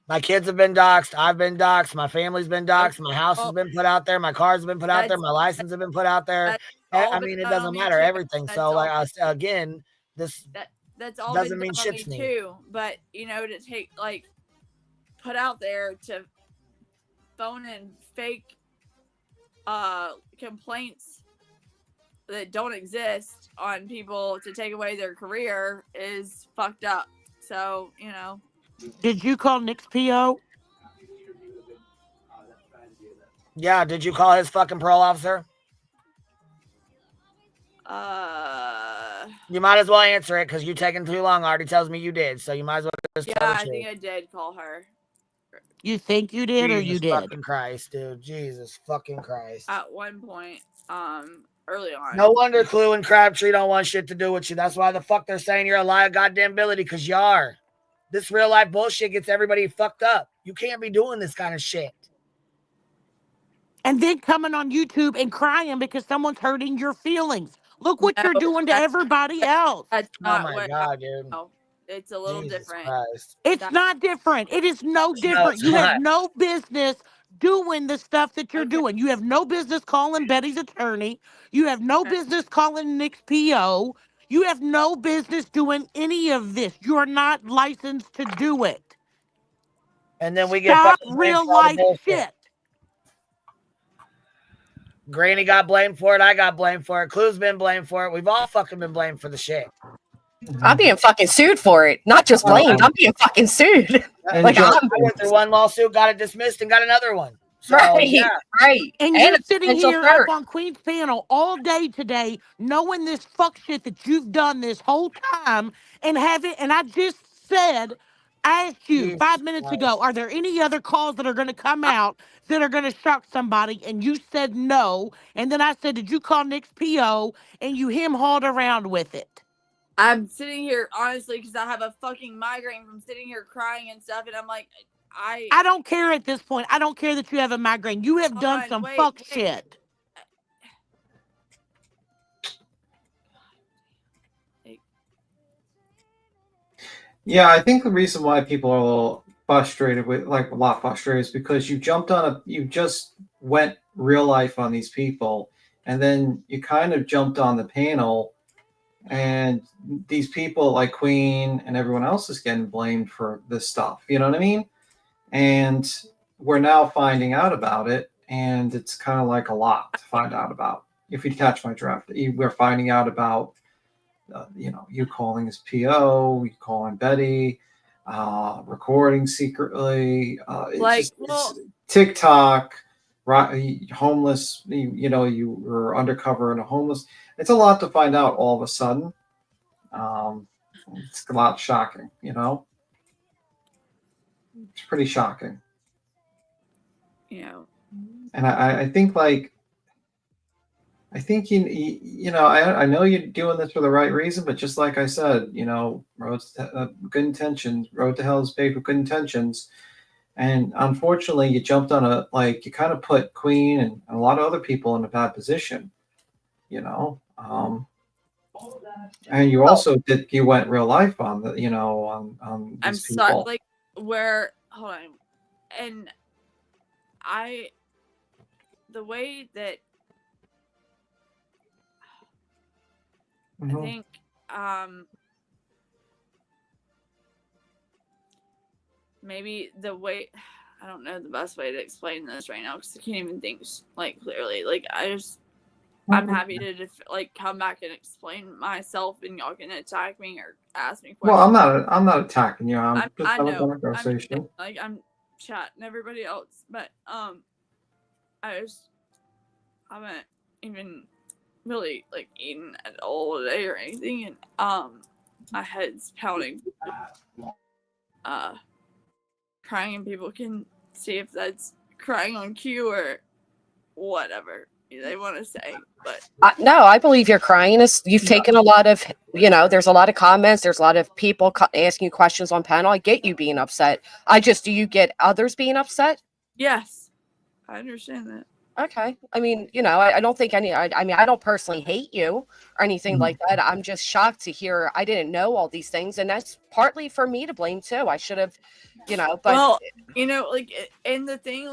My kids have been doxxed. I've been doxxed. My family's been doxxed. My house has been put out there. My cars have been put out there. My license has been put out there. I mean, it doesn't matter. Everything. So, again,
that's all
doesn't mean shit to me.
Too. But to take put out there to phone in fake complaints that don't exist on people to take away their career is fucked up. So,
Did you call Nick's PO?
Yeah, did you call his fucking parole officer? You might as well answer it, because you're taking too long. Already tells me you did, so you might as well just tell the truth.
I think I did call her.
You think you did, or you did?
Fucking Christ, dude. Jesus fucking Christ.
At one point, early on.
No wonder Clue and Crabtree don't want shit to do with you. That's why the fuck they're saying you're a liar goddamn ability, because you are. This real life bullshit gets everybody fucked up. You can't be doing this kind of shit.
And then coming on YouTube and crying because someone's hurting your feelings. Look what you're doing to everybody else.
That's not
oh my God, dude.
It's a little different.
It's not different. It is no different. You have no business doing the stuff that you're doing. You have no business calling Betty's attorney. You have no business calling Nick's PO. You have no business doing any of this. You are not licensed to do it.
And then we get
Stop real life shit.
Granny got blamed for it. I got blamed for it. Clue's been blamed for it. We've all fucking been blamed for the shit.
I'm being fucking sued for it. Not just blamed. I'm being fucking sued.
I went through one lawsuit, got it dismissed, and got another one. So,
right.
And you're sitting here up on Queen's panel all day today, knowing this fuck shit that you've done this whole time, and I just said, I asked you 5 minutes ago, are there any other calls that are going to come out that are going to shock somebody? And you said no. And then I said, did you call Nick's PO? And you hauled around with it.
I'm sitting here, honestly, because I have a fucking migraine from sitting here crying and stuff. And I'm like,
I don't care at this point. I don't care that you have a migraine. You have done some fuck shit.
Yeah, I think the reason why people are a little frustrated is because you just went real life on these people, and then you kind of jumped on the panel, and these people like Queen and everyone else is getting blamed for this stuff. You know what I mean? And we're now finding out about it, and it's kind of like a lot to find out about. If you catch my drift, we're finding out about, you calling his PO, you calling Betty. recording secretly.
Like,
It's TikTok, homeless. You were undercover in a homeless. It's a lot to find out all of a sudden. It's a lot shocking. It's pretty shocking. And I think I know you're doing this for the right reason, but just like I said, roads to good intentions, road to hell is paved with good intentions. And unfortunately, you jumped on you kind of put Queen and a lot of other people in a bad position, and you also you went real life on on these people.
Hold on. And the way that I think, maybe the way, I don't know the best way to explain this right now because I can't even think clearly. I'm happy to come back and explain myself, and y'all can attack me or ask me questions.
Well, I'm not attacking you. I'm just having a conversation.
I'm chatting everybody else, but I haven't even really eaten at all today or anything, and my head's pounding. Crying, and people can see if that's crying on cue or whatever they want to say. But
no, I believe you're crying. You've taken a lot of, there's a lot of comments. There's a lot of people asking you questions on panel. I get you being upset. Do you get others being upset?
Yes, I understand that.
Okay. I mean, I don't think I don't personally hate you or anything like that. I'm just shocked to hear I didn't know all these things. And that's partly for me to blame too. I should have, but.
Well, and the thing,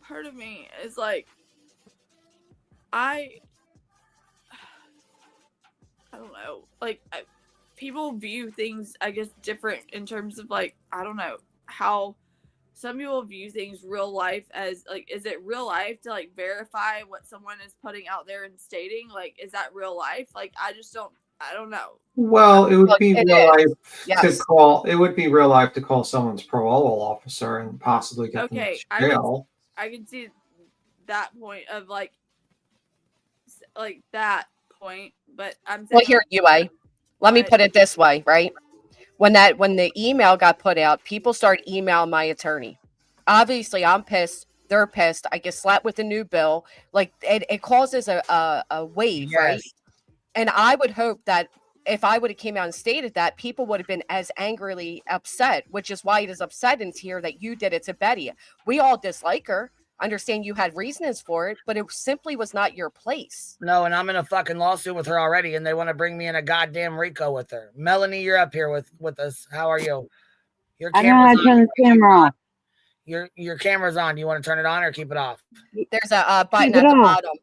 part of me is I don't know, people view things, I guess, different in terms of I don't know how some people view things real life as is it real life to verify what someone is putting out there and stating? Is that real life? I don't know.
Well, it would be real life to call. It would be real life to call someone's parole officer and possibly get them to jail.
I can see that point of that point, but I'm saying.
Well, here, UA. Let me put it this way, right? When the email got put out, people started emailing my attorney. Obviously, I'm pissed. They're pissed. I get slapped with a new bill. It causes a wave, right? And I would hope that if I would have came out and stated that, people would have been as angrily upset, which is why it is upsetting to hear that you did it to Betty. We all dislike her. Understand you had reasons for it, but it simply was not your place.
No, and I'm in a fucking lawsuit with her already, and they want to bring me in a goddamn RICO with her. Melanie, you're up here with us. How are you? Your camera's on.
Turn the camera off.
Your camera's on. Do you want to turn it on or keep it off?
There's a button at the bottom.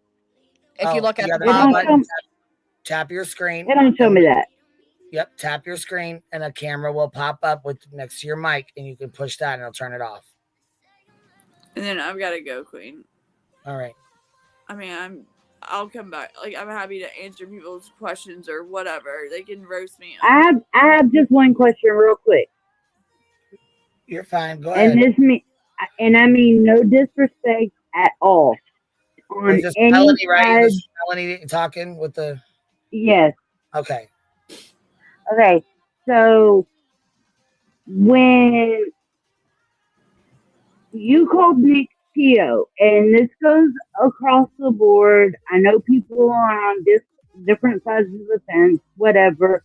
If you look at the bottom,
tap your screen.
It don't show me that.
Yep, tap your screen, and a camera will pop up next to your mic, and you can push that, and it'll turn it off.
And then I've got to go, Queen.
All right.
I mean, I'll come back. I'm happy to answer people's questions or whatever. They can roast me.
I have just one question real quick.
You're fine. Go ahead.
And I mean no disrespect at all.
Is this Melanie, right? Is this Melanie talking with the...
Yes.
Okay.
Okay. So when you called Nick Tio, and this goes across the board, I know people are on different sides of the fence, whatever,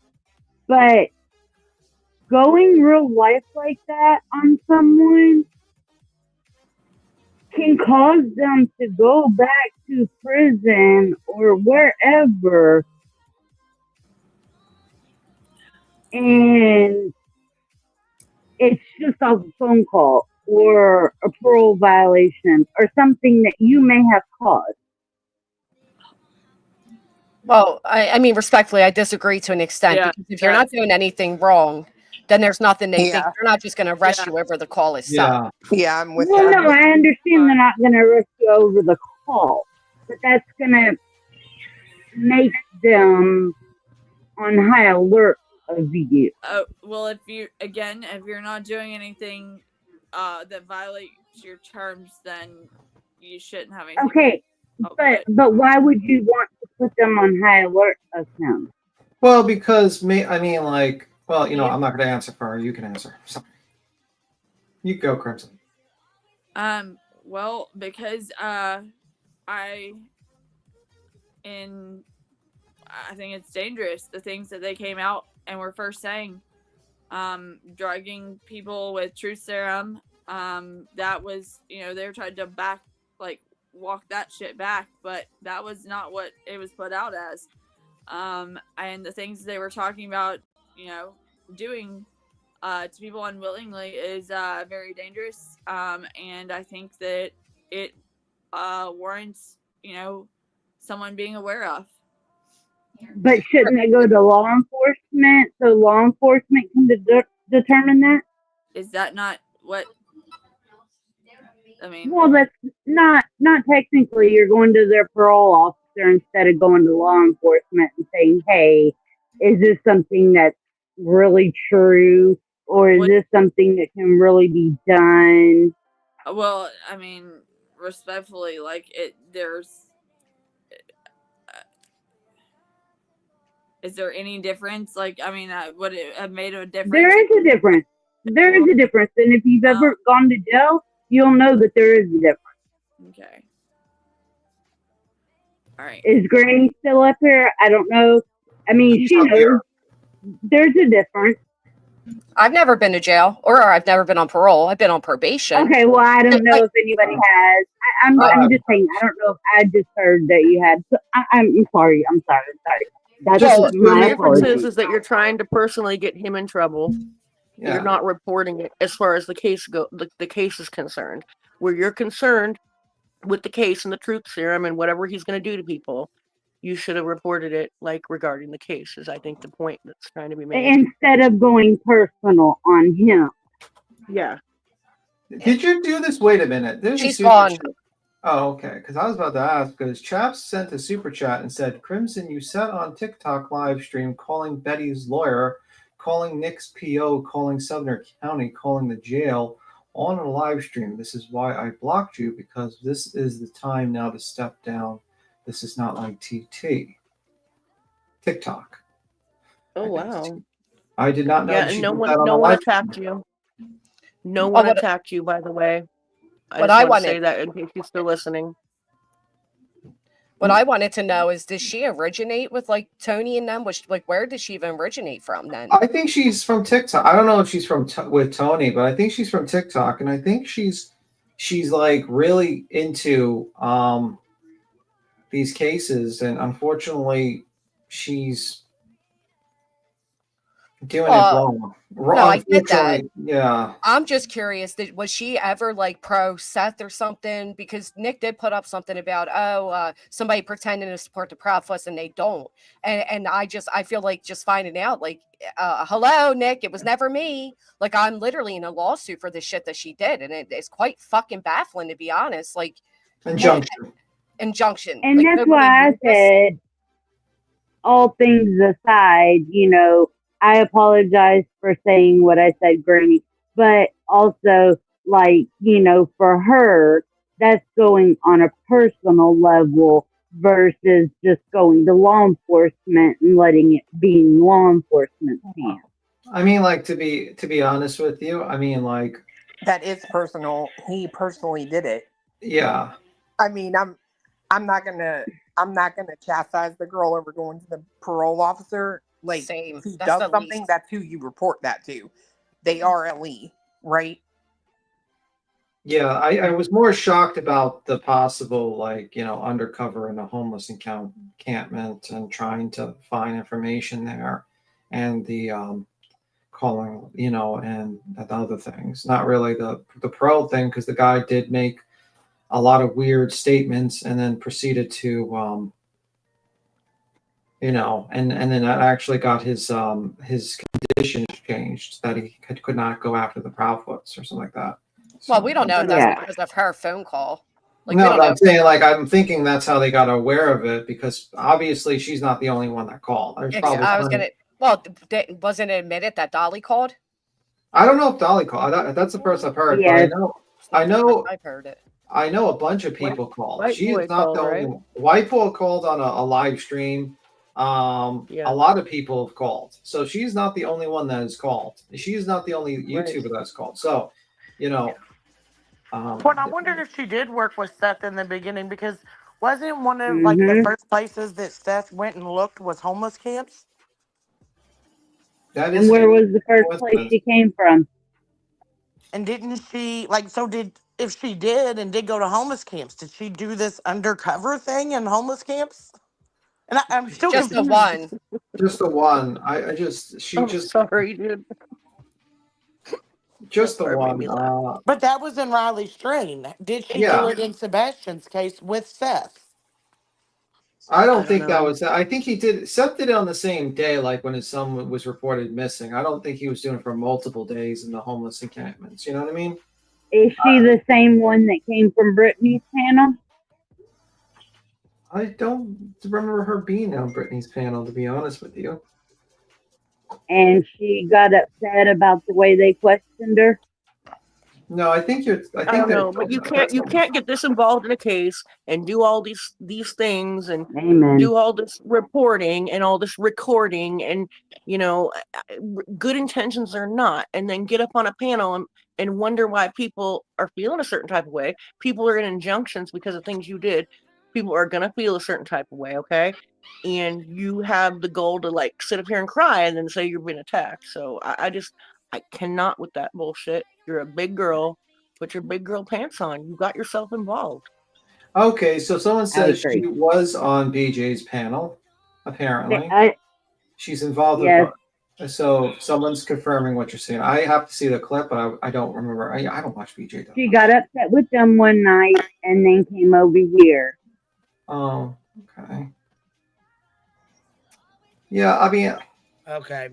but going real life like that on someone can cause them to go back to prison or wherever, and it's just off a phone call or a parole violation or something that you may have caused.
Well, I mean, respectfully, I disagree to an extent, because if you're not doing anything wrong, then there's nothing they're not just going to arrest you over the call itself.
Yeah, I'm with
you. No, I understand they're not going to arrest you over the call, but that's going to make them on high alert of you.
Oh, well, if you're not doing anything that violates your terms, then you shouldn't have anything.
Okay, but why would you want to put them on high alert of him?
Well, because well, you know, I'm not going to answer for her. You can answer. Sorry. You go, Crimson.
Well, because I think it's dangerous, the things that they came out and were first saying. Drugging people with truth serum, that was, they were trying to walk that shit back, but that was not what it was put out as. And the things they were talking about, doing to people unwillingly is very dangerous. And I think that it warrants, someone being aware of.
But shouldn't it go to law enforcement so law enforcement can determine that?
Is that not what? I mean,
well, that's not technically. You're going to their parole officer instead of going to law enforcement and saying, "Hey, is this something that's really true, or is this something that can really be done?"
Well, I mean, respectfully, there's. Is there any difference? Would it have made a difference?
There is a difference. There is a difference. And if you've ever gone to jail, you'll know that there is a difference.
Okay. All right.
Is Granny still up here? I don't know. I mean, she knows. There's a difference.
I've never been to jail, or I've never been on parole. I've been on probation.
Okay, well, I don't know if anybody has. I'm just saying. I don't know if I just heard that you had. So I'm sorry. I'm sorry. That's
the
my
difference
apology.
is that you're trying to personally get him in trouble.
Yeah.
You're not reporting it as far as the case the case is concerned. Where you're concerned with the case and the truth serum and whatever he's going to do to people, you should have reported it, regarding the case. Is I think the point that's trying to be made.
Instead of going personal on him.
Yeah.
Did you do this? Wait a minute. There's
She's
a super
gone.
chat. Oh, okay. Because I was about to ask, because Chaps sent a super chat and said, Crimson, you said on TikTok live stream calling Betty's lawyer, calling Nick's PO, calling Sumner County, calling the jail on a live stream. This is why I blocked you, because this is the time now to step down. This is not like TikTok.
Oh, wow.
I did not know.
Yeah, and no one attacked you. No one attacked you, by the way. I want to say that in case you're still listening.
What I wanted to know is, does she originate with Tony and them? Where does she even originate from then?
I think she's from TikTok. I don't know if she's from with Tony, but I think she's from TikTok, and I think she's really into these cases, and unfortunately, she's doing it wrong.
No, I get that.
Yeah.
I'm just curious, was she ever pro Seth or something? Because Nick did put up something about, somebody pretending to support the Proud Fuss and they don't. And I feel like just finding out, hello, Nick, it was never me. I'm literally in a lawsuit for the shit that she did. And it's quite fucking baffling, to be honest. Injunction.
And that's why I said, all things aside, I apologize for saying what I said, Granny, but also, for her, that's going on a personal level versus just going to law enforcement and letting it be in law enforcement's hands.
I mean, to be honest with you, I mean,
that is personal. He personally did it.
Yeah.
I mean, I'm not gonna chastise the girl over going to the parole officer.
Same.
Who does something, that's who you report that to. They are at Lee, right?
Yeah, I was more shocked about the possible, undercover in a homeless encampment and trying to find information there, and the calling, and the other things. Not really the parole thing, because the guy did make a lot of weird statements and then proceeded to and then that actually got his conditions changed, that he could not go after the Proudfoots or something like that.
Well, we don't know if that's because of her phone call. Like,
no,
we don't
but
know.
I'm saying, like, I'm thinking that's how they got aware of it, because obviously she's not the only one that called. There's probably
I was
plenty.
gonna. Well, wasn't it admitted that Dolly called?
I don't know if Dolly called. That's the first I've heard,
Yes.
but I know,
I've heard it.
I know a bunch of people called.
White
She
boy
is not
called,
the only
right?
one. White boy called on a live stream.
Yeah.
A lot of people have called, so she's not the only one that has called. She's not the only YouTuber that's called. So, you know,
Well, I wondered if she did work with Seth in the beginning, because wasn't one of like the
Mhm.
first places that Seth went and looked was homeless camps?
that
And
is
where
a
was the first place
coincidence.
she came from?
And didn't she like so did if she did and did go to homeless camps, did she do this undercover thing in homeless camps? And I'm still
Just the
confused.
one.
Just the one. She
I'm
just
sorry, dude.
just the
That part made
one.
me laugh.
But that was in Riley Strain. Did she do
Yeah.
it in Sebastian's case with Seth?
I
I
don't
don't
think that
know.
was. I think he did. Seth did it on the same day, like when his son was reported missing. I don't think he was doing it for multiple days in the homeless encampments. You know what I mean?
Is she the same one that came from Brittany's panel?
I don't remember her being on Brittany's panel, to be honest with you.
And she got upset about the way they questioned her?
No, I think you're. I
I
think
don't know, but you can't get this involved in a case and do all these things and
Amen.
do all this reporting and all this recording and good intentions or not, and then get up on a panel and wonder why people are feeling a certain type of way. People are in injunctions because of things you did. People are gonna feel a certain type of way, okay? And you have the goal to like sit up here and cry and then say you're being attacked. So I cannot with that bullshit. You're a big girl. Put your big girl pants on. You got yourself involved.
Okay, so someone says
agree.
she was on BJ's panel. Apparently, she's involved
Yes.
with. So someone's confirming what you're saying. I have to see the clip, but I don't remember. I don't watch BJ.
She got upset with them one night and then came over here.
Oh, okay. Yeah, I mean,
Okay.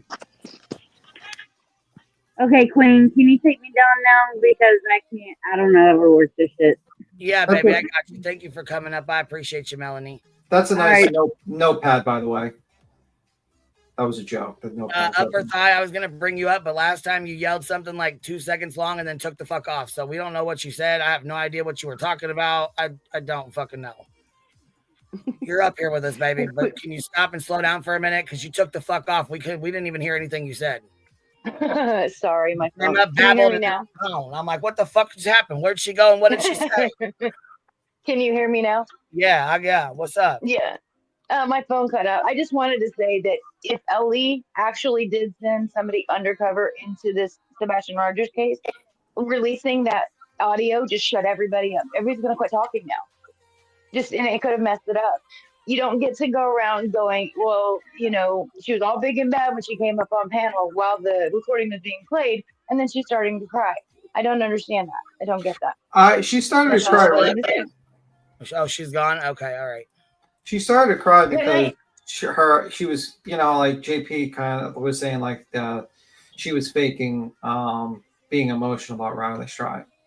Okay, Queen, can you take me down now? Because I don't know how to work this shit.
Yeah, baby, I got you. Thank you for coming up. I appreciate you, Melanie.
that's a
All
nice
right.
notepad, by the way. That was a joke. The notepad.
Upper thigh, I was going to bring you up, but last time you yelled something like 2 seconds long and then took the fuck off. So we don't know what you said. I have no idea what you were talking about. I don't fucking know. You're up here with us, baby. But can you stop and slow down for a minute? Because you took the fuck off. We didn't even hear anything you said.
Sorry, my
Came
phone.
up,
Can you hear
babbled,
me
and
now?
phone. I'm like, what the fuck just happened? Where'd she go and what did she say?
Can you hear me now?
Yeah. What's up?
Yeah. My phone cut out. I just wanted to say that if Ellie actually did send somebody undercover into this Sebastian Rogers case, releasing that audio just shut everybody up. Everybody's gonna quit talking now. And it could have messed it up. You don't get to go around going, well, she was all big and bad when she came up on panel while the recording was being played, and then she's starting to cry. I don't understand that. I don't get that.
She started
That's
to
all I
cry.
wanted to say.
Oh, she's gone? Okay, all right.
She started to cry
Good
because
night.
she was, like JP kind of was saying, like she was faking being emotional about Riley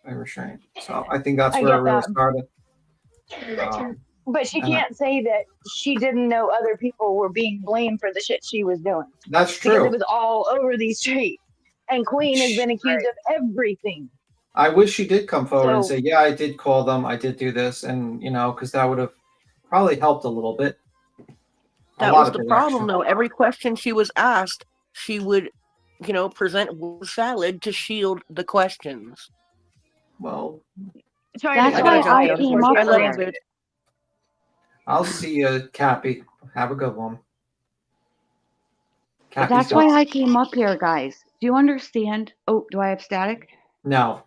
Restraint. So I think that's
I
where it
get
really
that.
started.
But she
and
can't say that she didn't know other people were being blamed for the shit she was doing.
That's
Because
true.
it was all over these streets. And Queen has been accused of everything.
I wish she did come forward and
So-
say, yeah, I did call them. I did do this. And, because that would have probably helped a little bit.
That was the problem, though. Every question she was asked, she would, present salad to shield the questions.
Well,
That's why I came up here.
I'll see you, Cappy. Have a good one.
That's why I came up here, guys. Do you understand? Oh, do I have static?
No.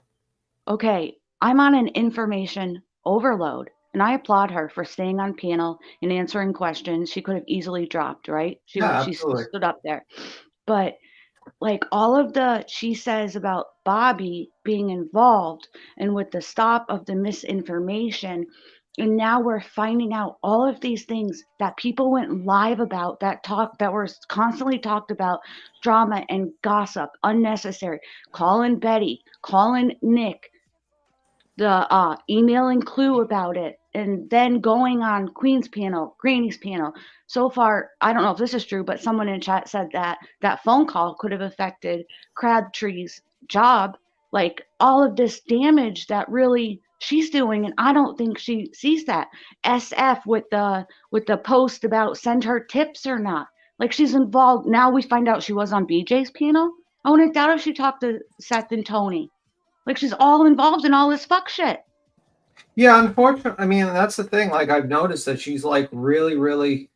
Okay, I'm on an information overload, and I applaud her for staying on panel and answering questions she could have easily dropped, right? She
absolutely.
stood up there. But like she says about Bobby being involved and with the stop of the misinformation, and now we're finding out all of these things that people went live about that were constantly talked about, drama and gossip, unnecessary. Calling Betty, calling Nick. emailing Clue about it, and then going on Queen's panel, Granny's panel. So far, I don't know if this is true, but someone in chat said that that phone call could have affected Crabtree's job. Like all of this damage that really she's doing, and I don't think she sees that. SF with the post about send her tips or not. Like she's involved. Now we find out she was on BJ's panel. I wouldn't doubt if she talked to Seth and Tony. Like she's all involved in all this fuck shit.
Yeah, unfortunately, I mean, that's the thing. Like, I've noticed that she's like really, really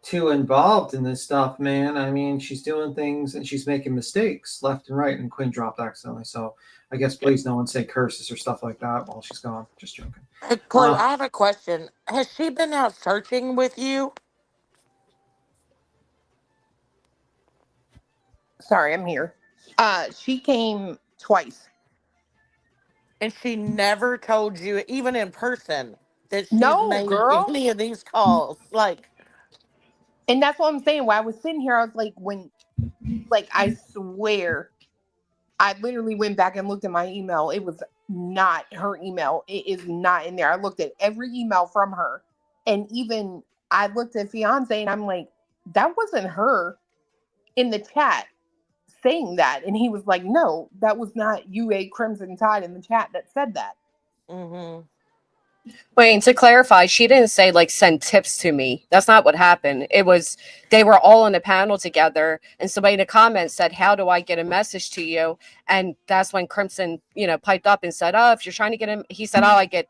too involved in this stuff, man. I mean, she's doing things and she's making mistakes left and right, and Quinn dropped accidentally. So I guess please no one say curses or stuff like that while she's gone. Just joking.
Hey, Chloe, I have a question. Has she been out searching with you?
Sorry, I'm here. She came twice.
And she never told you, even in person, that she's
No,
made
girl.
any of these calls. Like,
and that's what I'm saying. While I was sitting here, I was like, I swear, I literally went back and looked at my email. It was not her email. It is not in there. I looked at every email from her. And even I looked at Fiance and I'm like, that wasn't her in the chat saying that. And he was like, no, that was not UA Crimson Tide in the chat that said that.
mm-hmm.
Wait, and to clarify, she didn't say like send tips to me. That's not what happened. It was they were all in a panel together, and somebody in the comments said, "How do I get a message to you?" And that's when Crimson, piped up and said, "Oh, if you're trying to get him," he said, "Oh, I get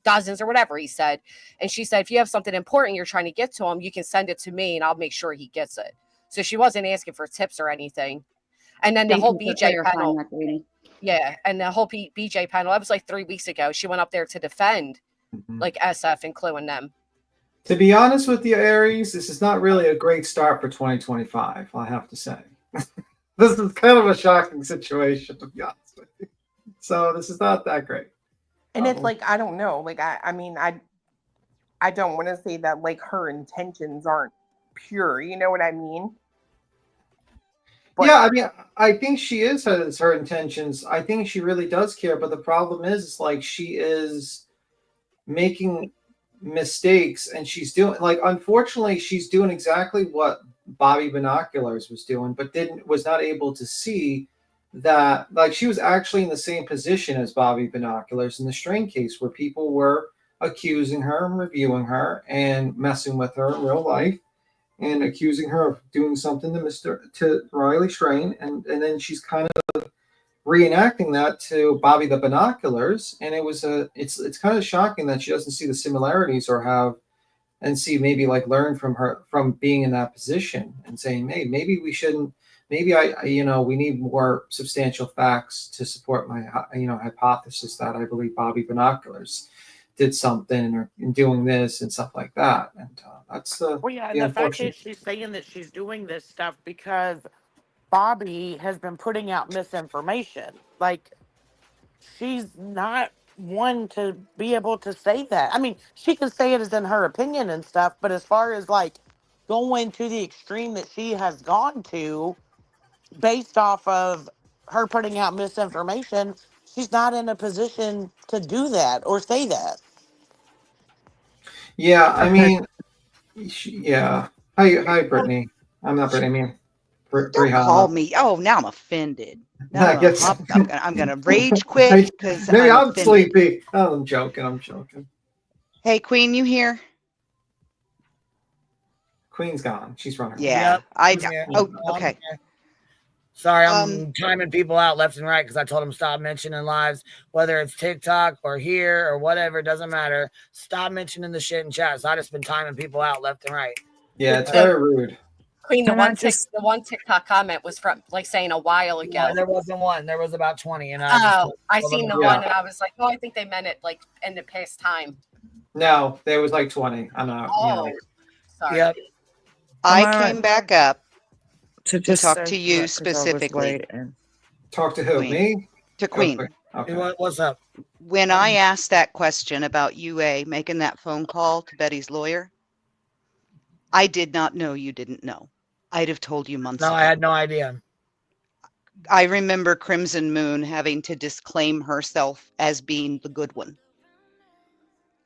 dozens or whatever he said," and she said, "If you have something important you're trying to get to him, you can send it to me, and I'll make sure he gets it." So she wasn't asking for tips or anything. And then the whole BJ panel, yeah, and the whole BJ panel, that was like 3 weeks ago. She went up there to defend. Like SF and Clue and them.
To be honest with you, Aries, this is not really a great start for 2025, I have to say. This is kind of a shocking situation, to be honest with you. So this is not that great.
And it's like, I don't know. Like, I mean, I don't want to say that like her intentions aren't pure. You know what I mean?
But, yeah, I mean, I think she has her intentions. I think she really does care. But the problem is like she is making mistakes, and she's doing unfortunately she's doing exactly what Bobby Binoculars was doing, but was not able to see that she was actually in the same position as Bobby Binoculars in the Strain case, where people were accusing her and reviewing her and messing with her in real life and accusing her of doing something to Riley Strain, and then she's kind of reenacting that to Bobby the Binoculars, and it's kind of shocking that she doesn't see the similarities or maybe learn from being in that position and saying, hey, maybe we shouldn't, maybe we need more substantial facts to support my hypothesis that I believe Bobby Binoculars did something or in doing this and stuff like that. And that's
well, yeah, and the fact that she's saying that she's doing this stuff because Bobby has been putting out misinformation. Like, she's not one to be able to say that. I mean, she can say it as in her opinion and stuff, but as far as going to the extreme that she has gone to based off of her putting out misinformation, she's not in a position to do that or say that.
Yeah, I mean, yeah. Hi, Brittany. I'm not Brittany. I mean,
Don't call me. Oh, now I'm offended. Now I'm gonna rage quit because
maybe I'm sleepy. Oh, I'm joking.
Hey, Queen, you here?
Queen's gone. She's running.
Yeah, okay.
Sorry, I'm timing people out left and right because I told them stop mentioning lives, whether it's TikTok or here or whatever, it doesn't matter. Stop mentioning the shit in chat. So I just been timing people out left and right.
Yeah, it's very rude.
Queen, the one TikTok comment was from saying a while ago.
No, there wasn't one. There was about 20, and
I seen the one, and I was like, oh, I think they meant it in the past time.
No, there was 20. I'm not.
Sorry.
Yep.
I came back up to talk to you specifically.
Talk to who?
Queen.
Me?
To Queen.
Okay.
What's up?
When I asked that question about UA making that phone call to Betty's lawyer, I did not know you didn't know. I'd have told you months ago.
No, I had no idea.
I remember Crimson Moon having to disclaim herself as being the good one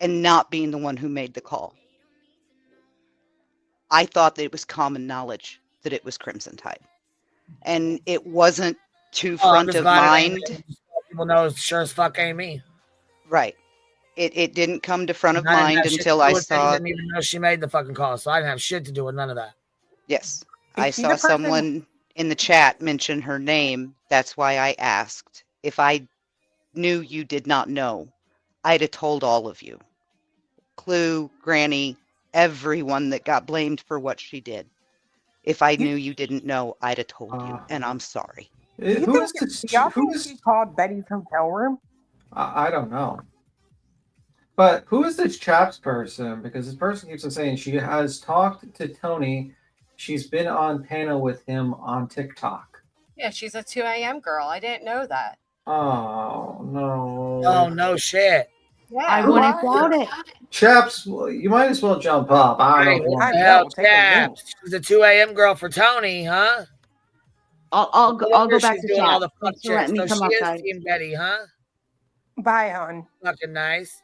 and not being the one who made the call. I thought that it was common knowledge that it was Crimson Tide. And it wasn't to
I'm
front
just
of
glad it ain't
mind.
me. People know it sure as fuck ain't me.
Right. It didn't come to front of
And I didn't
mind
have shit
until
to do
I
with it. He
saw.
didn't even know she made the fucking call, so I didn't have shit to do with none of that.
Yes.
Is
I
she
saw
the person-
someone in the chat mention her name. That's why I asked. If I knew you did not know, I'd have told all of you. Clue, Granny, everyone that got blamed for what she did. If I knew you didn't know, I'd have told you, and I'm sorry.
Do y'all think she called Betty's hotel room?
I don't know. But who is this chaps person? Because this person keeps on saying she has talked to Tony. She's been on panel with him on TikTok.
Yeah, she's a 2 a.m. girl. I didn't know that.
Oh, no.
Oh, no shit.
Yeah.
I wouldn't doubt it.
Chaps, well, you might as well jump up. I don't
Hey,
know. If you
what
want
the
to.
hell, Chaps? She's a 2 a.m. girl for Tony, huh?
I'll go back
She's
to
doing
chat.
all the fuck
Thanks for letting
shit.
me
So
come
she
up,
is
guys.
Team Betty, huh?
Bye, hon.
Fucking nice.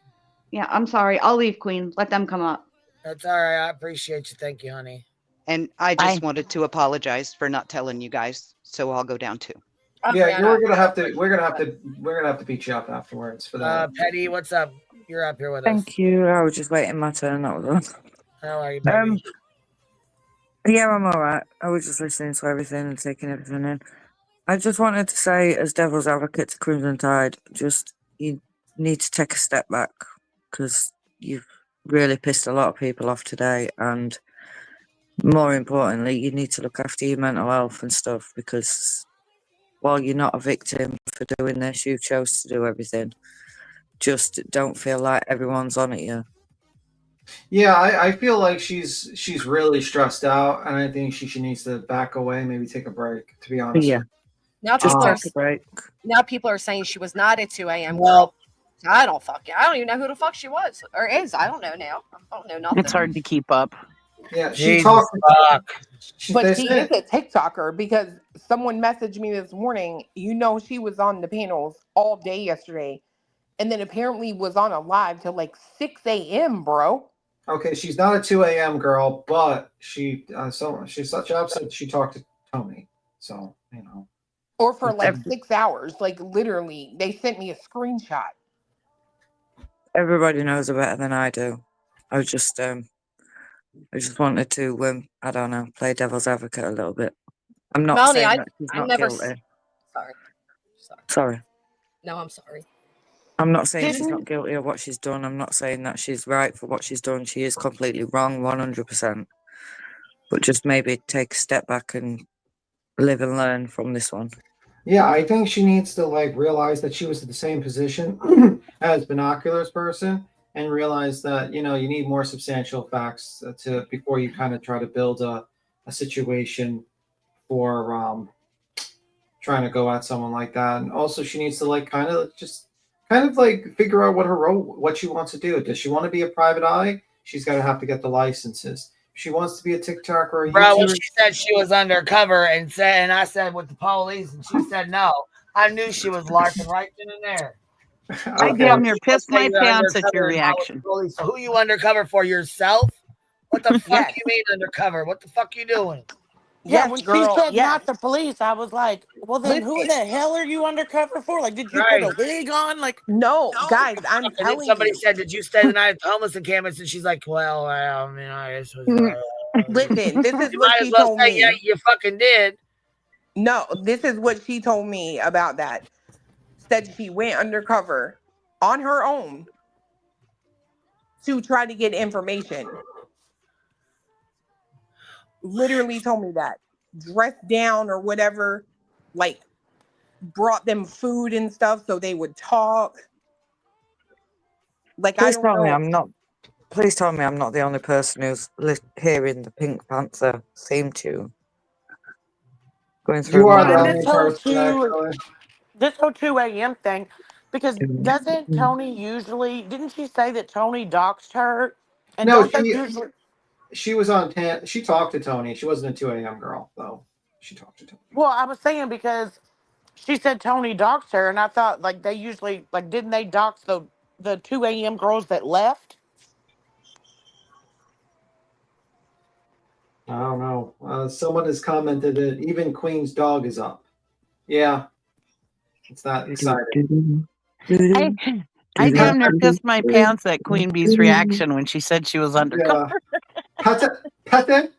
Yeah, I'm sorry. I'll leave, Queen. Let them come up.
That's all right. I appreciate you. Thank you, honey.
And I just wanted to apologize for not telling you guys, so I'll go down too.
Yeah, we're gonna have to beat you up afterwards for that.
Petty, what's up? You're up here with us.
Thank you. I was just waiting my turn. That was all.
How are you, baby?
Yeah, I'm alright. I was just listening to everything and taking everything in. I just wanted to say, as devil's advocate to Crimson Tide, just you need to take a step back because you've really pissed a lot of people off today, and more importantly, you need to look after your mental health and stuff because while you're not a victim for doing this, you chose to do everything. Just don't feel like everyone's on at you.
Yeah, I feel like she's really stressed out, and I think she needs to back away, maybe take a break. To be honest,
Yeah.
Now
Just
people are
take a break.
now people are saying she was not a 2 a.m.
Well-
girl. I don't even know who the fuck she was or is. I don't know now. I don't know nothing.
It's hard to keep up.
Yeah,
she
talked.
But she is a TikToker because someone messaged me this morning. You know, she was on the panels all day yesterday, and then apparently was on a live till like 6 a.m. Bro.
Okay, she's not a 2 a.m. girl, but she's such upset she talked to Tony. So, you know.
Or for like 6 hours. Like literally, they sent me a screenshot.
Everybody knows her better than I do. I just wanted to, I don't know, play devil's advocate a little bit. I'm not
Melanie,
saying that she's
I
not
never.
guilty.
Sorry.
Sorry.
No, I'm sorry.
I'm not saying she's
Didn't-
not guilty of what she's done. I'm not saying that she's right for what she's done. She is completely wrong, 100%. But just maybe take a step back and live and learn from this one.
Yeah, I think she needs to realize that she was in the same position as Binoculars person and realize that, you need more substantial facts before you kind of try to build a situation for trying to go at someone like that. And also she needs to kind of figure out what she wants to do. Does she want to be a private eye? She's got to have to get the licenses. If she wants to be a TikToker or a
Bro, when
YouTuber.
she said she was undercover and I said with the police, and she said no, I knew she was larping right then and there.
I damn near pissed my
You're
pants at your
undercover and not with the
reaction.
police. So who you undercover for, yourself? What the fuck you mean undercover? What the fuck you doing?
Yeah,
Yes,
when
girl,
she said
yes.
not the police, I was like, well, then who the hell are you undercover for? Like, did you put a wig on? Like,
no, guys, I'm
And then
telling
somebody
you.
said, "Did you stay the night at the homeless encampments?" And she's like, "Well, I mean, I guess."
Listen, this is
You
what
might
she
as well
told
say,
me.
"Yeah, you fucking did."
No, this is what she told me about that. Said she went undercover on her own to try to get information. Literally told me that. Dressed down or whatever, brought them food and stuff so they would talk. I
Please
don't
tell
know.
me I'm not. Please tell me I'm not the only person who's hearing the Pink Panther theme tune going through
You are
my
the
and
mind.
only person, actually.
this whole 2 a.m. thing, because doesn't Tony usually, didn't she say that Tony doxed her? And
No,
don't they usually,
she was on 10. She talked to Tony. She wasn't a 2 a.m. girl, though. She talked to Tony.
well, I was saying because she said Tony doxed her, and I thought like they usually like didn't they dox the 2 a.m. girls that left?
I don't know. Someone has commented that even Queen's dog is up. Yeah, it's not exciting.
I damn near pissed my pants at Queen Bee's reaction when she said she was undercover.
Pate, pate,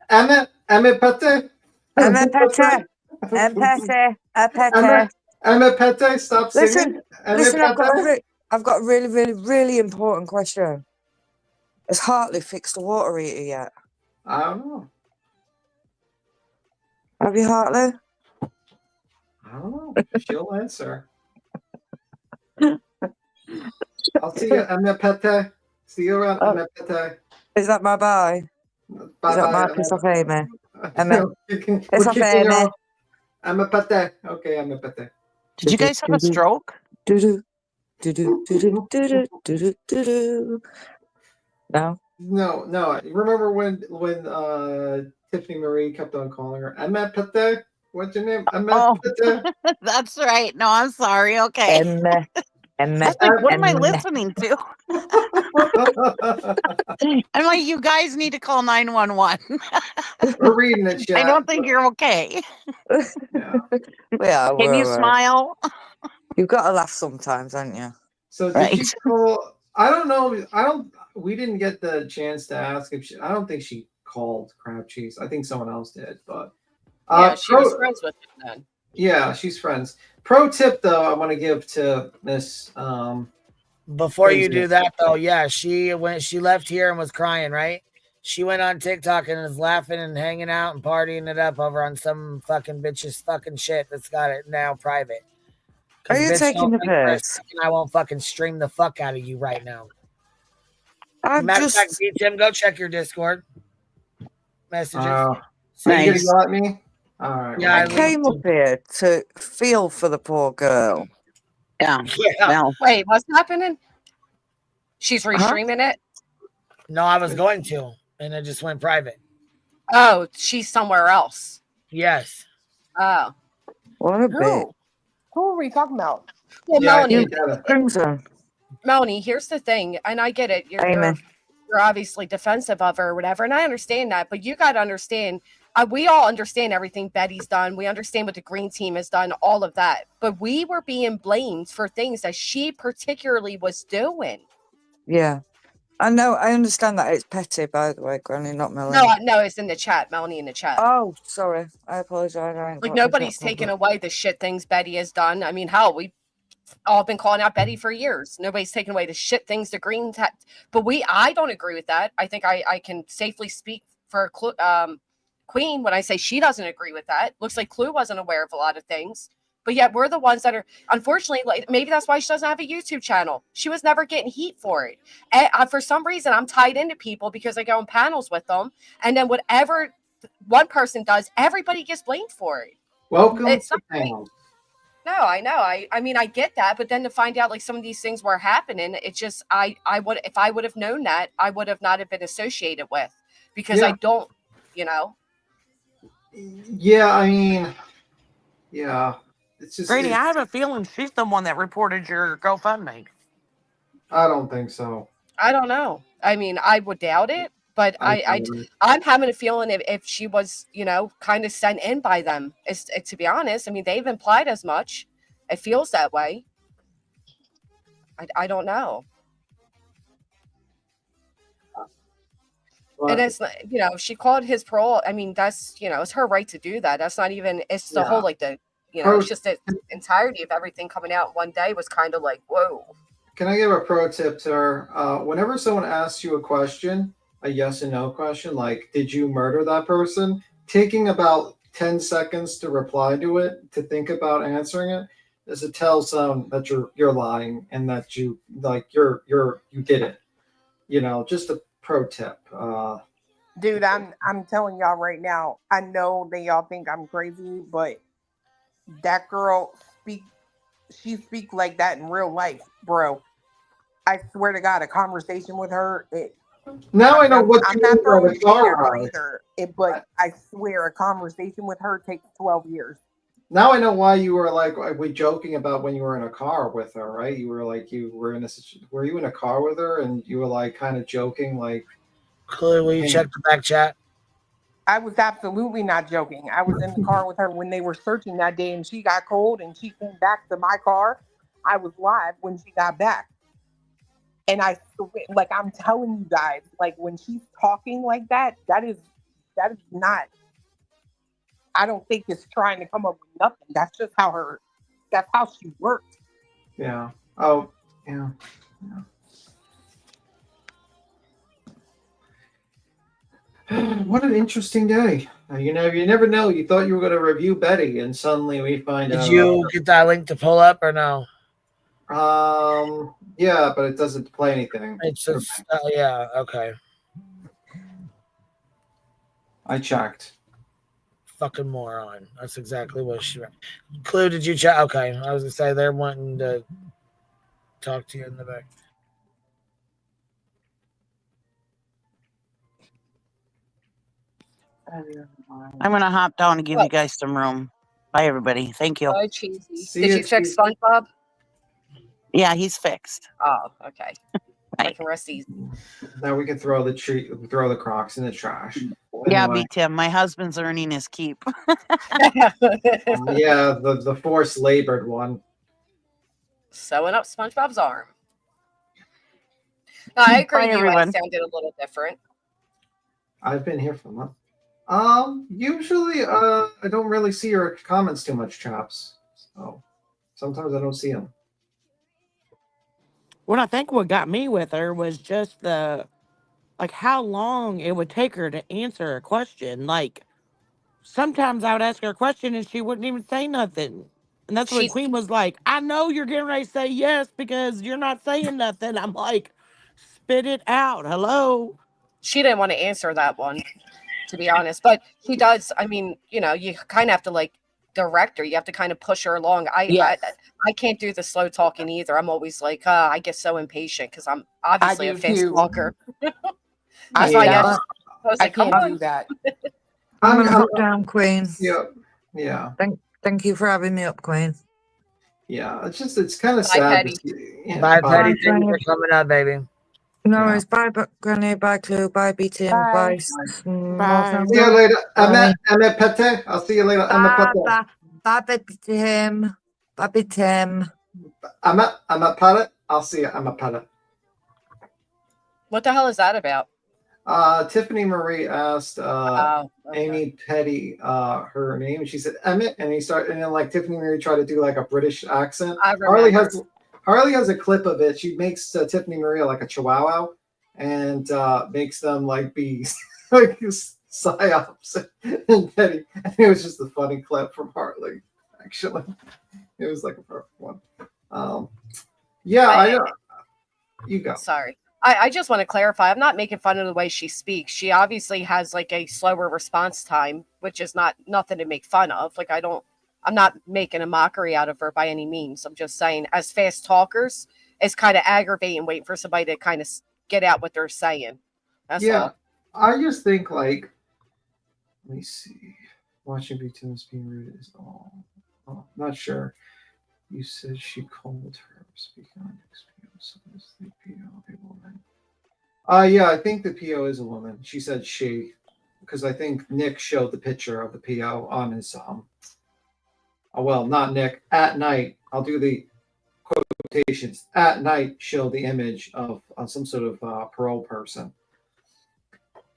Emma, pate.
Emma Pete,
Emma Pete, stop singing.
Listen, I've got a really, really, really important question. Has Hartley fixed the water heater yet?
I don't know.
Have you, Hartley?
I don't know. She'll answer. I'll see you, Emma Pete. See you around, Emma Pete.
Is that my bye?
Bye
Is that
bye,
my piss off Amy? Emma.
Piss off Amy. Emma Pete. Okay, Emma Pete.
Did you guys have a stroke?
No.
No. Remember when Tiffany Marie kept on calling her Emma Pete? What's your name? Emma Pete?
That's right. No, I'm sorry. Okay.
Emma.
I was like, what am I listening to? I'm like, you guys need to call 911.
We're reading it, chat.
I don't think you're okay.
Yeah,
Can you smile?
You've got to laugh sometimes, haven't you?
So did she call? I don't know. We didn't get the chance to ask if I don't think she called Crab Cheese. I think someone else did, but
Yeah, she was friends with him then.
Yeah, she's friends. Pro tip though, I want to give to Miss.
Before you do that though, yeah, when she left here and was crying, right? She went on TikTok and is laughing and hanging out and partying it up over on some fucking bitch's fucking shit that's got it now private.
Are you taking the piss?
I won't fucking stream the fuck out of you right now.
Matter
of fact, Tim, go check your Discord messages.
So you gonna yell at me? All right.
Yeah, I came up here to feel for the poor girl.
Yeah.
Well, wait, what's happening? She's restreaming it?
No, I was going to, and it just went private.
Oh, she's somewhere else.
Yes.
Oh.
What a bit.
Who are we talking about?
Well, Melanie.
Crimson.
Melanie, here's the thing, and I get it. You're obviously defensive of her or whatever, and I understand that, but you got to understand, we all understand everything Betty's done. We understand what the green team has done, all of that. But we were being blamed for things that she particularly was doing.
Yeah. I know. I understand that it's petty, by the way, Granny, not Melanie.
No, it's in the chat. Melanie in the chat.
Oh, sorry. I apologize.
Like, nobody's taken away the shit things Betty has done. I mean, hell, we've all been calling out Betty for years. Nobody's taken away the shit things the green but I don't agree with that. I think I can safely speak for Queen when I say she doesn't agree with that. Looks like Clue wasn't aware of a lot of things. But yet we're the ones that are, unfortunately, like maybe that's why she doesn't have a YouTube channel. She was never getting heat for it. And for some reason, I'm tied into people because I go on panels with them. And then whatever one person does, everybody gets blamed for it.
Welcome to panels.
No, I know. I mean, I get that. But then to find out like some of these things were happening, it just, I would, if I would have known that, I would have not have been associated with because I don't,
Yeah, I mean, yeah. It's just,
Grady, I have a feeling she's the one that reported your GoFundMe.
I don't think so.
I don't know. I mean, I would doubt it, but I'm having a feeling if she was, kind of sent in by them, to be honest. I mean, they've implied as much. It feels that way. I don't know. And it's, she called his parole. I mean, that's, it's her right to do that. That's not even, it's the whole, it's just the entirety of everything coming out one day was kind of like, whoa.
Can I give a pro tip to her? Whenever someone asks you a question, a yes and no question, like, did you murder that person? Taking about 10 seconds to reply to it, to think about answering it, is a tell some that you're lying and that you did it. Just a pro tip.
Dude, I'm telling y'all right now, I know that y'all think I'm crazy, but that girl she speak like that in real life, bro. I swear to God, a conversation with her.
Now I know what
I'm
you
not
mean by
throwing
the car
shade at her
ride.
either. But I swear, a conversation with her takes 12 years.
Now I know why you were like we joking about when you were in a car with her, right? You were like were you in a car with her and you were like kind of joking like
Chloe, will you check the back chat?
I was absolutely not joking. I was in the car with her when they were searching that day and she got cold and she came back to my car. I was live when she got back. And like I'm telling you guys, like when she's talking like that, that is not, I don't think it's trying to come up with nothing. That's just that's how she works.
Yeah. Oh, yeah. What an interesting day. You never know. You thought you were going to review Betty, and suddenly we find out.
Did you get that link to pull up or no?
Yeah, but it doesn't play anything.
It's just, yeah, okay.
I checked.
Fucking moron. That's exactly what she read. Clue, did you check? Okay, I was going to say they're wanting to talk to you in the back.
I'm going to hop down and give you guys some room. Bye, everybody. Thank you.
Bye, Cheesy. Did you fix SpongeBob?
Yeah, he's fixed.
Oh, okay. I can rest easy.
Now we can throw the Crocs in the trash.
Yeah,
Anyway.
me Tim. My husband's earning his keep.
Yeah, the forced labored one.
Sewing up SpongeBob's arm. No, I agree.
Bye,
You
everyone.
sounded a little different.
I've been here for a month. Usually, I don't really see your comments too much, Chops. So sometimes I don't see them.
Well, I think what got me with her was just how long it would take her to answer a question. Like, sometimes I would ask her a question and she wouldn't even say nothing. And that's when Queen was like, I know you're getting ready to say yes because you're not saying nothing. I'm like, spit it out. Hello?
She didn't want to answer that one, to be honest. But she does. I mean, you kind of have to direct her. You have to kind of push her along. I can't do the slow talking either. I'm always like, I get so impatient because I'm obviously a fast talker.
I can't do that.
I'm gonna hop down, Queen.
Yeah.
Thank you for having me up, Queen.
Yeah, it's kind of sad.
Bye, Patty. Thank you for coming up, baby.
No worries. Bye, Granny. Bye, Clue. Bye, BT. Bye.
See you later. Emma Pete. I'll see you later. Emma Pete.
Bye, Tim. Bye, Tim.
Emma Pete. I'll see you. Emma Pete.
What the hell is that about?
Tiffany Marie asked Amy Petty her name, and she said Emmett, and then Tiffany Marie tried to do a British accent. Harley has a clip of it. She makes Tiffany Marie like a chihuahua, and makes them be psyops and Petty. And it was just a funny clip from Harley. Actually, it was a perfect one. You go.
Sorry. I just want to clarify. I'm not making fun of the way she speaks. She obviously has a slower response time, which is nothing to make fun of. I'm not making a mockery out of her by any means. I'm just saying, as fast talkers, it's kind of aggravating waiting for somebody to kind of get out what they're saying. That's all.
I just think let me see. Watching BTS being rude is all. Not sure. You said she called her. Speaking on so is the PO a woman? Yeah, I think the PO is a woman. She said she, because I think Nick showed the picture of the PO on his well, not Nick. At night, I'll do the quotations. At night, showed the image of some sort of parole person.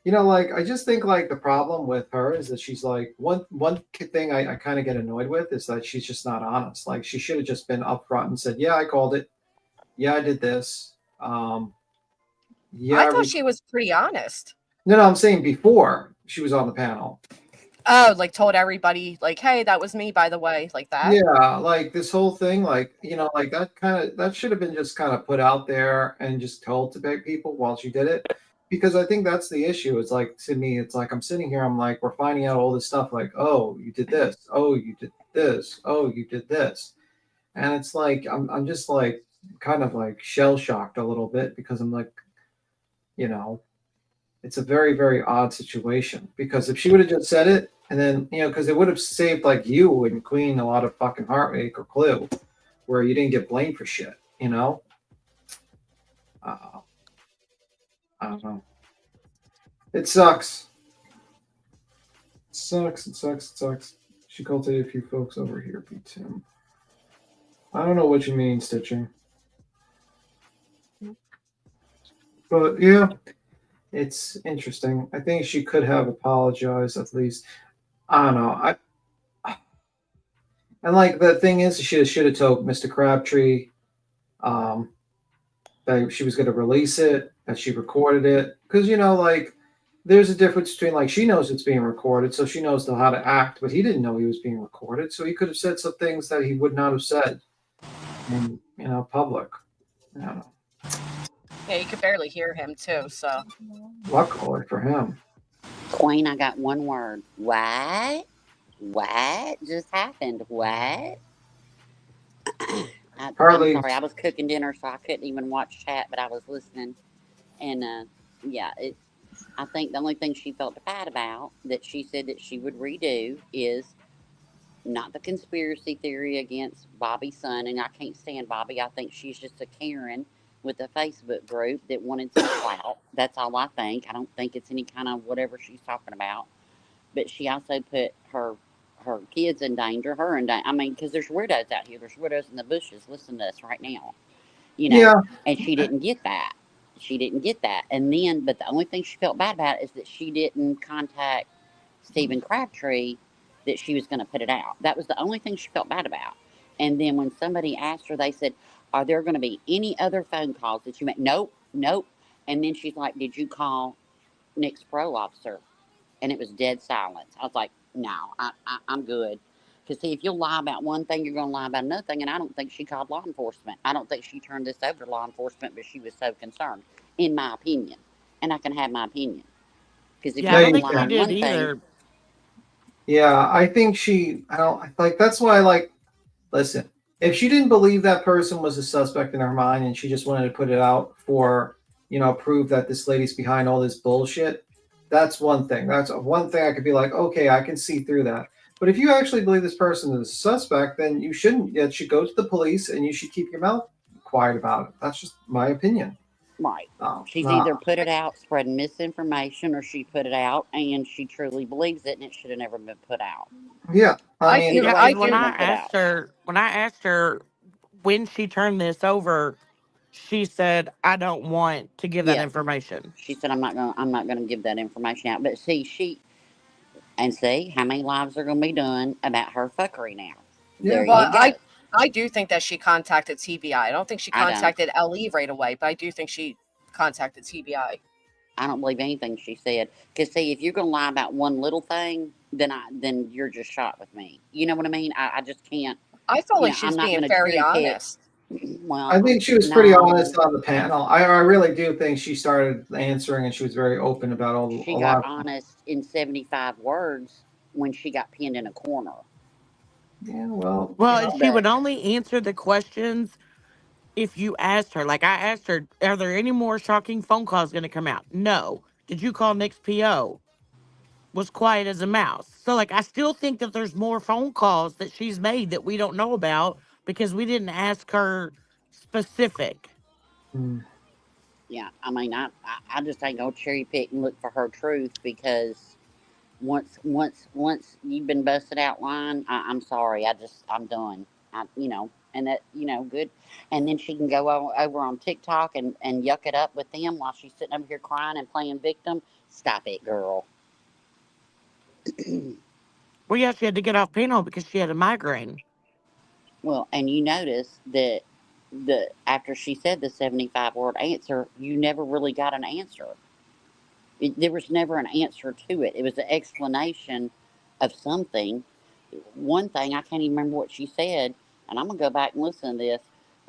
I just think the problem with her is that she's one thing I kind of get annoyed with is that she's just not honest. She should have just been upfront and said, yeah, I called it. Yeah, I did this. I
thought she was pretty honest.
No, I'm saying before she was on the panel.
Oh, told everybody, hey, that was me, by the way, like that.
Yeah, this whole thing, that should have been just kind of put out there and just told to people while she did it. Because I think that's the issue. It's to me, it's I'm sitting here, I'm we're finding out all this stuff, oh, you did this, oh, you did this, oh, you did this. And it's I'm just kind of shell shocked a little bit because I'm it's a very, very odd situation because if she would have just said it And then, because it would have saved like you and Queen a lot of fucking heartache or Clue, where you didn't get blamed for shit, I don't know. It sucks. It sucks. It sucks. It sucks. She cultivated a few folks over here, beat Tim. I don't know what you mean, Stitching. But yeah, it's interesting. I think she could have apologized at least. I don't know. And like the thing is, she should have told Mr. Crabtree that she was going to release it, that she recorded it, because like there's a difference between like she knows it's being recorded, so she knows how to act, but he didn't know he was being recorded, so he could have said some things that he would not have said in public. I don't know.
Yeah, you could barely hear him too. So
Luckily for him.
Queen, I got one word. What? What just happened? What? I'm sorry, I was cooking dinner, so I couldn't even watch chat, but I was listening. And yeah, I think the only thing she felt bad about that she said that she would redo is not the conspiracy theory against Bobby's son. And I can't stand Bobby. I think she's just a Karen with a Facebook group that wanted some clout. That's all I think. I don't think it's any kind of whatever she's talking about. But she also put her kids in danger, her in danger. I mean, because there's weirdos out here. There's weirdos in the bushes. Listen to us right now.
Yeah.
And she didn't get that. She didn't get that. And then, but the only thing she felt bad about is that she didn't contact Stephen Crabtree that she was going to put it out. That was the only thing she felt bad about. And then when somebody asked her, they said, are there going to be any other phone calls that you made? Nope, nope. And then she's like, did you call Nick's parole officer? And it was dead silence. I was like, no, I'm good. Because, see, if you'll lie about one thing, you're going to lie about another thing. And I don't think she called law enforcement. I don't think she turned this over to law enforcement, but she was so concerned, in my opinion. And I can have my opinion. Because if
Yeah, I don't
you're
think she
lying
did
one
either.
thing.
Yeah, I think that's why, listen, if she didn't believe that person was a suspect in her mind and she just wanted to put it out for, prove that this lady's behind all this bullshit, that's one thing. That's one thing I could be like, okay, I can see through that. But if you actually believe this person is a suspect, then you shouldn't. You should go to the police and you should keep your mouth quiet about it. That's just my opinion.
Right. She's either put it out spreading misinformation, or she put it out and she truly believes it, and it should have never been put out.
Yeah, I mean,
when I asked her when she turned this over, she said, "I don't want to give that information."
She said, "I'm not gonna give that information out." But see, see how many lives are gonna be done about her fuckery now. There
well,
you go.
I do think that she contacted TBI. I don't think she contacted LE right away, but I do think she contacted TBI.
I don't believe anything she said. Because, see, if you're going to lie about one little thing, then you're just shot with me. You know what I mean? I just can't.
I felt like she was being very honest.
Well,
I think she was pretty honest on the panel. I really do think she started answering and she was very open about all.
She got honest in 75 words when she got pinned in a corner.
Yeah, well.
Well, she would only answer the questions if you asked her. Like, I asked her, are there any more shocking phone calls going to come out? No. Did you call Nick's PO? Was quiet as a mouse. So, like, I still think that there's more phone calls that she's made that we don't know about because we didn't ask her specific.
Yeah, I mean, I just ain't gonna cherry pick and look for her truth, because once you've been busted out lying, I'm sorry, I'm done. And that, good. And then she can go over on TikTok and yuck it up with them while she's sitting over here crying and playing victim. Stop it, girl.
Well, yeah, she had to get off panel because she had a migraine.
Well, and you notice that after she said the 75-word answer, you never really got an answer. There was never an answer to it. It was an explanation of something. One thing, I can't even remember what she said, and I'm going to go back and listen to this,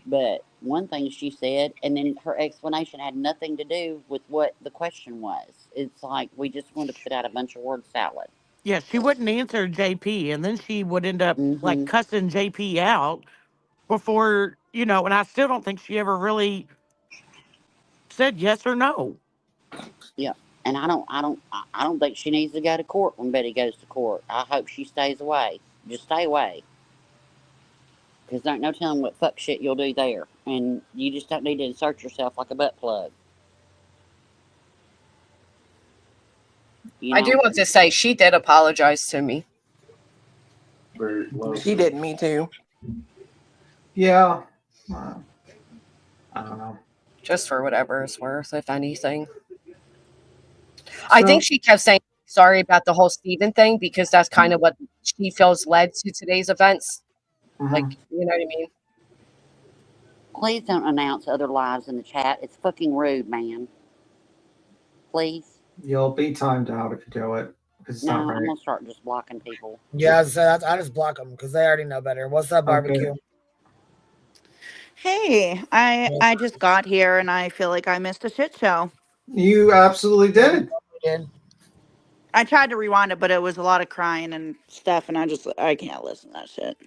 but one thing she said, and then her explanation had nothing to do with what the question was. It's like, we just want to put out a bunch of word salad.
Yeah, she wouldn't answer JP, and then she would end up, like, cussing JP out before, and I still don't think she ever really said yes or no.
Yeah. And I don't think she needs to go to court when Betty goes to court. I hope she stays away. Just stay away. Because there ain't no telling what fuck shit you'll do there. And you just don't need to insert yourself like a butt plug. You know?
I do want to say she did apologize to me.
She did me too.
Yeah. I don't know.
Just for whatever it's worth, if anything. I think she kept saying sorry about the whole Steven thing because that's kind of what she feels led to today's events. Like, you know what I mean?
Please don't announce other lives in the chat. It's fucking rude, man. Please.
You'll be timed out if you do it. It's
No,
not right.
I'm gonna start just blocking people.
Yeah, I just block them because they already know better. What's up, barbecue?
Okay.
Hey, I just got here and I feel like I missed a shit show.
You absolutely did.
I tried to rewind it, but it was a lot of crying and stuff, and I can't listen to that shit.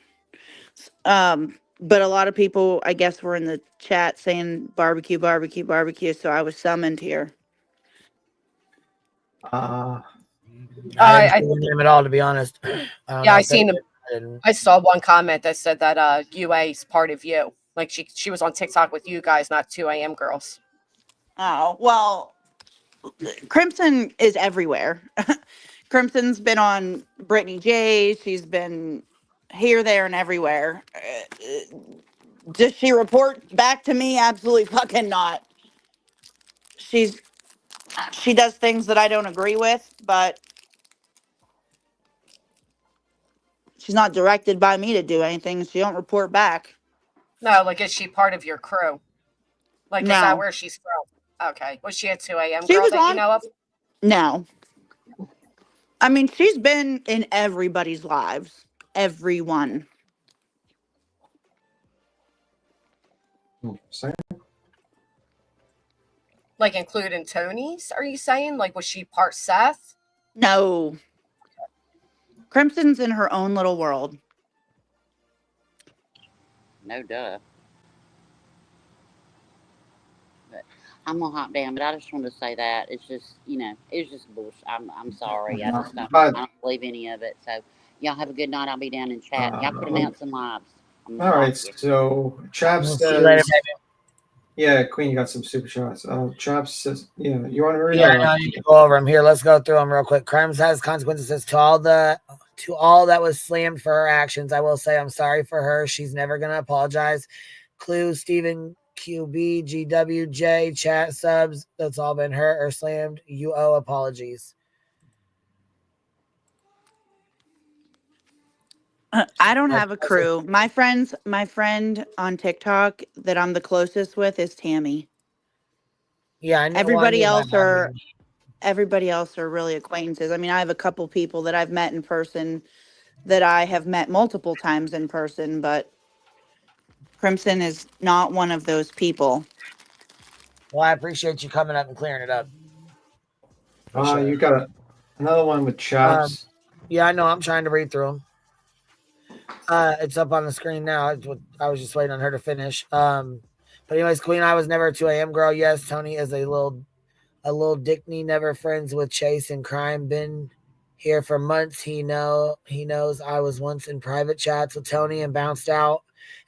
But a lot of people, I guess, were in the chat saying barbecue, barbecue, barbecue, so I was summoned here.
I didn't see him at all, to be honest.
I seen them. I saw one comment that said that UA is part of you. Like she was on TikTok with you guys, not 2 a.m. girls.
Oh, well, Crimson is everywhere. Crimson's been on Brittany J. She's been here, there, and everywhere. Does she report back to me? Absolutely fucking not. She does things that I don't agree with, but she's not directed by me to do anything. She don't report back.
No, like is she part of your crew? Like is
No.
that where she's from? Okay. Was she a 2 a.m.
She
girl
was
that
on-
you know of?
No. I mean, she's been in everybody's lives. Everyone.
Like including Tony's, are you saying? Like was she part Seth?
No. Crimson's in her own little world.
No duh. But I'm gonna hop down, but I just wanted to say that it's just, it's just bullshit. I'm sorry. I just don't believe any of it. So y'all have a good night. I'll be down in chat. Y'all could announce some lives.
All right, so Chap
See
says,
you later, baby.
yeah, Queen, you got some super shots. Chap says, you want to read?
Yeah, I need to go over them here. Let's go through them real quick. Crimes has consequences. Says to all that was slammed for her actions, I will say I'm sorry for her. She's never gonna apologize. Clue, Stephen, QB, GWJ, chat subs. That's all been hurt or slammed. You owe apologies.
I don't have a crew. My friend on TikTok that I'm the closest with is Tammy.
Yeah, I know.
Everybody else are really acquaintances. I mean, I have a couple people that I've met in person that I have met multiple times in person, but Crimson is not one of those people.
Well, I appreciate you coming up and clearing it up.
You got another one with Chaps.
Yeah, I know. I'm trying to read through them. It's up on the screen now. I was just waiting on her to finish. But anyways, Queen, I was never a 2 a.m. girl. Yes, Tony is a little Dickney, never friends with Chase and crime. Been here for months. He knows I was once in private chats with Tony and bounced out.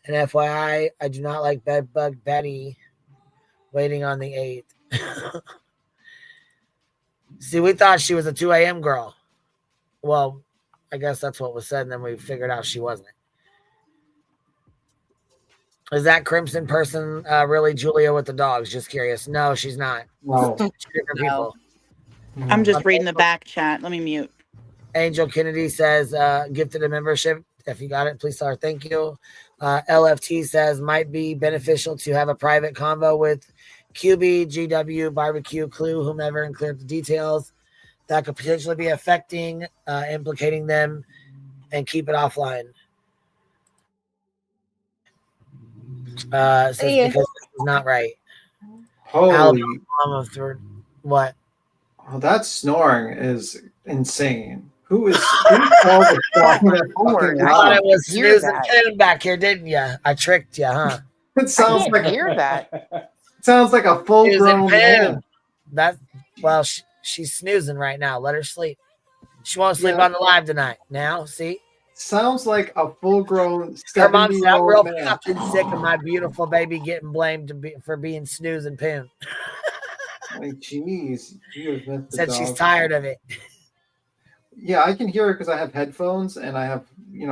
And FYI, I do not like Bedbug Betty. Waiting on the 8th. See, we thought she was a 2 a.m. girl. Well, I guess that's what was said, and then we figured out she wasn't. Is that Crimson person really Julia with the dogs? Just curious. No, she's not.
No.
Two different people.
I'm just reading the back chat. Let me mute.
Angel Kennedy says, gifted a membership. If you got it, please tell her thank you. LFT says, might be beneficial to have a private convo with QB, GW, Barbecue, Clue, whomever, and clear up the details that could potentially be affecting, implicating them, and keep it offline. Says because this is not right.
Holy.
What?
Oh, that snoring is insane. Who called the shot on that fucking
I thought it
loud?
was Snooze and Tune back here, didn't you? I tricked you, huh?
It sounds like
hear that.
It sounds like a full-grown man.
Well, She's snoozing right now. Let her sleep. She won't sleep
Yeah.
on the live tonight. Now, see?
Sounds like a full-grown
Her mom said, I'm
70-year-old
real
man.
fucking sick of my beautiful baby getting blamed for being snooze and poon.
Like, jeez, you have missed the
Said
dog.
she's tired of it.
Yeah, I can hear it because I have headphones and I have,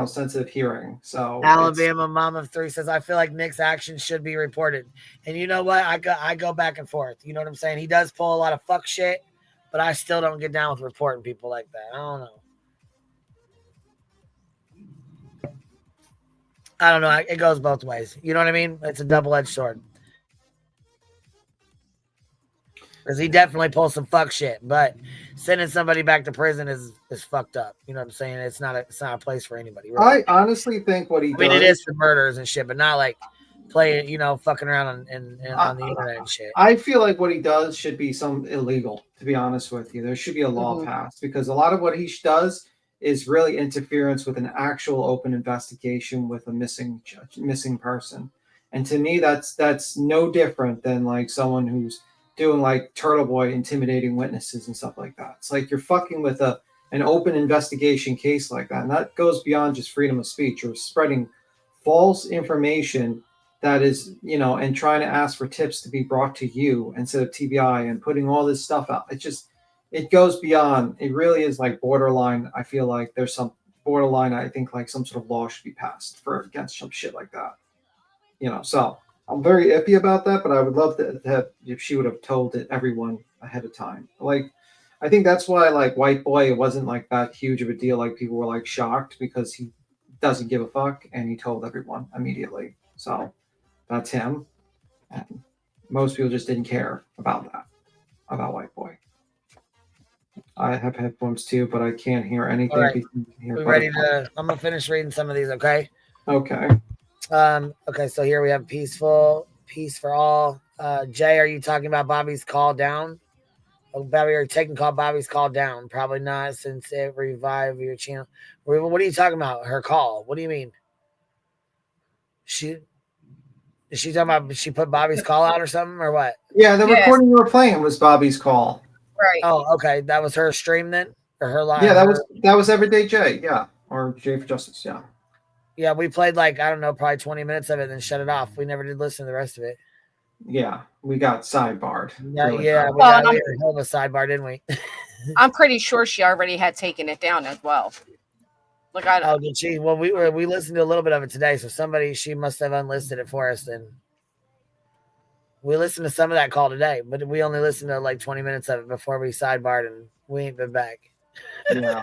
sensitive hearing. So
Alabama mom of 3 says, I feel like Nick's actions should be reported. And you know what? I go back and forth. You know what I'm saying? He does pull a lot of fuck shit, but I still don't get down with reporting people like that. I don't know. I don't know. It goes both ways. You know what I mean? It's a double-edged sword. Because he definitely pulls some fuck shit, but sending somebody back to prison is fucked up. You know what I'm saying? It's not a place for anybody. Really.
I honestly think what he does.
I mean, it is for murders and shit, but not like playing, fucking around on the internet and shit.
I feel like what he does should be some illegal, to be honest with you. There should be a law passed because a lot of what he does is really interference with an actual open investigation with a missing person. And to me, that's no different than like someone who's doing like Turtle Boy intimidating witnesses and stuff like that. It's like you're fucking with an open investigation case like that. And that goes beyond just freedom of speech or spreading false information that is, and trying to ask for tips to be brought to you instead of TBI and putting all this stuff out. It goes beyond. It really is like borderline. I feel like there's some borderline. I think like some sort of law should be passed against some shit like that. So I'm very iffy about that, but I would love to have if she would have told everyone ahead of time. Like, I think that's why like White Boy, it wasn't like that huge of a deal. Like people were like shocked because he doesn't give a fuck and he told everyone immediately. So that's him. And most people just didn't care about that, about White Boy. I have headphones too, but I can't hear anything.
All right. We ready to? I'm gonna finish reading some of these. Okay.
Okay.
Okay. So here we have peace for all. Jay, are you talking about Bobby's call down? Oh, Bobby, are you taking Bobby's call down? Probably not, since it revived your channel. What are you talking about? Her call? What do you mean? Is she talking about she put Bobby's call out or something or what?
Yeah, the recording you were playing was Bobby's call.
Right.
Oh, okay. That was her stream then, or her live.
Yeah, that was Everyday Jay. Yeah, or Jay for Justice. Yeah.
Yeah, we played like I don't know, probably 20 minutes of it, and then shut it off. We never did listen to the rest of it.
Yeah, we got sidebarred.
Yeah, we got a hell of a sidebar, didn't we?
I'm pretty sure she already had taken it down as well. Look,
oh, did she? Well, we listened to a little bit of it today, so she must have unlisted it for us. Then we listened to some of that call today, but we only listened to like 20 minutes of it before we sidebarred, and we ain't been back.
Yeah.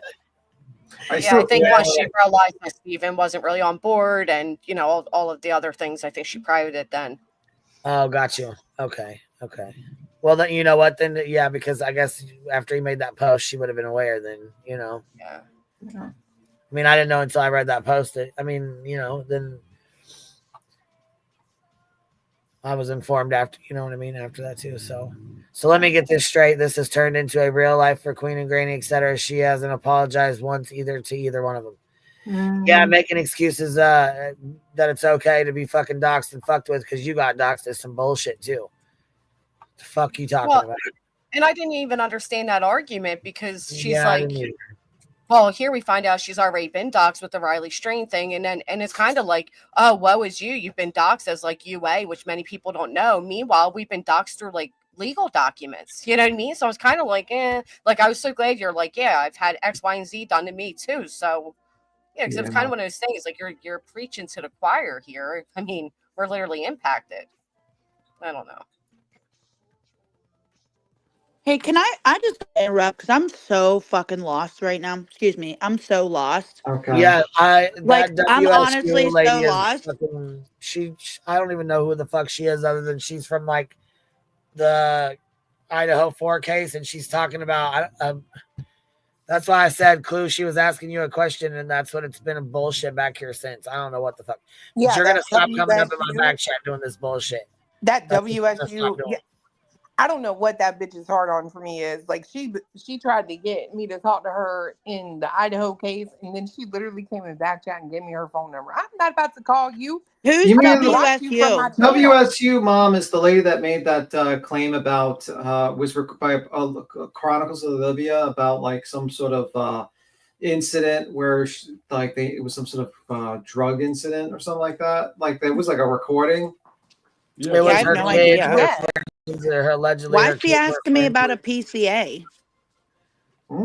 I think once she realized that Steven wasn't really on board, and all of the other things, I think she privated it then.
Oh, got you. Okay. Well, then you know what? Then yeah, because I guess after he made that post, she would have been aware. Then
Yeah.
I mean, I didn't know until I read that post. I mean, then I was informed after. You know what I mean? After that too. So let me get this straight. This has turned into a real life for Queen and Granny, etc. She hasn't apologized once to either one of them. Yeah, making excuses that it's okay to be fucking doxxed and fucked with because you got doxxed is some bullshit too. The fuck you talking about?
And I didn't even understand that argument because she's
Yeah,
well, here we find out she's already been doxxed with the Riley Strain thing, and it's kind of like, oh, woe is you. You've been doxxed as like UA, which many people don't know. Meanwhile, we've been doxxed through like legal documents. You know what I mean? So I was kind of like, like I was so glad you're like, yeah, I've had X, Y, and Z done to me too. So yeah, because it's kind of one of those things like you're preaching to the choir here. I mean, we're literally impacted. I don't know.
Hey, can I just interrupt because I'm so fucking lost right now. Excuse me, I'm so lost.
Okay.
Yeah,
I'm honestly so lost.
I don't even know who the fuck she is other than she's from like the Idaho 4 case, and she's talking about. That's why I said, Clue, she was asking you a question, and that's what it's been a bullshit back here since. I don't know what the fuck.
Yeah,
You're gonna stop coming up in
WSU
my back chat doing this bullshit.
That WSU.
I don't know what that bitch's hard on for me is. Like she tried to get me to talk to her in the Idaho case, and then she literally came in back chat and gave me her phone number. I'm not about to call you.
Who's
You mean
blocked you from my channel.
WSU mom is the lady that made that claim about was by Chronicles of Olivia about like some sort of incident where it was some sort of drug incident or something like that. Like there was like a recording.
Yeah,
I have no idea.
Allegedly
Why
her
is she
kids
asking me about a PCA?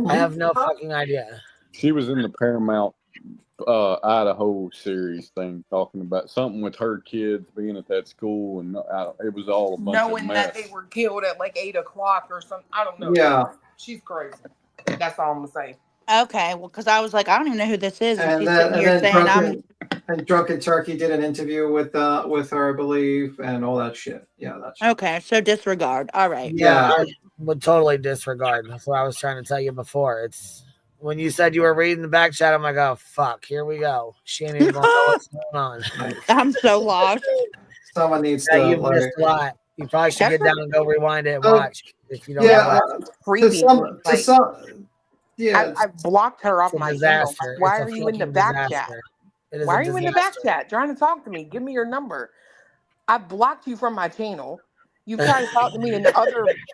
I have no fucking idea.
She was in the Paramount Idaho series thing talking about something with her kids being at that school, and it was all a bunch
Knowing
of
that
mess.
they were killed at like 8 o'clock or something. I don't know.
Yeah.
She's crazy. That's all I'm gonna say.
Okay, well, because I was like, I don't even know who this is, and
And
she's
then,
sitting here saying
Drunken Turkey did an interview with her, I believe, and all that shit. Yeah, that's
okay. So disregard. All right.
Yeah, I would totally disregard. That's what I was trying to tell you before. It's when you said you were reading the back chat, I'm like, oh fuck, here we go. She ain't even gonna know what's going on.
I'm so lost.
Someone needs
Yeah,
to.
you've missed a lot. You probably should get down and go rewind it and watch if you don't
Yeah,
know.
Creepy.
Yeah,
I blocked her off
It's a
my
disaster.
channel. Why
It's a
are you in the
fucking
back chat?
disaster. It is
Why
a
are you in the back
disaster.
chat trying to talk to me? Give me your number. I blocked you from my channel. You try to talk to me in the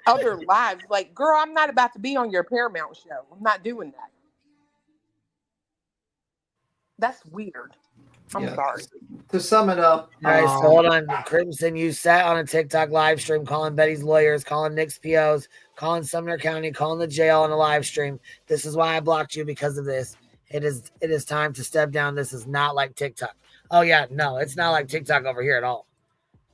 other lives. Like, girl, I'm not about to be on your Paramount show. I'm not doing that. That's weird. I'm sorry.
To sum it up,
All right, so hold on. Crimson, you sat on a TikTok live stream calling Betty's lawyers, calling Nick's POs, calling Sumner County, calling the jail on a live stream. This is why I blocked you, because of this. It is time to step down. This is not like TikTok. Oh, yeah, no, it's not like TikTok over here at all.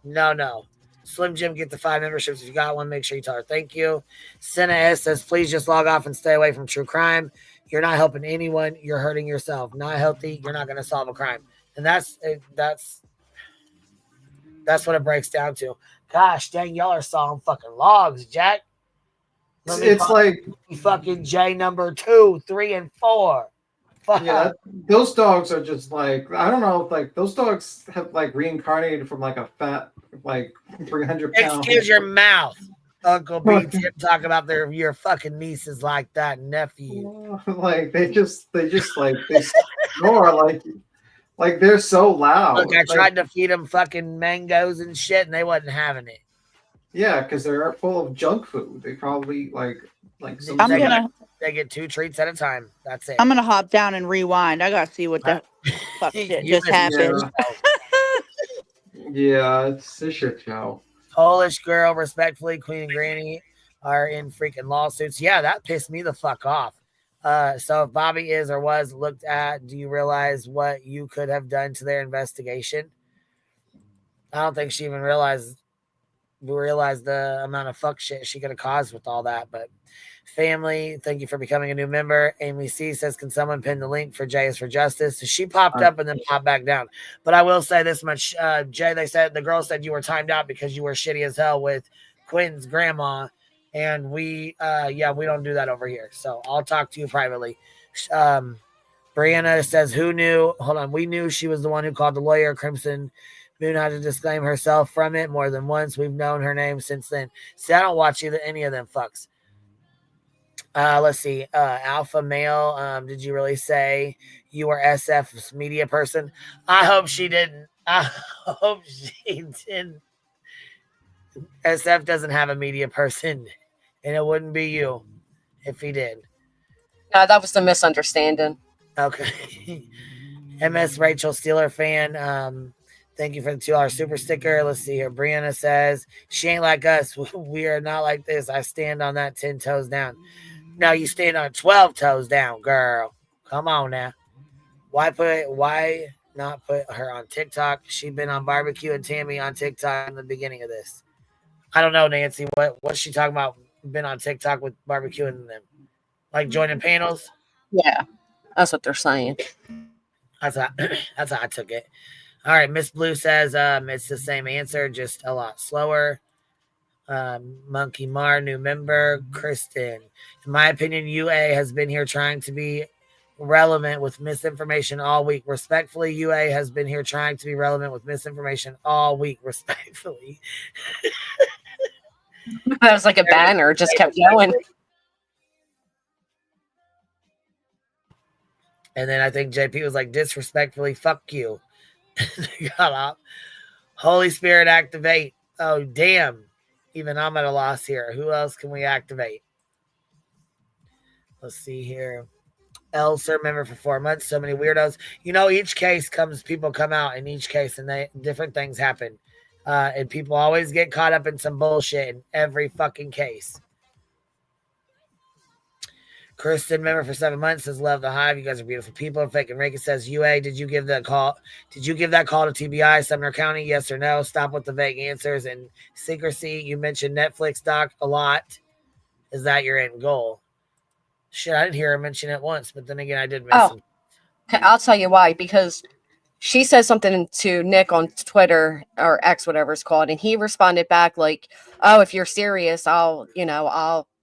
No. Slim Jim, get the 5 memberships. If you got one, make sure you tell her thank you. Senna S says, please just log off and stay away from true crime. You're not helping anyone. You're hurting yourself. Not healthy. You're not going to solve a crime. And that's what it breaks down to. Gosh, dang, y'all are sawing fucking logs, Jack.
It's like
fucking J number 2, 3, and 4. Fuck.
Yeah, those dogs are just like, I don't know, like those dogs have like reincarnated from like a fat, like 300 pounds.
Excuse your mouth, Uncle B. Tip, talk about your fucking nieces like that, nephew.
Like they just like they snore like they're so loud.
Look, I
Like,
tried to feed them fucking mangoes and shit, and they wasn't having it.
yeah, because they're full of junk food. They probably like some.
They get 2 treats at a time. That's it.
I'm gonna hop down and rewind. I gotta see what the fuck shit just happened.
Yeah, it's a shit show.
Polish girl, respectfully, Queen and Granny are in freaking lawsuits. Yeah, that pissed me the fuck off. So if Bobby is or was looked at, do you realize what you could have done to their investigation? I don't think she even realized the amount of fuck shit she could have caused with all that. But family, thank you for becoming a new member. Amy C says, can someone pin the link for Jay is for Justice? So she popped up and then popped back down. But I will say this much, Jay, the girl said you were timed out because you were shitty as hell with Quinn's grandma. And we don't do that over here. So I'll talk to you privately. Brianna says, who knew? Hold on. We knew she was the one who called the lawyer. Crimson Moon had to disclaim herself from it more than once. We've known her name since then. See, I don't watch any of them fucks. Let's see. Alpha Male. Did you really say you were SF's media person? I hope she didn't. I hope she didn't. SF doesn't have a media person, and it wouldn't be you if he did.
That was the misunderstanding.
Okay. MS Rachel Steeler fan. Thank you for the $2 super sticker. Let's see here. Brianna says, she ain't like us. We are not like this. I stand on that 10 toes down. No, you stand on 12 toes down, girl. Come on now. Why not put her on TikTok? She'd been on Barbecue and Tammy on TikTok in the beginning of this. I don't know, Nancy. What's she talking about? Been on TikTok with Barbecue and them? Like joining panels?
Yeah, that's what they're saying.
That's how I took it. All right, Miss Blue says it's the same answer, just a lot slower. Monkey Mar, new member. Kristen, in my opinion, UA has been here trying to be relevant with misinformation all week. Respectfully, UA has been here trying to be relevant with misinformation all week. Respectfully.
That was like a banner, just kept going.
And then I think JP was like, disrespectfully, fuck you. Got off. Holy Spirit, activate. Oh, damn. Even I'm at a loss here. Who else can we activate? Let's see here. L served member for 4 months. So many weirdos. You know, each case comes, people come out in each case and different things happen. And people always get caught up in some bullshit in every fucking case. Kristen, member for 7 months, says, love the hive. You guys are beautiful people. Fake Enrique says, UA, did you give that call? Did you give that call to TBI, Sumner County? Yes or no? Stop with the vague answers and secrecy. You mentioned Netflix doc a lot. Is that your end goal? Shit, I didn't hear her mention it once, but then again, I did miss him.
I'll tell you why, because she said something to Nick on Twitter or X, whatever it's called, and he responded back like, oh, if you're serious, I'll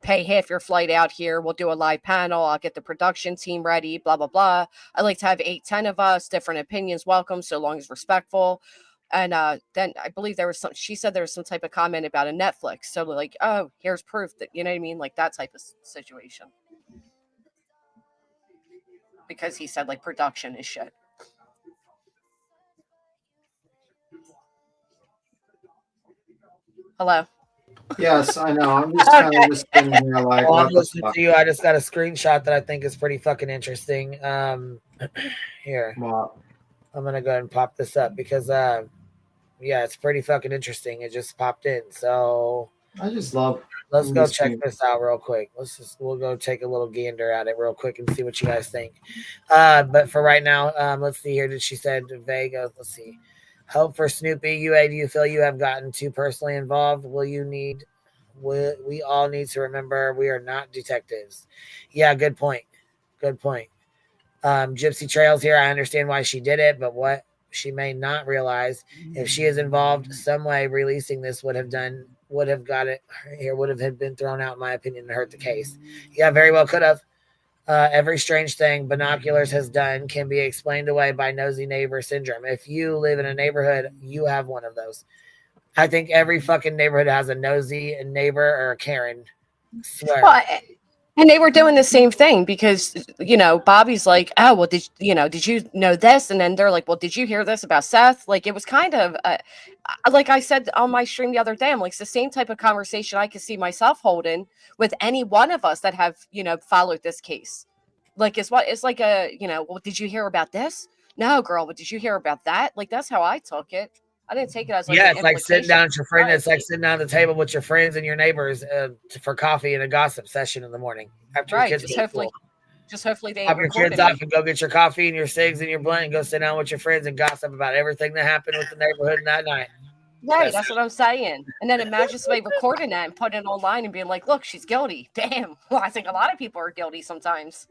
pay half your flight out here. We'll do a live panel. I'll get the production team ready, blah, blah, blah. I like to have 8-10 of us, different opinions welcome, so long as respectful. And then I believe she said there was some type of comment about a Netflix. So like, oh, here's proof that, you know what I mean? Like that type of situation. Because he said like production is shit. Hello.
Yes, I know. I'm just kind of just sitting here like,
I'm listening to you. I just got a screenshot that I think is pretty fucking interesting. Here. I'm going to go ahead and pop this up because, yeah, it's pretty fucking interesting. It just popped in. So
I just love.
Let's go check this out real quick. We'll go take a little gander at it real quick and see what you guys think. But for right now, let's see here. Did she said Vega? Let's see. Hope for Snoopy. UA, do you feel you have gotten too personally involved? We all need to remember we are not detectives. Yeah, good point. Good point. Gypsy Trails here. I understand why she did it, but what she may not realize, if she is involved some way, releasing this would have been thrown out, in my opinion, to hurt the case. Yeah, very well could have. Every strange thing Binoculars has done can be explained away by nosy neighbor syndrome. If you live in a neighborhood, you have one of those. I think every fucking neighborhood has a nosy neighbor or a Karen. Swear.
Well, and they were doing the same thing because, Bobby's like, oh, well, did you know this? And then they're like, well, did you hear this about Seth? Like, it was kind of, like I said on my stream the other day, I'm like, it's the same type of conversation I could see myself holding with any one of us that have, followed this case. Like, it's like well, did you hear about this? No, girl, but did you hear about that? Like, that's how I took it. I didn't take it as like
it's like sitting down at your friend. It's like sitting down at the table with your friends and your neighbors for coffee and a gossip session in the morning after your kids go to school.
Just hopefully they
have your kids off and go get your coffee and your cigs and your blunt and go sit down with your friends and gossip about everything that happened with the neighborhood that night.
Right, that's what I'm saying. And then imagine somebody recording that and putting it online and being like, "Look, she's guilty." Damn. Well, I think a lot of people are guilty sometimes.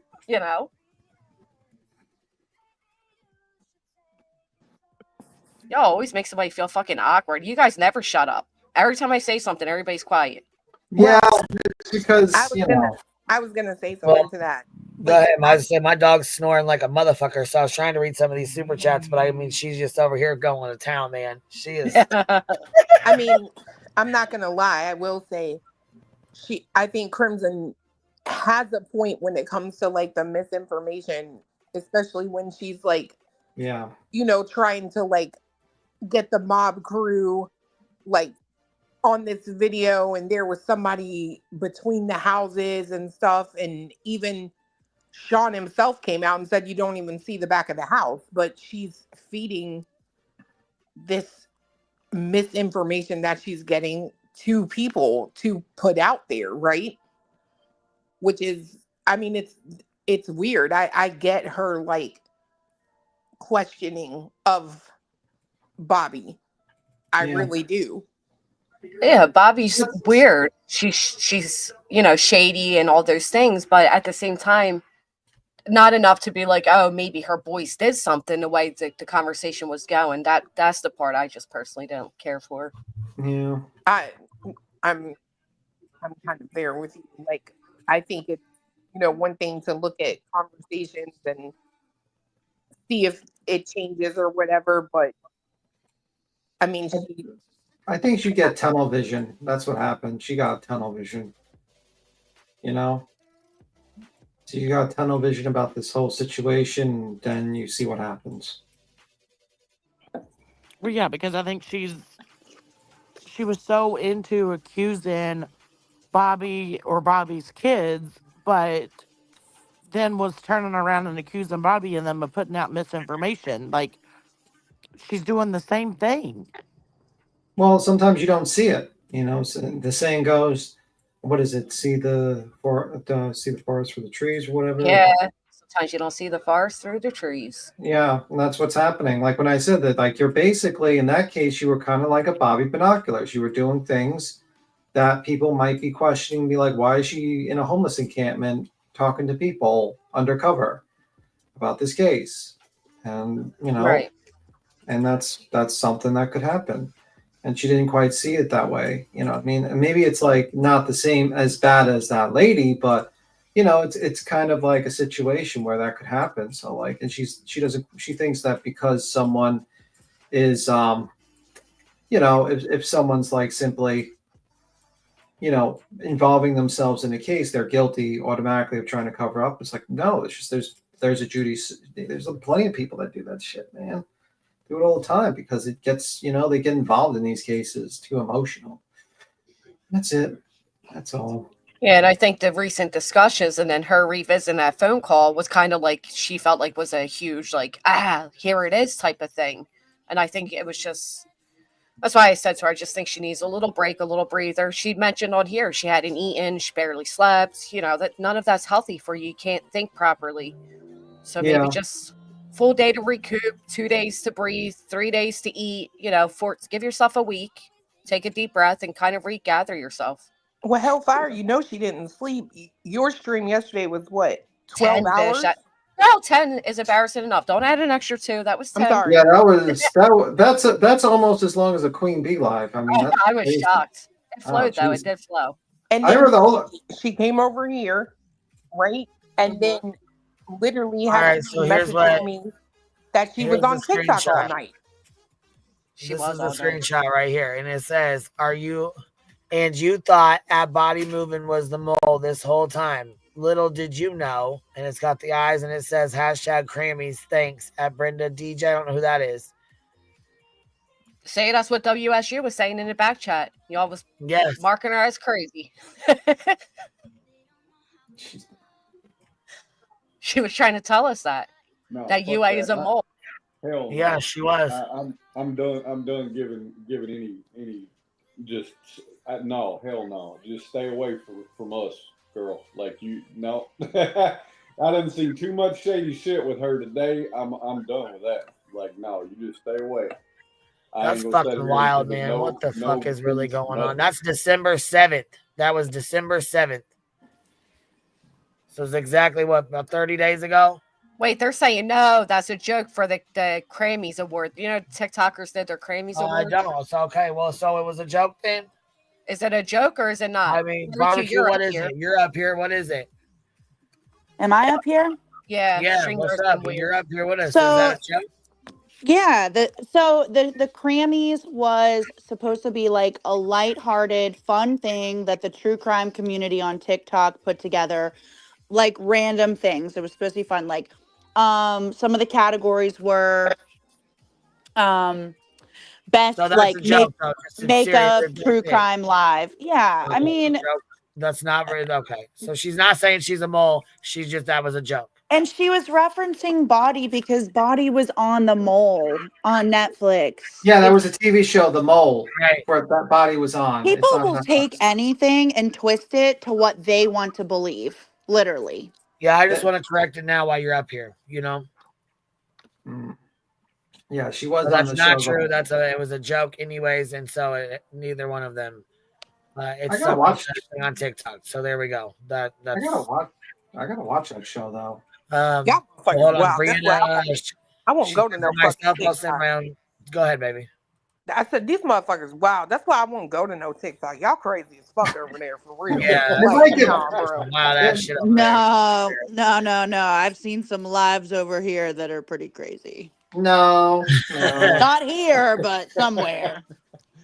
Y'all always make somebody feel fucking awkward. You guys never shut up. Every time I say something, everybody's quiet.
Yeah, it's because
I was gonna say something to that.
Go ahead. I said my dog's snoring like a motherfucker, so I was trying to read some of these super chats, but I mean, she's just over here going to town, man. She is.
I mean, I'm not gonna lie. I will say, I think Crimson has a point when it comes to like the misinformation, especially when she's like, trying to like get the mob crew like on this video, and there was somebody between the houses and stuff, and even Sean himself came out and said you don't even see the back of the house, but she's feeding this misinformation that she's getting to people to put out there, right? Which is, I mean, it's weird. I get her like questioning of Bobby. I really do.
Yeah, Bobby's weird. She's shady and all those things, but at the same time, not enough to be like, oh, maybe her boys did something. The way the conversation was going, that's the part I just personally don't care for.
Yeah,
I'm kind of there with you. Like, I think it's one thing to look at conversations and see if it changes or whatever, but I mean,
I think she get tunnel vision. That's what happened. She got tunnel vision. You know? So you got tunnel vision about this whole situation, then you see what happens.
Well, yeah, because I think she was so into accusing Bobby or Bobby's kids, but then was turning around and accusing Bobby and them of putting out misinformation. Like, she's doing the same thing.
Well, sometimes you don't see it. You know, so the saying goes, what is it? See the forest for the trees or whatever.
Yeah. Sometimes you don't see the forest through the trees.
Yeah, and that's what's happening. Like when I said that, like you're basically in that case, you were kind of like a Bobby Binoculars. You were doing things that people might be questioning, be like, why is she in a homeless encampment talking to people undercover about this case? And you know,
Right.
and that's something that could happen. And she didn't quite see it that way. You know, I mean, and maybe it's like not the same as bad as that lady, but you know, it's kind of like a situation where that could happen. So like, and she thinks that because someone is you know, if someone's like simply, you know, involving themselves in a case, they're guilty automatically of trying to cover up. It's like, no, it's just there's plenty of people that do that shit, man. Do it all the time because it gets, you know, they get involved in these cases, too emotional. That's it. That's all.
Yeah, and I think the recent discussions and then her revisiting that phone call was kind of like she felt like was a huge like, here it is type of thing. And I think it was just that's why I said to her, I just think she needs a little break, a little breather. She mentioned on here she hadn't eaten, she barely slept, you know, that none of that's healthy for you. You can't think properly. So maybe
Yeah.
just full day to recoup, 2 days to breathe, 3 days to eat, you know, give yourself a week, take a deep breath and kind of regather yourself.
Well, Hellfire, you know she didn't sleep. Your stream yesterday was what, 12 hours?
No, 10 is embarrassing enough. Don't add an extra 2. That was 10.
I'm sorry.
Yeah, that's almost as long as a Queen Bee live. I mean,
I was
crazy.
shocked. It flowed though.
geez.
It did flow.
And
I
then
heard the whole.
she came over here, right? And then literally
All
had
right, so here's
messaging
what.
me that she
Here's
was on
the
TikTok all
screenshot.
night.
She
This
was
is the
all night.
screenshot right here, and it says, "Are you?" And you thought at body moving was the mole this whole time. Little did you know, and it's got the eyes, and it says hashtag Crammies. Thanks at Brenda DJ. I don't know who that is.
Say that's what WSU was saying in the back chat. Y'all was marking her as crazy. She was trying to tell us that UA is a mole.
Hell,
yeah,
no.
she was.
I'm done. I'm done giving any. Just no, hell no. Just stay away from us, girl. Like you, no. I didn't see too much shady shit with her today. I'm done with that. Like no, you just stay away.
That's fucking wild, man. What the fuck is really going on? That's December 7th. That was December 7th. So it's exactly what, about 30 days ago?
Wait, they're saying no, that's a joke for the Grammys award. You know, TikTokers did their Grammys award.
I don't. It's okay. Well, so it was a joke then?
Is it a joke or is it not?
I mean, barbecue, what is it? You're up here. What is it?
Am I up here?
Yeah.
Yeah, what's up? You're up here with us.
So,
is that a joke?
Yeah, the Grammys was supposed to be like a lighthearted, fun thing that the true crime community on TikTok put together, like random things. It was supposed to be fun. Like, some of the categories were, best
So that's
like
a joke, though.
makeup,
Serious,
true crime live. Yeah,
Okay,
I mean,
that's not really okay. So she's not saying she's a mole. She's just that was a joke.
and she was referencing Body because Body was on The Mole on Netflix.
Yeah, there was a TV show, The Mole,
right,
where that Body was on.
People
It's on
will
Netflix.
take anything and twist it to what they want to believe, literally.
Yeah, I just want to correct it now while you're up here, you know?
Yeah, she was
So
on
that's
the
not
show.
true. It was a joke anyways, and so neither one of them. It's
I gotta watch
something on TikTok. So there we go. That's
I gotta watch that show though.
Y'all fucking
hold on,
wow.
Brianna.
That's why I won't go to no fucking
I'll send my own. Go ahead, baby.
I said these motherfuckers. Wow, that's why I won't go to no TikTok. Y'all crazy as fuck over there for real.
Yeah,
like, nah, bro.
Wow, that shit.
No. I've seen some lives over here that are pretty crazy.
No.
Not here, but somewhere.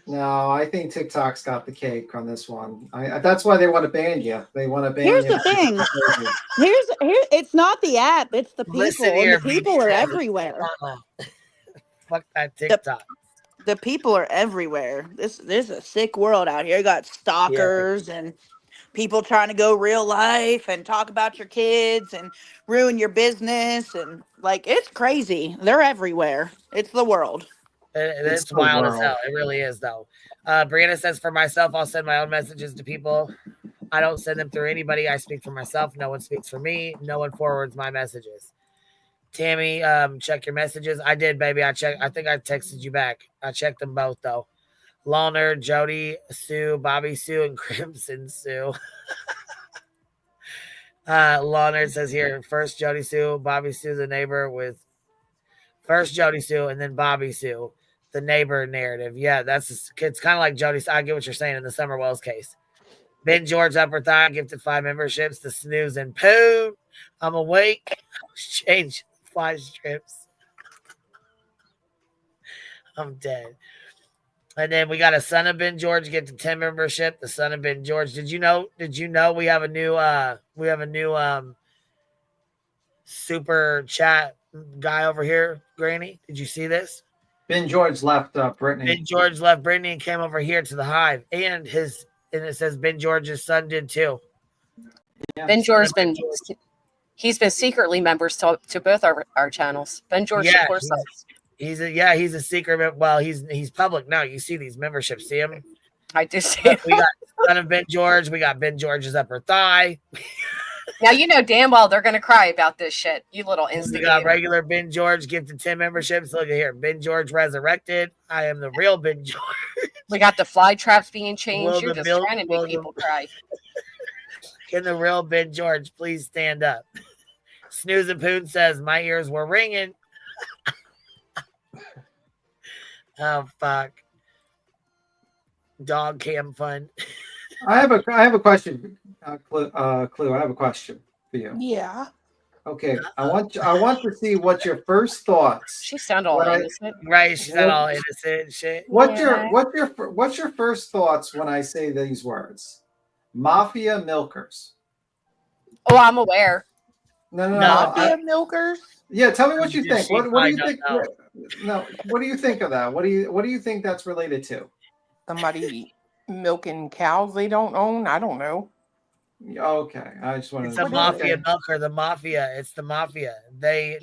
No, I think TikTok's got the cake on this one. That's why they want to ban you. They want to ban
Here's
you.
the thing. Here it's not the app, it's the
Listen
people. And
here,
the people are
BBW.
everywhere.
Fuck that TikTok.
The people are everywhere. This is a sick world out here. You got stalkers and people trying to go real life and talk about your kids and ruin your business, and like it's crazy. They're everywhere. It's the world.
It's wild as hell. It really is, though. Brianna says, for myself, I'll send my own messages to people. I don't send them through anybody. I speak for myself. No one speaks for me. No one forwards my messages. Tammy, check your messages. I did, baby. I think I texted you back. I checked them both, though. Lawner, Jody, Sue, Bobby Sue, and Crimson Sue. Lawner says here, first Jody Sue, Bobby Sue, the neighbor with first Jody Sue, and then Bobby Sue, the neighbor narrative. Yeah, it's kind of like Jody. I get what you're saying in the Summer Wells case. Ben George upper thigh gifted 5 memberships to Snooze and Poo. I'm awake. Change fly strips. I'm dead. And then we got a son of Ben George gifted 10 membership. The son of Ben George. Did you know we have a new super chat guy over here, Granny? Did you see this?
Ben George left Brittany.
Ben George left Brittany and came over here to the Hive, and it says Ben George's son did too.
Yeah.
Ben George's he's been secretly members to both our channels. Ben George supports us.
He's a secret. Well, he's public now. You see these memberships. See him?
I do see.
We got son of Ben George. We got Ben George's upper thigh.
Now you know damn well they're gonna cry about this shit. You little instigator.
We got regular Ben George gifted 10 memberships. Look at here, Ben George resurrected. I am the real Ben George.
We got the fly traps being changed. You're just trying to make people cry.
Can the real Ben George please stand up? Snooze and Poon says my ears were ringing. Oh fuck! Dog cam fun.
I have a question, Clue. I have a question for you.
Yeah.
Okay, I want to see what your first thoughts.
She sounded all innocent,
right? She sounded all innocent shit.
What's your first thoughts when I say these words? Mafia milkers.
Oh, I'm aware.
No.
Mafia milkers.
Yeah, tell me what you think. What do you think? No, what do you think of that? What do you think that's related to?
Somebody milking cows they don't own. I don't know.
Okay, I just want to.
It's a mafia milker. The mafia. It's the mafia. They,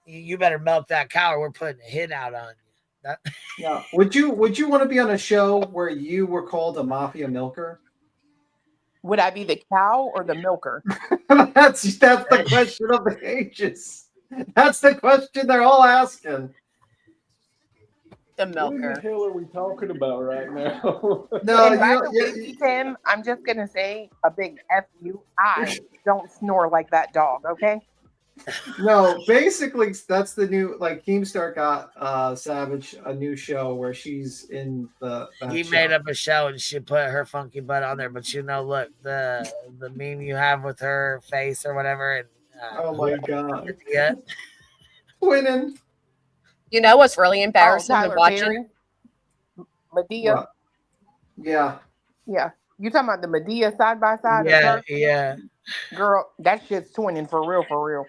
you better milk that cow, or we're putting a hit out on you.
Yeah. Would you want to be on a show where you were called a mafia milker?
Would I be the cow or the milker?
That's the question of the ages. That's the question they're all asking.
The milker.
What the hell are we talking about right now?
No,
and by the way, Tim, I'm just gonna say a big F you. I don't snore like that dog, okay?
No, basically that's the new, like, Keemstar got Savage a new show where she's in
he made up a show and she put her funky butt on there, but look, the meme you have with her face or whatever, and
oh my god.
Yeah.
Winning.
You know what's really embarrassing to watch it?
Medea.
What? Yeah.
Yeah. You talking about the Medea side by side?
Yeah, yeah.
Girl, that shit's twinning for real, for real.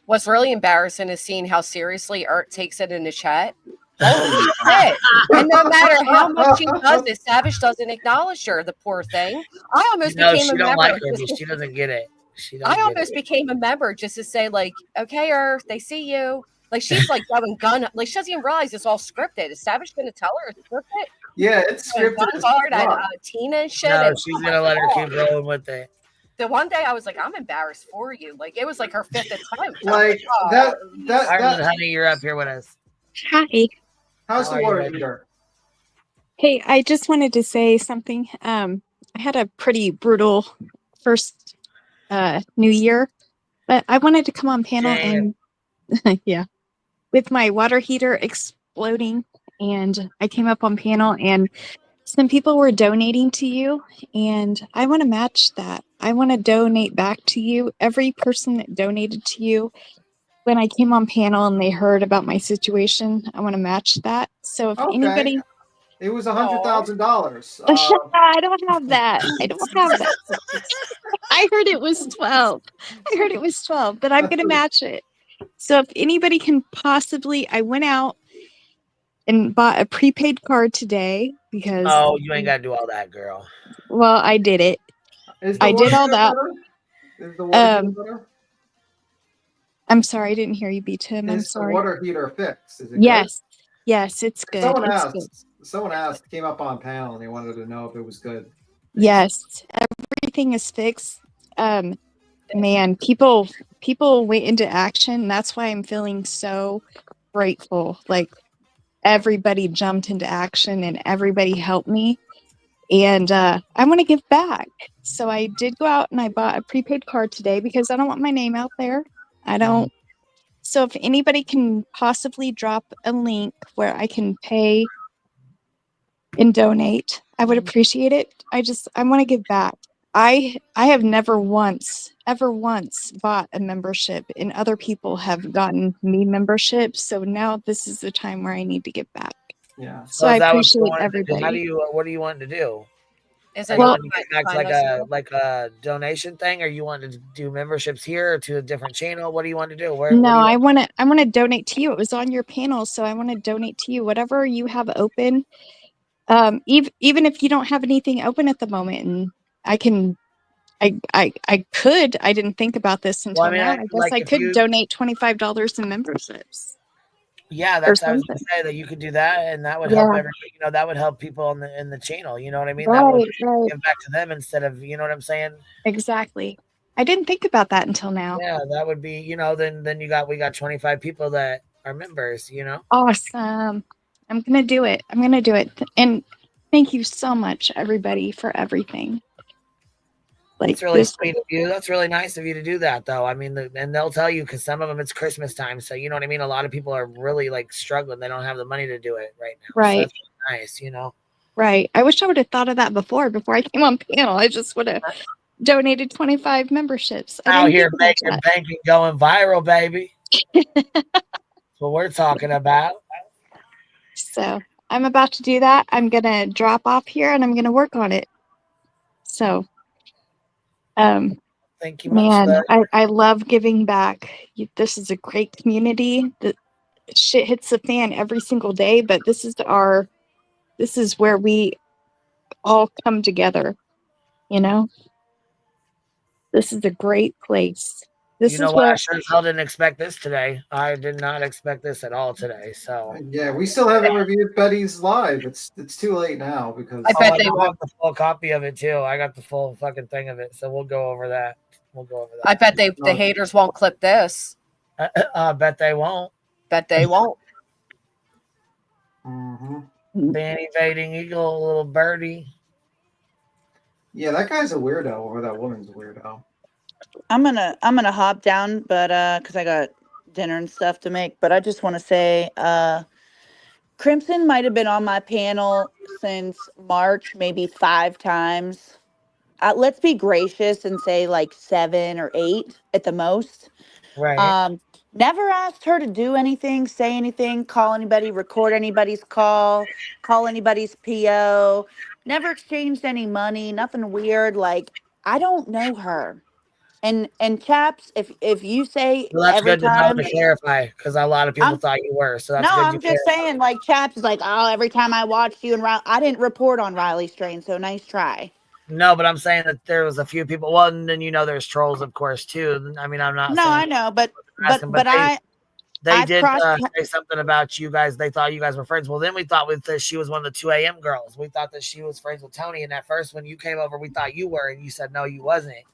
What's really embarrassing is seeing how seriously Art takes it in the chat. Holy shit. And no matter how much she does it, Savage doesn't acknowledge her, the poor thing. I almost became a member.
Like her, she doesn't get it.
I almost became a member just to say, like, okay, Earth, they see you. Like, she's like going gun. Like, she doesn't even realize it's all scripted. Is Savage going to tell her it's scripted?
Yeah, it's scripted.
Hard at Tina and shit.
No, she's going to let her keep rolling with it.
The one day I was like, I'm embarrassed for you. Like, it was like her 5th attempt.
Like,
honey, you're up here with us.
Hi.
How's the water heater?
Hey, I just wanted to say something. I had a pretty brutal first New Year, but I wanted to come on panel and yeah, with my water heater exploding, and I came up on panel and some people were donating to you, and I want to match that. I want to donate back to you. Every person that donated to you, when I came on panel and they heard about my situation, I want to match that. So if
Okay.
anybody,
It was $100,000.
I don't have that. I don't have that. I heard it was 12. I heard it was 12, but I'm gonna match it. So if anybody can possibly, I went out and bought a prepaid card today because.
Oh, you ain't gotta do all that, girl.
Well, I did it. I did all that.
Is the water heater better?
I'm sorry, I didn't hear you, B-Tim. I'm
Is the
sorry.
water heater fixed? Is it
Yes. Yes, it's
good?
good.
Someone
It's
asked.
good.
Someone asked. Came up on panel and they wanted to know if it was good.
Yes, everything is fixed. Man, people went into action. That's why I'm feeling so grateful. Like everybody jumped into action and everybody helped me. And I want to give back. So I did go out and I bought a prepaid card today because I don't want my name out there. I don't. So if anybody can possibly drop a link where I can pay and donate, I would appreciate it. I want to give back. I have never ever once bought a membership, and other people have gotten me memberships. So now this is the time where I need to give back.
Yeah.
So I appreciate everybody.
How do you? What do you want to do?
Is
Are
it
you
well,
wanting to get back to like a donation thing, or you want to do memberships here or to a different channel? What do you want to do? What
No,
do you
I want to donate to you. It was on your panel, so I want to donate to you. Whatever you have open, even if you don't have anything open at the moment, and I can, I could. I didn't think about this until now. I guess I could donate $25 in memberships.
Yeah, that's I was gonna say that you could do that, and that would help
Yeah.
everybody. You know, that would help people in the channel. You know what I mean?
Right,
That would
right.
give back to them instead of you know what I'm saying.
Exactly. I didn't think about that until now.
Yeah, that would be then we got 25 people that are members. You know.
Awesome. I'm gonna do it. I'm gonna do it. And thank you so much, everybody, for everything.
That's really sweet of you. That's really nice of you to do that, though. I mean, and they'll tell you because some of them it's Christmas time, so you know what I mean. A lot of people are really like struggling; they don't have the money to do it right now.
Right.
So that's really nice, you know.
Right. I wish I would have thought of that before I came on panel. I just would have donated 25 memberships.
Out here
think
making banking going viral, baby. That's what we're talking about.
So I'm about to do that. I'm gonna drop off here and I'm gonna work on it. So
thank you,
man, I love giving back. This is a great community. The shit hits the fan every single day, but this is where we all come together, you know? This is a great place. This
You know
is
what?
where
I sure as hell didn't expect this today. I did not expect this at all today. So
Yeah, we still haven't reviewed Betty's live. It's too late now because
I bet they have the full copy of it too. I got the full fucking thing of it, so we'll go over that.
I bet the haters won't clip this.
I bet they won't.
Bet they won't.
The invading eagle, little birdie.
Yeah, that guy's a weirdo, or that woman's a weirdo.
I'm gonna hop down, but because I got dinner and stuff to make. But I just want to say, Crimson might have been on my panel since March, maybe 5 times. Let's be gracious and say like 7 or 8 at the most.
Right.
Never asked her to do anything, say anything, call anybody, record anybody's call anybody's PO. Never exchanged any money, nothing weird. Like, I don't know her. And chaps, if you say
Well, that's
every
good to know
time,
to clarify because a lot of people
I'm
thought you were. So that's
no,
good.
I'm just saying, like, chaps is like, oh, every time I watched you and Riley, I didn't report on Riley Strain, so nice try.
No, but I'm saying that there was a few people. Well, and then there's trolls, of course, too. I mean, I'm not
No,
saying
I know, but
they
I've
did
crossed.
say something about you guys. They thought you guys were friends. Well, then we thought she was one of the 2 a.m. girls. We thought that she was friends with Tony. And at first, when you came over, we thought you were, and you said no, you wasn't.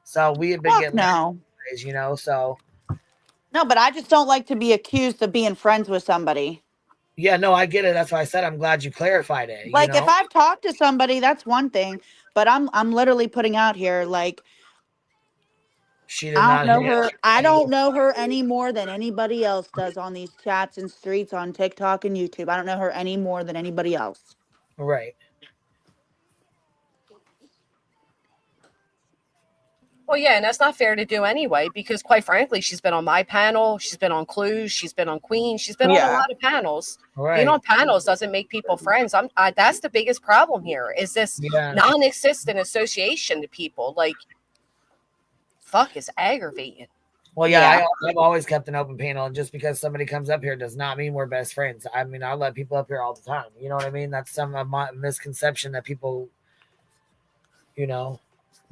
So we had been getting so.
No, but I just don't like to be accused of being friends with somebody.
Yeah, no, I get it. That's why I said I'm glad you clarified it.
Like, if I've talked to somebody, that's one thing. But I'm literally putting out here, like,
she did
I
not
don't know her. I don't know her any more than anybody else does on these chats and streets on TikTok and YouTube. I don't know her any more than anybody else.
Right.
Well, yeah, and that's not fair to do anyway, because quite frankly, she's been on my panel, she's been on Clues, she's been on Queen, she's been on a lot of panels. Being on panels doesn't make people friends. That's the biggest problem here, is this non-existent association to people. Like, fuck, it's aggravating.
Well, yeah, I've always kept an open panel, and just because somebody comes up here does not mean we're best friends. I mean, I let people up here all the time. You know what I mean? That's some of my misconception that people,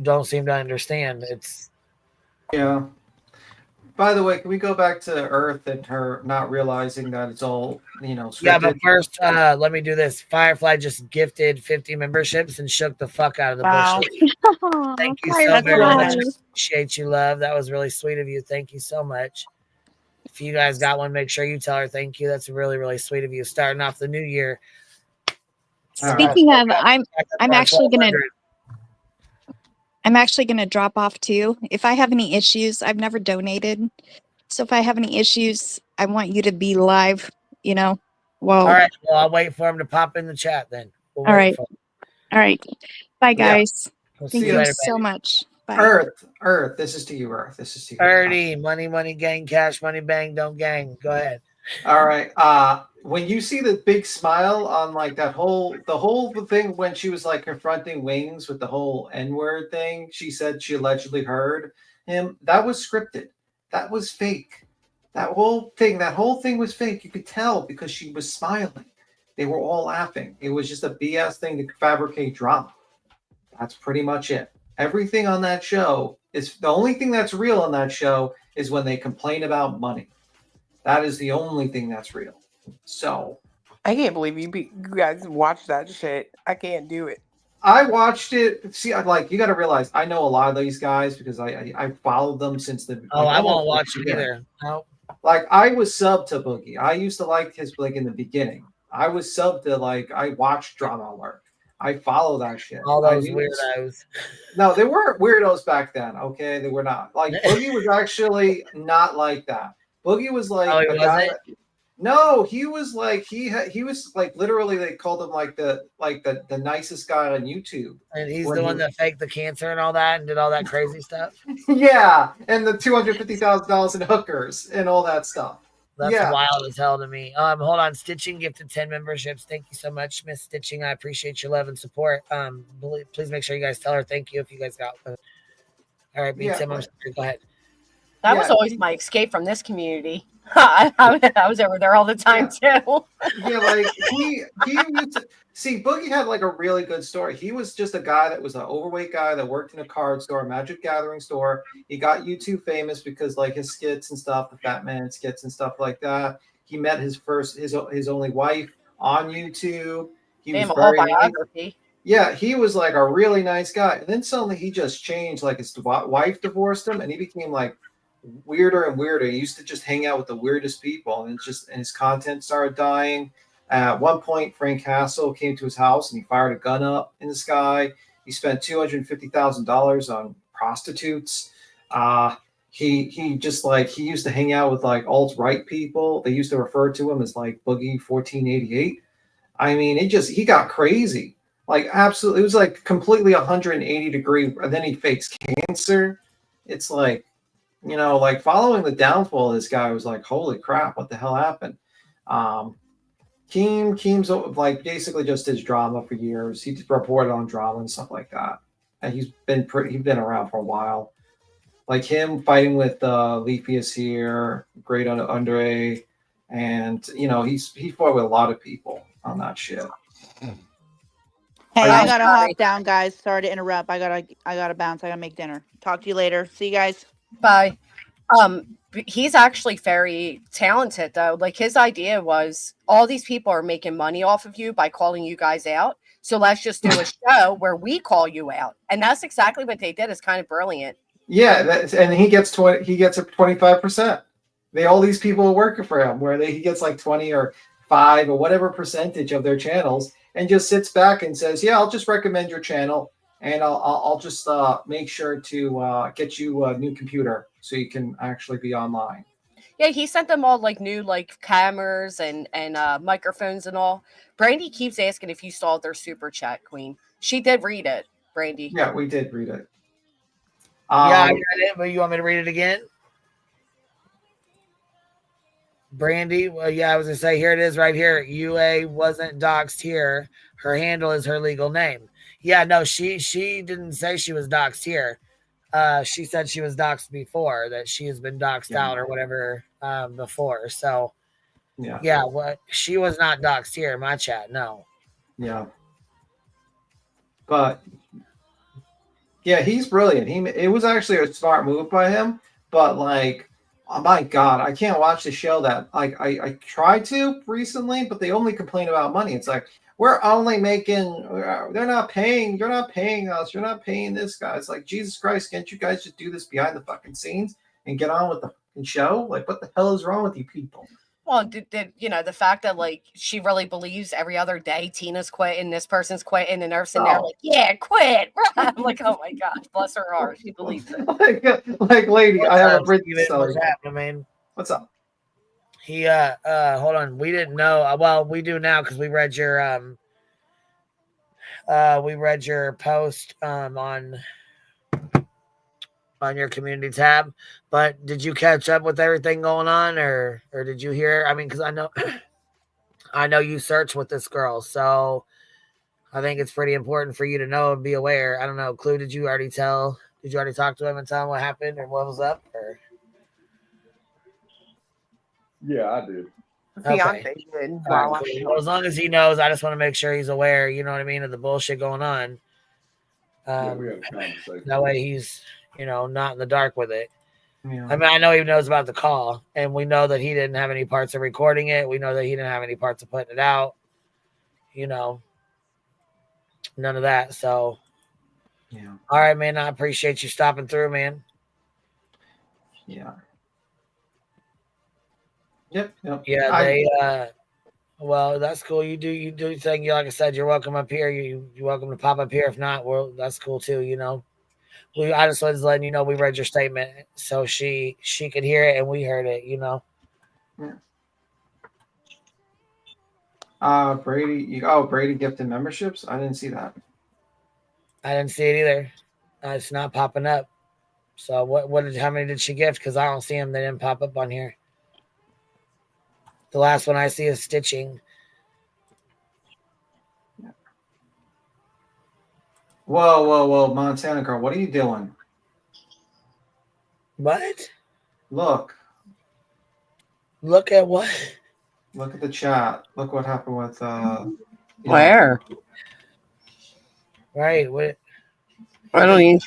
don't seem to understand. It's
Yeah. By the way, can we go back to Earth and her not realizing that it's all, scripted?
Yeah, but first, let me do this. Firefly just gifted 50 memberships and shook the fuck out of the bullshit. Thank you so very much. Appreciate you, love. That was really sweet of you. Thank you so much. If you guys got one, make sure you tell her thank you. That's really, really sweet of you. Starting off the new year.
Speaking of, I'm actually gonna drop off too. If I have any issues, I've never donated. So if I have any issues, I want you to be live, Well,
all right. Well, I'll wait for him to pop in the chat then. We'll
all
wait
right.
for him.
All right. Bye, guys.
We'll
Thank
see you
you
later,
so
baby.
much. Bye.
Earth, this is to you, Earth. This is to you.
30, money, gang, cash, money, bang, don't gang. Go ahead.
All right. When you see the big smile on like the whole thing when she was like confronting Wings with the whole N-word thing, she said she allegedly heard him. That was scripted. That was fake. That whole thing was fake. You could tell because she was smiling. They were all laughing. It was just a BS thing to fabricate drama. That's pretty much it. Everything on that show is the only thing that's real on that show is when they complain about money. That is the only thing that's real. So
I can't believe you guys watch that shit. I can't do it.
I watched it. See, you got to realize I know a lot of these guys because I followed them since the.
I won't watch it either. No.
Like I was subbed to Boogie. I used to like his in the beginning. I was subbed to I watched Drama Alert. I follow that shit.
All those weirdos.
No, they weren't weirdos back then. Okay, they were not. Like Boogie was actually not like that. Boogie was like the guy. No, he was like he was like literally they called him the nicest guy on YouTube.
And he's the one that faked the cancer and all that and did all that crazy stuff.
Yeah, and the $250,000 in hookers and all that stuff.
That's wild as hell to me. Hold on, Stitching gifted 10 memberships. Thank you so much, Miss Stitching. I appreciate your love and support. Please make sure you guys tell her thank you if you guys got one. All right, Tim, I'm sorry. Go ahead.
That was always my escape from this community. I was over there all the time too.
Yeah, like he used to see Boogie had like a really good story. He was just a guy that was an overweight guy that worked in a card store, a Magic Gathering store. He got YouTube famous because like his skits and stuff, the Fat Man skits and stuff like that. He met his only wife on YouTube. He was very biography. Yeah, he was like a really nice guy. And then suddenly he just changed. Like his wife divorced him, and he became like weirder and weirder. He used to just hang out with the weirdest people, and his content started dying. At one point, Frank Castle came to his house and he fired a gun up in the sky. He spent $250,000 on prostitutes. He used to hang out with like alt-right people. They used to refer to him as like Boogie 1488. I mean, he got crazy. Like absolutely, it was like completely 180 degree. And then he fakes cancer. It's like, like following the downfall of this guy was like, holy crap, what the hell happened? Keem's like basically just his drama for years. He just reported on drama and stuff like that. And he's been around for a while. Like him fighting with Leafius here, Great Andre, and he fought with a lot of people on that shit.
Hey, I gotta hop down, guys. Sorry to interrupt. I gotta bounce. I gotta make dinner. Talk to you later. See you guys.
Bye. He's actually very talented though. Like his idea was all these people are making money off of you by calling you guys out. So let's just do a show where we call you out. And that's exactly what they did. It's kind of brilliant.
Yeah, and he gets 25%. All these people are working for him where he gets like 20 or 5 or whatever percentage of their channels and just sits back and says, yeah, I'll just recommend your channel and I'll just make sure to get you a new computer so you can actually be online.
Yeah, he sent them all like new like cameras and microphones and all. Brandy keeps asking if you saw their super chat, Queen. She did read it, Brandy.
Yeah, we did read it.
I read it, but you want me to read it again? Brandy, well, yeah, I was gonna say, here it is right here. UA wasn't doxxed here. Her handle is her legal name. Yeah, no, she didn't say she was doxxed here. She said she was doxxed before, that she has been doxxed out or whatever before. So yeah, what she was not doxxed here in my chat, no.
Yeah. But yeah, he's brilliant. It was actually a smart move by him, but like, oh my God, I can't watch the show that like I tried to recently, but they only complain about money. It's like, we're only making, you're not paying us, you're not paying this guy. It's like, Jesus Christ, can't you guys just do this behind the fucking scenes and get on with the fucking show? Like, what the hell is wrong with you people?
Well, did the fact that like she really believes every other day Tina's quitting, this person's quitting, and they're sitting there like, yeah, quit. I'm like, oh my gosh, bless her heart, she believes it.
like lady,
What's
I have
up,
a Brit.
Steven? What's happening, man?
What's up?
He hold on, we didn't know. Well, we do now because we read your post on your community tab. But did you catch up with everything going on, or did you hear? I mean, because I know you searched with this girl, so I think it's pretty important for you to know and be aware. I don't know, Clue, did you already talk to him and tell him what happened or what was up? Or
yeah, I did.
Okay. Well, as long as he knows, I just want to make sure he's aware, you know what I mean, of the bullshit going on.
Yeah, we had a conversation.
That way he's, not in the dark with it.
Yeah.
I mean, I know he knows about the call, and we know that he didn't have any parts of recording it. We know that he didn't have any parts of putting it out. None of that. So,
yeah.
All right, man. I appreciate you stopping through, man.
Yeah. Yep.
Yeah, well, that's cool. You do your thing. Like I said, you're welcome up here. You're welcome to pop up here. If not, well, that's cool too. I just was letting you know we read your statement, so she could hear it and we heard it.
Yeah. Brady. Brady gifted memberships. I didn't see that.
I didn't see it either. It's not popping up. So how many did she gift? Because I don't see them. They didn't pop up on here. The last one I see is stitching.
Whoa, Montana girl, what are you doing?
What?
Look
at what?
Look at the chat. Look what happened with
Where?
Right. What?
I don't even.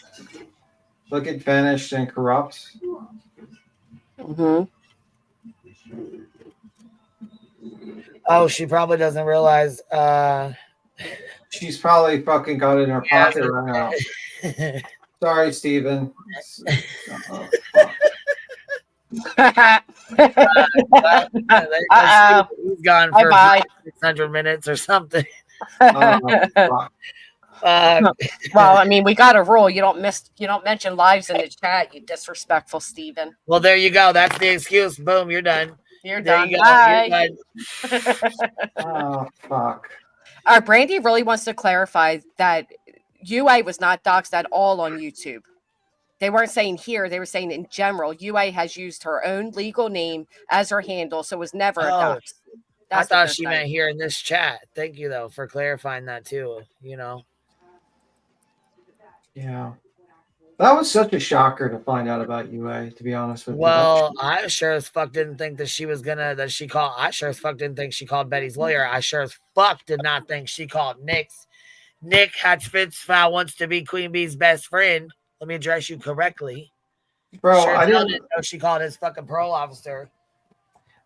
Look at vanished and corrupt.
Mm-hmm.
Oh, she probably doesn't realize.
She's probably fucking got it in her pocket right now. Sorry, Steven.
He's gone for 600 minutes or something.
Well, I mean, we got a rule. You don't mention lives in the chat, you disrespectful Steven.
Well, there you go. That's the excuse. Boom, you're done.
You're
there
done.
You go.
Bye.
You're done.
Oh, fuck.
Brandy really wants to clarify that UA was not doxxed at all on YouTube. They weren't saying here, they were saying in general. UA has used her own legal name as her handle, so it was never a dox.
I thought she meant here in this chat. Thank you, though, for clarifying that, too.
Yeah. That was such a shocker to find out about UA, to be honest with you.
Well, I sure as fuck didn't think that I sure as fuck didn't think she called Betty's lawyer. I sure as fuck did not think she called Nick's. Nick Hatchfitzfowl wants to be Queen Bee's best friend. Let me address you correctly.
Bro,
sure
I didn't
know she called his fucking parole officer.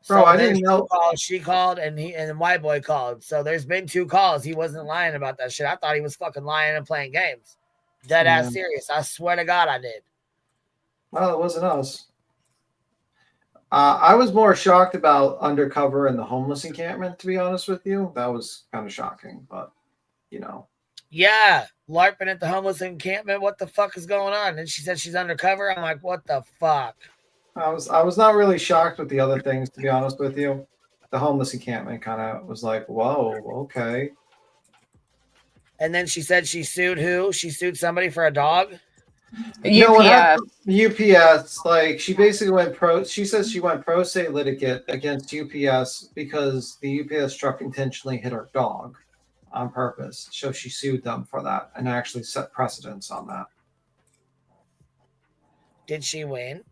Bro, I didn't know.
She called and White Boy called. So there's been 2 calls. He wasn't lying about that shit. I thought he was fucking lying and playing games. Dead ass serious. I swear to God I did.
Well, it wasn't us. I was more shocked about Undercover and the homeless encampment, to be honest with you. That was kind of shocking, but
Yeah, LARPing at the homeless encampment. What the fuck is going on? And she said she's undercover. I'm like, what the fuck?
I was not really shocked with the other things, to be honest with you. The homeless encampment kind of was like, whoa, okay.
And then she said she sued who? She sued somebody for a dog?
UPS.
what happened? UPS, like she basically went pro. She says she went pro se litigate against UPS because the UPS truck intentionally hit her dog on purpose. So she sued them for that and actually set precedence on that.
Did she win?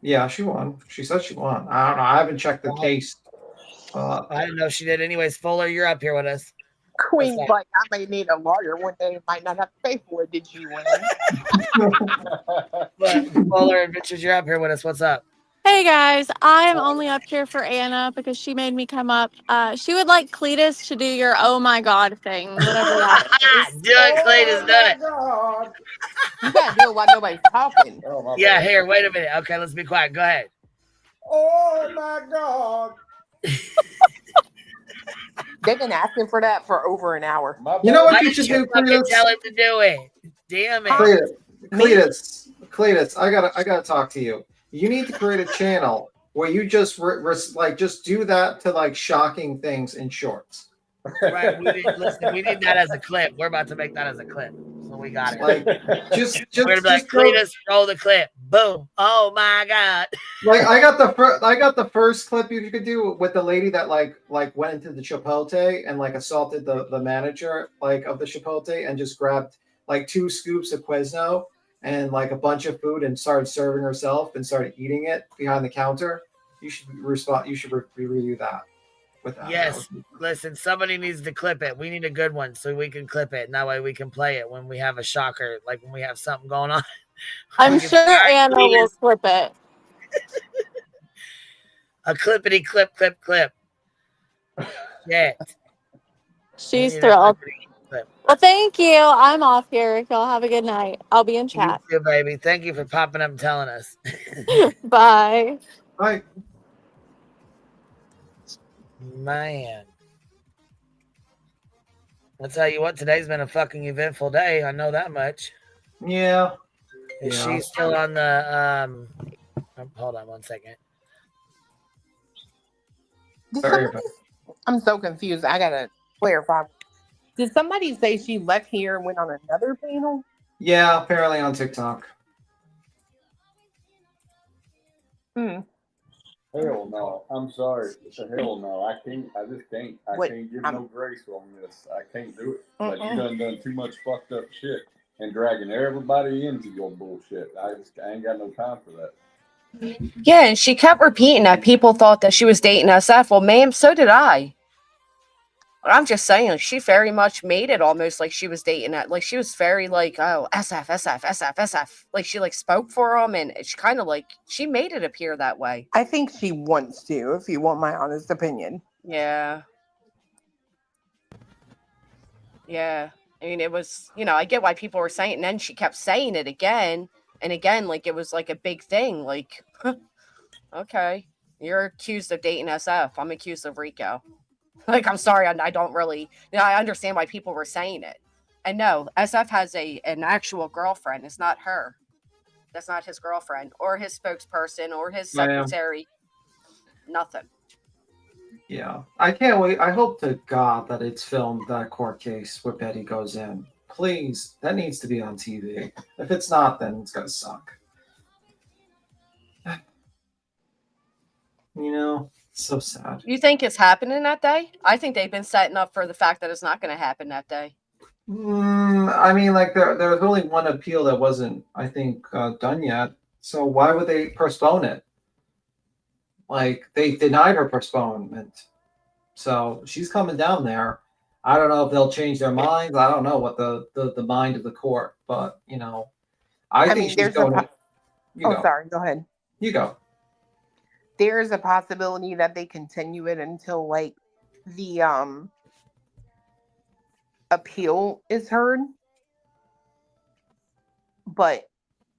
Yeah, she won. She said she won. I don't know. I haven't checked the case.
I didn't know she did. Anyways, Fuller, you're up here with us.
Queen's like, I may need a lawyer one day. Might not have to pay for it. Did you win?
Fuller and Richard, you're up here with us. What's up?
Hey guys, I am only up here for Anna because she made me come up. She would like Cletus to do your oh my god thing, whatever that is.
Do it, Cletus, done it.
God. You gotta do it while nobody's talking.
Yeah, here, wait a minute. Okay, let's be quiet. Go ahead.
Oh my God. They've been asking for that for over an hour.
You know what
Why
you
did
should
you
do,
fucking
Cletus?
tell him to do it? Damn it.
Cletus, I gotta talk to you. You need to create a channel where you just just do that to like shocking things in shorts.
Right, we need that as a clip. We're about to make that as a clip. So we got it.
Like,
we're gonna be like, Cletus, roll the clip. Boom. Oh my god.
Like I got the first clip you could do with the lady that like went into the Chipotle and like assaulted the manager like of the Chipotle and just grabbed like 2 scoops of Quizno and like a bunch of food and started serving herself and started eating it behind the counter. You should review that with that.
Yes. Listen, somebody needs to clip it. We need a good one so we can clip it. And that way we can play it when we have a shocker, like when we have something going on.
I'm sure Anna will clip it.
A clippity clip. Yeah.
She's thrilled. Well, thank you. I'm off here. Y'all have a good night. I'll be in chat.
You too, baby. Thank you for popping up and telling us.
Bye.
Bye.
Man. I'll tell you what, today's been a fucking eventful day. I know that much.
Yeah.
Is she still on the hold on one second.
I'm so confused. I gotta clarify. Did somebody say she left here and went on another panel?
Yeah, apparently on TikTok.
Hell no. I'm sorry. It's a hell no. I just can't. I can't give no grace on this. I can't do it. Like you done too much fucked up shit and dragging everybody into your bullshit. I ain't got no time for that.
Yeah, and she kept repeating that people thought that she was dating SF. Well, ma'am, so did I. But I'm just saying, she very much made it almost like she was dating that. Like she was very like, oh, SF. Like she like spoke for him, and she kind of like she made it appear that way.
I think she wants to, if you want my honest opinion.
Yeah. Yeah. I mean, it was, I get why people were saying it, and then she kept saying it again and again, like it was like a big thing. Like, okay, you're accused of dating SF. I'm accused of Rico. Like, I'm sorry, I don't really, I understand why people were saying it. And no, SF has an actual girlfriend. It's not her. That's not his girlfriend or his spokesperson or his secretary. Nothing.
Yeah. I can't wait. I hope to God that it's filmed, that court case where Betty goes in. Please, that needs to be on TV. If it's not, then it's going to suck. So sad.
You think it's happening that day? I think they've been setting up for the fact that it's not going to happen that day.
I mean, like there was only one appeal that wasn't, I think, done yet. So why would they postpone it? Like they denied her postponement. So she's coming down there. I don't know if they'll change their minds. I don't know what the mind of the court, but I think she's going.
Sorry. Go ahead.
You go.
There's a possibility that they continue it until like the appeal is heard. But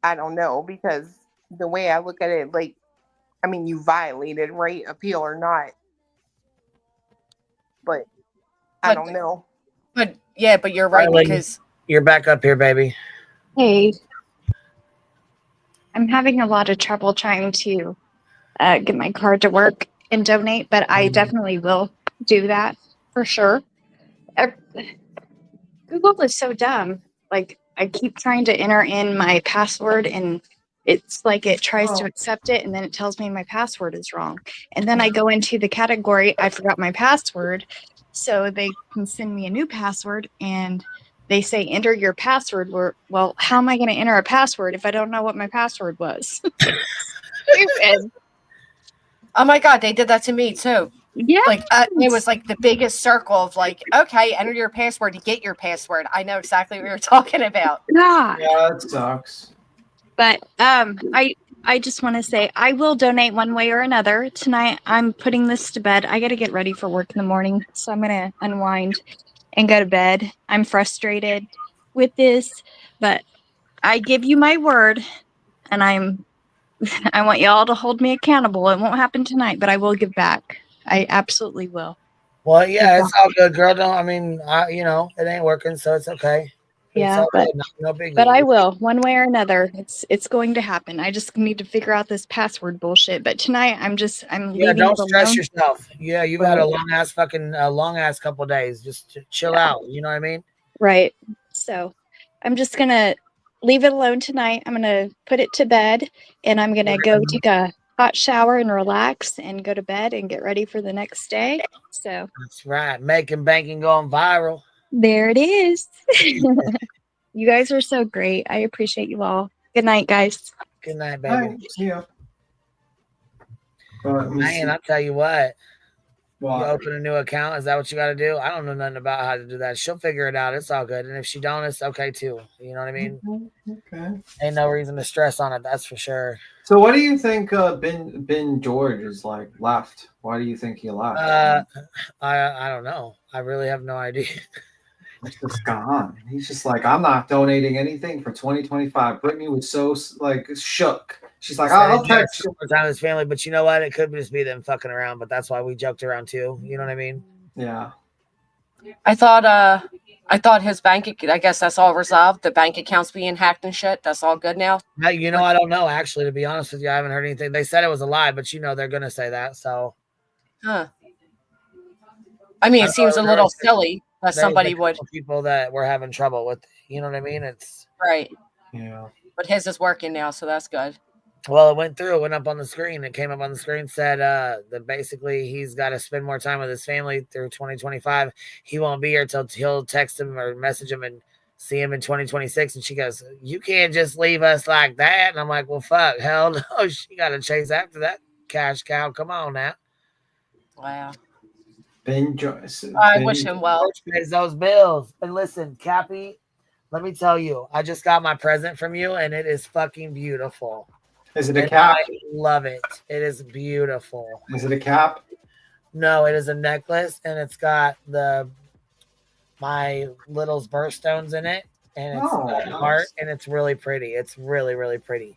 I don't know, because the way I look at it, like, I mean, you violated, right? Appeal or not. But I don't know.
But yeah, but you're right, because
you're back up here, baby.
Hey, I'm having a lot of trouble trying to get my card to work and donate, but I definitely will do that for sure. Google is so dumb. Like, I keep trying to enter in my password and it's like it tries to
Oh.
accept it and then it tells me my password is wrong. And then I go into the category, I forgot my password. So they can send me a new password and they say enter your password. Well, how am I going to enter a password if I don't know what my password was? Stupid.
Oh my God, they did that to me too.
Yeah.
Like it was like the biggest circle of like, okay, enter your password to get your password. I know exactly what you're talking about.
God.
Yeah, that sucks.
But I just want to say I will donate one way or another. Tonight I'm putting this to bed. I got to get ready for work in the morning, so I'm going to unwind and go to bed. I'm frustrated with this, but I give you my word and I want y'all to hold me accountable. It won't happen tonight, but I will give back. I absolutely will.
Well, yeah, it's all good, girl. Don't, I mean, you know, it ain't working, so it's okay. It's
Yeah,
all
but
good. No biggie.
I will one way or another. It's going to happen. I just need to figure out this password bullshit. But tonight I'm
Yeah,
leaving
don't
it
stress
alone.
yourself. Yeah, you've had
Right.
a long ass couple days. Just chill out. You know what I mean?
Right. So I'm just gonna leave it alone tonight. I'm gonna put it to bed and I'm gonna go take a hot shower and relax and go to bed and get ready for the next day. So
That's right. Making banking going viral.
there it is. You guys are so great. I appreciate you all. Good night, guys.
Good night,
All
baby.
right, see ya. Let me see.
Man, I'll tell you what.
What?
You open a new account. Is that what you got to do? I don't know nothing about how to do that. She'll figure it out. It's all good. And if she don't, it's okay too. You know what I mean?
Okay.
Ain't no reason to stress on it. That's for sure.
So, what do you think Ben George is like left? Why do you think he left?
I don't know. I really have no idea.
He's just gone. He's just like, I'm not donating anything for 2025. Brittany was so like shook. She's like, I'll text you.
Time with his family, but you know what? It could just be them fucking around. But that's why we joked around too. You know what I mean?
Yeah.
I thought his bank. I guess that's all resolved. The bank accounts being hacked and shit. That's all good now.
You know, I don't know. Actually, to be honest with you, I haven't heard anything. They said it was a lie, but you know they're gonna say that. So,
huh? I mean, it seems a little silly that somebody would.
People that were having trouble with. You know what I mean? It's
right.
Yeah.
But his is working now, so that's good.
Well, it went through. It went up on the screen. It came up on the screen. Said that basically he's got to spend more time with his family through 2025. He won't be here till he'll text him or message him and see him in 2026. And she goes, "You can't just leave us like that." And I'm like, "Well, fuck, hell no." She got to chase after that cash cow. Come on now.
Wow.
Ben George.
I wish him well.
George pays those bills. And listen, Cappy, let me tell you, I just got my present from you, and it is fucking beautiful.
Is it a cap?
I love it. It is beautiful.
Is it a cap?
No, it is a necklace, and it's got my little's birthstones in it, and it's a heart, and it's really pretty. It's really, really pretty.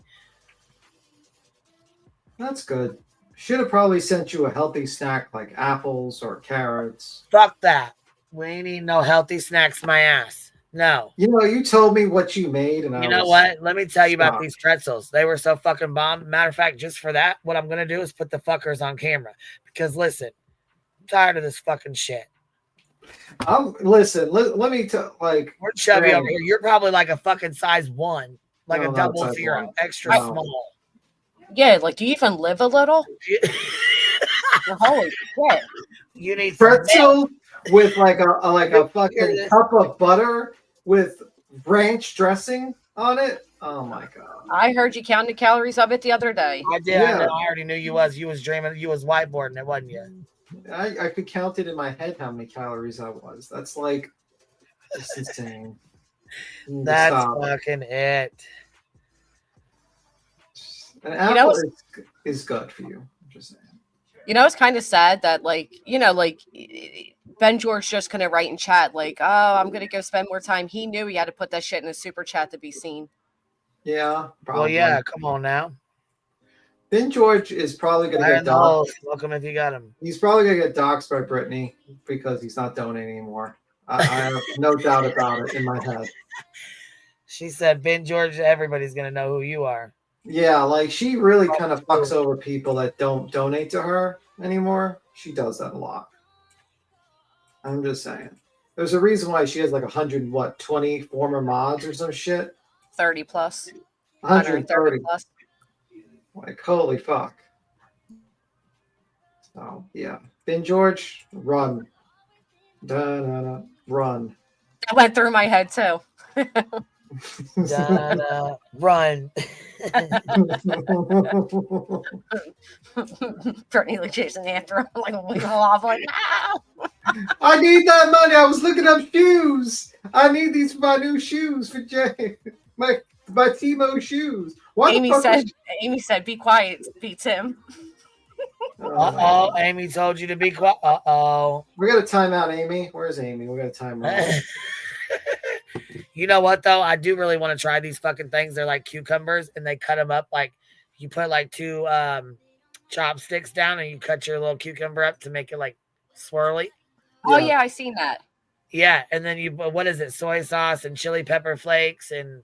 That's good. Should have probably sent you a healthy snack like apples or carrots.
Fuck that. We ain't eating no healthy snacks, my ass. No.
You know, you told me what you made, and
you know what? Let me tell you about these pretzels. They were so fucking bomb. Matter of fact, just for that, what I'm gonna do is put the fuckers on camera. Because listen, I'm tired of this fucking shit.
Listen. Let me tell. Like,
we're chubby over here. You're probably like a fucking size 1, like
No,
a
not
double
size
zero,
1.
extra
No.
small.
Yeah, like, do you even live a little? Holy shit!
You need
pretzel with like a fucking cup of butter with ranch dressing on it. Oh my god!
I heard you counting the calories of it the other day.
I did. I know. I already knew you was. You was dreaming. You was whiteboarding it, wasn't you?
I could count it in my head how many calories I was. That's like just insane.
That's fucking it.
An apple is good for you. I'm just saying.
You know, it's kind of sad that, like, you know, like Ben George just couldn't write in chat, like, oh, I'm going to go spend more time. He knew he had to put that shit in a super chat to be seen.
Yeah. Probably.
Well, yeah. Come on now.
Ben George is probably going to get doxxed.
Welcome if you got him.
He's probably going to get doxxed by Brittany because he's not donating anymore. I have no doubt about it in my head.
She said, Ben George, everybody's going to know who you are.
Yeah, like she really kind of fucks over people that don't donate to her anymore. She does that a lot. I'm just saying. There's a reason why she has like 120 former mods or some shit.
30 plus.
130
plus.
Like, holy fuck. So, yeah. Ben George, run. Da-da-da, run.
That went through my head too.
Run.
Brittany like chasing after him like a wiggle off, like, no!
I need that money. I was looking up shoes. I need these for my new shoes for Jay. My Timo shoes. Why
Amy
the fuck
said,
was-
Amy said, be quiet, beats him.
Uh-oh, Amy told you to be quiet. Uh-oh.
We got a timeout, Amy. Where's Amy? We got a timeout.
You know what, though? I do really want to try these fucking things. They're like cucumbers, and they cut them up like you put like 2 chopsticks down, and you cut your little cucumber up to make it like swirly.
Oh, yeah, I seen that.
Yeah, and then you what is it? Soy sauce and chili pepper flakes, and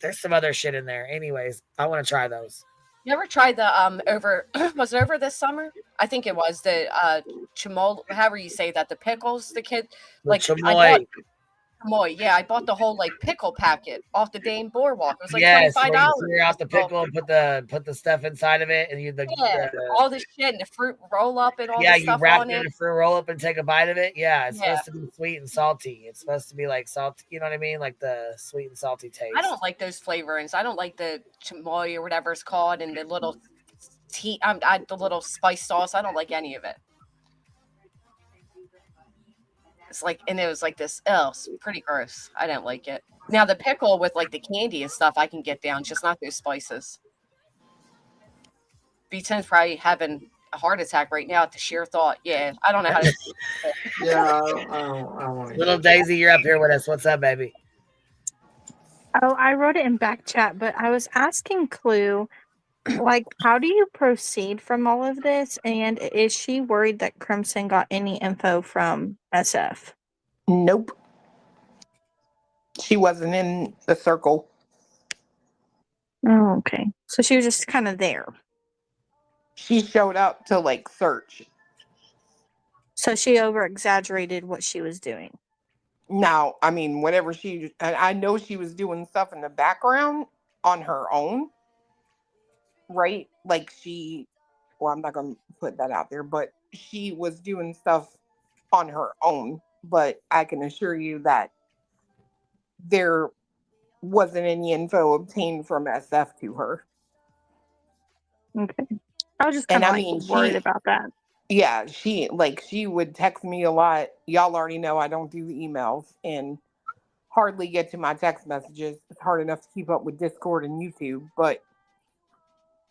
there's some other shit in there. Anyways, I want to try those.
You ever tried the over was it over this summer? I think it was the chamoy, however you say that, the pickles, the kid like
chamoy.
Chamoy, yeah, I bought the whole like pickle packet off the Dane Boardwalk. It was like
Yes,
$25.
where you clear out the pickle and put the stuff inside of it, and you
all this shit and the fruit roll up and all
yeah,
this
you
stuff
wrap
on
it in
it.
a fruit roll up and take a bite of it. Yeah, it's
Yeah.
supposed to be sweet and salty. It's supposed to be like salty. You know what I mean? Like the sweet and salty taste.
I don't like those flavorings. I don't like the chamoy or whatever it's called and the little the little spice sauce. I don't like any of it. It's like, and it was like this. Oh, it's pretty gross. I didn't like it. Now the pickle with like the candy and stuff, I can get down, just not those spices. B10's probably having a heart attack right now at the sheer thought. Yeah, I don't know how to.
Yeah, I don't want to.
Little Daisy, you're up here with us. What's up, baby?
Oh, I wrote it in back chat, but I was asking Clue, like, how do you proceed from all of this? And is she worried that Crimson got any info from SF?
Nope. She wasn't in the circle.
Oh, okay. So she was just kind of there.
She showed up to like search.
So she over exaggerated what she was doing.
Now, I mean, whatever I know she was doing stuff in the background on her own, right? Like well, I'm not going to put that out there, but she was doing stuff on her own. But I can assure you that there wasn't any info obtained from SF to her.
Okay. I was just kind of worried about that.
Yeah, she would text me a lot. Y'all already know I don't do the emails and hardly get to my text messages. It's hard enough to keep up with Discord and YouTube, but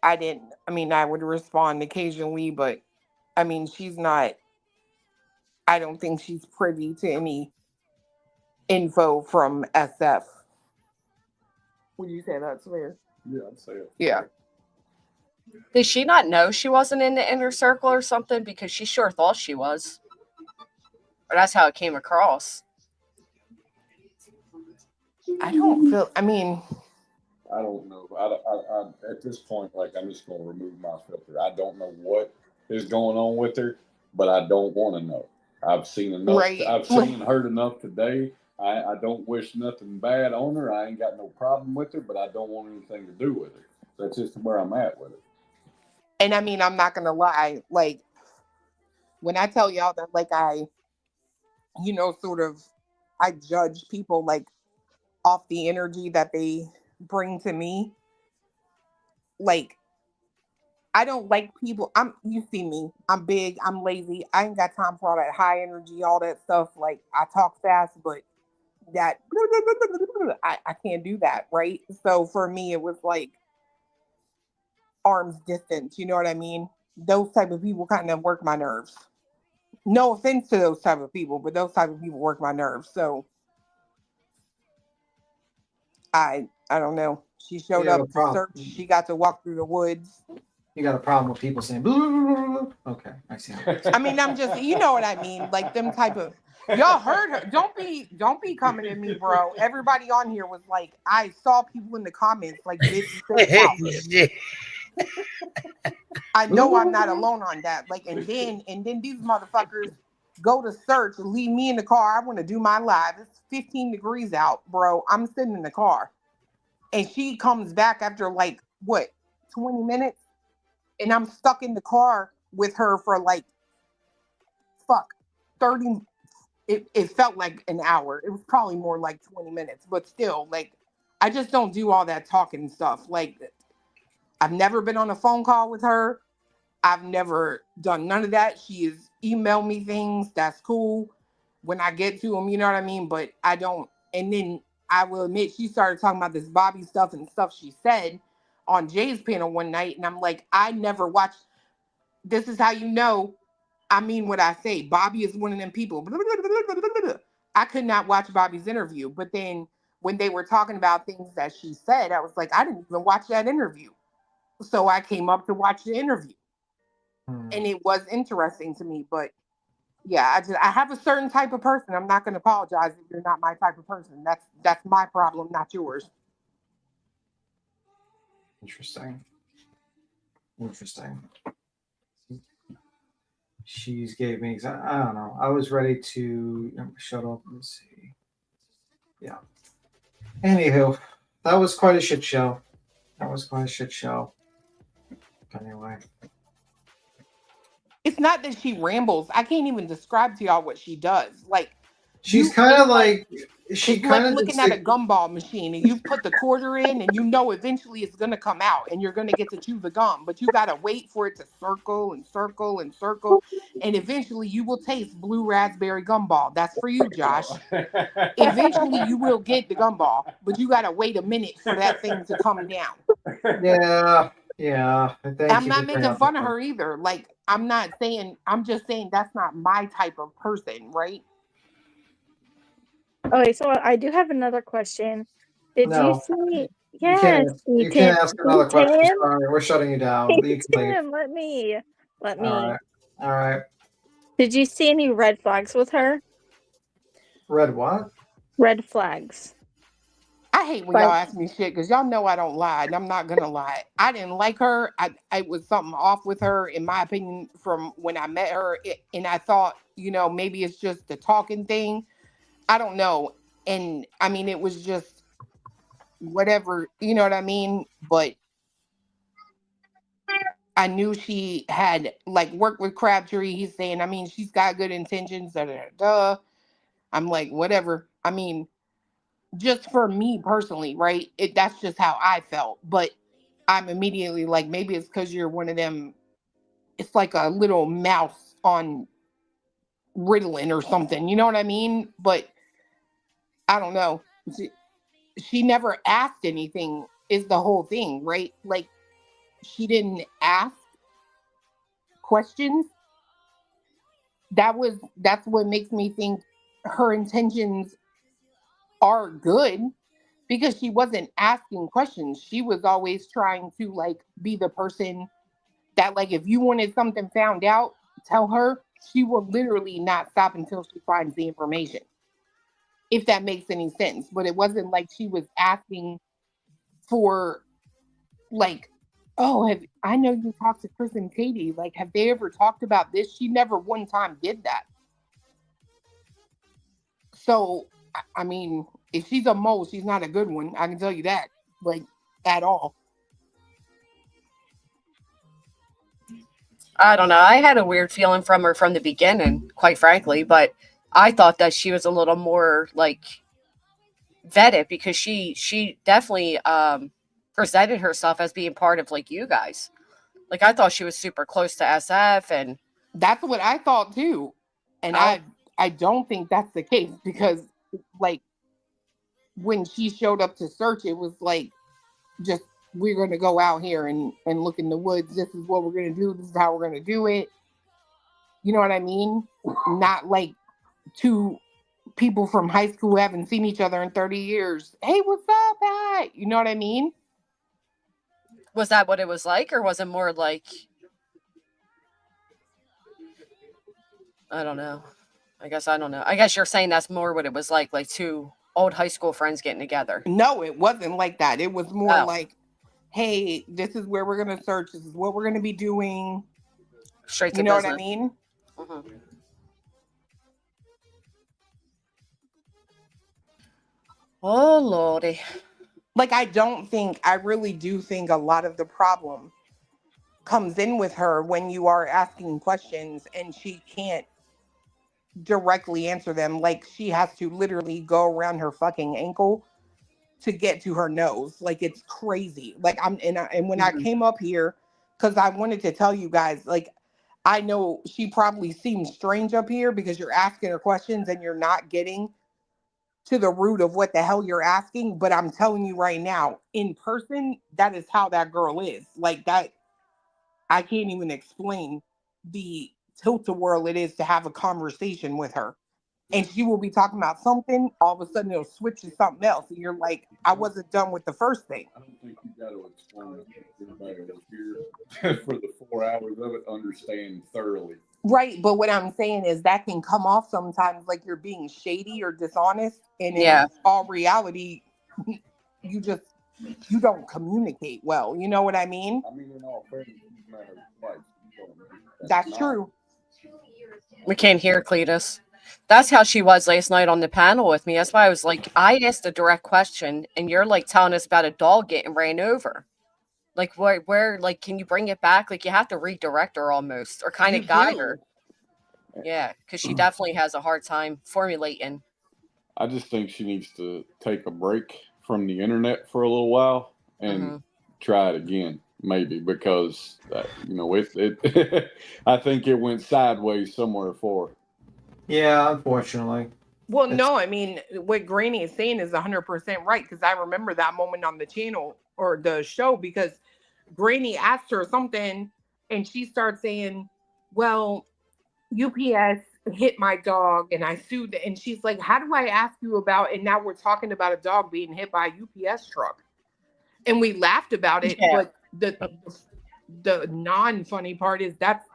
I would respond occasionally, but I mean, I don't think she's privy to any info from SF. Would you say that's fair?
Yeah, I'd say it.
Yeah.
Did she not know she wasn't in the inner circle or something? Because she sure thought she was. Or that's how it came across.
I don't feel, I mean,
I don't know. I at this point, like, I'm just going to remove my filter. I don't know what is going on with her, but I don't want to know. I've seen enough.
Right.
I've seen and heard enough today. I don't wish nothing bad on her. I ain't got no problem with her, but I don't want anything to do with her. That's just where I'm at with it.
and I mean, I'm not going to lie. Like, when I tell y'all that, like, I judge people, like, off the energy that they bring to me. Like, I don't like people. You see me. I'm big. I'm lazy. I ain't got time for all that high energy, all that stuff. Like, I talk fast, but that I can't do that, right? So for me, it was like arm's distance. You know what I mean? Those type of people kind of work my nerves. No offense to those type of people, but those type of people work my nerves. So I don't know. She showed up to search. She got to walk through the woods.
You got a problem with people saying, blah, blah, blah, blah. Okay, I see.
I mean, I'm just, you know what I mean? Like, them type of, y'all heard her. Don't be coming at me, bro. Everybody on here was like, I saw people in the comments like, bitch, I know I'm not alone on that. Like, and then these motherfuckers go to search and leave me in the car. I want to do my live. It's 15 degrees out, bro. I'm sitting in the car. And she comes back after like, what, 20 minutes? And I'm stuck in the car with her for like, 30. It felt like an hour. It was probably more like 20 minutes. But still, like, I just don't do all that talking and stuff. Like, I've never been on a phone call with her. I've never done none of that. She has emailed me things. That's cool when I get to them, you know what I mean? But I don't. And then I will admit, she started talking about this Bobby stuff and stuff she said on Jay's panel one night. And I'm like, I never watched. This is how you know I mean what I say. Bobby is one of them people. I could not watch Bobby's interview. But then when they were talking about things that she said, I was like, I didn't even watch that interview. So I came up to watch the interview. And it was interesting to me. But yeah, I have a certain type of person. I'm not going to apologize if you're not my type of person. That's my problem, not yours.
Interesting. She's gave me, I don't know. I was ready to shut up. Let's see. Yeah. Anywho, that was quite a shit show. Anyway.
It's not that she rambles. I can't even describe to y'all what she does. Like,
she's kind of like
she kind of looking at a gumball machine, and you put the quarter in, and you know eventually it's gonna come out, and you're gonna get to chew the gum, but you gotta wait for it to circle and circle and circle, and eventually you will taste blue raspberry gumball. That's for you, Josh. Eventually you will get the gumball, but you gotta wait a minute for that thing to come down.
Yeah.
I'm not making fun of her either. Like, I'm just saying that's not my type of person, right?
Okay, so I do have another question. Did you see?
You can't ask another question. Sorry, we're shutting you down. You can leave.
Tim, let me.
All right.
Did you see any red flags with her?
Red what?
Red flags.
I hate when y'all ask me shit because y'all know I don't lie, and I'm not gonna lie. I didn't like her. I was something off with her, in my opinion, from when I met her, and I thought, maybe it's just the talking thing. I don't know. And I mean, it was just whatever, you know what I mean? But I knew she had like worked with Crabtree. He's saying, I mean, she's got good intentions. I'm like, whatever. I mean, just for me personally, right? That's just how I felt. But I'm immediately like, maybe it's because you're one of them. It's like a little mouse on Ritalin or something. You know what I mean? But I don't know. She never asked anything is the whole thing, right? Like, she didn't ask questions. That's what makes me think her intentions are good, because she wasn't asking questions. She was always trying to like be the person that, like, if you wanted something found out, tell her. She will literally not stop until she finds the information, if that makes any sense. But it wasn't like she was asking for, like, oh, I know you talked to Chris and Katie. Like, have they ever talked about this? She never one time did that. So, I mean, if she's a mole, she's not a good one. I can tell you that, like, at all.
I don't know. I had a weird feeling from her from the beginning, quite frankly, but I thought that she was a little more like vetted, because she definitely presented herself as being part of like you guys. Like, I thought she was super close to SF, and
that's what I thought too. And I don't think that's the case, because like when she showed up to search, it was like, just, we're going to go out here and look in the woods. This is what we're going to do. This is how we're going to do it. You know what I mean? Not like two people from high school who haven't seen each other in 30 years. Hey, what's up, Pat? You know what I mean?
Was that what it was like? Or was it more like, I don't know. I don't know. I guess you're saying that's more what it was like two old high school friends getting together.
No, it wasn't like that. It was more like, hey, this is where we're going to search. This is what we're going to be doing.
Straight to
business.
business.
What I mean?
Mm-hmm. Oh, Lordy.
Like, I really do think a lot of the problem comes in with her when you are asking questions and she can't directly answer them. Like, she has to literally go around her fucking ankle to get to her nose. Like, it's crazy. Like, and when I came up here, because I wanted to tell you guys, like, I know she probably seems strange up here because you're asking her questions and you're not getting to the root of what the hell you're asking. But I'm telling you right now, in person, that is how that girl is. Like, that, I can't even explain the tilt-a-whirl it is to have a conversation with her. And she will be talking about something, all of a sudden it'll switch to something else. And you're like, I wasn't done with the first thing.
I don't think you got to explain it. Everybody that's here for the 4 hours of it understand thoroughly.
Right. But what I'm saying is that can come off sometimes like you're being shady or dishonest. And in all reality, you don't communicate well. You know what I mean?
I mean, in all fairness, you've met her twice.
That's true.
We can't hear Cletus. That's how she was last night on the panel with me. That's why I was like, I asked a direct question, and you're like telling us about a dog getting ran over. Like, where, like, can you bring it back? Like, you have to redirect her almost, or kind of guide her. Yeah, because she definitely has a hard time formulating.
I just think she needs to take a break from the internet for a little while and try it again, maybe, because it I think it went sideways somewhere for her.
Yeah, unfortunately.
Well, no, I mean, what Granny is saying is 100% right, because I remember that moment on the channel or the show, because Granny asked her something and she starts saying, well, UPS hit my dog and I sued. And she's like, how do I ask you about, and now we're talking about a dog being hit by a UPS truck. And we laughed about it, but the non-funny part is that's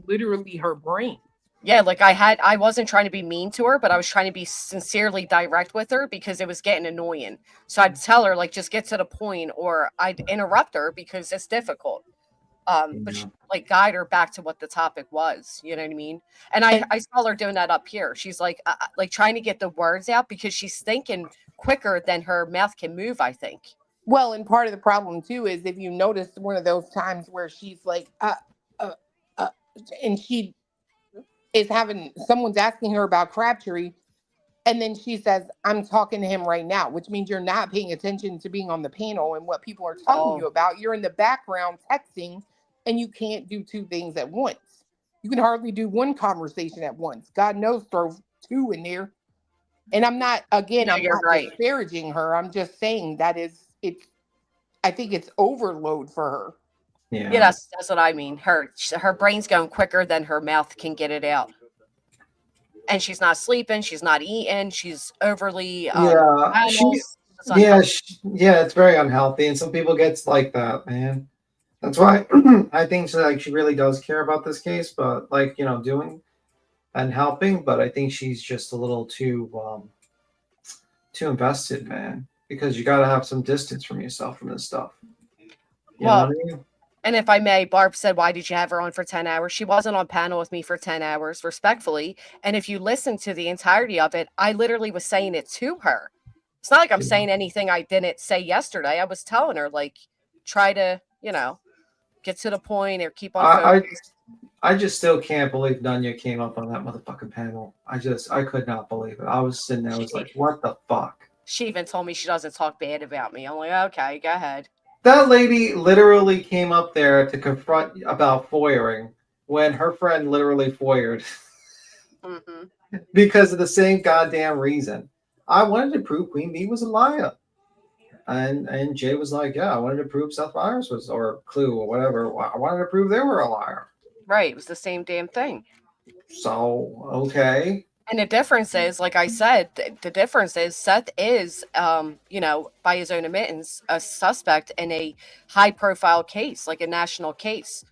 literally her brain.
Yeah, like I wasn't trying to be mean to her, but I was trying to be sincerely direct with her because it was getting annoying. So I'd tell her, like, just get to the point, or I'd interrupt her because it's difficult. But she, like, guide her back to what the topic was. You know what I mean? And I saw her doing that up here. She's like trying to get the words out because she's thinking quicker than her mouth can move, I think.
Well, and part of the problem too is if you notice one of those times where she's like, and she is someone's asking her about Crabtree, and then she says, I'm talking to him right now, which means you're not paying attention to being on the panel and what people are telling you about. You're in the background texting, and you can't do two things at once. You can hardly do one conversation at once. God knows, throw two in there. And I'm not, again, I'm not disparaging her. I'm just saying that I think it's overload for her.
Yeah, that's what I mean. Her brain's going quicker than her mouth can get it out. And she's not sleeping. She's not eating. She's overly
it's very unhealthy, and some people gets like that, man. That's why I think she really does care about this case, but doing and helping. But I think she's just a little too invested, man. Because you got to have some distance from yourself from this stuff. You know what I mean?
And if I may, Barb said, why did you have her on for 10 hours? She wasn't on panel with me for 10 hours, respectfully. And if you listen to the entirety of it, I literally was saying it to her. It's not like I'm saying anything I didn't say yesterday. I was telling her, like, try to, get to the point or keep on focused.
I just still can't believe Nunya came up on that motherfucking panel. I could not believe it. I was sitting there, I was like, what the fuck?
She even told me she doesn't talk bad about me. I'm like, okay, go ahead.
That lady literally came up there to confront about foyering when her friend literally foyered because of the same goddamn reason. I wanted to prove Queen Bee was a liar. And Jay was like, yeah, I wanted to prove Seth Meyers was, or Clue or whatever. I wanted to prove they were a liar.
Right. It was the same damn thing.
So, okay.
And the difference is, like I said, the difference is Seth is, by his own admittance, a suspect in a high-profile case, like a national case.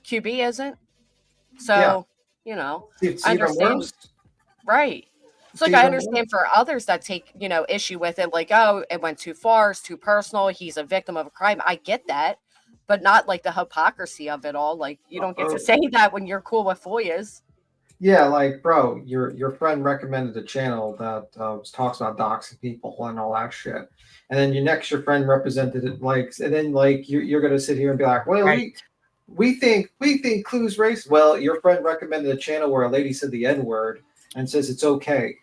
QB isn't. So,
It's
I understand.
worse.
Right. So, like, I understand for others that take, issue with it, like, oh, it went too far, it's too personal, he's a victim of a crime. I get that, but not, like, the hypocrisy of it all. Like, you don't get to say that when you're cool with FOIAs.
Yeah, like, bro, your friend recommended a channel that talks about doxing people and all that shit, and then your friend represented it like, and then like you're gonna sit here and be like, well,
Right.
we think Clue's race. Well, your friend recommended a channel where a lady said the N word and says it's okay.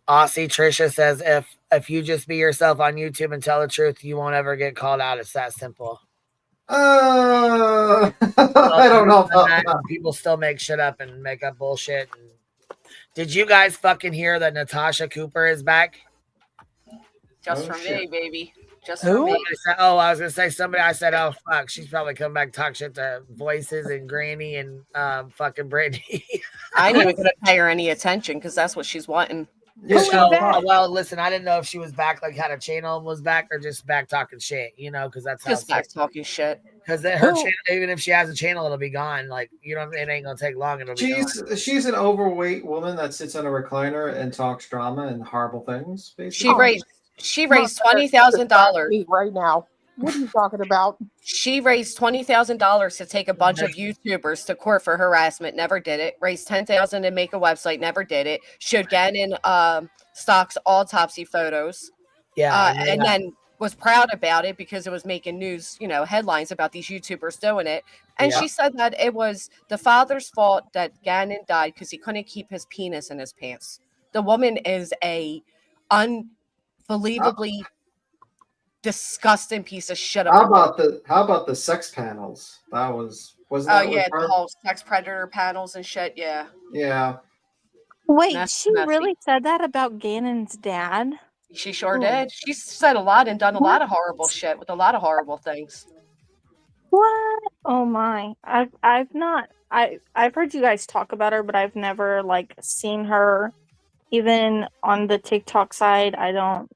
Aussie Trisha says if you just be yourself on YouTube and tell the truth, you won't ever get called out. It's that simple.
I don't know about that.
People still make shit up and make up bullshit. Did you guys fucking hear that Natasha Cooper is back?
Just
Oh,
for
shit.
me, baby. Just
Who?
for me.
I was gonna say somebody. I said, oh fuck, she's probably come back talk shit to Voices and Granny and fucking Brittany.
I ain't even gonna pay her any attention because that's what she's wanting.
Well, listen, I didn't know if she was back, like had a channel and was back, or just back talking shit. You know, because that's
Just back talking shit.
Because her channel, even if she has a channel, it'll be gone. Like it ain't gonna take long. It'll be gone.
She's an overweight woman that sits on a recliner and talks drama and horrible things. Basically,
She raised $20,000
right now. What are you talking about?
She raised $20,000 to take a bunch of YouTubers to court for harassment. Never did it. Raised $10,000 to make a website. Never did it. Showed Gannon Stock's autopsy photos.
Yeah,
and then was proud about it because it was making news, headlines about these YouTubers doing it. And she said that it was the father's fault that Gannon died because he couldn't keep his penis in his pants. The woman is a unbelievably disgusting piece of shit.
How about the sex panels? That wasn't that
the whole sex predator panels and shit. Yeah.
Wait, she really said that about Gannon's dad?
She sure did. She said a lot and done a lot of horrible shit with a lot of horrible things.
What? Oh my! I've heard you guys talk about her, but I've never seen her, even on the TikTok side. I don't.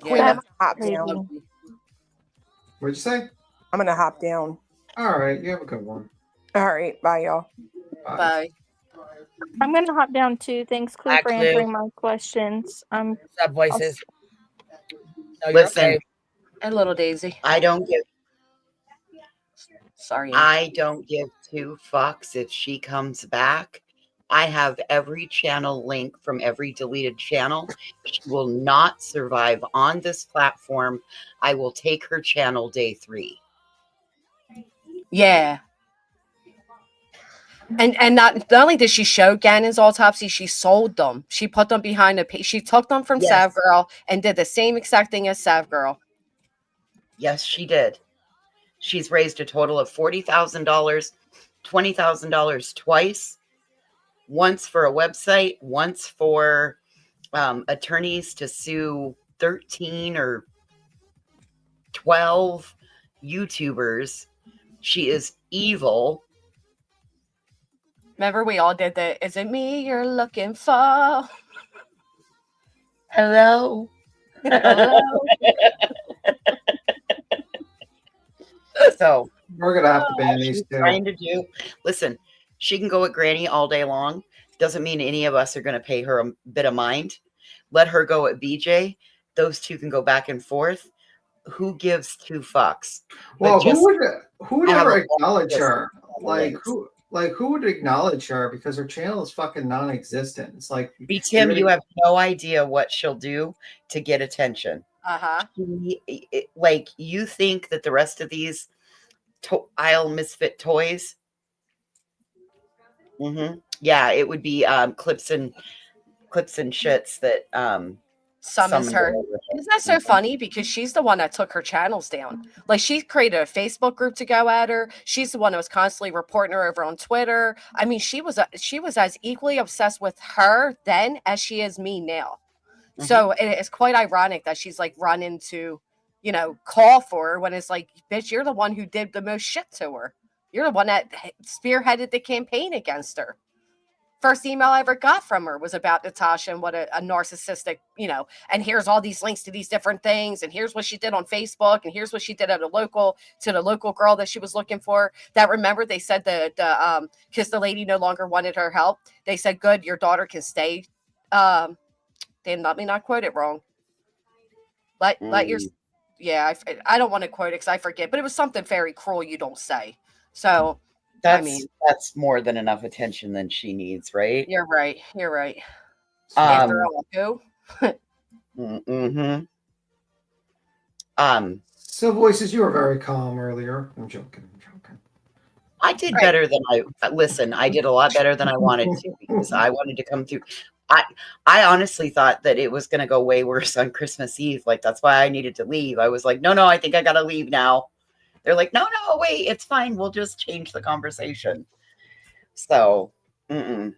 Queen, I'm gonna hop down.
What'd you say?
I'm gonna hop down.
All right, you have a good one.
All right, bye, y'all.
Bye.
I'm gonna hop down too. Thanks, Clue, for answering my questions.
What's up, Voices? No,
Listen,
okay.
And little Daisy.
I don't give.
Sorry.
I don't give two fucks if she comes back. I have every channel link from every deleted channel. She will not survive on this platform. I will take her channel day 3.
Yeah. And not only did she show Gannon's autopsy, she sold them. She put them behind a page. She took them from Sav Girl and did the same exact thing as Sav Girl.
Yes, she did. She's raised a total of $40,000, $20,000 twice. Once for a website, once for attorneys to sue 13 or 12 YouTubers. She is evil.
Remember, we all did the "Is it me you're looking for?"
Hello.
Hello.
So
we're gonna have to ban these
she's
two.
Trying to do. Listen, she can go at Granny all day long. Doesn't mean any of us are going to pay her a bit of mind. Let her go at BJ. Those two can go back and forth. Who gives two fucks?
Well, who would ever acknowledge her? Who would acknowledge her because her channel is fucking non-existent. It's like
Tim, you have no idea what she'll do to get attention. Like, you think that the rest of these aisle misfit toys, yeah, it would be clips and shits that
summons her. Isn't that so funny? Because she's the one that took her channels down. Like, she created a Facebook group to go at her. She's the one that was constantly reporting her over on Twitter. I mean, she was as equally obsessed with her then as she is me now. So it's quite ironic that she's like running to, call for her when it's like, bitch, you're the one who did the most shit to her. You're the one that spearheaded the campaign against her. First email I ever got from her was about Natasha and what a narcissistic, and here's all these links to these different things, and here's what she did on Facebook, and here's what she did at the local girl that she was looking for. That, remember, they said that because the lady no longer wanted her help, they said, good, your daughter can stay. They let me not quote it wrong. Let your, I don't want to quote it because I forget, but it was something very cruel you don't say. So
That's more than enough attention than she needs, right?
You're right. You're right. After all, who?
Mm-hmm.
So, Voices, you were very calm earlier. I'm joking.
I did better than I did a lot better than I wanted to because I wanted to come through. I honestly thought that it was going to go way worse on Christmas Eve. Like, that's why I needed to leave. I was like, no, I think I got to leave now. They're like, no, wait, it's fine. We'll just change the conversation. So, I'm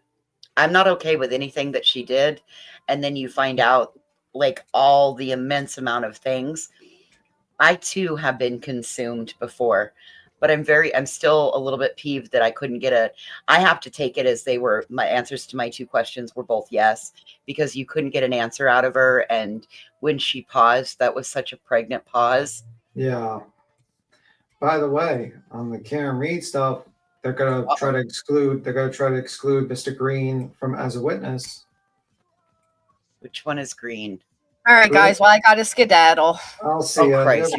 not okay with anything that she did. And then you find out like all the immense amount of things. I too have been consumed before, but I'm still a little bit peeved that I couldn't get I have to take it as they were, my answers to my 2 questions were both yes, because you couldn't get an answer out of her. And when she paused, that was such a pregnant pause.
Yeah. By the way, on the Karen Reed stuff, they're gonna try to exclude Mr. Green from as a witness.
Which one is Green?
All right, guys. Well, I got to skedaddle.
I'll see you.
Christ.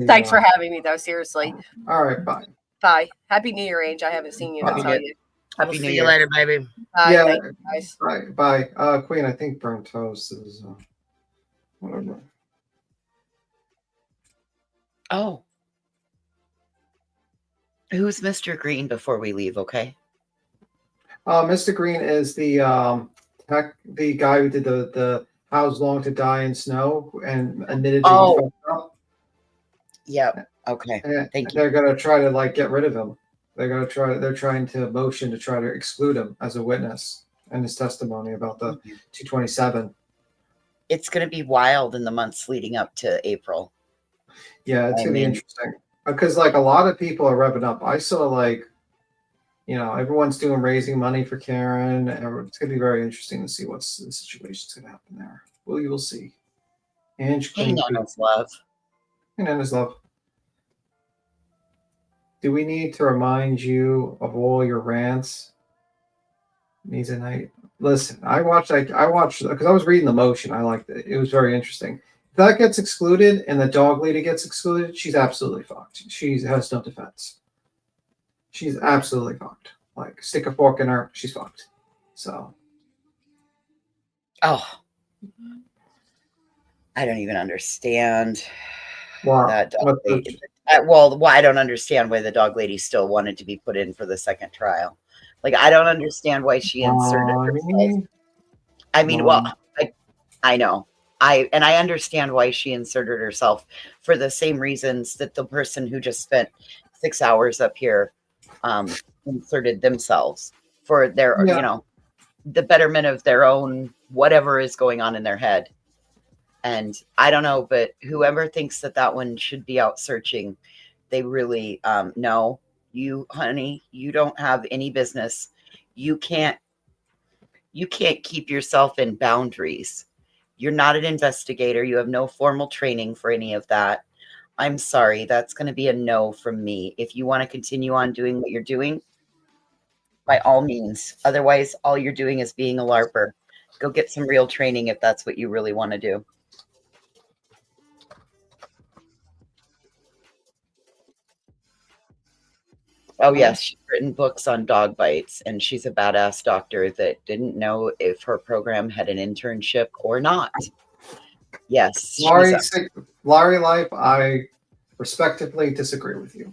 Thanks for having me, though. Seriously.
All right, bye.
Bye. Happy New Year, Ange. I haven't seen you. I'll tell you.
Happy New Year. See you later, baby.
Bye.
Yeah.
Thank you, guys.
Bye. Queen, I think burnt toast is whatever.
Oh. Who's Mr. Green before we leave, okay?
Mr. Green is the guy who did the How's Long to Die in Snow and admitted that he fucked up.
Yep. Okay. Thank you.
They're gonna try to like get rid of him. They're trying to motion to try to exclude him as a witness and his testimony about the 227.
It's gonna be wild in the months leading up to April.
Yeah, it's gonna be interesting. Because like a lot of people are revving up. I saw like, everyone's raising money for Karen. It's gonna be very interesting to see what's the situation's gonna happen there. Well, you will see. And
hang on, his love.
Hang on, his love. Do we need to remind you of all your rants? Needs a night. Listen, I watched because I was reading the motion. I liked it. It was very interesting. If that gets excluded and the dog lady gets excluded, she's absolutely fucked. She has no defense. She's absolutely fucked. Like, stick a fork in her, she's fucked. So.
Oh. I don't even understand.
Wow.
That dog lady. Well, I don't understand why the dog lady still wanted to be put in for the second trial. Like, I don't understand why she inserted herself. I mean, well, I know. I understand why she inserted herself for the same reasons that the person who just spent 6 hours up here inserted themselves for their, the betterment of their own, whatever is going on in their head. And I don't know, but whoever thinks that one should be out searching, they really, no, you, honey, you don't have any business. You can't keep yourself in boundaries. You're not an investigator. You have no formal training for any of that. I'm sorry. That's going to be a no from me. If you want to continue on doing what you're doing, by all means. Otherwise, all you're doing is being a LARPer. Go get some real training if that's what you really want to do. Oh, yes. She's written books on dog bites, and she's a badass doctor that didn't know if her program had an internship or not. Yes.
Laurie Life, I respectively disagree with you.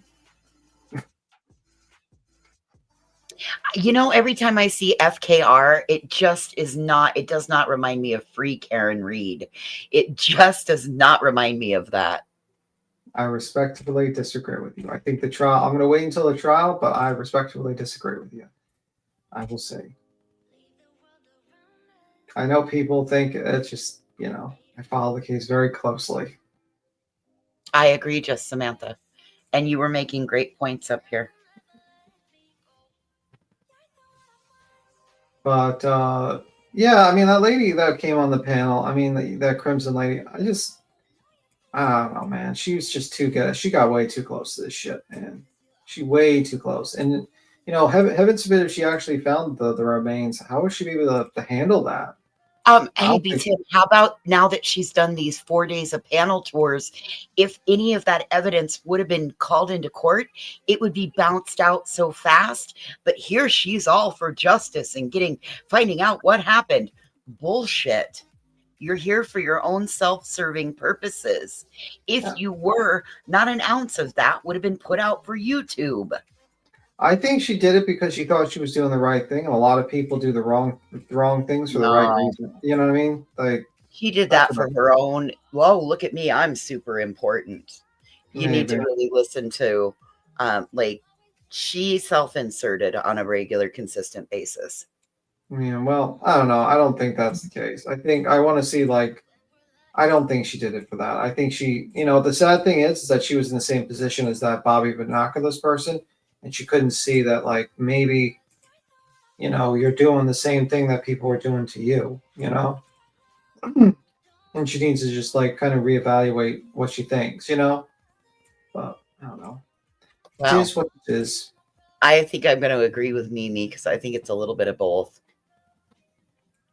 Every time I see FKR, it does not remind me of Free Karen Reed. It just does not remind me of that.
I respectfully disagree with you. I think the trial, I'm going to wait until the trial, but I respectfully disagree with you. I will say. I know people think it's just, I follow the case very closely.
I agree, just Samantha. And you were making great points up here.
But, yeah, I mean, that lady that came on the panel, I mean, that Crimson lady, I don't know, man. She was just too good. She got way too close to this shit, man. She way too close. And, heaven forbid if she actually found the remains, how would she be able to handle that?
Hey, B-Tip, how about now that she's done these 4 days of panel tours, if any of that evidence would have been called into court, it would be bounced out so fast. But here she's all for justice and finding out what happened. Bullshit. You're here for your own self-serving purposes. If you were, not an ounce of that would have been put out for YouTube.
I think she did it because she thought she was doing the right thing, and a lot of people do the wrong things for the right
No.
reason. You know what I mean? Like
She did that for her own. Whoa, look at me. I'm super important. You need to
Maybe.
really listen to, she self-inserted on a regular, consistent basis.
Yeah, well, I don't know. I don't think that's the case. I think I want to see I don't think she did it for that. I think she, the sad thing is that she was in the same position as that Bobby Binoculars person, and she couldn't see that maybe, you're doing the same thing that people were doing to you, and she needs to just kind of reevaluate what she thinks, But I don't know.
Well,
It is what it is.
I think I'm going to agree with Mimi because I think it's a little bit of both.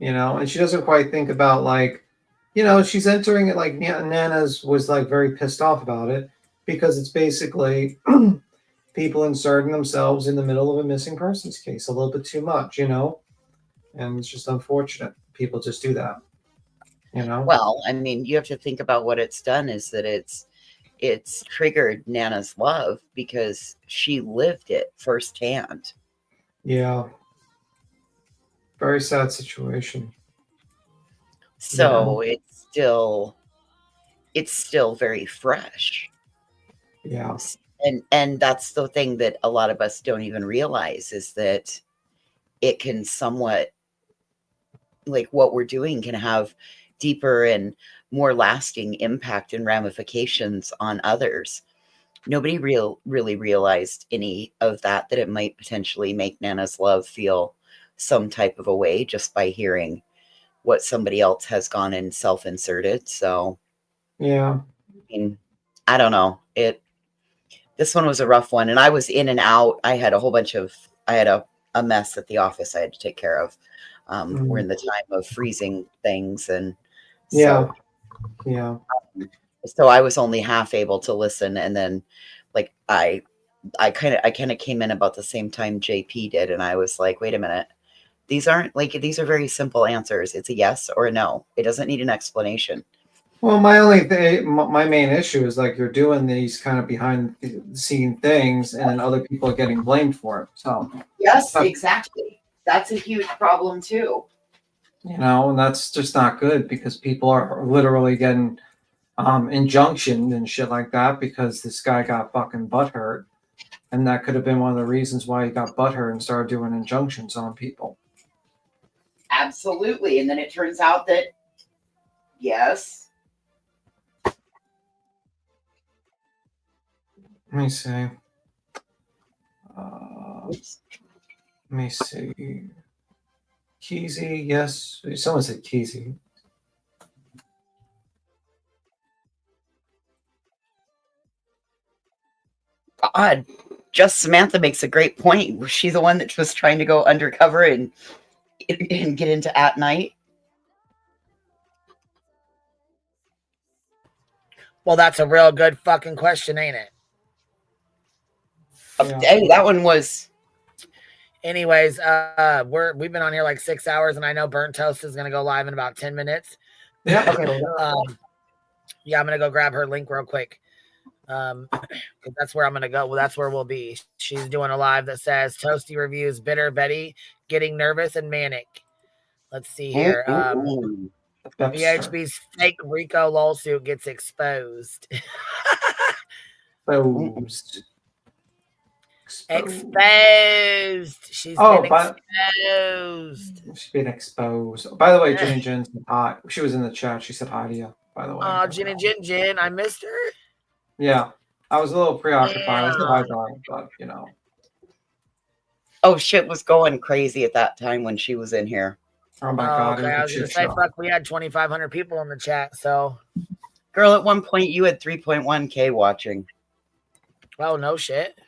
And she doesn't quite think about she's entering it Nana's was very pissed off about it because it's basically people inserting themselves in the middle of a missing persons case a little bit too much, and it's just unfortunate. People just do that,
Well, I mean, you have to think about what it's done is that it's triggered Nana's love because she lived it firsthand.
Yeah. Very sad situation.
So it's still very fresh.
Yeah.
And that's the thing that a lot of us don't even realize is that it can somewhat what we're doing can have deeper and more lasting impact and ramifications on others. Nobody really realized any of that it might potentially make Nana's love feel some type of a way just by hearing what somebody else has gone and self-inserted. So
yeah,
I don't know. This one was a rough one, and I was in and out. I had a mess at the office I had to take care of. We're in the time of freezing things, and so so I was only half able to listen, and then I kind of came in about the same time JP did, and I was like, wait a minute. These are very simple answers. It's a yes or a no. It doesn't need an explanation.
Well, my main issue is you're doing these kind of behind the scene things, and then other people are getting blamed for it. So
yes, exactly. That's a huge problem too.
And that's just not good because people are literally getting injunctioned and shit like that because this guy got fucking butthurt, and that could have been one of the reasons why he got butthurt and started doing injunctions on people.
Absolutely. And then it turns out that, yes.
Let me see. Let me see. Keezy, yes. Someone said Keezy.
God, just Samantha makes a great point. Was she the one that was trying to go undercover and get into at night?
Well, that's a real good fucking question, ain't it?
Hey, that one was.
Anyways, we've been on here 6 hours, and I know Burnt Toast is gonna go live in about 10 minutes.
Yeah.
Yeah, I'm gonna go grab her link real quick. Because that's where I'm gonna go. Well, that's where we'll be. She's doing a live that says Toasty reviews Bitter Betty getting nervous and manic. Let's see here. VHB's fake Rico lawsuit gets exposed. Exposed. She's been exposed.
She's been exposed. By the way, Jen and Jen said hi. She was in the chat. She said hi to you, by the way.
Oh, Jen and Jen. I missed her.
Yeah. I was a little preoccupied. I said hi, darling, but
Oh, shit was going crazy at that time when she was in here.
Oh my God.
Okay, I was going to say, fuck, we had 2,500 people in the chat, so.
Girl, at one point you had 3.1K watching.
Oh, no shit.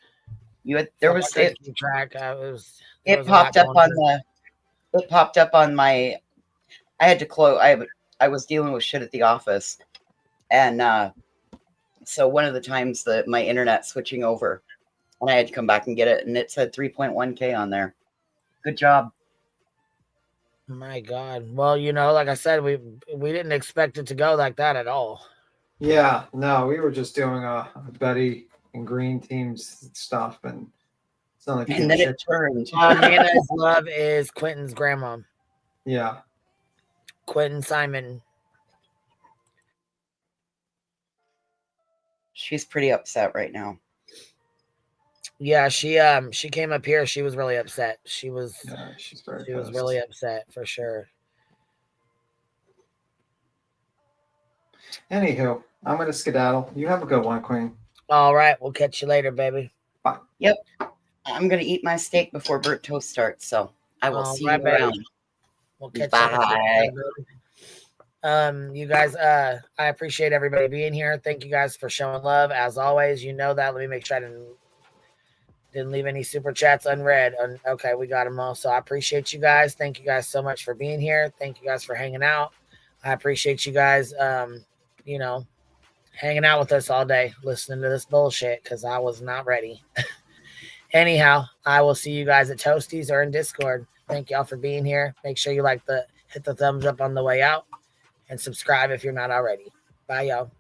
You had, there was, it
track.
popped up on the, it popped up on my I had to close. I was dealing with shit at the office, and so one of the times that my internet switching over, and I had to come back and get it, and it said 3.1K on there. Good job.
My God. Well, you know, like I said, we didn't expect it to go like that at all.
Yeah, no, we were just doing a Betty and Green teams stuff, and it's not like
And then it turned.
Nana's love is Quentin's grandma.
Yeah.
Quentin Simon.
She's pretty upset right now.
Yeah, she came up here. She was really upset. She was
she's very
she was
pissed.
really upset for sure.
Anywho, I'm gonna skedaddle. You have a good one, Queen.
All right, we'll catch you later, baby.
Bye.
Yep. I'm gonna eat my steak before Burt Toast starts, so I will
All
see
right,
you
baby.
around.
We'll catch
Bye.
you. You guys, I appreciate everybody being here. Thank you guys for showing love. As always, you know that. Let me make sure I didn't leave any super chats unread. Okay, we got them all. So I appreciate you guys. Thank you guys so much for being here. Thank you guys for hanging out. I appreciate you guys, you know, hanging out with us all day, listening to this bullshit because I was not ready. Anyhow, I will see you guys at Toasties or in Discord. Thank y'all for being here. Make sure you hit the thumbs up on the way out and subscribe if you're not already. Bye, y'all.